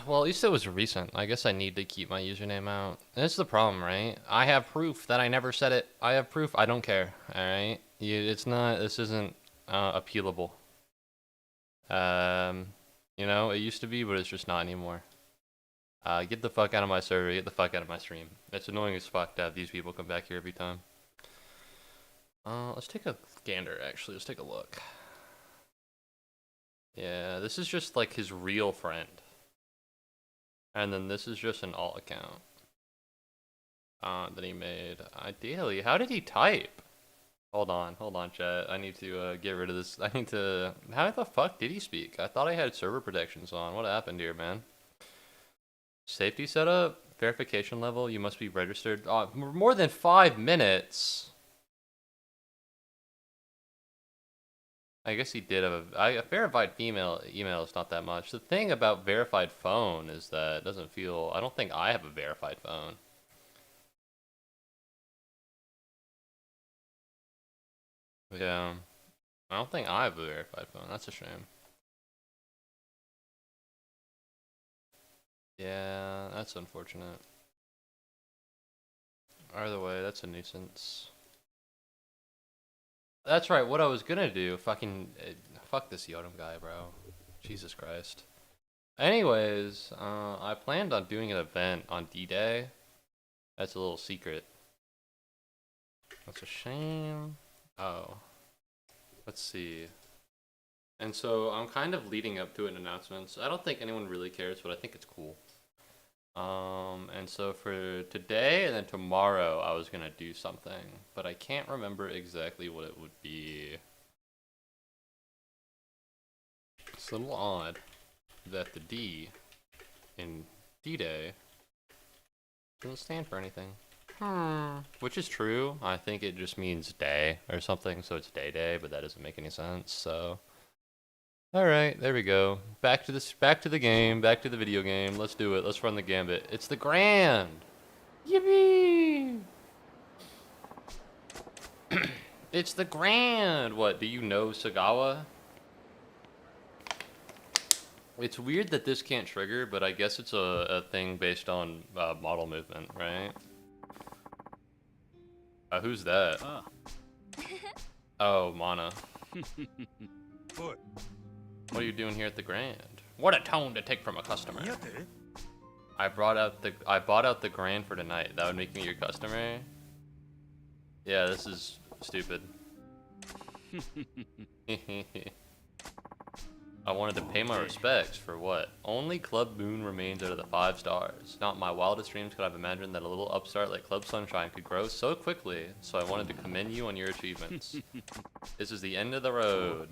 Well, at least it was recent. I guess I need to keep my username out. That's the problem, right? I have proof that I never said it. I have proof. I don't care. All right. It's not. This isn't appealable. You know, it used to be, but it's just not anymore. Get the fuck out of my server. Get the fuck out of my stream. It's annoying as fuck to have these people come back here every time. Let's take a gander. Actually, let's take a look. Yeah, this is just like his real friend. And then this is just an alt account that he made. Ideally, how did he type? Hold on, chat. I need to get rid of this. I need to. How the fuck did he speak? I thought I had server protections on. What happened here, man? Safety setup, verification level. You must be registered. More than 5 minutes. I guess he did have a verified email is not that much. The thing about verified phone is that it doesn't feel. I don't think I have a verified phone. Yeah, I don't think I have a verified phone. That's a shame. Yeah, that's unfortunate. Either way, that's a nuisance. That's right, what I was gonna do, fucking, fuck this Yodam guy, bro. Jesus Christ. Anyways, I planned on doing an event on D-Day. That's a little secret. That's a shame. Oh. Let's see. And so I'm kind of leading up to an announcement. So I don't think anyone really cares, but I think it's cool. And so for today and then tomorrow, I was gonna do something, but I can't remember exactly what it would be. It's a little odd that the D in D-Day doesn't stand for anything. Which is true. I think it just means day or something, so it's day, but that doesn't make any sense, so. Alright, there we go. Back to the game, back to the video game. Let's do it. Let's run the gambit. It's the Grand! Yippee! It's the Grand! What, do you know Sagawa? It's weird that this can't trigger, but I guess it's a thing based on model movement, right? Who's that? Oh, Mana. What are you doing here at the Grand? What a tone to take from a customer. I bought out the Grand for tonight. That would make me your customer. Yeah, this is stupid. I wanted to pay my respects for what? Only Club Moon remains out of the 5 stars. Not my wildest dreams could I've imagined that a little upstart like Club Sunshine could grow so quickly, so I wanted to commend you on your achievements. This is the end of the road.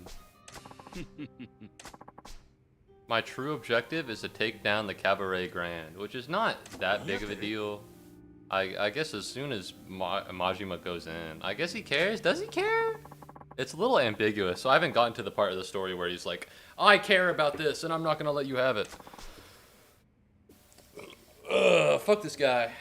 My true objective is to take down the Cabaret Grand, which is not that big of a deal. I guess as soon as Majima goes in, I guess he cares. Does he care? It's a little ambiguous, so I haven't gotten to the part of the story where he's like, I care about this, and I'm not gonna let you have it. Ugh, fuck this guy.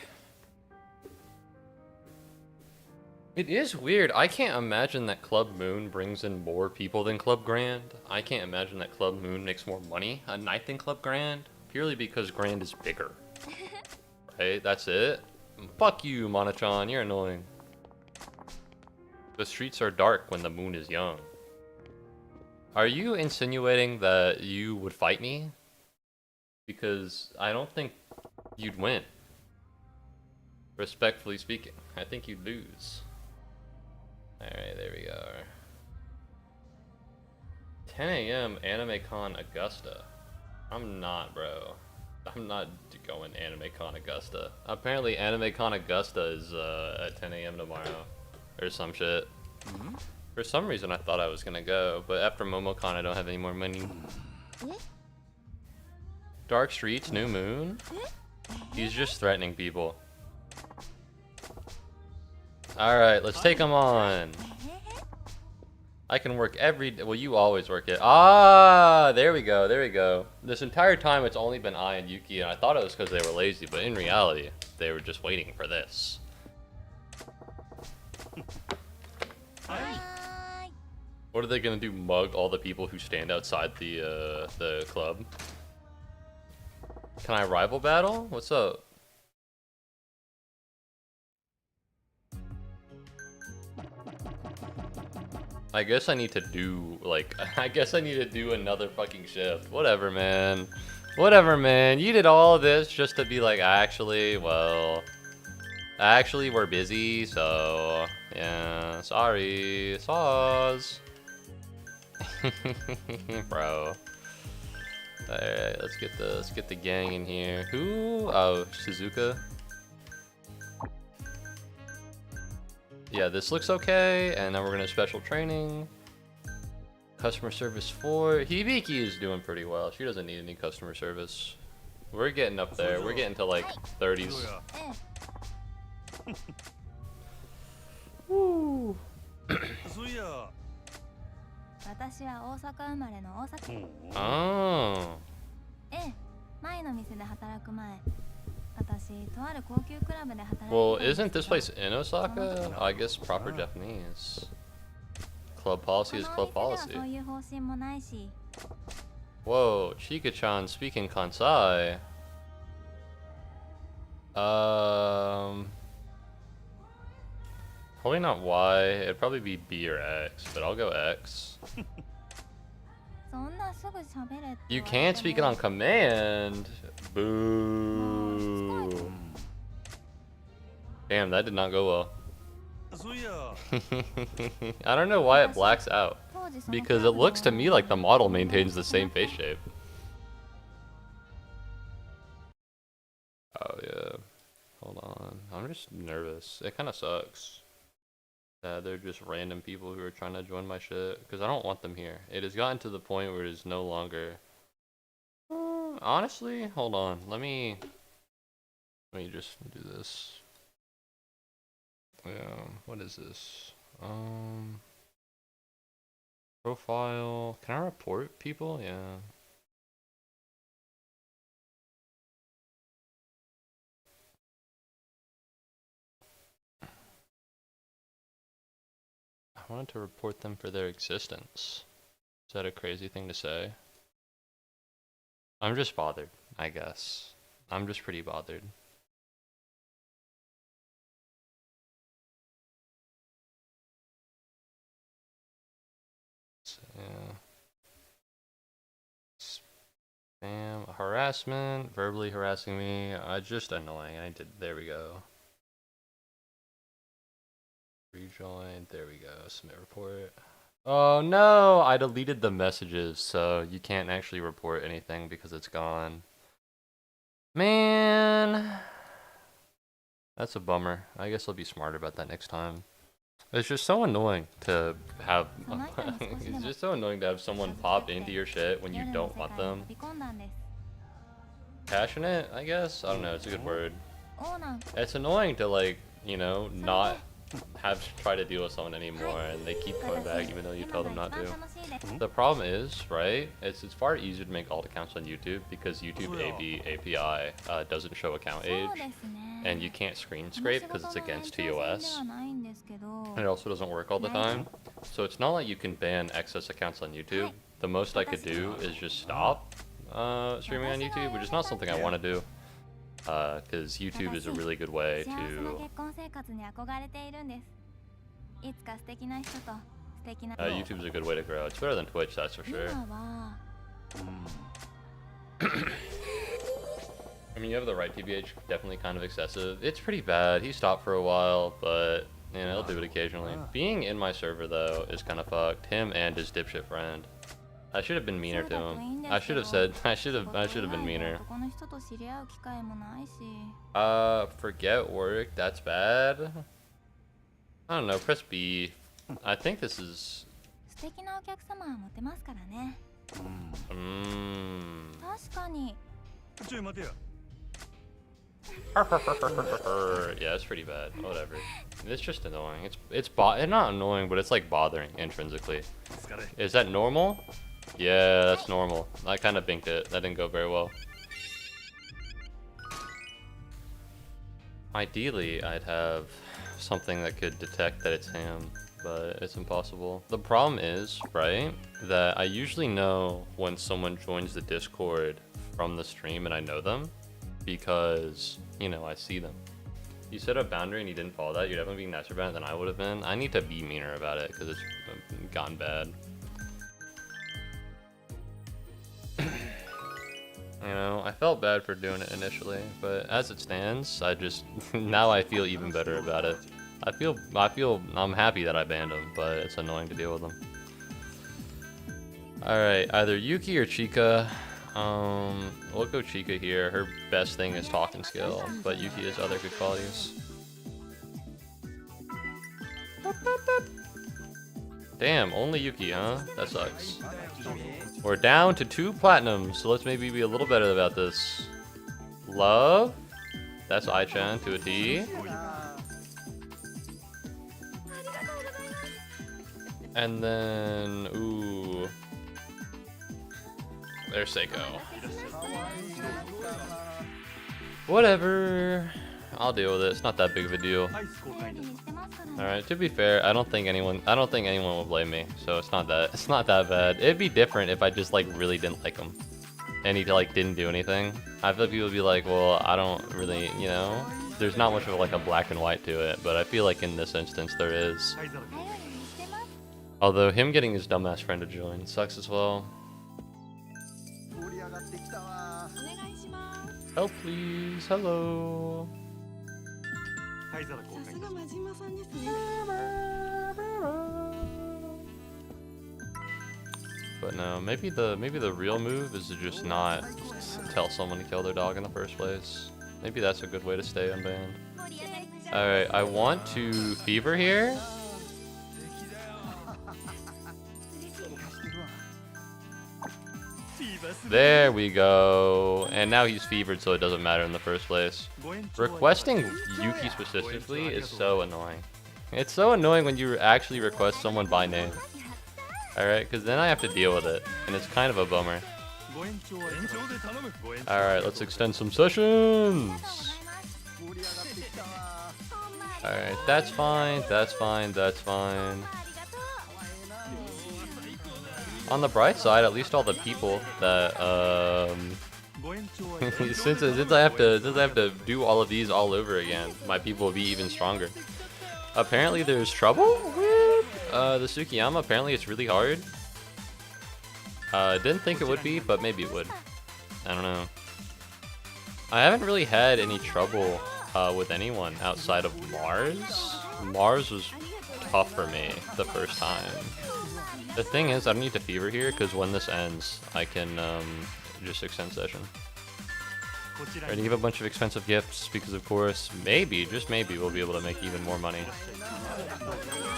It is weird. I can't imagine that Club Moon brings in more people than Club Grand. I can't imagine that Club Moon makes more money a night than Club Grand, purely because Grand is bigger. Right? That's it. Fuck you, Mana-chan. You're annoying. The streets are dark when the moon is young. Are you insinuating that you would fight me? Because I don't think you'd win. Respectfully speaking, I think you'd lose. Alright, there we go. 10 a.m. AnimeCon Augusta. I'm not, bro. I'm not going AnimeCon Augusta. Apparently AnimeCon Augusta is at 10 a.m. tomorrow. Or some shit. For some reason I thought I was gonna go, but after MomoCon I don't have any more money. Dark Streets, New Moon? He's just threatening people. Alright, let's take him on. I can work every day. Well, you always work it. Ah, there we go. There we go. This entire time, it's only been I and Yuki, and I thought it was because they were lazy, but in reality, they were just waiting for this. What are they gonna do? Mug all the people who stand outside the club? Can I rival battle? What's up? I guess I need to do, like, I guess I need to do another fucking shift. Whatever, man. Whatever, man. You did all of this just to be like, actually, well, actually, we're busy, so, yeah, sorry. Saws. Bro. Alright, let's get the gang in here. Who? Oh, Shizuka. Yeah, this looks okay, and then we're gonna special training. Customer service 4. Hibiki is doing pretty well. She doesn't need any customer service. We're getting up there. We're getting to like 30s. Woo. そういや。私は大阪生まれの大阪。Oh. ええ、前の店で働く前、私とある高級クラブで働いてたんですけど。 Well, isn't this place in Osaka? I guess proper Japanese. Club policy is club policy. そういう方針もないし。 Whoa, Chika-chan speaking Kansai. Probably not Y. It'd probably be B or X, but I'll go X. そんなすぐ喋れって。 You can't speak it on command. Boo. Damn, that did not go well. そういや。 I don't know why it blacks out. Because it looks to me like the model maintains the same face shape. Oh yeah. Hold on. I'm just nervous. It kind of sucks. They're just random people who are trying to join my shit. Because I don't want them here. It has gotten to the point where it is no longer... honestly, hold on. Let me just do this. Yeah, what is this? Profile. Can I report people? Yeah. I wanted to report them for their existence. Is that a crazy thing to say? I'm just bothered, I guess. I'm just pretty bothered. So, yeah. Spam, harassment, verbally harassing me. Just annoying. There we go. Rejoin, there we go. Submit report. Oh no, I deleted the messages, so you can't actually report anything because it's gone. Man, that's a bummer. I guess I'll be smarter about that next time. It's just so annoying to have it's just so annoying to have someone pop into your shit when you don't want them. Passionate, I guess? I don't know, it's a good word. It's annoying to, like, you know, not have to try to deal with someone anymore and they keep coming back even though you tell them not to. The problem is, right, it's far easier to make alt accounts on YouTube because YouTube API doesn't show account age and you can't screen scrape because it's against TOS. And it also doesn't work all the time. So it's not like you can ban excess accounts on YouTube. The most I could do is just stop streaming on YouTube, which is not something I want to do. Because YouTube is a really good way to... YouTube is a good way to grow. It's better than Twitch, that's for sure. I mean, you have the right TBH, definitely kind of excessive. It's pretty bad. He stopped for a while, but, you know, he'll do it occasionally. Being in my server, though, is kind of fucked. Him and his dipshit friend. I should have been meaner to him. I should have been meaner. Forget work. That's bad. I don't know. Press B. I think this is. Yeah, it's pretty bad. Whatever. It's just annoying. It's not annoying, but it's like bothering intrinsically. Is that normal? Yeah, that's normal. I kind of binked it. That didn't go very well. Ideally, I'd have something that could detect that it's him, but it's impossible. The problem is, right, that I usually know when someone joins the Discord from the stream and I know them because, you know, I see them. You set a boundary and you didn't follow that, you're definitely being nicer about it than I would have been. I need to be meaner about it because it's gone bad. You know, I felt bad for doing it initially, but as it stands, I just now I feel even better about it. I'm happy that I banned him, but it's annoying to deal with him. All right, either Yuki or Chica. We'll go Chica here. Her best thing is talking skill, but Yuki has other good qualities. Damn, only Yuki, huh? That sucks. We're down to 2 platinums, so let's maybe be a little better about this. Love. That's Ai-chan to a T. And then, ooh. There's Seiko. Whatever. I'll deal with it. It's not that big of a deal. Alright, to be fair, I don't think anyone will blame me, so it's not that bad. It'd be different if I just like really didn't like him. And he like didn't do anything. I feel like people would be like, well, I don't really, you know, there's not much of like a black and white to it, but I feel like in this instance there is. Although him getting his dumbass friend to join sucks as well. Help please, hello. But no, maybe the real move is to just not tell someone to kill their dog in the first place. Maybe that's a good way to stay unbanned. Alright, I want to fever here. There we go. And now he's fevered, so it doesn't matter in the first place. Requesting Yuki specifically is so annoying. It's so annoying when you actually request someone by name. Alright, because then I have to deal with it, and it's kind of a bummer. Alright, let's extend some sessions! Alright, that's fine, that's fine, that's fine. On the bright side, at least all the people that, since I have to do all of these all over again, my people will be even stronger. Apparently there's trouble with the Tsukiyama. Apparently it's really hard. Didn't think it would be, but maybe it would. I don't know. I haven't really had any trouble with anyone outside of Mars. Mars was tough for me the first time. The thing is, I don't need to fever here, because when this ends, I can just extend session. And give a bunch of expensive gifts, because of course, maybe, just maybe, we'll be able to make even more money.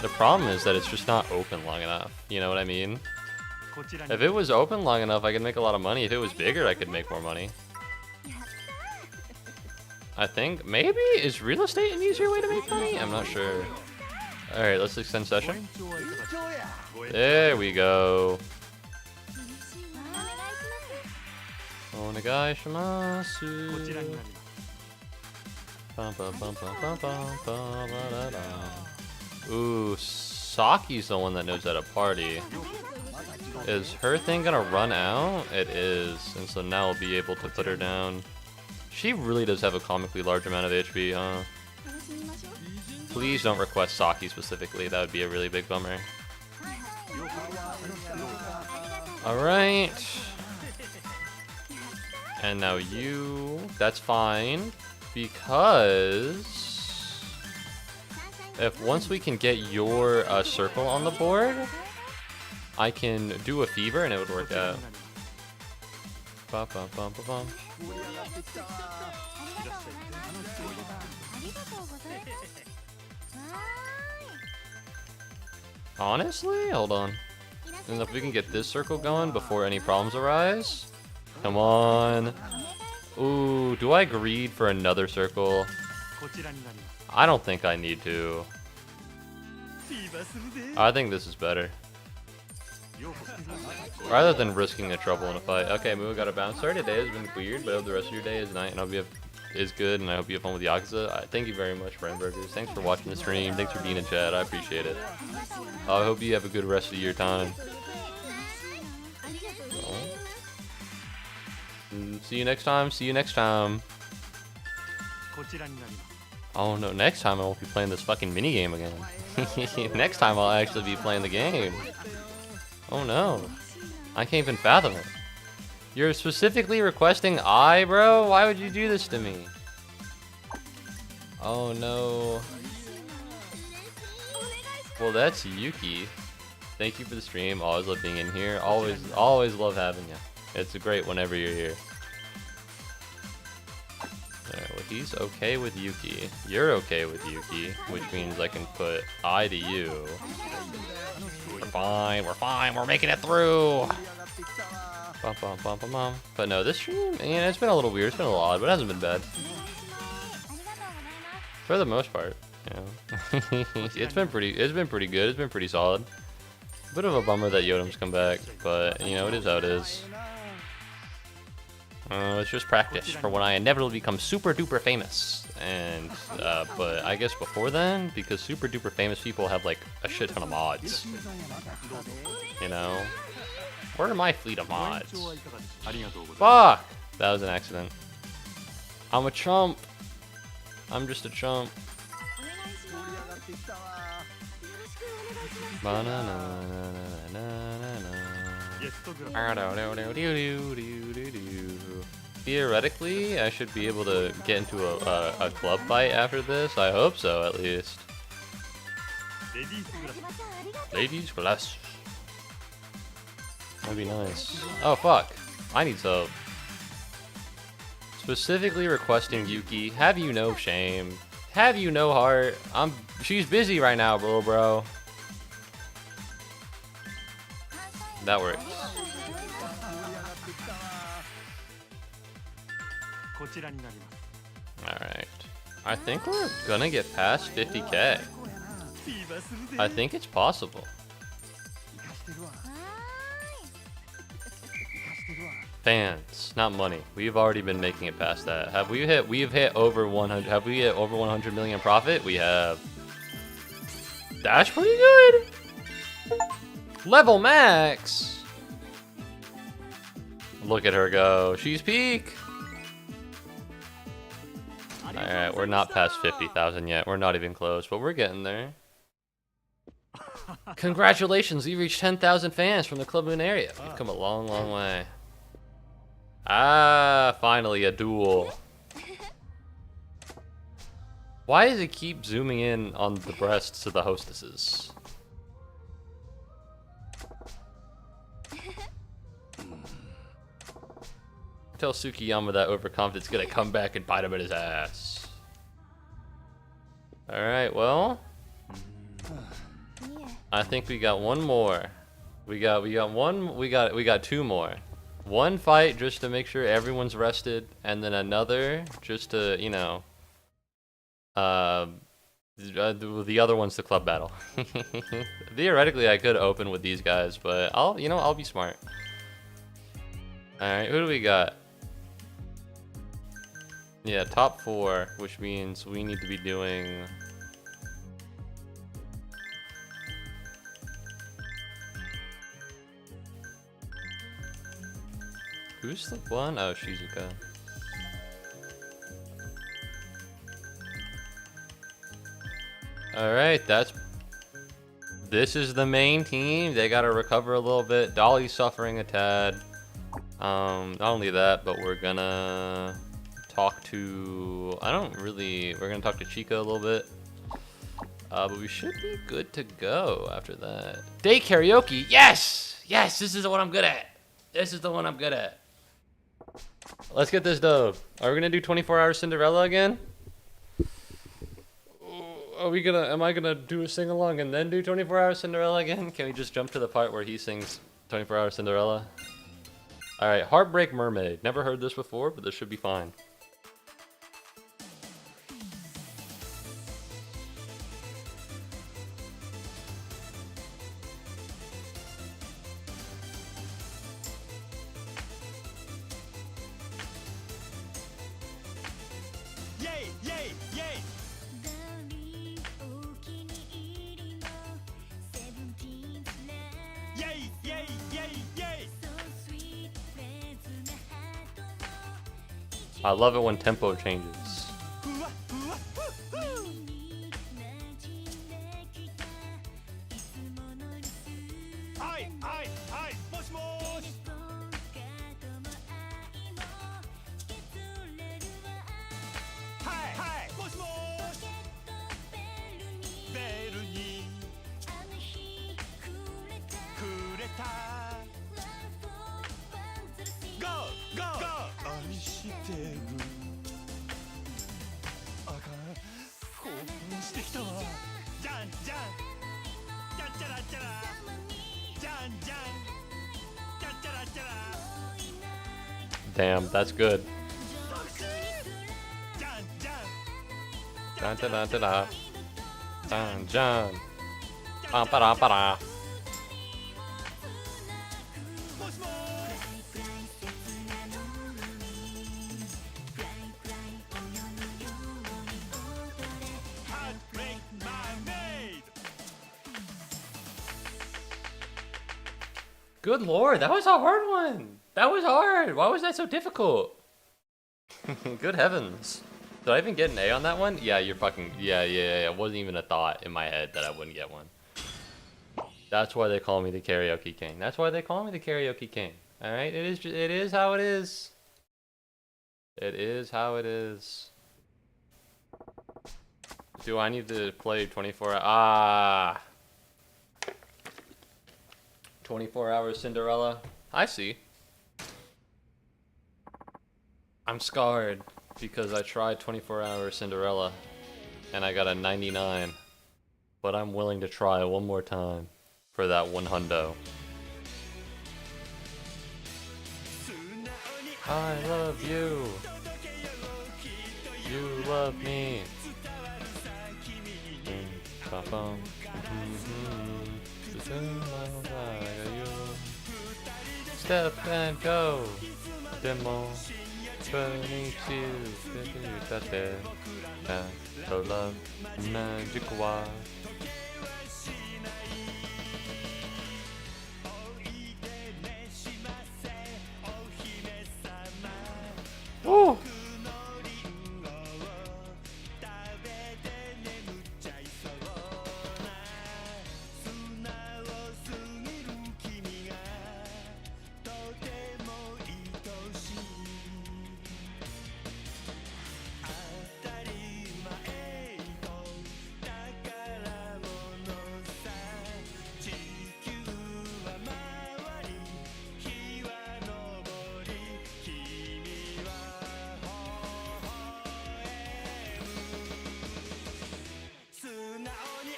The problem is that it's just not open long enough, you know what I mean? If it was open long enough, I could make a lot of money. If it was bigger, I could make more money. I think, maybe? Is real estate an easier way to make money? I'm not sure. Alright, let's extend session. There we go. Onegaishimasu. Ooh, Saki's the one that knows how to party. Is her thing gonna run out? It is, and so now I'll be able to put her down. She really does have a comically large amount of HP, huh? Please don't request Saki specifically, that would be a really big bummer. Alright. And now you, that's fine, because if once we can get your circle on the board, I can do a fever and it would work out. Ba, ba, ba, ba, ba. Honestly, hold on. And if we can get this circle going before any problems arise, come on. Ooh, do I greed for another circle? I don't think I need to. I think this is better. Rather than risking a trouble in a fight. Okay, Moo, gotta bounce. Sorry today has been weird, but I hope the rest of your day is nice and I hope you have is good, and I hope you have fun with Yakuza. Thank you very much, Brandburgers. Thanks for watching the stream. Thanks for being in chat. I appreciate it. I hope you have a good rest of your time. See you next time. See you next time. Oh no, next time I won't be playing this fucking minigame again. Next time I'll actually be playing the game. Oh no. I can't even fathom it. You're specifically requesting I, bro? Why would you do this to me? Oh no. Well, that's Yuki. Thank you for the stream. Always love being in here. Always love having you. It's great whenever you're here. Alright, well, he's okay with Yuki. You're okay with Yuki, which means I can put I to you. We're fine, we're making it through! Bum, bum, bum, bum, bum. But no, this stream, it's been a little weird, it's been a little odd, but it hasn't been bad. For the most part, it's been pretty good, it's been pretty solid. Bit of a bummer that Yotam's come back, but it is how it is. It's just practice for when I inevitably become super duper famous. And, but I guess before then, because super duper famous people have like a shit ton of mods. Where are my fleet of mods? Fuck! That was an accident. I'm a chump. I'm just a chump. Theoretically, I should be able to get into a club fight after this. I hope so, at least. Ladies glass. That'd be nice. Oh fuck! I need soap. Specifically requesting Yuki. Have you no shame? Have you no heart? She's busy right now, bro. That works. Alright. I think we're gonna get past 50k. I think it's possible. Fans, not money. We've already been making it past that. We've hit over 100. Have we hit over 100 million profit? We have. That's pretty good. Level max. Look at her go. She's peak. Alright, we're not past 50,000 yet. We're not even close, but we're getting there. Congratulations, you reached 10,000 fans from the Club Moon area. You've come a long, long way. Ah, finally a duel. Why does it keep zooming in on the breasts of the hostesses? Tell Tsukiyama that overconfident's gonna come back and bite him in his ass. Alright, well. I think we got one more. We got two more. One fight just to make sure everyone's rested, and then another just to, the other one's the club battle. Theoretically, I could open with these guys, but I'll be smart. All right, who do we got? Yeah, top 4, which means we need to be doing. Who's the one? Oh, Shizuka. Alright, this is the main team. They gotta recover a little bit. Dolly's suffering a tad. Not only that, but we're gonna talk to... we're gonna talk to Chica a little bit. But we should be good to go after that. Day karaoke! Yes! Yes, this is the one I'm good at! This is the one I'm good at. Let's get this dub. Are we gonna do 24-hour Cinderella again? Am I gonna do a sing-along and then do 24-hour Cinderella again? Can we just jump to the part where he sings 24-hour Cinderella? Alright, Heartbreak Mermaid. Never heard this before, but this should be fine. Yay! Yay! Yay! Yay! Yay! Yay! Yay! I love it when tempo changes. Hi! Hi! Hi! Moshi moshi! Hi! Hi! Moshi moshi! ベルにくれた Go! Go! Go! 愛してるあかん興奮してきたわじゃんじゃんじゃんちゃらちゃらじゃんじゃんじゃんちゃらちゃら Damn, that's good. じゃんじゃん Dun, dun, dun, dun, dun. Dun, dun. Ba, ba, da, ba, da. もしもHeartbreak Mermaid Good lord, that was a hard one. That was hard. Why was that so difficult? Good heavens. Did I even get an A on that one? Yeah, you're fucking... Yeah. It wasn't even a thought in my head that I wouldn't get one. That's why they call me the karaoke king. That's why they call me the karaoke king. Alright? It is how it is. It is how it is. Do I need to play 24 hours? Ah. 24 hours Cinderella. I see. I'm scarred because I tried 24 hours Cinderella and I got a 99. But I'm willing to try one more time for that 100. I love you. You love me. Step and go. Demo. Love magic wa. Woo!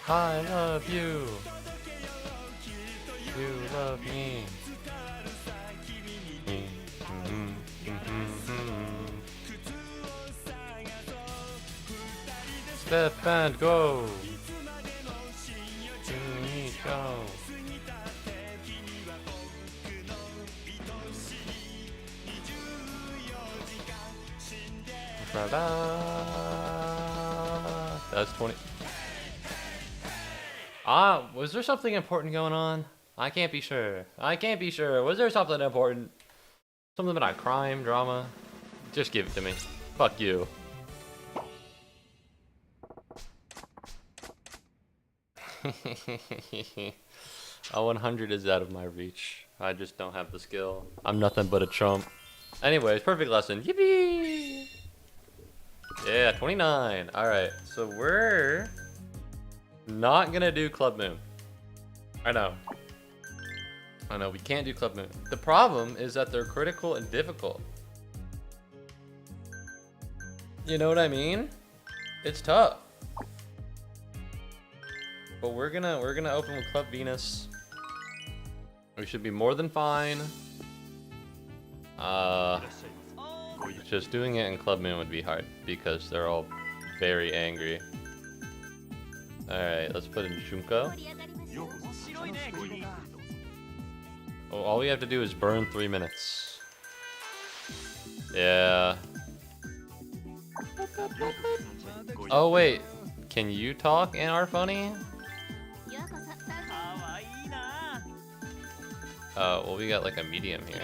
I love you. You love me. Step and go. Go. That's 20. Was there something important going on? I can't be sure. I can't be sure. Was there something important? Something about crime, drama? Just give it to me. Fuck you. A 100 is out of my reach. I just don't have the skill. I'm nothing but a chump. Anyways, perfect lesson. Yippee! Yeah, 29. Alright, so we're not gonna do Club Moon. I know, we can't do Club Moon. The problem is that they're critical and difficult. You know what I mean? It's tough. But we're gonna open with Club Venus. We should be more than fine. Just doing it in Club Moon would be hard because they're all very angry. Alright, let's put in Junko. Oh, all we have to do is burn 3 minutes. Yeah. Oh wait, can you talk and are funny? Oh, well we got like a medium here.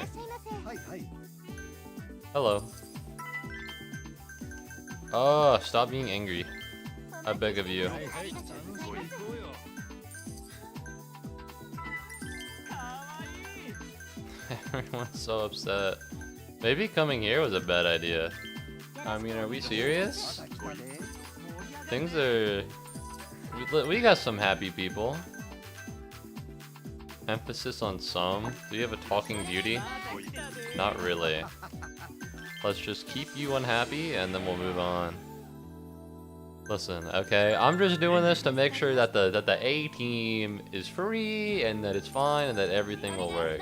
Hello. Oh, stop being angry. I beg of you. Everyone's so upset. Maybe coming here was a bad idea. I mean, are we serious? Things are... We got some happy people. Emphasis on some. Do you have a talking beauty? Not really. Let's just keep you unhappy and then we'll move on. Listen, okay, I'm just doing this to make sure that the A team is free and that it's fine and that everything will work.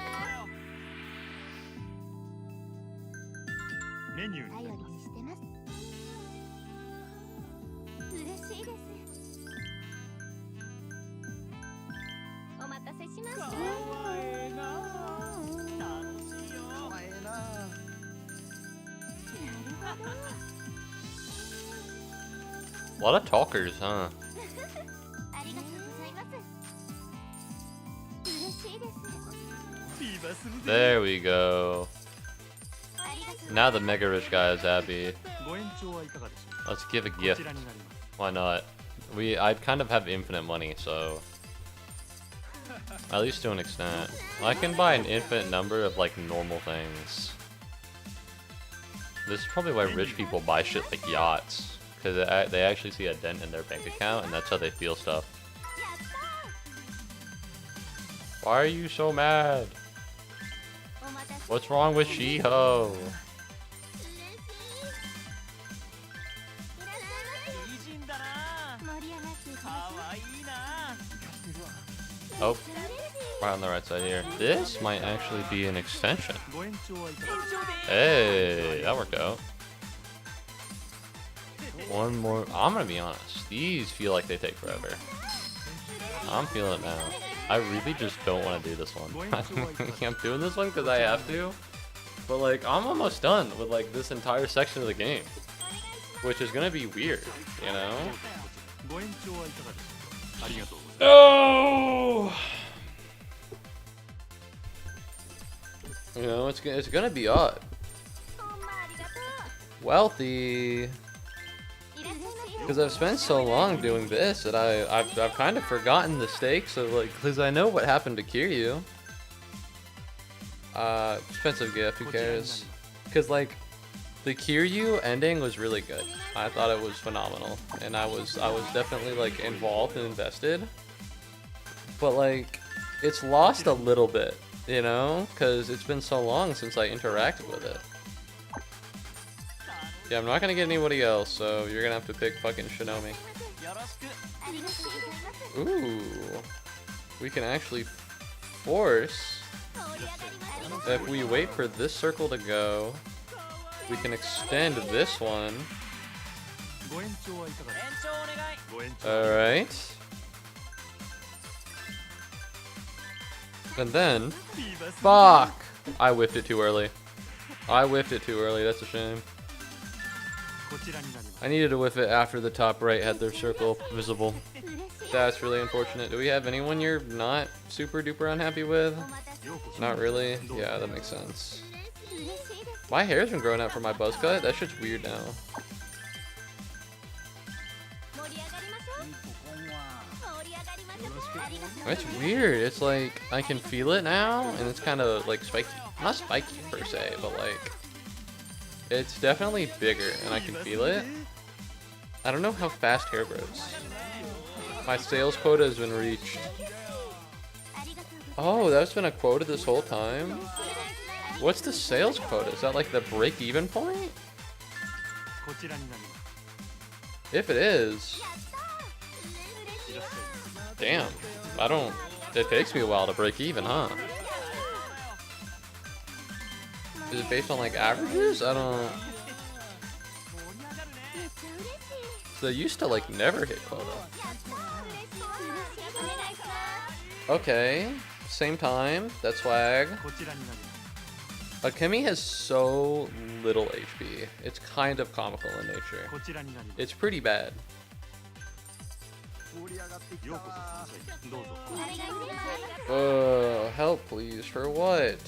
A lot of talkers, huh? There we go. Now the mega rich guy is happy. Let's give a gift. Why not? I'd kind of have infinite money, so at least to an extent. I can buy an infinite number of like normal things. This is probably why rich people buy shit like yachts. Because they actually see a dent in their bank account, and that's how they feel stuff. Why are you so mad? What's wrong with Shiho? Oh, right on the right side here. This might actually be an extension. Hey, that worked out. One more. I'm gonna be honest. These feel like they take forever. I'm feeling it now. I really just don't want to do this one. I'm doing this one because I have to. But like, I'm almost done with like this entire section of the game, which is gonna be weird, you know? Oh! You know, it's gonna be odd. Wealthy. Because I've spent so long doing this that I've kind of forgotten the stakes of like, because I know what happened to Kiryu. Expensive gift, who cares? Because like, the Kiryu ending was really good. I thought it was phenomenal, and I was definitely like involved and invested. But like, it's lost a little bit, you know, because it's been so long since I interacted with it. Yeah, I'm not gonna get anybody else, so you're gonna have to pick fucking Shinomi. Ooh, we can actually force. If we wait for this circle to go, we can extend this one. Alright. And then, fuck! I whiffed it too early. That's a shame. I needed to whiff it after the top right had their circle visible. That's really unfortunate. Do we have anyone you're not super duper unhappy with? Not really? Yeah, that makes sense. My hair's been growing out from my buzz cut? That shit's weird now. It's weird. It's like, I can feel it now, and it's kind of like spiky. Not spiky per se, but like, it's definitely bigger, and I can feel it. I don't know how fast hair grows. My sales quota has been reached. Oh, that's been a quota this whole time? What's the sales quota? Is that like the break-even point? If it is... Damn. It takes me a while to break even, huh? Is it based on like averages? I don't. So they used to like never hit quota. Okay, same time. That's swag. こちらになります Akemi has so little HP. It's kind of comical in nature. こちらになります It's pretty bad. ようこそサンシャインどうぞ Help please. For what?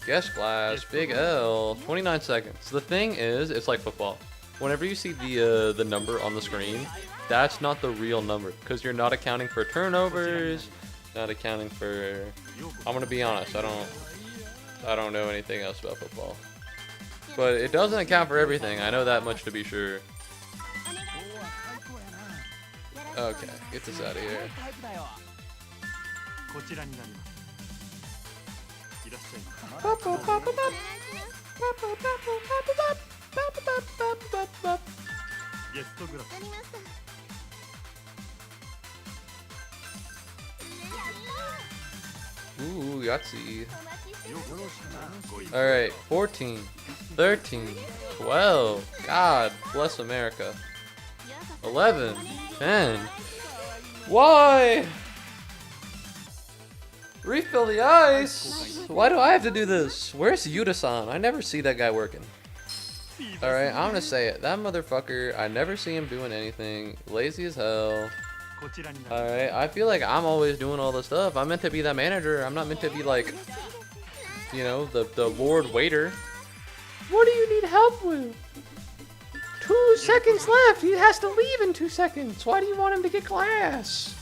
Guess glass. Big L. 29 seconds. The thing is, it's like football. Whenever you see the number on the screen, that's not the real number because you're not accounting for turnovers, not accounting for. I'm gonna be honest. I don't know anything else about football, but it doesn't account for everything. I know that much to be sure. Okay, get this out of here. こちらになりますいらっしゃいゲストグラス Ooh, Yahtzee. Alright, 14, 13, 12. God bless America. 11, 10. Why? Refill the ice? Why do I have to do this? Where's Yuta-san? I never see that guy working. Alright, I'm gonna say it. That motherfucker, I never see him doing anything. Lazy as hell. こちらになります Alright, I feel like I'm always doing all the stuff. I'm meant to be that manager. I'm not meant to be like, you know, the Lord Waiter. What do you need help with? 2 seconds left. He has to leave in 2 seconds. Why do you want him to get glass?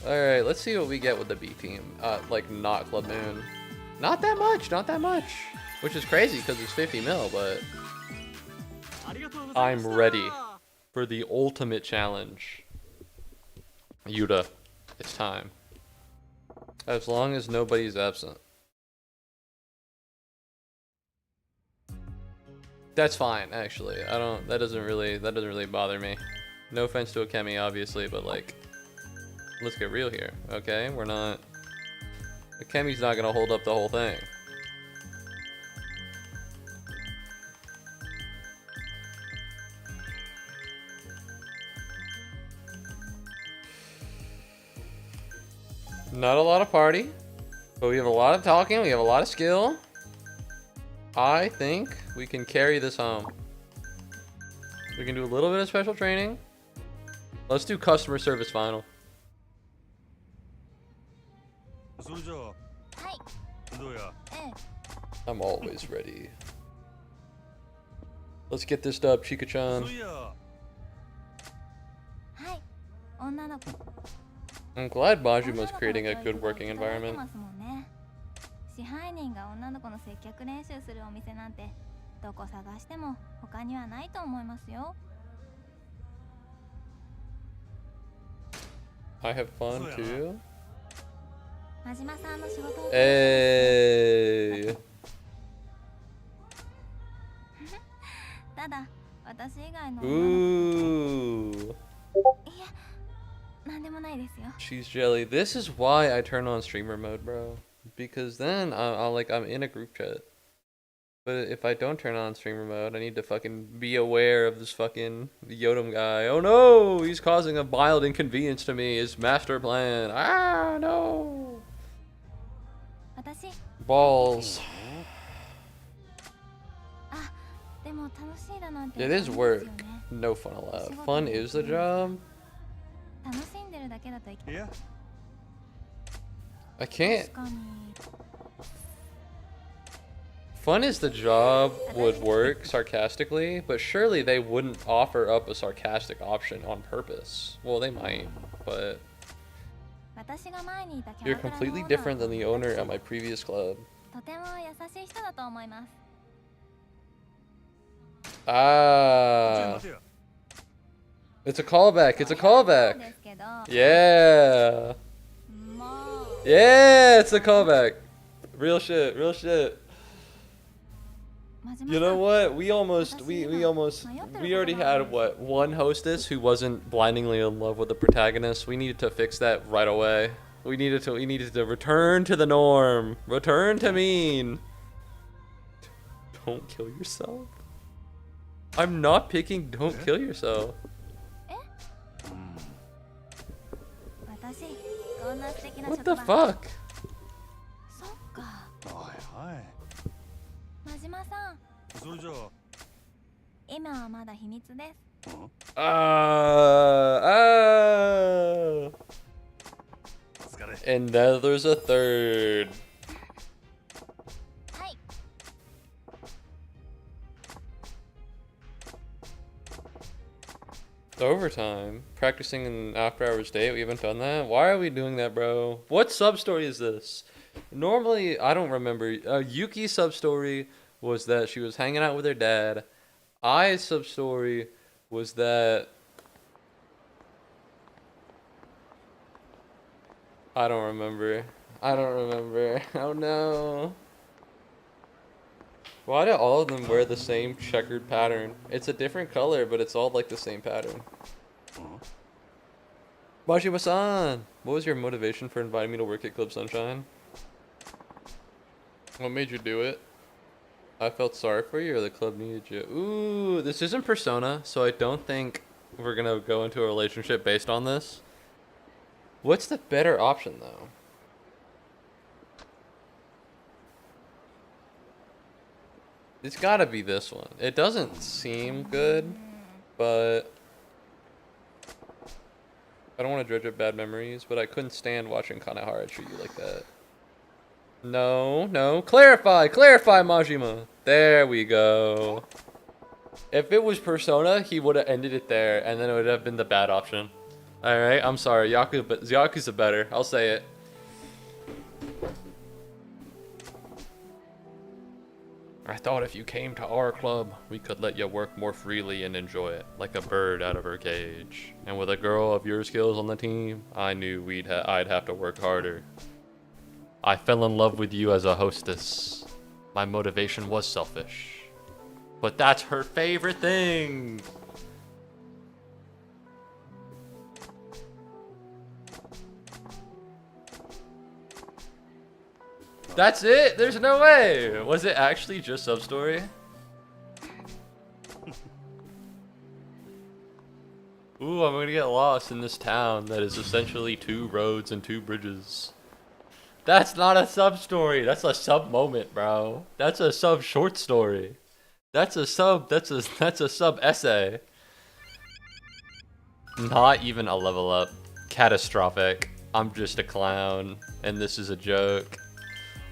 Alright, let's see what we get with the B team. Like, not Club Moon. Not that much, not that much. Which is crazy because it's 50 mil, but ありがとうございました I'm ready for the ultimate challenge. Yuta, it's time. As long as nobody's absent. That's fine, actually. That doesn't really bother me. No offense to Akemi, obviously, but like, let's get real here, okay? Akemi's not gonna hold up the whole thing. Not a lot of party, but we have a lot of talking, we have a lot of skill. I think we can carry this home. We can do a little bit of special training. Let's do customer service final. それじゃあどうや I'm always ready. Let's get this dub, Chika-chan. そういや I'm glad Majuma's creating a good working environment. 支配人が女の子の接客練習するお店なんてどこ探しても他にはないと思いますよ。 I have fun too. 真島さんの仕事を Hey. ただ私以外の Ooh. いやなんでもないですよ。 She's jelly. This is why I turn on streamer mode, bro. Because then I'm in a group chat. But if I don't turn on streamer mode, I need to fucking be aware of this fucking Yodam guy. Oh no, he's causing a mild inconvenience to me. His master plan. Ah, no. 私 Balls. あでも楽しいだなんて It is work. No fun allowed. Fun is the job. 楽しんでるだけだといけ いや I can't. 確かに Fun is the job would work sarcastically, but surely they wouldn't offer up a sarcastic option on purpose. Well, they might, but 私が前にいたキャ you're バクラの completely オーナー different than the owner at my previous club. とても優しい人だと思います。 Ah, 待てや it's a callback. It's a そう callback. ですけど Yeah, もう yeah, it's a callback. Real shit, real shit. 真島 You さ know ん what? We already had what, one hostess who wasn't blindingly in love with the protagonist. We needed to fix that right away. We needed to return to the norm. Return to mean. Don't kill yourself. I'm not picking don't kill yourself. 私こんな素敵な What 職 the 場 fuck? そっかおいおい真島さんそれじゃあ今はまだ秘密です And now there's a third. はい Overtime. Practicing an after hours date. We haven't done that. Why are we doing that, bro? What sub story is this? Normally, I don't remember. Yuki's sub story was that she was hanging out with her dad. I's sub story was that I don't remember. I don't remember. Oh no. Why do all of them wear the same checkered pattern? It's a different color, but it's all like the same pattern. Majima-san! What was your motivation for inviting me to work at Club Sunshine? What made you do it? I felt sorry for you or the club needed you? Ooh, this isn't Persona, so I don't think we're gonna go into a relationship based on this. What's the better option, though? It's gotta be this one. It doesn't seem good, but I don't want to dredge up bad memories, but I couldn't stand watching Kanehara treat you like that. No, no. Clarify, Majima. There we go. If it was Persona, he would have ended it there, and then it would have been the bad option. Alright, I'm sorry. Yakuza better. I'll say it. I thought if you came to our club, we could let you work more freely and enjoy it, like a bird out of her cage. And with a girl of your skills on the team, I knew I'd have to work harder. I fell in love with you as a hostess. My motivation was selfish. But that's her favorite thing! That's it? There's no way! Was it actually just sub-story? Ooh, I'm gonna get lost in this town that is essentially 2 roads and 2 bridges. That's not a sub-story. That's a sub-moment, bro. That's a sub-short story. That's a sub-essay. Not even a level up. Catastrophic. I'm just a clown, and this is a joke.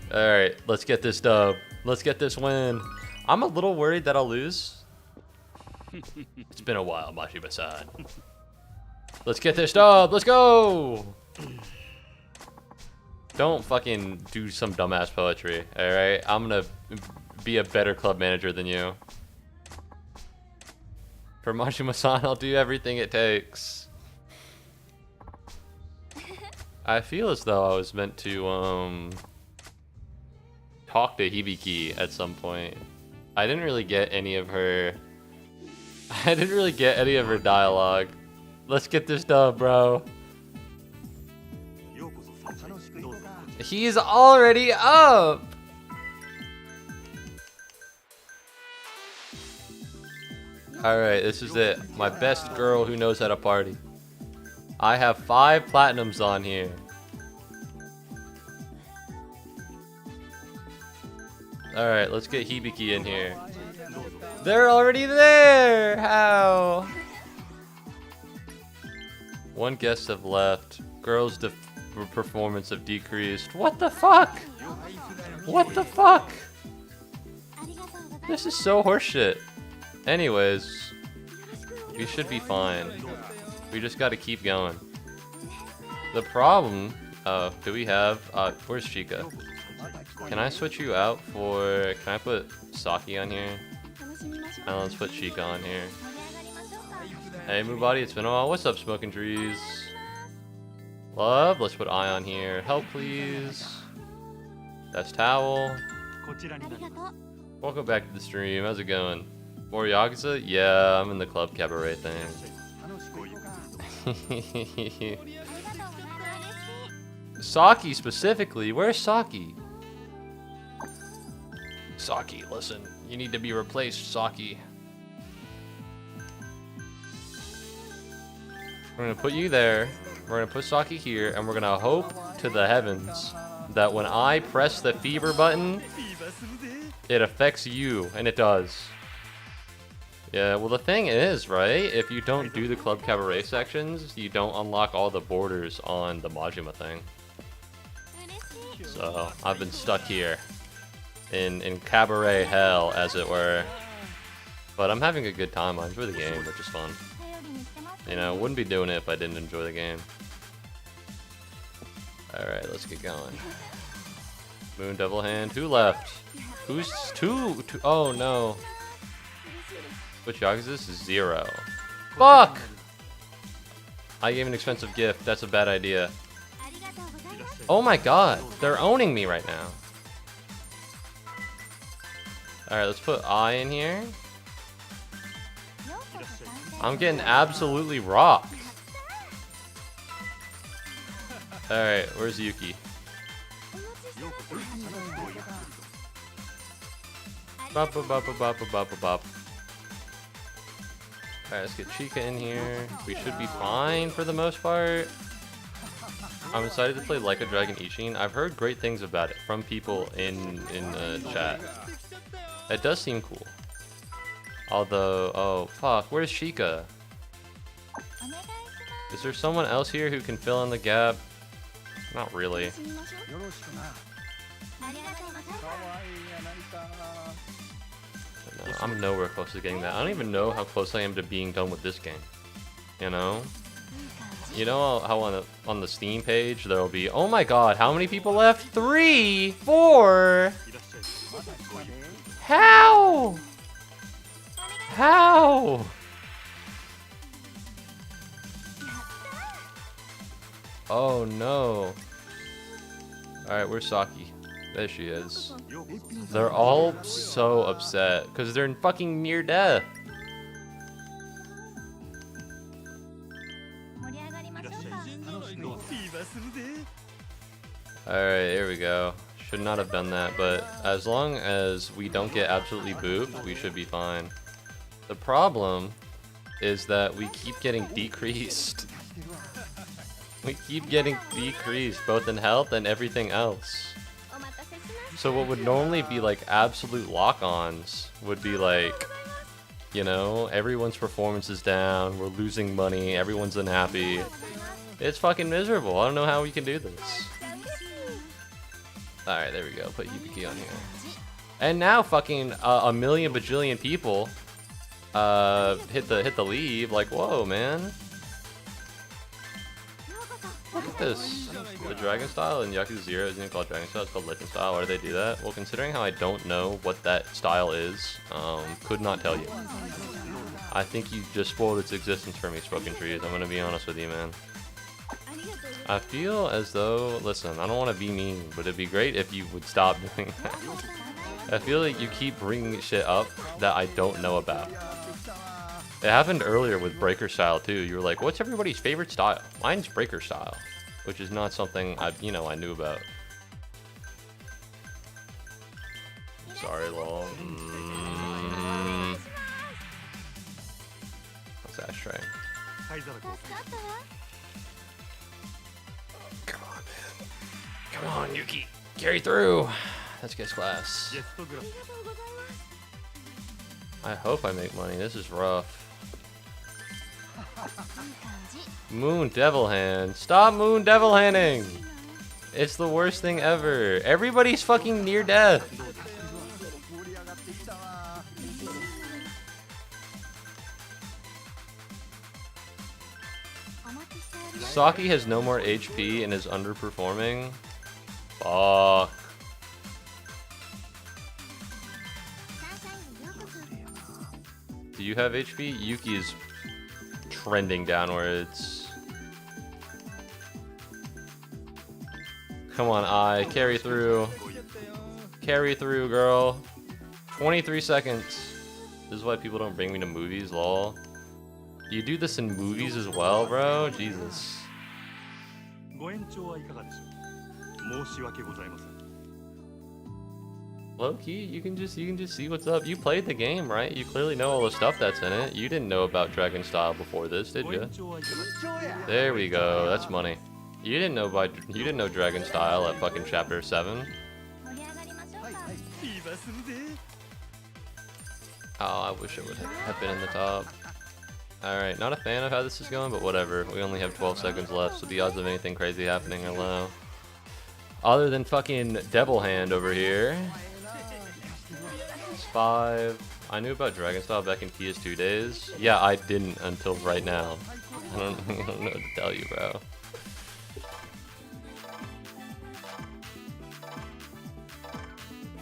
Alright, let's get this dub. Let's get this win. I'm a little worried that I'll lose. It's been a while, Majima-san. Let's get this dub. Let's go! Don't fucking do some dumbass poetry, alright? I'm gonna be a better club manager than you. For Majima-san, I'll do everything it takes. I feel as though I was meant to, talk to Hibiki at some point. I didn't really get any of her dialogue. Let's get this dub, bro. He's already up. Alright, this is it. My best girl who knows how to party. I have 5 platinums on here. Alright, let's get Hibiki in here. They're already there! How? 1 guest have left. Girls' performance have decreased. What the fuck? What the fuck? This is so horseshit. Anyways, we should be fine. We just gotta keep going. The problem, do we have, where's Chica? Can I switch you out for, can I put Saki on here? And let's put Chica on here. Hey Muubody, it's been a while. What's up, Smoking Trees? Love, let's put Eye on here. Help, please. That's Towel. Welcome back to the stream. How's it going? More Yakuza? Yeah, I'm in the club cabaret thing. Saki specifically? Where's Saki? Saki, listen. You need to be replaced, Saki. We're gonna put you there. We're gonna put Saki here, and we're gonna hope to the heavens that when I press the fever button, it affects you, and it does. Yeah, well the thing is, right, if you don't do the Club Cabaret sections, you don't unlock all the borders on the Majima thing. So, I've been stuck here. In Cabaret hell, as it were. But I'm having a good time, I enjoy the game, which is fun. You know, wouldn't be doing it if I didn't enjoy the game. Alright, let's get going. Moon Devil Hand, who left? Who's two? Oh no. Which Yakuza is this? 0. Fuck! I gave an expensive gift, that's a bad idea. Oh my god, they're owning me right now. Alright, let's put I in here. I'm getting absolutely rocked. Alright, where's Yuki? Bop, bop, bop, bop, bop, bop, bop. Alright, let's get Chica in here. We should be fine for the most part. I'm excited to play Like a Dragon Ishin. I've heard great things about it from people in the chat. It does seem cool. Although, oh fuck, where's Chica? Is there someone else here who can fill in the gap? Not really. No, I'm nowhere close to getting that. I don't even know how close I am to being done with this game. You know? You know how on the Steam page there'll be, oh my god, how many people left? 3, 4. How? How? Oh no. Alright, where's Saki? There she is. They're all so upset because they're in fucking near death. Alright, here we go. Should not have done that, but as long as we don't get absolutely booped, we should be fine. The problem is that we keep getting decreased. We keep getting decreased, both in health and everything else. So what would normally be like absolute lock-ons would be like, you know, everyone's performance is down, we're losing money, everyone's unhappy. It's fucking miserable. I don't know how we can do this. Alright, there we go. Put Hibiki on here. And now fucking a million bajillion people hit the leave. Like, whoa, man. Look at this. The Dragon Style in Yakuza 0 isn't even called Dragon Style, it's called Legend Style. Why do they do that? Well, considering how I don't know what that style is, could not tell you. I think you just spoiled its existence for me, Spoken Trees. I'm gonna be honest with you, man. I feel as though, listen, I don't want to be mean, but it'd be great if you would stop doing that. I feel like you keep bringing shit up that I don't know about. It happened earlier with Breaker Style too. You were like, what's everybody's favorite style? Mine's Breaker Style, which is not something I knew about. Sorry, lol. What's Ashtray? Come on, man. Come on, Yuki. Carry through. Let's get class. I hope I make money. This is rough. Moon Devil Hand. Stop Moon Devil Handing. It's the worst thing ever. Everybody's fucking near death. Saki has no more HP and is underperforming. Fuck. Do you have HP? Yuki is trending downwards. Come on, I carry through. Carry through, girl. 23 seconds. This is why people don't bring me to movies, lol. You do this in movies as well, bro? Jesus. ご延長はいかがでしょう。申し訳ございません。Low key, you can just see what's up. You played the game, right? You clearly know all the stuff that's in it. You didn't know about Dragon Style before this, did you? There we go. That's money. You didn't know Dragon Style at fucking chapter 7. 盛り上がりましょうか。今するで Oh, I wish it would have been in the top. Alright, not a fan of how this is going, but whatever. We only have 12 seconds left, so the odds of anything crazy happening are low. Other than fucking Devil Hand over here. It's 5. I knew about Dragon Style back in PS2 days. Yeah, I didn't until right now. I don't know what to tell you, bro.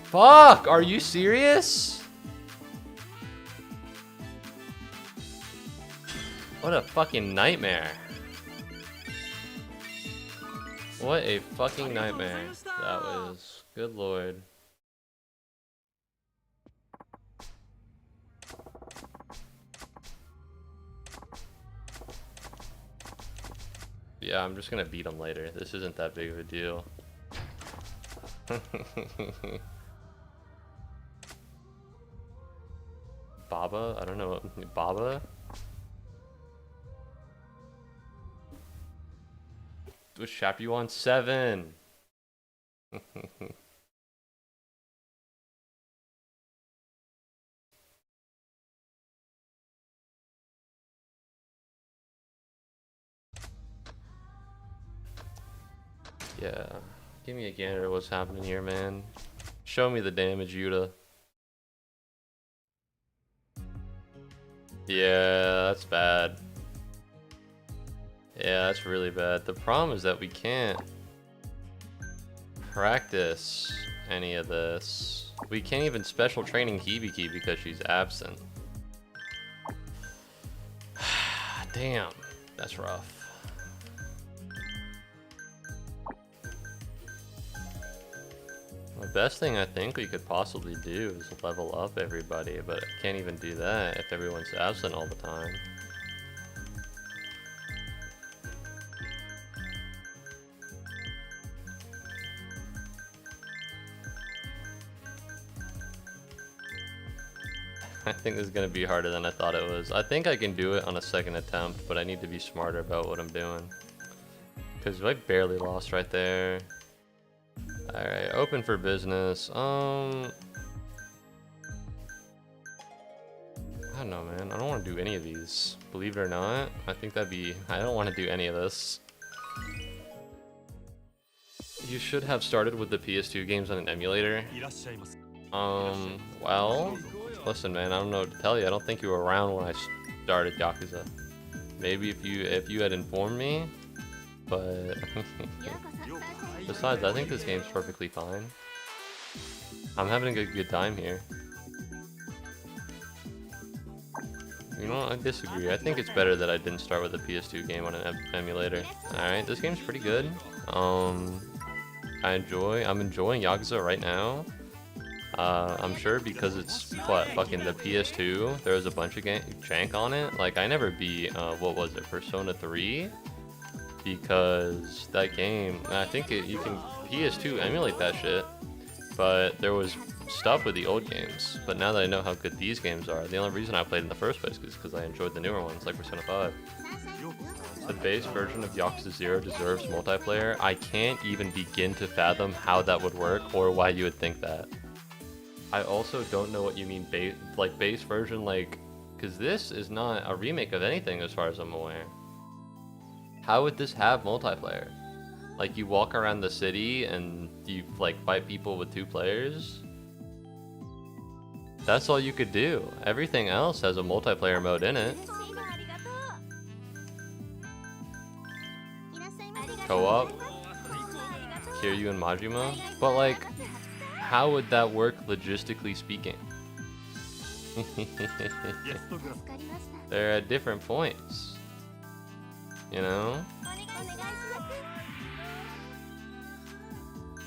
Fuck! Are you serious? What a fucking nightmare. What a fucking nightmare that was. Good lord. Yeah, I'm just gonna beat him later. This isn't that big of a deal. Baba? I don't know. Baba? Which chapter you on? 7. Yeah. Give me a gander at what's happening here, man. Show me the damage, Yuta. Yeah, that's bad. Yeah, that's really bad. The problem is that we can't practice any of this. We can't even special training Hibiki because she's absent. Damn, that's rough. The best thing I think we could possibly do is level up everybody, but I can't even do that if everyone's absent all the time. I think this is going to be harder than I thought it was. I think I can do it on a second attempt, but I need to be smarter about what I'm doing. Because I barely lost right there. Alright, open for business. I don't know, man. I don't want to do any of these. Believe it or not, I think that'd be... I don't want to do any of this. You should have started with the PS2 games on an emulator. いらっしゃいませ Well, listen, man, I don't know what to tell you. I don't think you were around when I started Yakuza. Maybe if you had informed me, but besides, I think this game's perfectly fine. I'm having a good time here. You know, I disagree. I think it's better that I didn't start with a PS2 game on an emulator. Alright, this game's pretty good. I'm enjoying Yakuza right now. I'm sure because it's fucking the PS2, there was a bunch of jank on it. Like, I never beat, what was it, Persona 3? Because that game, I think you can PS2 emulate that shit, but there was stuff with the old games. But now that I know how good these games are, the only reason I played in the first place is because I enjoyed the newer ones, like Persona 5. The base version of Yakuza 0 deserves multiplayer. I can't even begin to fathom how that would work or why you would think that. I also don't know what you mean base version, like, because this is not a remake of anything as far as I'm aware. How would this have multiplayer? Like, you walk around the city and you like fight people with 2 players? That's all you could do. Everything else has a multiplayer mode in it. Co-op, Kiryu and Majima, but like, how would that work logistically speaking? They're at different points, you know?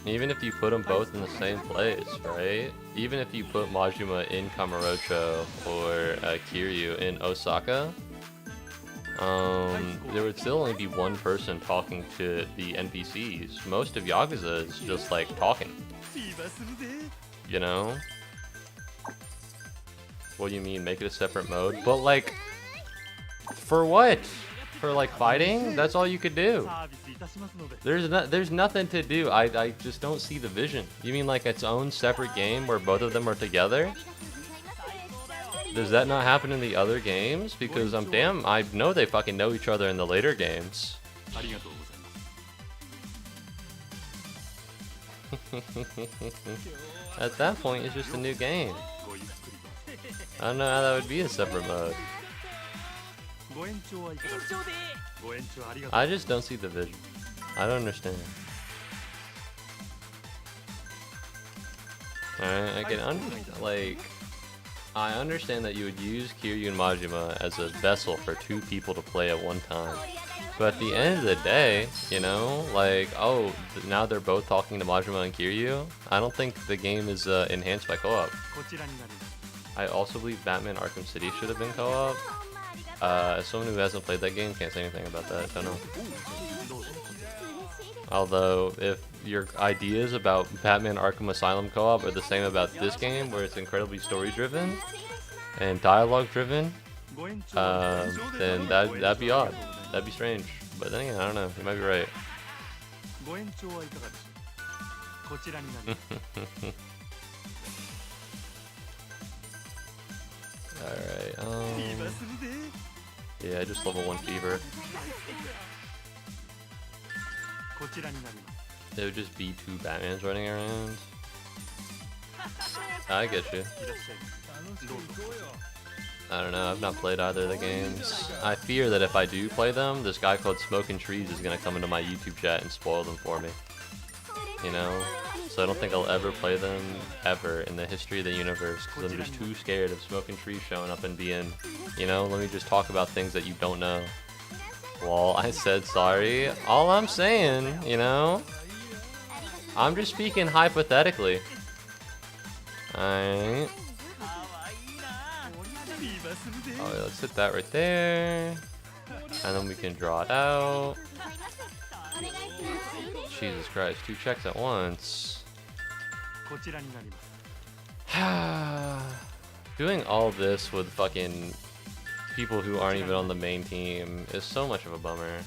Even if you put them both in the same place, right? Even if you put Majima in Kamurocho or Kiryu in Osaka, there would still only be one person talking to the NPCs. Most of Yakuza is just like talking. you know? What do you mean, make it a separate mode? But like, for what? For like fighting? That's all you could do. There's nothing to do. I just don't see the vision. You mean like its own separate game where both of them are together? Does that not happen in the other games? Because I know they fucking know each other in the later games. At that point, it's just a new game. I don't know how that would be a separate mode. I just don't see the vision. I don't understand. Alright, I understand that you would use Kiryu and Majima as a vessel for two people to play at one time. But at the end of the day, you know, like, oh, now they're both talking to Majima and Kiryu. I don't think the game is enhanced by co-op. I also believe Batman Arkham City should have been co-op. As someone who hasn't played that game, can't say anything about that. Don't know. Although, if your ideas about Batman Arkham Asylum co-op are the same about this game, where it's incredibly story-driven and dialogue-driven, then that'd be odd. That'd be strange. But then again, I don't know. You might be right. Alright, yeah, just level 1 fever. It would just be two Batmans running around. I get you. I don't know, I've not played either of the games. I fear that if I do play them, this guy called Smoking Trees is gonna come into my YouTube chat and spoil them for me. You know? So I don't think I'll ever play them, ever, in the history of the universe, because I'm just too scared of Smoking Trees showing up and being, you know, let me just talk about things that you don't know. Well, I said sorry. All I'm saying, you know? I'm just speaking hypothetically. Alright. Oh, yeah, let's hit that right there. And then we can draw it out. Jesus Christ, 2 checks at once. Doing all this with fucking people who aren't even on the main team is so much of a bummer.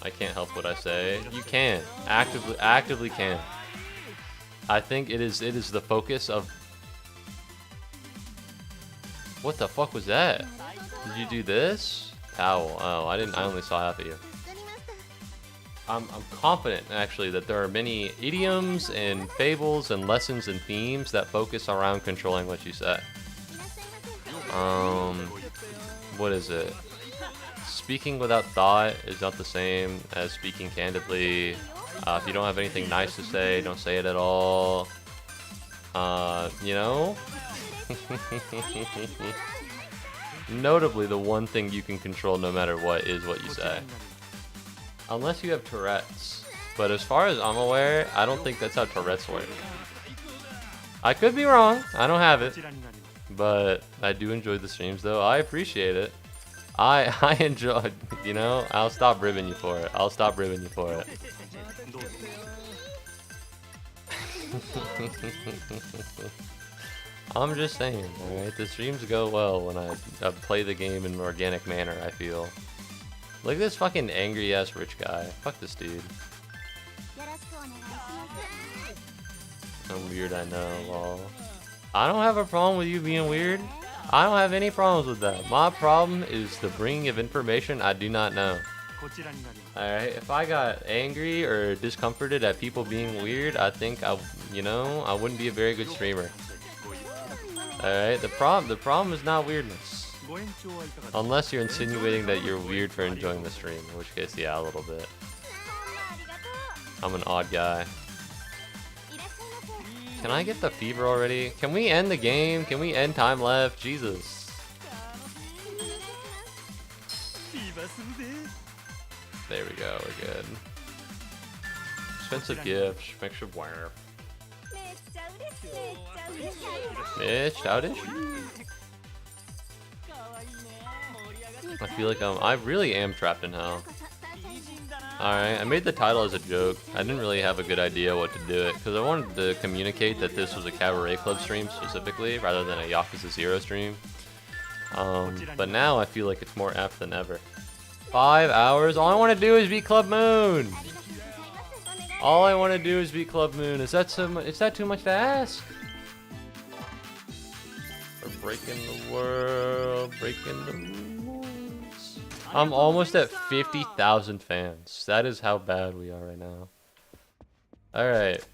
I can't help what I say. You can. Actively can. I think it is the focus of... What the fuck was that? Did you do this? Owl. Oh, I only saw half of you. I'm confident, actually, that there are many idioms and fables and lessons and themes that focus around controlling what you say. What is it? Speaking without thought is not the same as speaking candidly. If you don't have anything nice to say, don't say it at all. You know? Notably, the one thing you can control no matter what is what you say. Unless you have Tourette's. But as far as I'm aware, I don't think that's how Tourette's work. I could be wrong. I don't have it. But I do enjoy the streams, though. I appreciate it. I enjoy, you know, I'll stop ribbing you for it. I'll stop ribbing you for it. I'm just saying, alright? The streams go well when I play the game in an organic manner, I feel. Look at this fucking angry ass rich guy. Fuck this dude. I'm weird, I know, lol. I don't have a problem with you being weird. I don't have any problems with that. My problem is the bringing of information I do not know. Alright, if I got angry or discomforted at people being weird, I think I wouldn't be a very good streamer. Alright, the problem is not weirdness. Unless you're insinuating that you're weird for enjoying the stream, in which case, yeah, a little bit. I'm an odd guy. Can I get the fever already? Can we end the game? Can we end time left? Jesus. There we go, we're good. Expensive gift, makes you wear. Bitch, childish? I feel like I really am trapped in hell. Alright, I made the title as a joke. I didn't really have a good idea what to do it, because I wanted to communicate that this was a Cabaret Club stream specifically, rather than a Yakuza 0 stream. But now I feel like it's more apt than ever. 5 hours? All I want to do is beat Club Moon! All I want to do is beat Club Moon. Is that too much to ask? We're breaking the world, breaking the rules. I'm almost at 50,000 fans. That is how bad we are right now. Alright.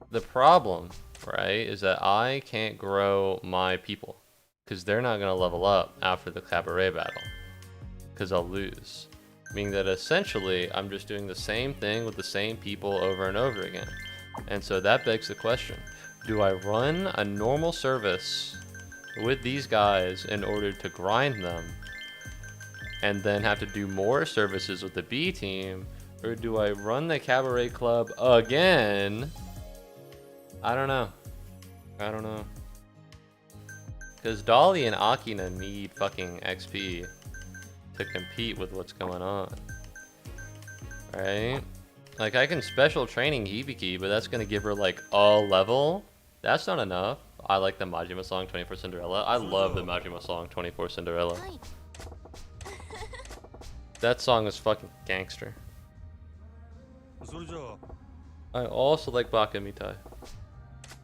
The problem, right, is that I can't grow my people. Because they're not going to level up after the Cabaret battle. Because I'll lose. Meaning that essentially, I'm just doing the same thing with the same people over and over again. And so that begs the question. Do I run a normal service with these guys in order to grind them? And then have to do more services with the B team? Or do I run the Cabaret Club again? I don't know. I don't know. Because Dolly and Akina need fucking XP to compete with what's going on. Right? Like, I can special training Hibiki, but that's gonna give her like a level. That's not enough. I like the Majima song 24 Cinderella. I love the Majima song 24 Cinderella. That song is fucking gangster. I also like Baka Mitai.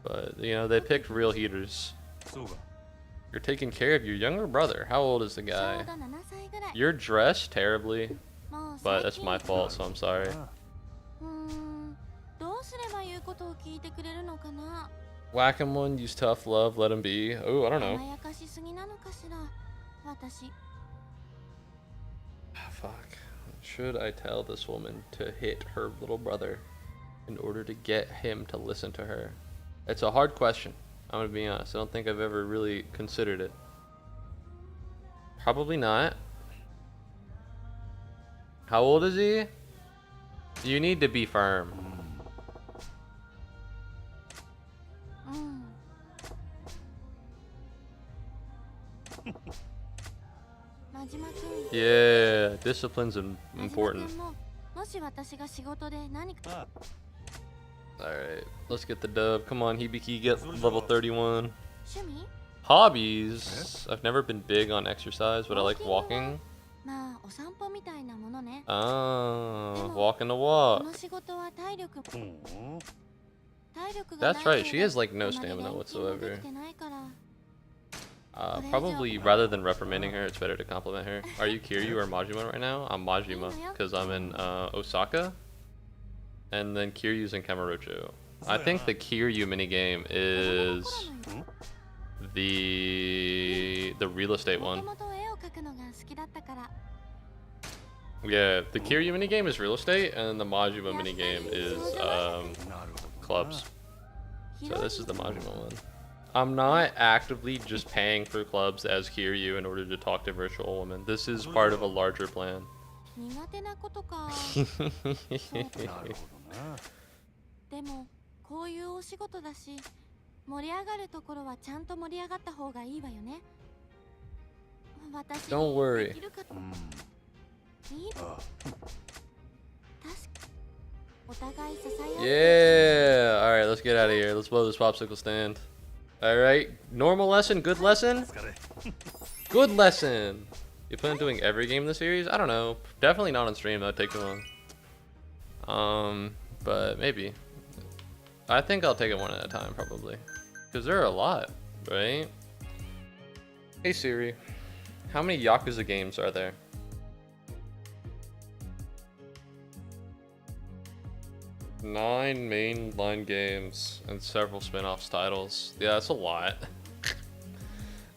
But, you know, they picked real heaters. You're taking care of your younger brother. How old is the guy? You're dressed terribly. But that's my fault, so I'm sorry. Whack him one, use tough love, let him be. Oh, I don't know. Fuck. Should I tell this woman to hit her little brother in order to get him to listen to her? It's a hard question. I'm gonna be honest. I don't think I've ever really considered it. Probably not. How old is he? You need to be firm. Yeah, discipline's important. Alright, let's get the dub. Come on, Hibiki, get level 31. Hobbies? I've never been big on exercise, but I like walking. Oh, walking the walk. That's right, she has like no stamina whatsoever. Probably rather than reprimanding her, it's better to compliment her. Are you Kiryu or Majima right now? I'm Majima, because I'm in Osaka. And then Kiryu's in Kamurocho. I think the Kiryu minigame is the real estate one. Yeah, the Kiryu minigame is real estate, and the Majima minigame is clubs. So this is the Majima one. I'm not actively just paying for clubs as Kiryu in order to talk to virtual women. This is part of a larger plan. Don't worry. Yeah! Alright, let's get out of here. Let's blow this popsicle stand. Alright, normal lesson, good lesson? Good lesson! You plan on doing every game in the series? I don't know. Definitely not on stream, that'd take too long. But maybe. I think I'll take it one at a time, probably. Because there are a lot, right? Hey Siri, how many Yakuza games are there? 9 mainline games and several spin-offs titles. Yeah, that's a lot.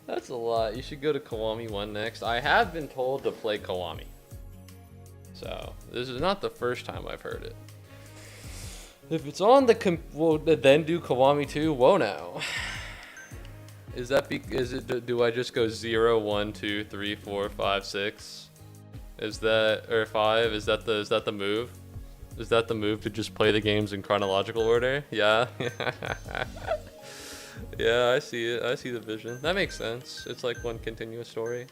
That's a lot. You should go to Kiwami 1 next. I have been told to play Kiwami. So, this is not the first time I've heard it. If it's on the well, then do Kiwami 2. Whoa now. Is that do I just go 0, 1, 2, 3, 4, 5, 6? Is that, or 5? Is that the move? Is that the move to just play the games in chronological order? Yeah. Yeah, I see it. I see the vision. That makes sense. It's like one continuous story.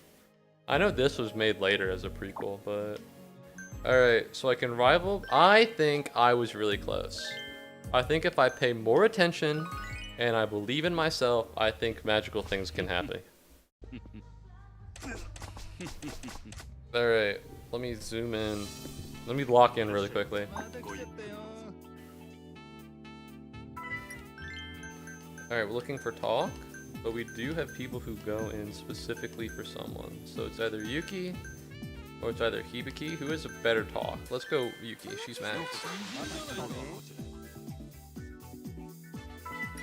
I know this was made later as a prequel, but Alright, so I can rival. I think I was really close. I think if I pay more attention and I believe in myself, I think magical things can happen. Alright, let me zoom in. Let me lock in really quickly. Alright, we're looking for talk, but we do have people who go in specifically for someone. So it's either Yuki or it's either Hibiki. Who is a better talk? Let's go Yuki, she's max.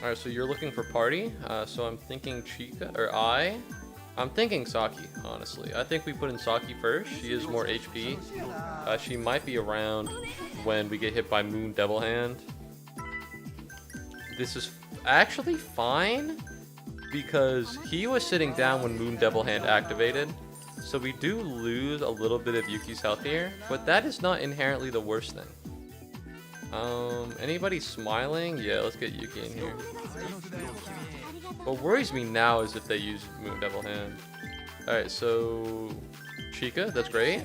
Alright, so you're looking for party. So I'm thinking Chika, or I'm thinking Saki, honestly. I think we put in Saki first. She is more HP. She might be around when we get hit by Moon Devil Hand. This is actually fine because he was sitting down when Moon Devil Hand activated. So we do lose a little bit of Yuki's health here, but that is not inherently the worst thing. Anybody smiling? Yeah, let's get Yuki in here. What worries me now is if they use Moon Devil Hand. Alright, so Chika, that's great.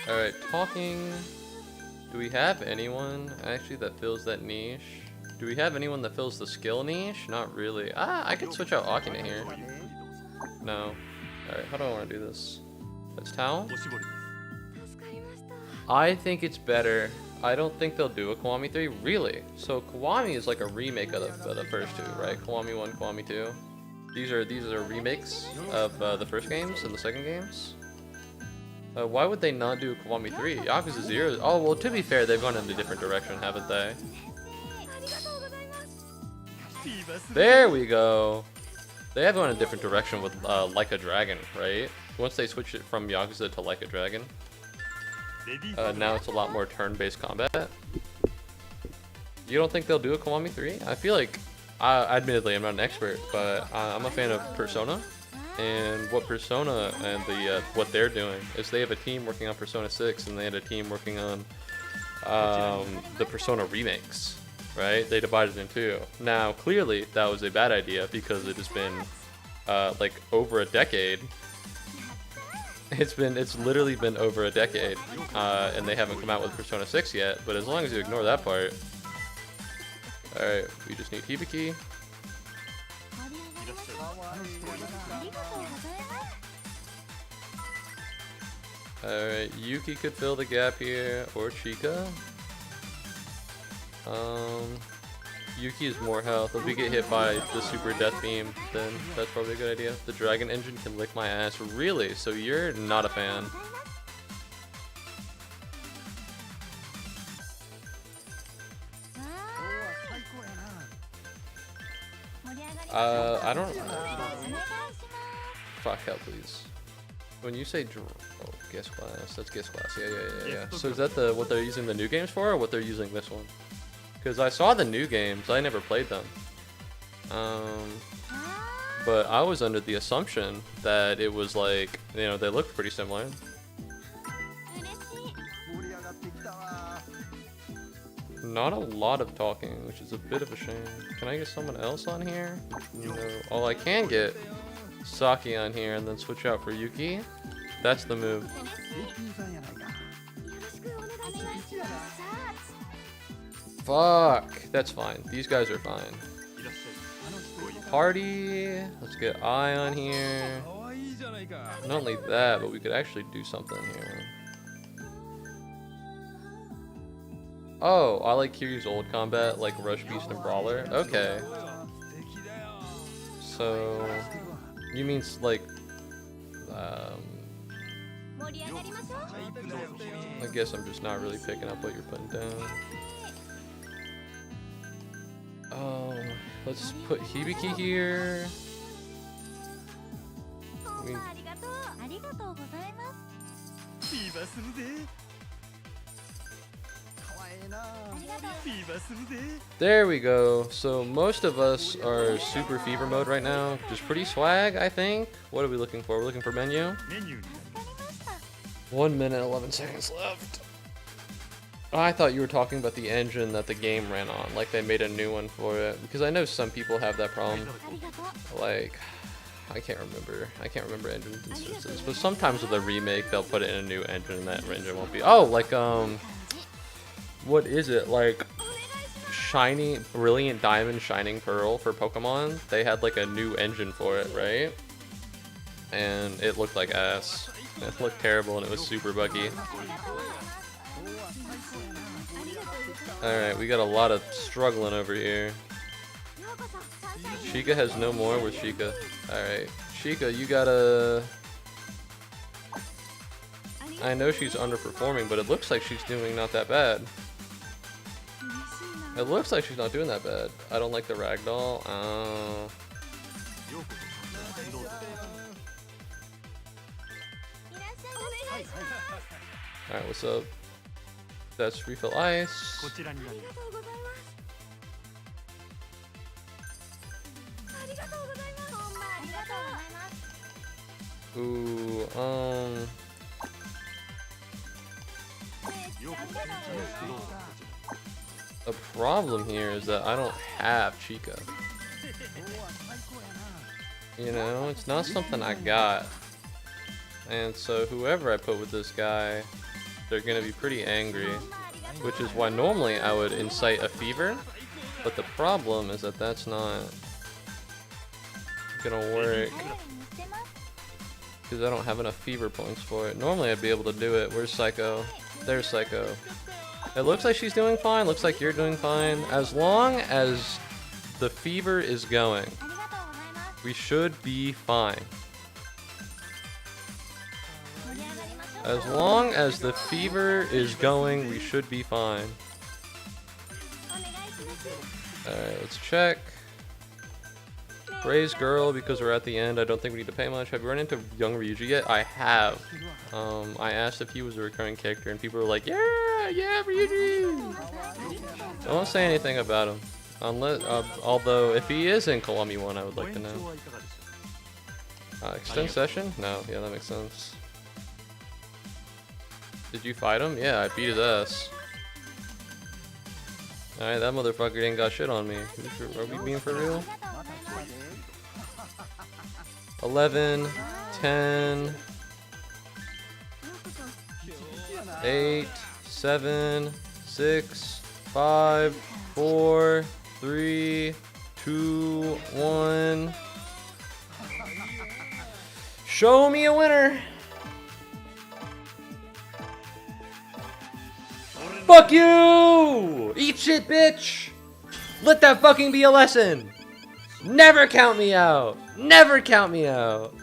Alright, talking. Do we have anyone actually that fills that niche? Do we have anyone that fills the skill niche? Not really. I could switch out Akina here. No. Alright, how do I want to do this? That's Tao? I think it's better. I don't think they'll do a Kiwami 3. Really? So Kiwami is like a remake of the first two, right? Kiwami 1, Kiwami 2. These are remakes of the first games and the second games. Why would they not do a Kiwami 3? Yakuza 0. Oh, well, to be fair, they've gone in a different direction, haven't they? There we go. They have gone in a different direction with Like a Dragon, right? Once they switched it from Yakuza to Like a Dragon. Now it's a lot more turn-based combat. You don't think they'll do a Kiwami 3? I feel like, admittedly, I'm not an expert, but I'm a fan of Persona. And what Persona and what they're doing is they have a team working on Persona 6, and they had a team working on the Persona remakes, right? They divided in two. Now, clearly, that was a bad idea because it has been like over a decade. It's literally been over a decade, and they haven't come out with Persona 6 yet, but as long as you ignore that part. Alright, we just need Hibiki. Alright, Yuki could fill the gap here, or Chika. Yuki is more health. If we get hit by the super death beam, then that's probably a good idea. The dragon engine can lick my ass. Really? So you're not a fan? I don't. Fuck hell, please. When you say guest class, that's guest class. Yeah. So is that what they're using the new games for, or what they're using this one? Because I saw the new games, I never played them. But I was under the assumption that it was like, they looked pretty similar. Not a lot of talking, which is a bit of a shame. Can I get someone else on here? No. Oh, I can get Saki on here and then switch out for Yuki. That's the move. Fuck, that's fine. These guys are fine. Party. Let's get Ai on here. Not only that, but we could actually do something here. Oh, I like Kiryu's old combat, like Rush Beast and Brawler. Okay. So, you mean like, I guess I'm just not really picking up what you're putting down. Let's put Hibiki here. There we go. So most of us are super fever mode right now, which is pretty swag, I think. What are we looking for? We're looking for menu. 1 minute, 11 seconds left. Oh, I thought you were talking about the engine that the game ran on, like they made a new one for it. Because I know some people have that problem. Like, I can't remember engine instances, but sometimes with a remake they'll put it in a new engine and that engine won't be. Oh, like what is it, like Shiny Brilliant Diamond Shining Pearl for Pokemon? They had like a new engine for it, right? And it looked like ass. It looked terrible and it was super buggy. Alright, we got a lot of struggling over here. Sheikah has no more. Where's Sheikah? Alright. Sheikah, you gotta... I know she's underperforming, but it looks like she's doing not that bad. It looks like she's not doing that bad. I don't like the ragdoll. Alright, what's up? That's refill ice. Ooh, the problem here is that I don't have Chica. You know, it's not something I got. And so whoever I put with this guy, they're gonna be pretty angry. Which is why normally I would incite a fever. But the problem is that that's not gonna work. Because I don't have enough fever points for it. Normally I'd be able to do it. Where's Psycho? There's Psycho. It looks like she's doing fine. Looks like you're doing fine. As long as the fever is going, we should be fine. As long as the fever is going, we should be fine. Alright, let's check. Praise girl, because we're at the end. I don't think we need to pay much. Have you run into young Ryuji yet? I have. I asked if he was a recurring character, and people were like, yeah, Ryuji! Don't say anything about him. Unless, although, if he is in Kiwami 1, I would like to know. Extend session? No, yeah, that makes sense. Did you fight him? Yeah, I beat his ass. Alright, that motherfucker ain't got shit on me. Are we being for real? 11, 10, 8, 7, 6, 5, 4, 3, 2, 1. Show me a winner! Fuck you! Eat shit, bitch! Let that fucking be a lesson! Never count me out! Never count me out!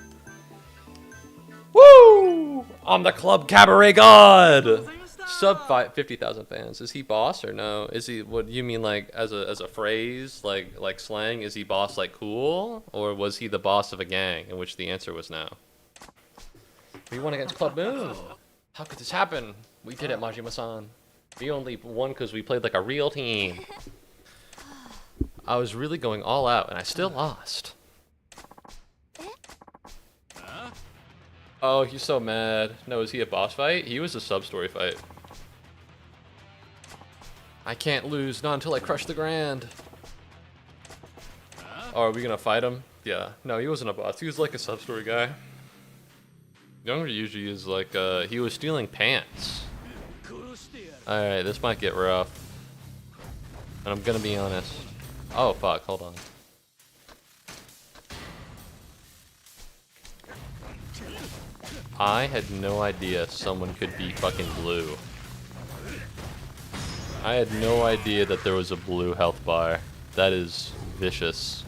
Woo! I'm the club cabaret god! Sub 50,000 fans. Is he boss or no? Is he, what do you mean, like as a phrase, like slang? Is he boss like cool, or was he the boss of a gang? In which the answer was no. We won against Club Moon. How could this happen? We did it, Majima-san. We only won because we played like a real team. I was really going all out, and I still lost. Oh, he's so mad. No, is he a boss fight? He was a sub-story fight. I can't lose, not until I crush the Grand. Oh, are we gonna fight him? Yeah. No, he wasn't a boss. He was like a sub-story guy. Young Ryuji is like, he was stealing pants. Alright, this might get rough. And I'm gonna be honest. Oh, fuck, hold on. I had no idea someone could be fucking blue. I had no idea that there was a blue health bar. That is vicious.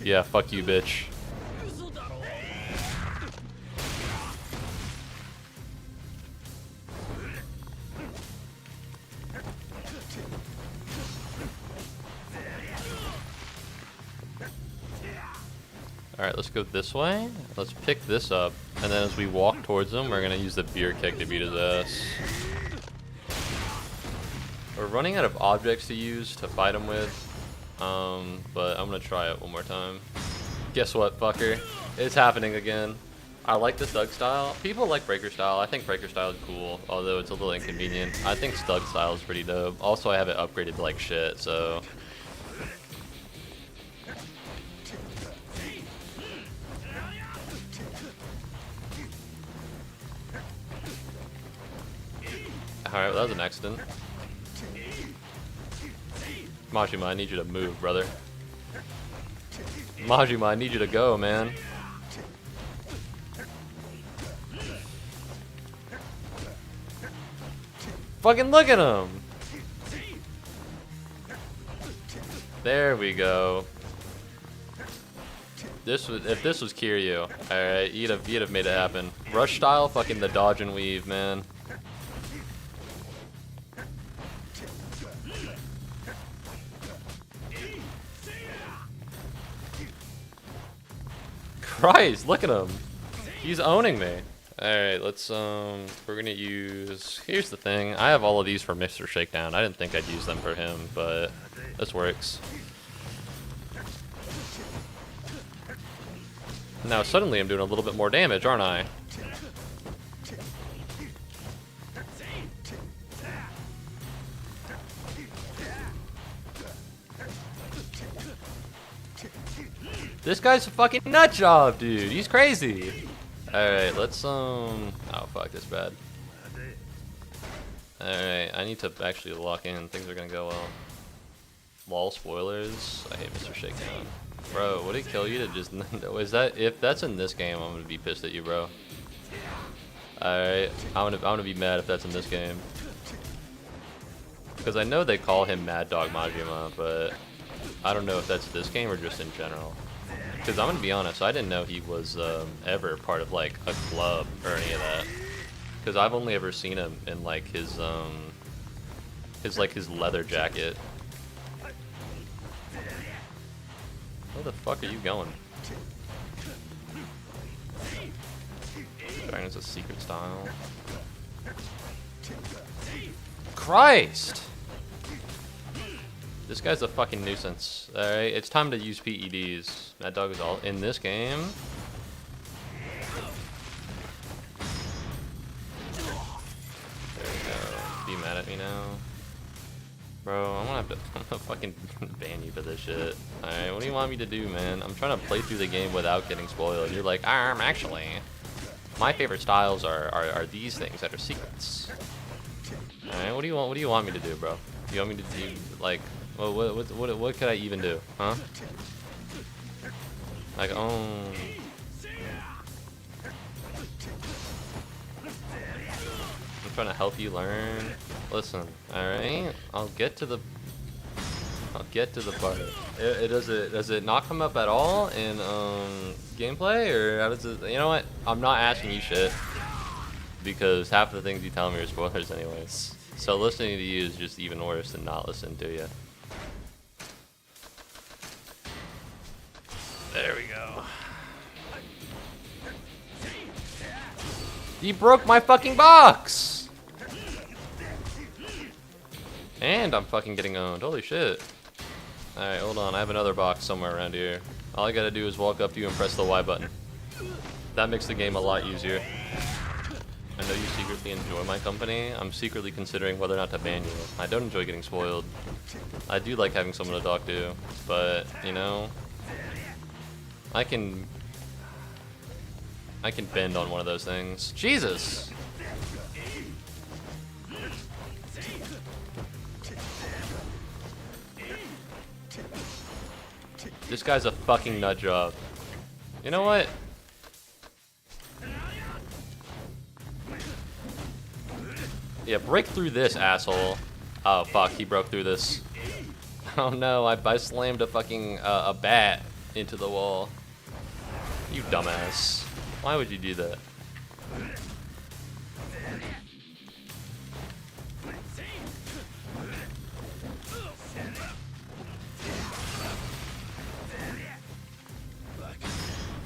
Yeah, fuck you, bitch. Alright, let's go this way. Let's pick this up. And then as we walk towards him, we're gonna use the beer kick to beat his ass. We're running out of objects to use to fight him with. But I'm gonna try it one more time. Guess what, fucker? It's happening again. I like the Stug style. People like Breaker style. I think Breaker style is cool, although it's a little inconvenient. I think Stug style is pretty dope. Also, I have it upgraded to like shit, so... Alright, well, that was an accident. Majima, I need you to move, brother. Majima, I need you to go, man. Fucking look at him! There we go. This was, if this was Kiryu, alright, you'd have made it happen. Rush style, fucking the dodge and weave, man. Christ, look at him. He's owning me. Alright, let's, we're gonna use, here's the thing, I have all of these for Mr. Shakedown. I didn't think I'd use them for him, but this works. Now suddenly I'm doing a little bit more damage, aren't I? This guy's a fucking nut job, dude. He's crazy. Alright, let's, oh fuck, this bad. Alright, I need to actually lock in. Things are gonna go well. Lol spoilers. I hate Mr. Shakedown. Bro, would it kill you to just, is that, if that's in this game, I'm gonna be pissed at you, bro. Alright, I'm gonna be mad if that's in this game. Because I know they call him Mad Dog Majima, but I don't know if that's this game or just in general. Because I'm gonna be honest, I didn't know he was ever part of like a club or any of that. Because I've only ever seen him in like his leather jacket. Where the fuck are you going? Dragon's a secret style. Christ! This guy's a fucking nuisance. Alright, it's time to use PEDs. That dog is all in this game. There we go. Be mad at me now. Bro, I'm gonna fucking ban you for this shit. Alright, what do you want me to do, man? I'm trying to play through the game without getting spoiled. You're like, actually, my favorite styles are these things that are secrets. Alright, what do you want me to do, bro? You want me to do, like, what could I even do, huh? Like, I'm trying to help you learn. Listen, alright? I'll get to the part. Does it not come up at all in gameplay, or how does it? You know what? I'm not asking you shit because half of the things you tell me are spoilers anyways. So listening to you is just even worse than not listening to you. There we go. You broke my fucking box! And I'm fucking getting owned. Holy shit. Alright, hold on. I have another box somewhere around here. All I gotta do is walk up to you and press the Y button. That makes the game a lot easier. I know you secretly enjoy my company. I'm secretly considering whether or not to ban you. I don't enjoy getting spoiled. I do like having someone to talk to, but, you know, I can bend on one of those things. Jesus! This guy's a fucking nut job. You know what? Yeah, break through this, asshole. Oh, fuck, he broke through this. Oh no, I slammed a fucking, a bat into the wall. You dumbass. Why would you do that?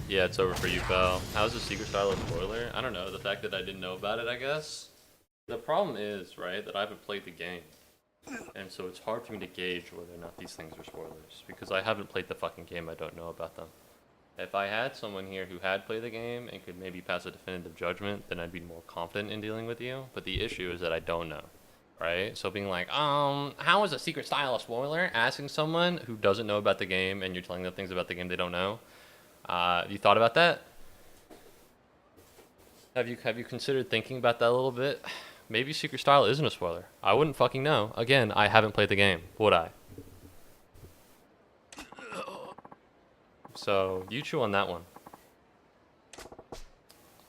Yeah, it's over for you, pal. How's the secret style a spoiler? I don't know, the fact that I didn't know about it, I guess. The problem is, right, that I haven't played the game. And so it's hard for me to gauge whether or not these things are spoilers. Because I haven't played the fucking game, I don't know about them. If I had someone here who had played the game and could maybe pass a definitive judgment, then I'd be more confident in dealing with you. But the issue is that I don't know, right? So being like, how is a secret style a spoiler? Asking someone who doesn't know about the game and you're telling them things about the game they don't know. You thought about that? Have you considered thinking about that a little bit? Maybe Secret Style isn't a spoiler. I wouldn't fucking know. Again, I haven't played the game. Would I? So, you chew on that one.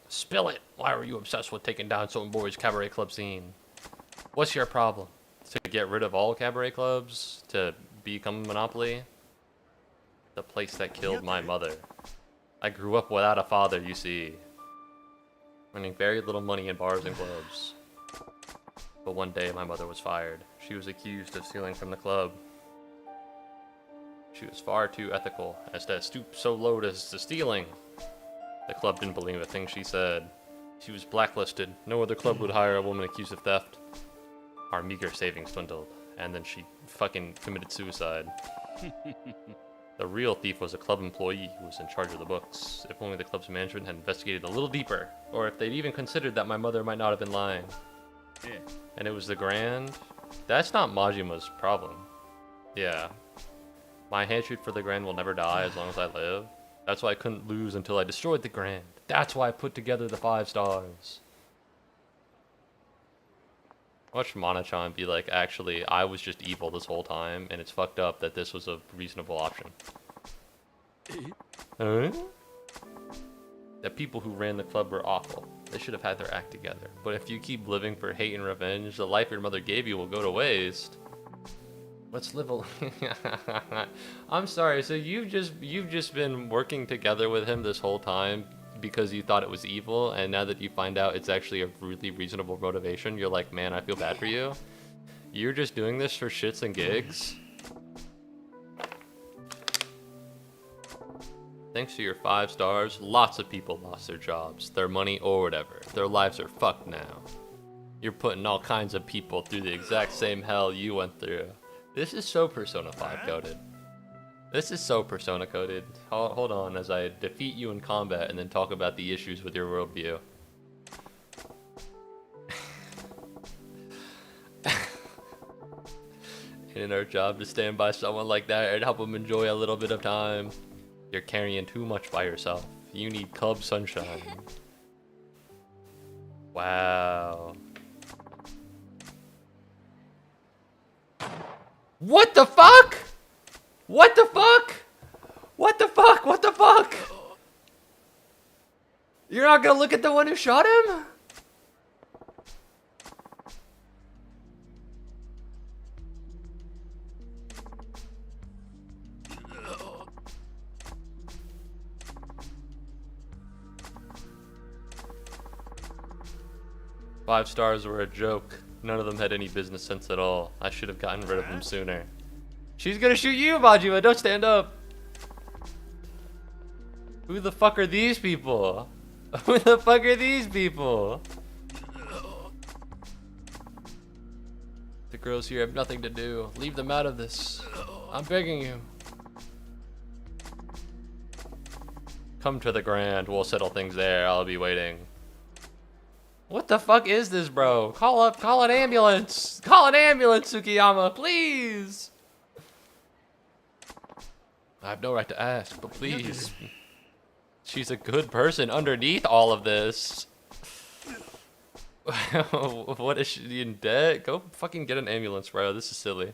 Spill it! Why were you obsessed with taking down Muubody Cabaret Club scene? What's your problem? To get rid of all cabaret clubs? To become a monopoly? The place that killed my mother. I grew up without a father, you see. Earning very little money in bars and clubs. But one day my mother was fired. She was accused of stealing from the club. She was far too ethical as to stoop so low as to stealing. The club didn't believe a thing she said. She was blacklisted. No other club would hire a woman accused of theft. Our meager savings dwindled, and then she fucking committed suicide. The real thief was a club employee who was in charge of the books. If only the club's management had investigated a little deeper, or if they'd even considered that my mother might not have been lying. Yeah. And it was the Grand. That's not Majima's problem. Yeah. My hatred for the Grand will never die as long as I live. That's why I couldn't lose until I destroyed the Grand. That's why I put together the 5 stars. Watch Mana-chan be like, actually, I was just evil this whole time, and it's fucked up that this was a reasonable option. Huh? The people who ran the club were awful. They should have had their act together. But if you keep living for hate and revenge, the life your mother gave you will go to waste. Let's live a... I'm sorry, so you've just been working together with him this whole time because you thought it was evil, and now that you find out it's actually a really reasonable motivation, you're like, man, I feel bad for you. You're just doing this for shits and gigs? Thanks to your 5 stars, lots of people lost their jobs, their money, or whatever. Their lives are fucked now. You're putting all kinds of people through the exact same hell you went through. This is so Persona 5 coded. This is so Persona coded. Hold on as I defeat you in combat and then talk about the issues with your worldview. Ain't our job to stand by someone like that and help them enjoy a little bit of time. You're carrying too much by yourself. You need Club Sunshine. Wow. What the fuck? What the fuck? What the fuck? What the fuck? You're not gonna look at the one who shot him? Five stars were a joke. None of them had any business sense at all. I should have gotten rid of them sooner. She's gonna shoot you, Majima! Don't stand up! Who the fuck are these people? Who the fuck are these people? The girls here have nothing to do. Leave them out of this. I'm begging you. Come to the Grand. We'll settle things there. I'll be waiting. What the fuck is this, bro? Call an ambulance! Call an ambulance, Tsukiyama, please! I have no right to ask, but please. She's a good person underneath all of this. What is she in debt? Go fucking get an ambulance, bro. This is silly.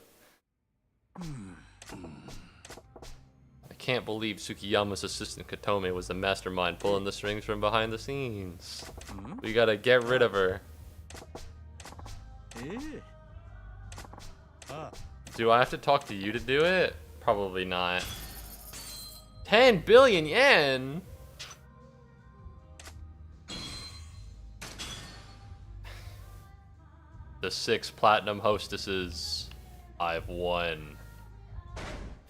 I can't believe Tsukiyama's assistant Katome was the mastermind pulling the strings from behind the scenes. We gotta get rid of her. Do I have to talk to you to do it? Probably not. 10 billion yen? The 6 platinum hostesses. I've won.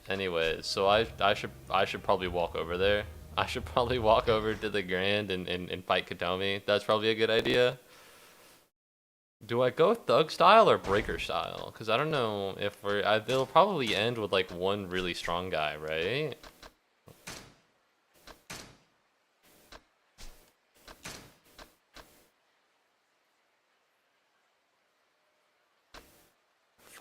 Anyways, so I should probably walk over there. I should probably walk over to the Grand and fight Katome. That's probably a good idea. Do I go thug style or breaker style? Because I don't know if they'll probably end with like one really strong guy, right?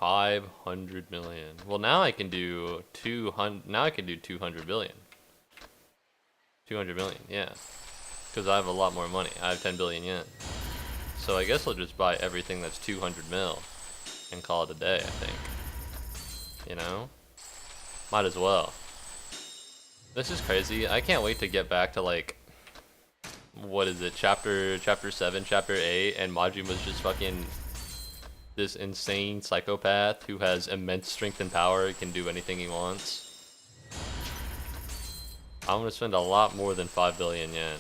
$500 million. Well, now I can do 200. Now I can do 200 billion. 200 million, yeah. Because I have a lot more money. I have 10 billion yen. So I guess I'll just buy everything that's 200 mil and call it a day, I think. You know? Might as well. This is crazy. I can't wait to get back to like, what is it, chapter 7, chapter 8, and Majima's just fucking this insane psychopath who has immense strength and power. He can do anything he wants. I'm gonna spend a lot more than 5 billion yen.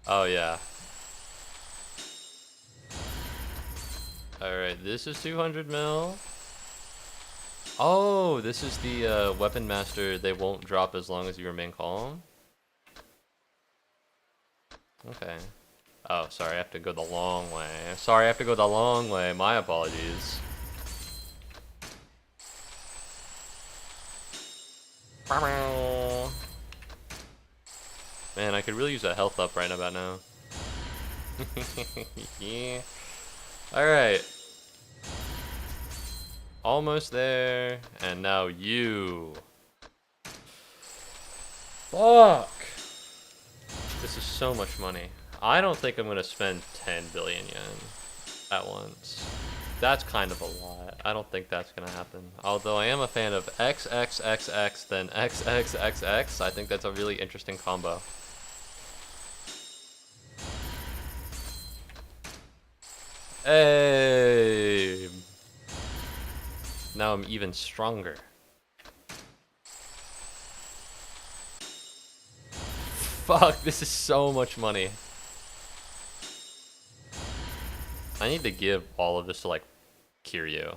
Oh yeah. Alright, this is 200 mil. Oh, this is the weapon master. They won't drop as long as you remain calm. Okay. Oh, sorry, I have to go the long way. Sorry, I have to go the long way. My apologies. Man, I could really use a health up right about now. Yeah. Alright. Almost there. And now you. Fuck. This is so much money. I don't think I'm gonna spend 10 billion yen at once. That's kind of a lot. I don't think that's gonna happen. Although I am a fan of XXXX then XXXX. I think that's a really interesting combo. Hey. Now I'm even stronger. Fuck, this is so much money. I need to give all of this to like Kiryu.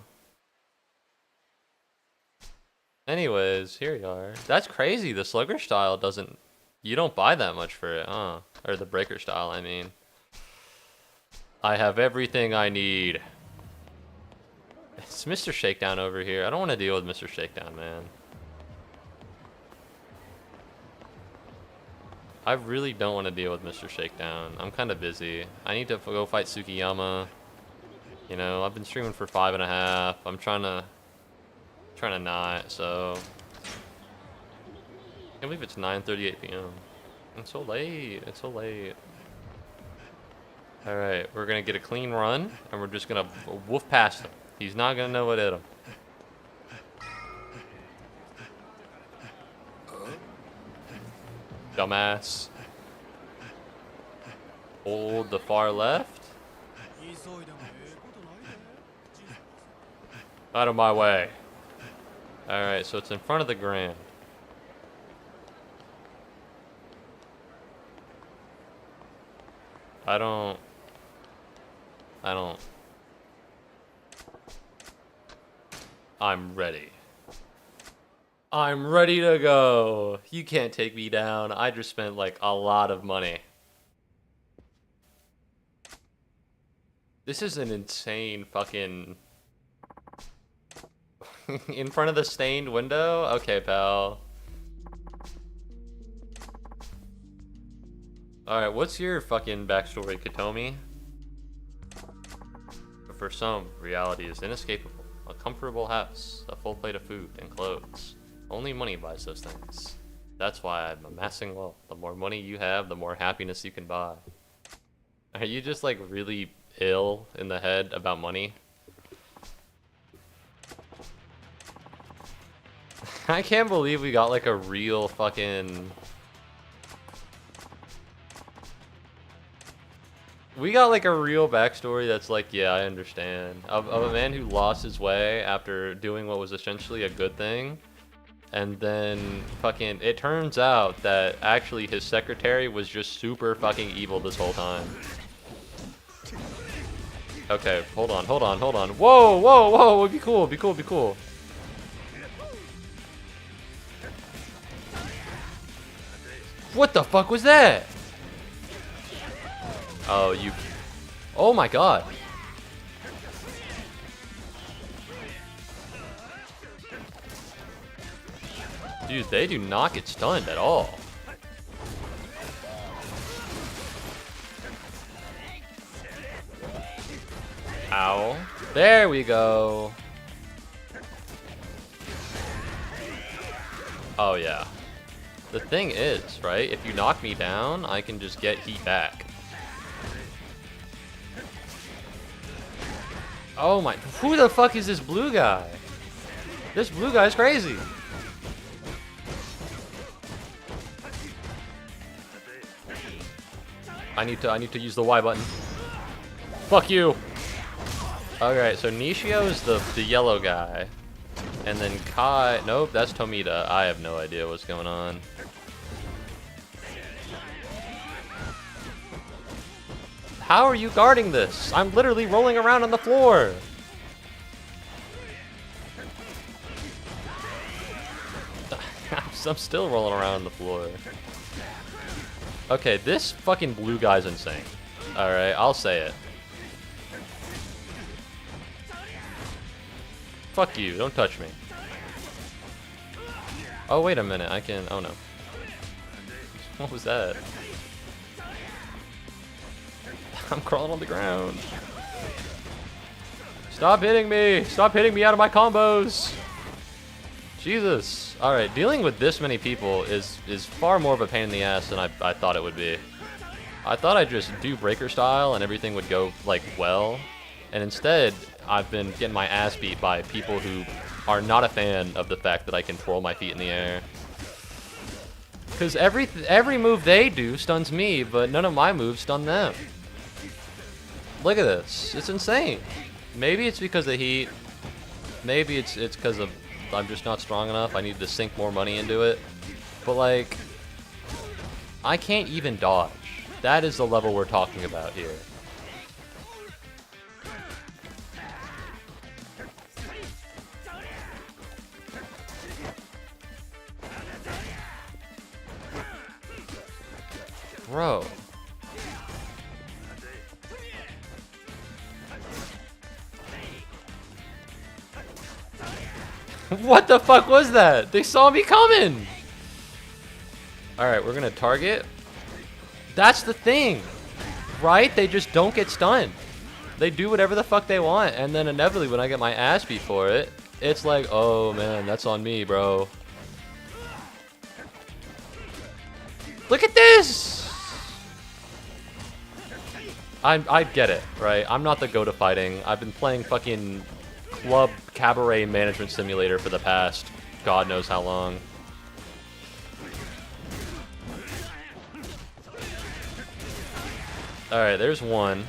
Anyways, here you are. That's crazy. The slugger style doesn't, you don't buy that much for it, huh? Or the breaker style, I mean. I have everything I need. It's Mr. Shakedown over here. I don't want to deal with Mr. Shakedown, man. I really don't want to deal with Mr. Shakedown. I'm kind of busy. I need to go fight Tsukiyama. You know, I've been streaming for 5.5. I'm trying to not, so. I can't believe it's 9:38 p.m. It's so late. It's so late. Alright, we're gonna get a clean run, and we're just gonna woof past him. He's not gonna know what hit him. Dumbass. Hold the far left. Out of my way. Alright, so it's in front of the Grand. I don't. I'm ready. I'm ready to go. You can't take me down. I just spent like a lot of money. This is an insane fucking... In front of the stained window? Okay, pal. Alright, what's your fucking backstory, Katomi? For some, reality is inescapable. A comfortable house, a full plate of food, and clothes. Only money buys those things. That's why I'm amassing wealth. The more money you have, the more happiness you can buy. Are you just like really ill in the head about money? I can't believe we got like a real fucking... We got like a real backstory that's like, yeah, I understand. Of a man who lost his way after doing what was essentially a good thing. And then fucking, it turns out that actually his secretary was just super fucking evil this whole time. Okay, hold on. Whoa, be cool. What the fuck was that? Oh, you... Oh my god. Dude, they do not get stunned at all. Ow. There we go. Oh yeah. The thing is, right, if you knock me down, I can just get heat back. Oh my, who the fuck is this blue guy? This blue guy's crazy. I need to use the Y button. Fuck you. Alright, so Nishio is the yellow guy. And then Kai, nope, that's Tomita. I have no idea what's going on. How are you guarding this? I'm literally rolling around on the floor. I'm still rolling around on the floor. Okay, this fucking blue guy's insane. Alright, I'll say it. Fuck you, don't touch me. Oh, wait a minute, I can, oh no. What was that? I'm crawling on the ground. Stop hitting me! Stop hitting me out of my combos! Jesus. Alright, dealing with this many people is far more of a pain in the ass than I thought it would be. I thought I'd just do breaker style and everything would go, like, well. And instead, I've been getting my ass beat by people who are not a fan of the fact that I can twirl my feet in the air. Because every move they do stuns me, but none of my moves stun them. Look at this. It's insane. Maybe it's because of heat. Maybe it's because of I'm just not strong enough. I need to sink more money into it. But, like, I can't even dodge. That is the level we're talking about here. Bro. What the fuck was that? They saw me coming! Alright, we're gonna target. That's the thing, right? They just don't get stunned. They do whatever the fuck they want, and then inevitably when I get my ass beat for it, it's like, oh man, that's on me, bro. Look at this! I get it, right? I'm not the go to fighting. I've been playing fucking Club Cabaret Management Simulator for the past God knows how long. Alright, there's one.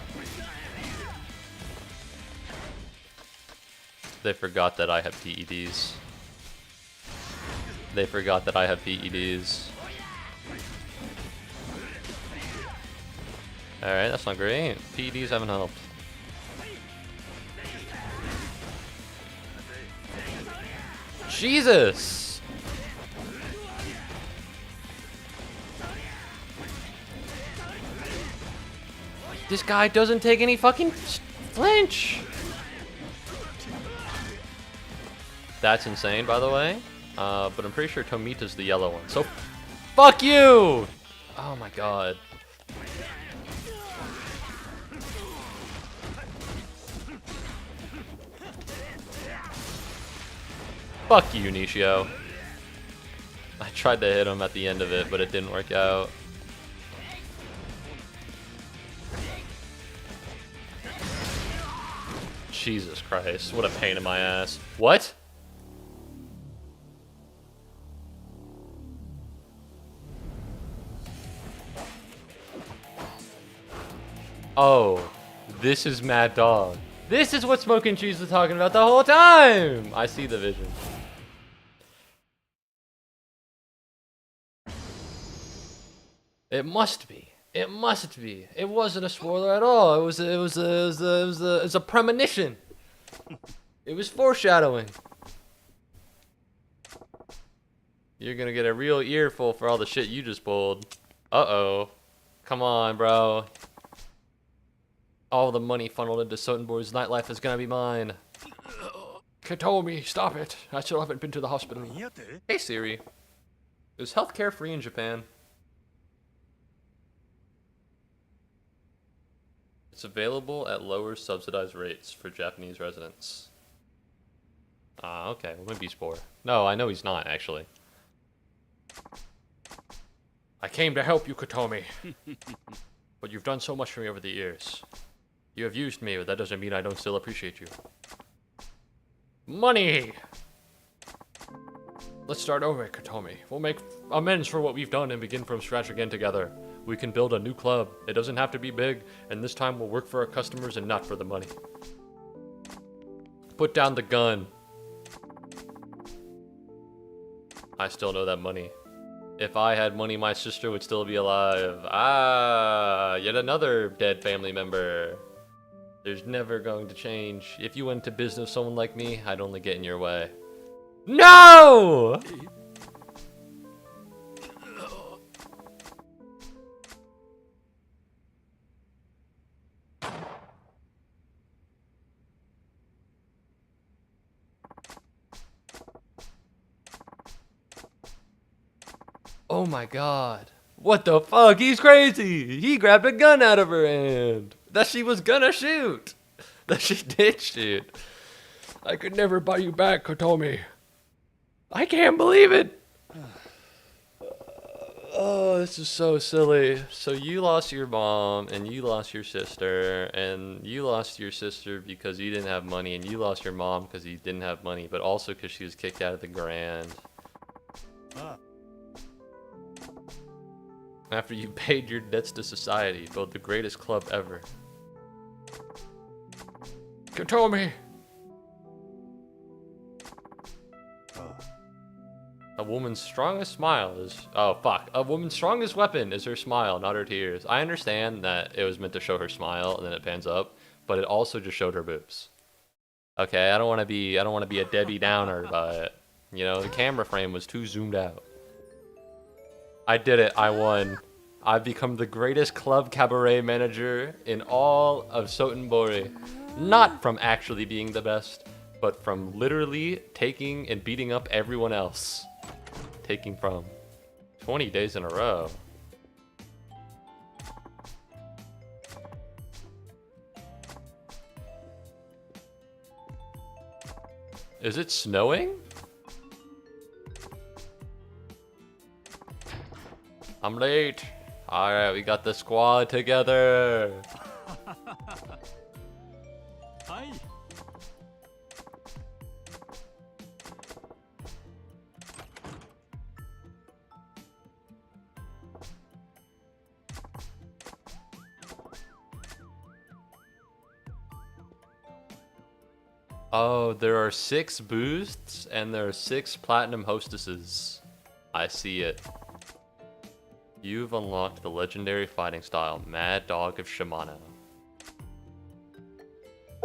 They forgot that I have PEDs. They forgot that I have PEDs. Alright, that's not great. PEDs haven't helped. Jesus! This guy doesn't take any fucking flinch! That's insane, by the way. But I'm pretty sure Tomita's the yellow one. So, fuck you! Oh my god. Fuck you, Nishio. I tried to hit him at the end of it, but it didn't work out. Jesus Christ, what a pain in my ass. What? Oh, this is Mad Dog. This is what Smoking Cheese was talking about the whole time! I see the vision. It must be. It must be. It wasn't a spoiler at all. It was a premonition. It was foreshadowing. You're gonna get a real earful for all the shit you just pulled. Uh-oh. Come on, bro. All the money funneled into Sotenborg's nightlife is gonna be mine. Katomi, stop it. I still haven't been to the hospital. Hey, Siri. Is healthcare free in Japan? It's available at lower subsidized rates for Japanese residents. Ah, okay. Well, maybe he's poor. No, I know he's not, actually. I came to help you, Kotomi. But you've done so much for me over the years. You have used me, but that doesn't mean I don't still appreciate you. Money! Let's start over, Kotomi. We'll make amends for what we've done and begin from scratch again together. We can build a new club. It doesn't have to be big, and this time we'll work for our customers and not for the money. Put down the gun. I still know that money. If I had money, my sister would still be alive. Ah, yet another dead family member. There's never going to change. If you went to business with someone like me, I'd only get in your way. No! Oh my god. What the fuck? He's crazy! He grabbed a gun out of her hand! That she was gonna shoot! That she did shoot! I could never buy you back, Kotomi. I can't believe it! Oh, this is so silly. So you lost your mom, and you lost your sister, and you lost your sister because you didn't have money, and you lost your mom because you didn't have money, but also because she was kicked out of the Grand. After you paid your debts to society, built the greatest club ever. Kotomi! A woman's strongest smile is... Oh, fuck. A woman's strongest weapon is her smile, not her tears. I understand that it was meant to show her smile, and then it pans up, but it also just showed her boobs. Okay, I don't want to be a Debbie Downer, but... You know, the camera frame was too zoomed out. I did it. I won. I've become the greatest club cabaret manager in all of Sotenbori. Not from actually being the best, but from literally taking and beating up everyone else. Taking from 20 days in a row. Is it snowing? I'm late. Alright, we got the squad together. Hi. Oh, there are 6 boosts and there are 6 platinum hostesses. I see it. You've unlocked the legendary fighting style, Mad Dog of Shimano.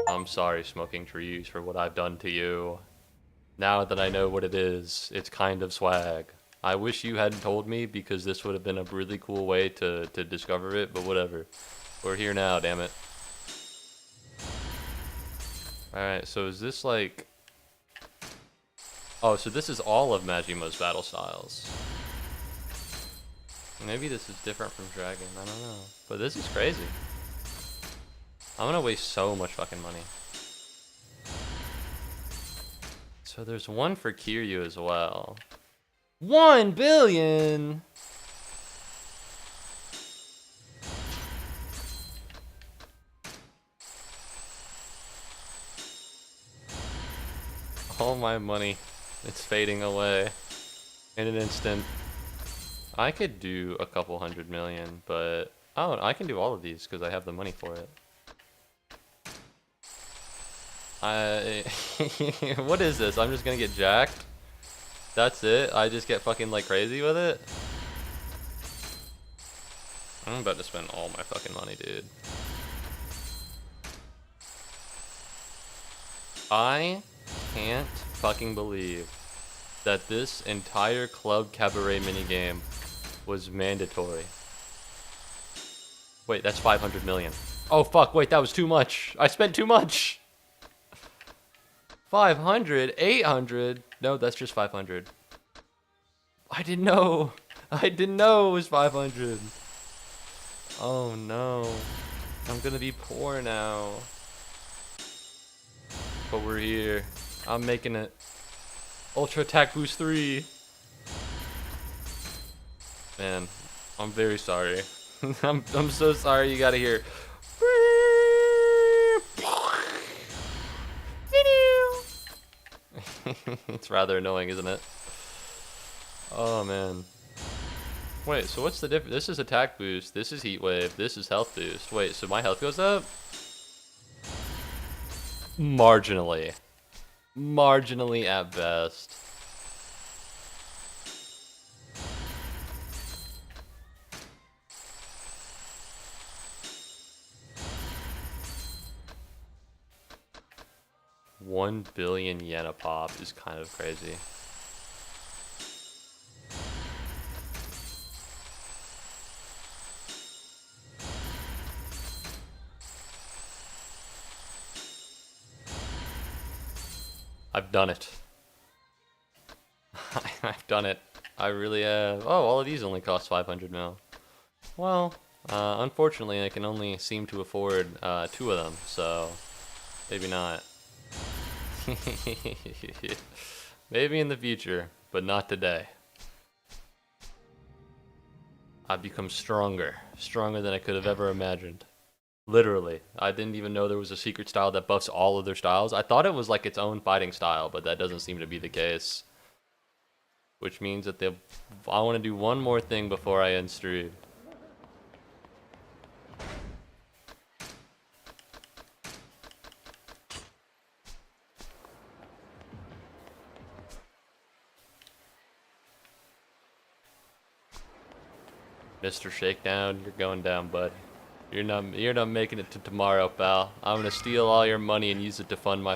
I'm sorry, Smoking Trees, for what I've done to you. Now that I know what it is, it's kind of swag. I wish you hadn't told me, because this would have been a really cool way to discover it, but whatever. We're here now, damn it. Alright, so is this like... Oh, so this is all of Majima's battle styles. Maybe this is different from Dragon, I don't know. But this is crazy. I'm gonna waste so much fucking money. So there's one for Kiryu as well. 1 billion! All my money, it's fading away in an instant. I could do a couple 100 million, but oh, I can do all of these because I have the money for it. What is this? I'm just gonna get jacked? That's it? I just get fucking like crazy with it? I'm about to spend all my fucking money, dude. I can't fucking believe that this entire Club Cabaret minigame was mandatory. Wait, that's 500 million. Oh fuck, wait, that was too much. I spent too much. 500, 800. No, that's just 500. I didn't know. I didn't know it was 500. Oh no. I'm gonna be poor now. But we're here. I'm making it. Ultra Attack Boost 3. Man, I'm very sorry. I'm so sorry you gotta hear. It's rather annoying, isn't it? Oh man. Wait, so what's the difference? This is attack boost, this is heat wave, this is health boost. Wait, so my health goes up? Marginally. Marginally at best. $1 billion yen a pop is kind of crazy. I've done it. I've done it. I really have. Oh, all of these only cost 500 mil. Well, unfortunately, I can only seem to afford 2 of them, so maybe not. Maybe in the future, but not today. I've become stronger. Stronger than I could have ever imagined. Literally. I didn't even know there was a secret style that buffs all of their styles. I thought it was like its own fighting style, but that doesn't seem to be the case. Which means that I want to do one more thing before I end stream. Mr. Shakedown, you're going down, bud. You're not making it to tomorrow, pal. I'm gonna steal all your money and use it to fund my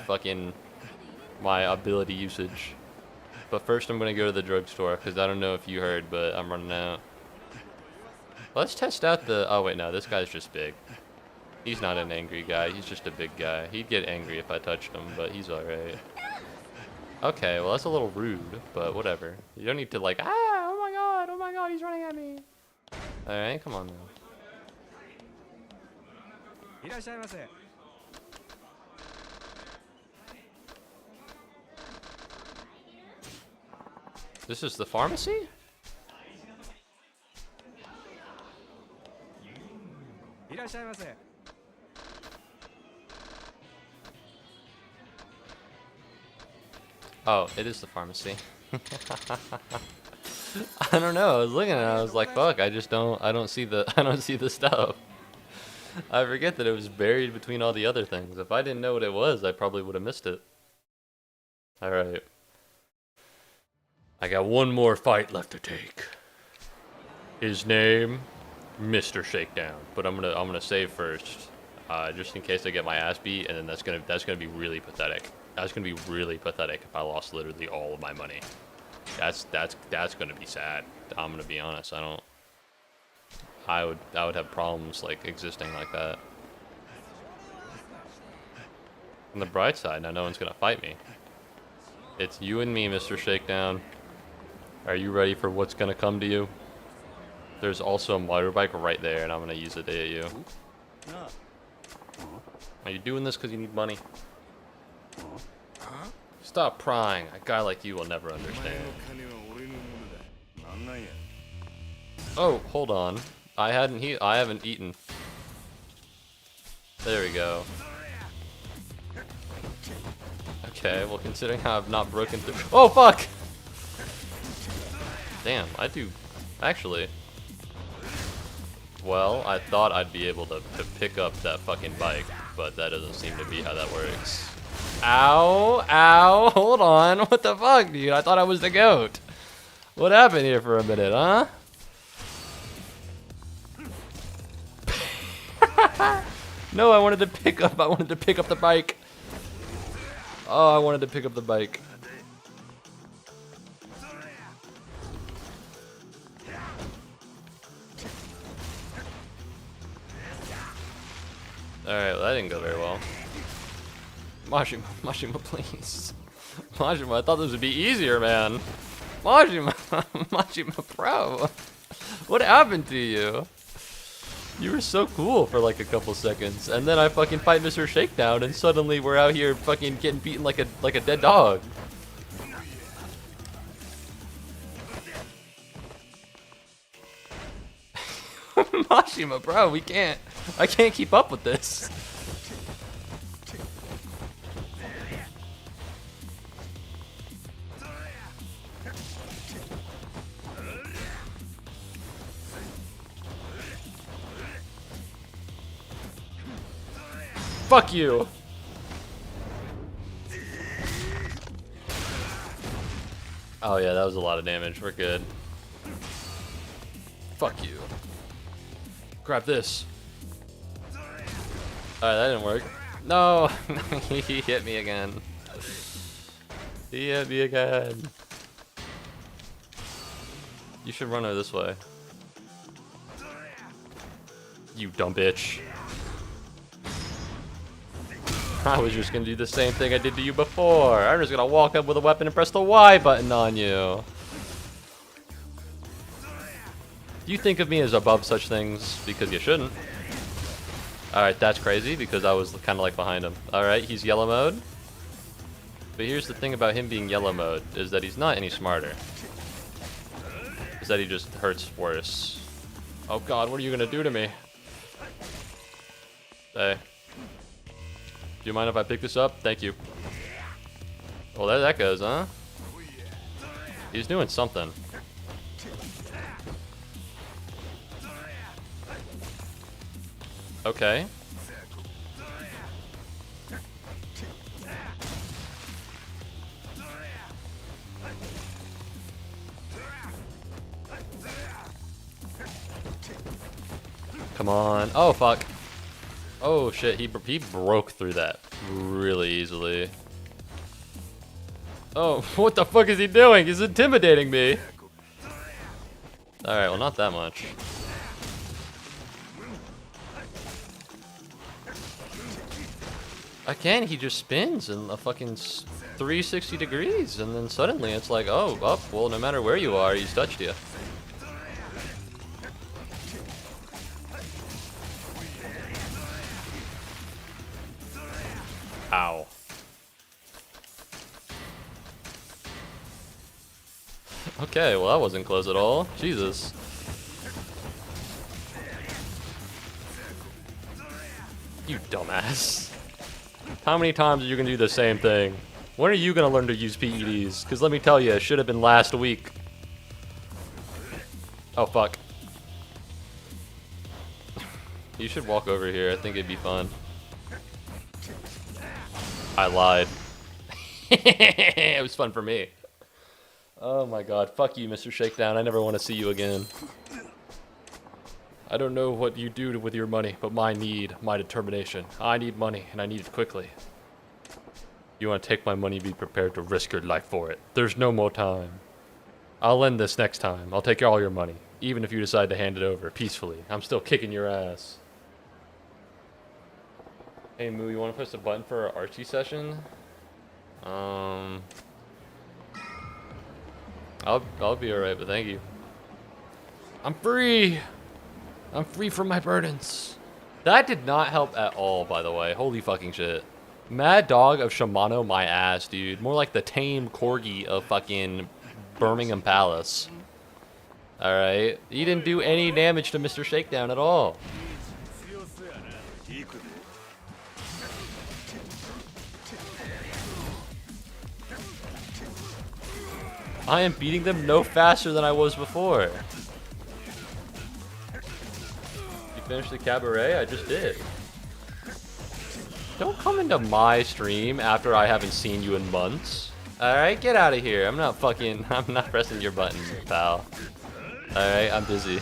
ability usage. But first I'm gonna go to the drugstore, because I don't know if you heard, but I'm running out. Let's test out the... Oh wait, no, this guy's just big. He's not an angry guy, he's just a big guy. He'd get angry if I touched him, but he's alright. Okay, well that's a little rude, but whatever. You don't need to like, oh my god, he's running at me. Alright, come on now. This is the pharmacy? Oh, it is the pharmacy. I don't know. I was looking at it, I was like, fuck, I don't see the stuff. I forget that it was buried between all the other things. If I didn't know what it was, I probably would have missed it. Alright. I got one more fight left to take. His name, Mr. Shakedown. But I'm gonna save first. Just in case I get my ass beat, and then that's gonna be really pathetic. That's gonna be really pathetic if I lost literally all of my money. That's gonna be sad. I'm gonna be honest. I would have problems like existing like that. On the bright side, now no one's gonna fight me. It's you and me, Mr. Shakedown. Are you ready for what's gonna come to you? There's also a motorbike right there, and I'm gonna use it to hit you. Are you doing this because you need money? Stop prying. A guy like you will never understand. Oh, hold on. I haven't eaten. There we go. Okay, well considering how I've not broken through. Oh fuck! Damn, I do. Actually. Well, I thought I'd be able to pick up that fucking bike, but that doesn't seem to be how that works. Ow! Ow! Hold on! What the fuck, dude? I thought I was the goat. What happened here for a minute, huh? No, I wanted to pick up the bike. Oh, I wanted to pick up the bike. Alright, well, that didn't go very well. Majima, please. Majima, I thought this would be easier, man. Majima, Majima Pro. What happened to you? You were so cool for like a couple seconds, and then I fucking fight Mr. Shakedown, and suddenly we're out here fucking getting beaten like a dead dog. Mashima, bro, we can't. I can't keep up with this. Fuck you. Oh yeah, that was a lot of damage. We're good. Fuck you. Grab this. Alright, that didn't work. No! He hit me again. He hit me again. You should run her this way. You dumb bitch. I was just gonna do the same thing I did to you before. I'm just gonna walk up with a weapon and press the Y button on you. You think of me as above such things because you shouldn't. Alright, that's crazy because I was kind of like behind him. Alright, he's yellow mode. But here's the thing about him being yellow mode, is that he's not any smarter. Is that he just hurts worse. Oh god, what are you gonna do to me? Hey. Do you mind if I pick this up? Thank you. Well, there that goes, huh? He's doing something. Okay. Come on. Oh, fuck. Oh, shit. He broke through that really easily. Oh, what the fuck is he doing? He's intimidating me. Alright, well, not that much. Again, he just spins in a fucking 360 degrees, and then suddenly it's like, oh, up. Well, no matter where you are, he's touched you. Ow. Okay, well that wasn't close at all. Jesus. You dumbass. How many times are you gonna do the same thing? When are you gonna learn to use PEDs? Because let me tell you, it should have been last week. Oh, fuck. You should walk over here. I think it'd be fun. I lied. It was fun for me. Oh my god. Fuck you, Mr. Shakedown. I never want to see you again. I don't know what you do with your money, but my determination. I need money, and I need it quickly. You want to take my money, be prepared to risk your life for it. There's no more time. I'll end this next time. I'll take all your money, even if you decide to hand it over peacefully. I'm still kicking your ass. Hey Moo, you want to press the button for our Archie session? I'll be alright, but thank you. I'm free! I'm free from my burdens. That did not help at all, by the way. Holy fucking shit. Mad Dog of Shimano my ass, dude. More like the tame corgi of fucking Birmingham Palace. Alright? He didn't do any damage to Mr. Shakedown at all. I am beating them no faster than I was before. You finished the cabaret? I just did. Don't come into my stream after I haven't seen you in months. Alright, get out of here. I'm not pressing your button, pal. Alright, I'm busy.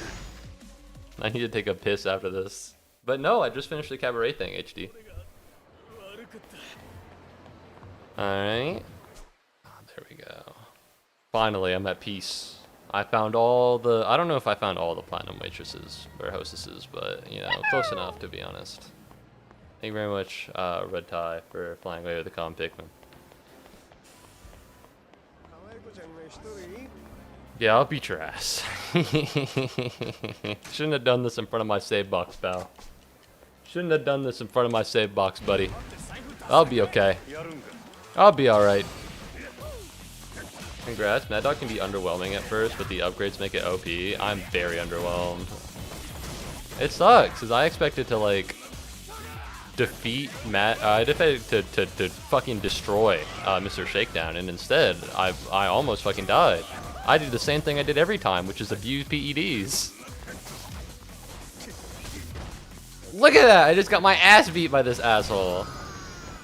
I need to take a piss after this. But no, I just finished the cabaret thing, HD. Alright. Oh, there we go. Finally, I'm at peace. I found all the... I don't know if I found all the platinum waitresses or hostesses, but, you know, close enough, to be honest. Thank you very much, Red Tie, for flying away with the calm Pikmin. Yeah, I'll beat your ass. Shouldn't have done this in front of my save box, pal. Shouldn't have done this in front of my save box, buddy. I'll be okay. I'll be alright. Congrats. Mad Dog can be underwhelming at first, but the upgrades make it OP. I'm very underwhelmed. It sucks, because I expected to, like, defeat Matt. I expected to fucking destroy Mr. Shakedown, and instead, I almost fucking died. I did the same thing I did every time, which is abuse PEDs. Look at that! I just got my ass beat by this asshole.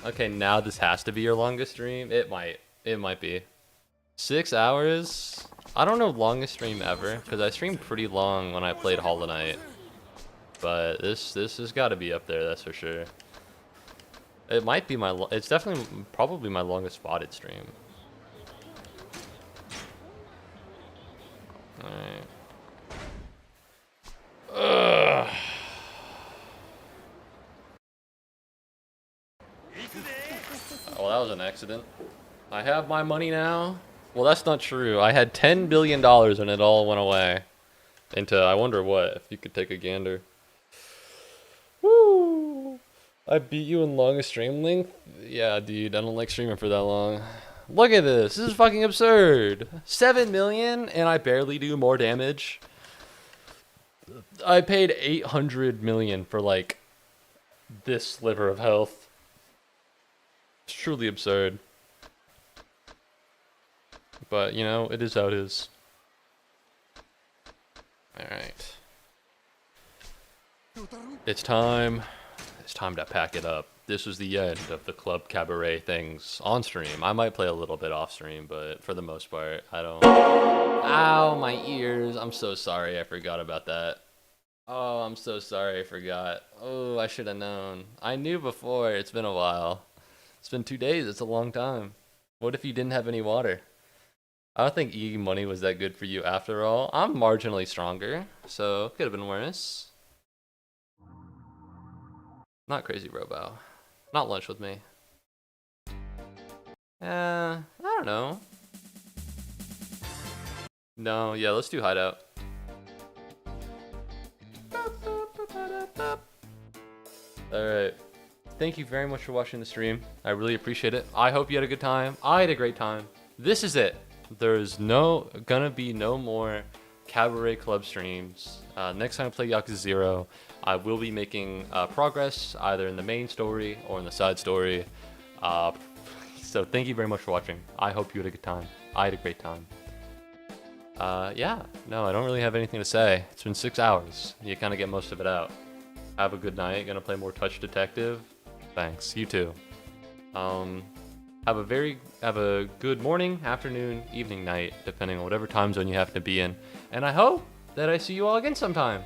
Okay, now this has to be your longest stream. It might. It might be. 6 hours? I don't know longest stream ever, because I streamed pretty long when I played Hollow Knight. But this has got to be up there, that's for sure. It might be my. It's definitely probably my longest spotted stream. Alright. Ugh. Well, that was an accident. I have my money now. Well, that's not true. I had $10 billion and it all went away. Into, I wonder what, if you could take a gander. Woo! I beat you in longest stream length? Yeah, dude, I don't like streaming for that long. Look at this. This is fucking absurd. 7 million and I barely do more damage. I paid 800 million for, like, this sliver of health. It's truly absurd. But, you know, it is how it is. Alright. It's time. It's time to pack it up. This was the end of the Club Cabaret things on stream. I might play a little bit off stream, but for the most part, I don't. Ow, my ears. I'm so sorry I forgot about that. Oh, I'm so sorry I forgot. Oh, I should have known. I knew before. It's been a while. It's been 2 days. It's a long time. What if you didn't have any water? I don't think E-money was that good for you after all. I'm marginally stronger, so could have been worse. Not crazy Robo. Not lunch with me. I don't know. No, yeah, let's do hideout. Alright. Thank you very much for watching the stream. I really appreciate it. I hope you had a good time. I had a great time. This is it. There's gonna be no more Cabaret Club streams. Next time I play Yakuza 0, I will be making progress either in the main story or in the side story. So thank you very much for watching. I hope you had a good time. I had a great time. Yeah, no, I don't really have anything to say. It's been 6 hours. You kind of get most of it out. Have a good night. Gonna play more Touch Detective. Thanks. You too. Have a good morning, afternoon, evening, night, depending on whatever time zone you happen to be in. And I hope that I see you all again sometime.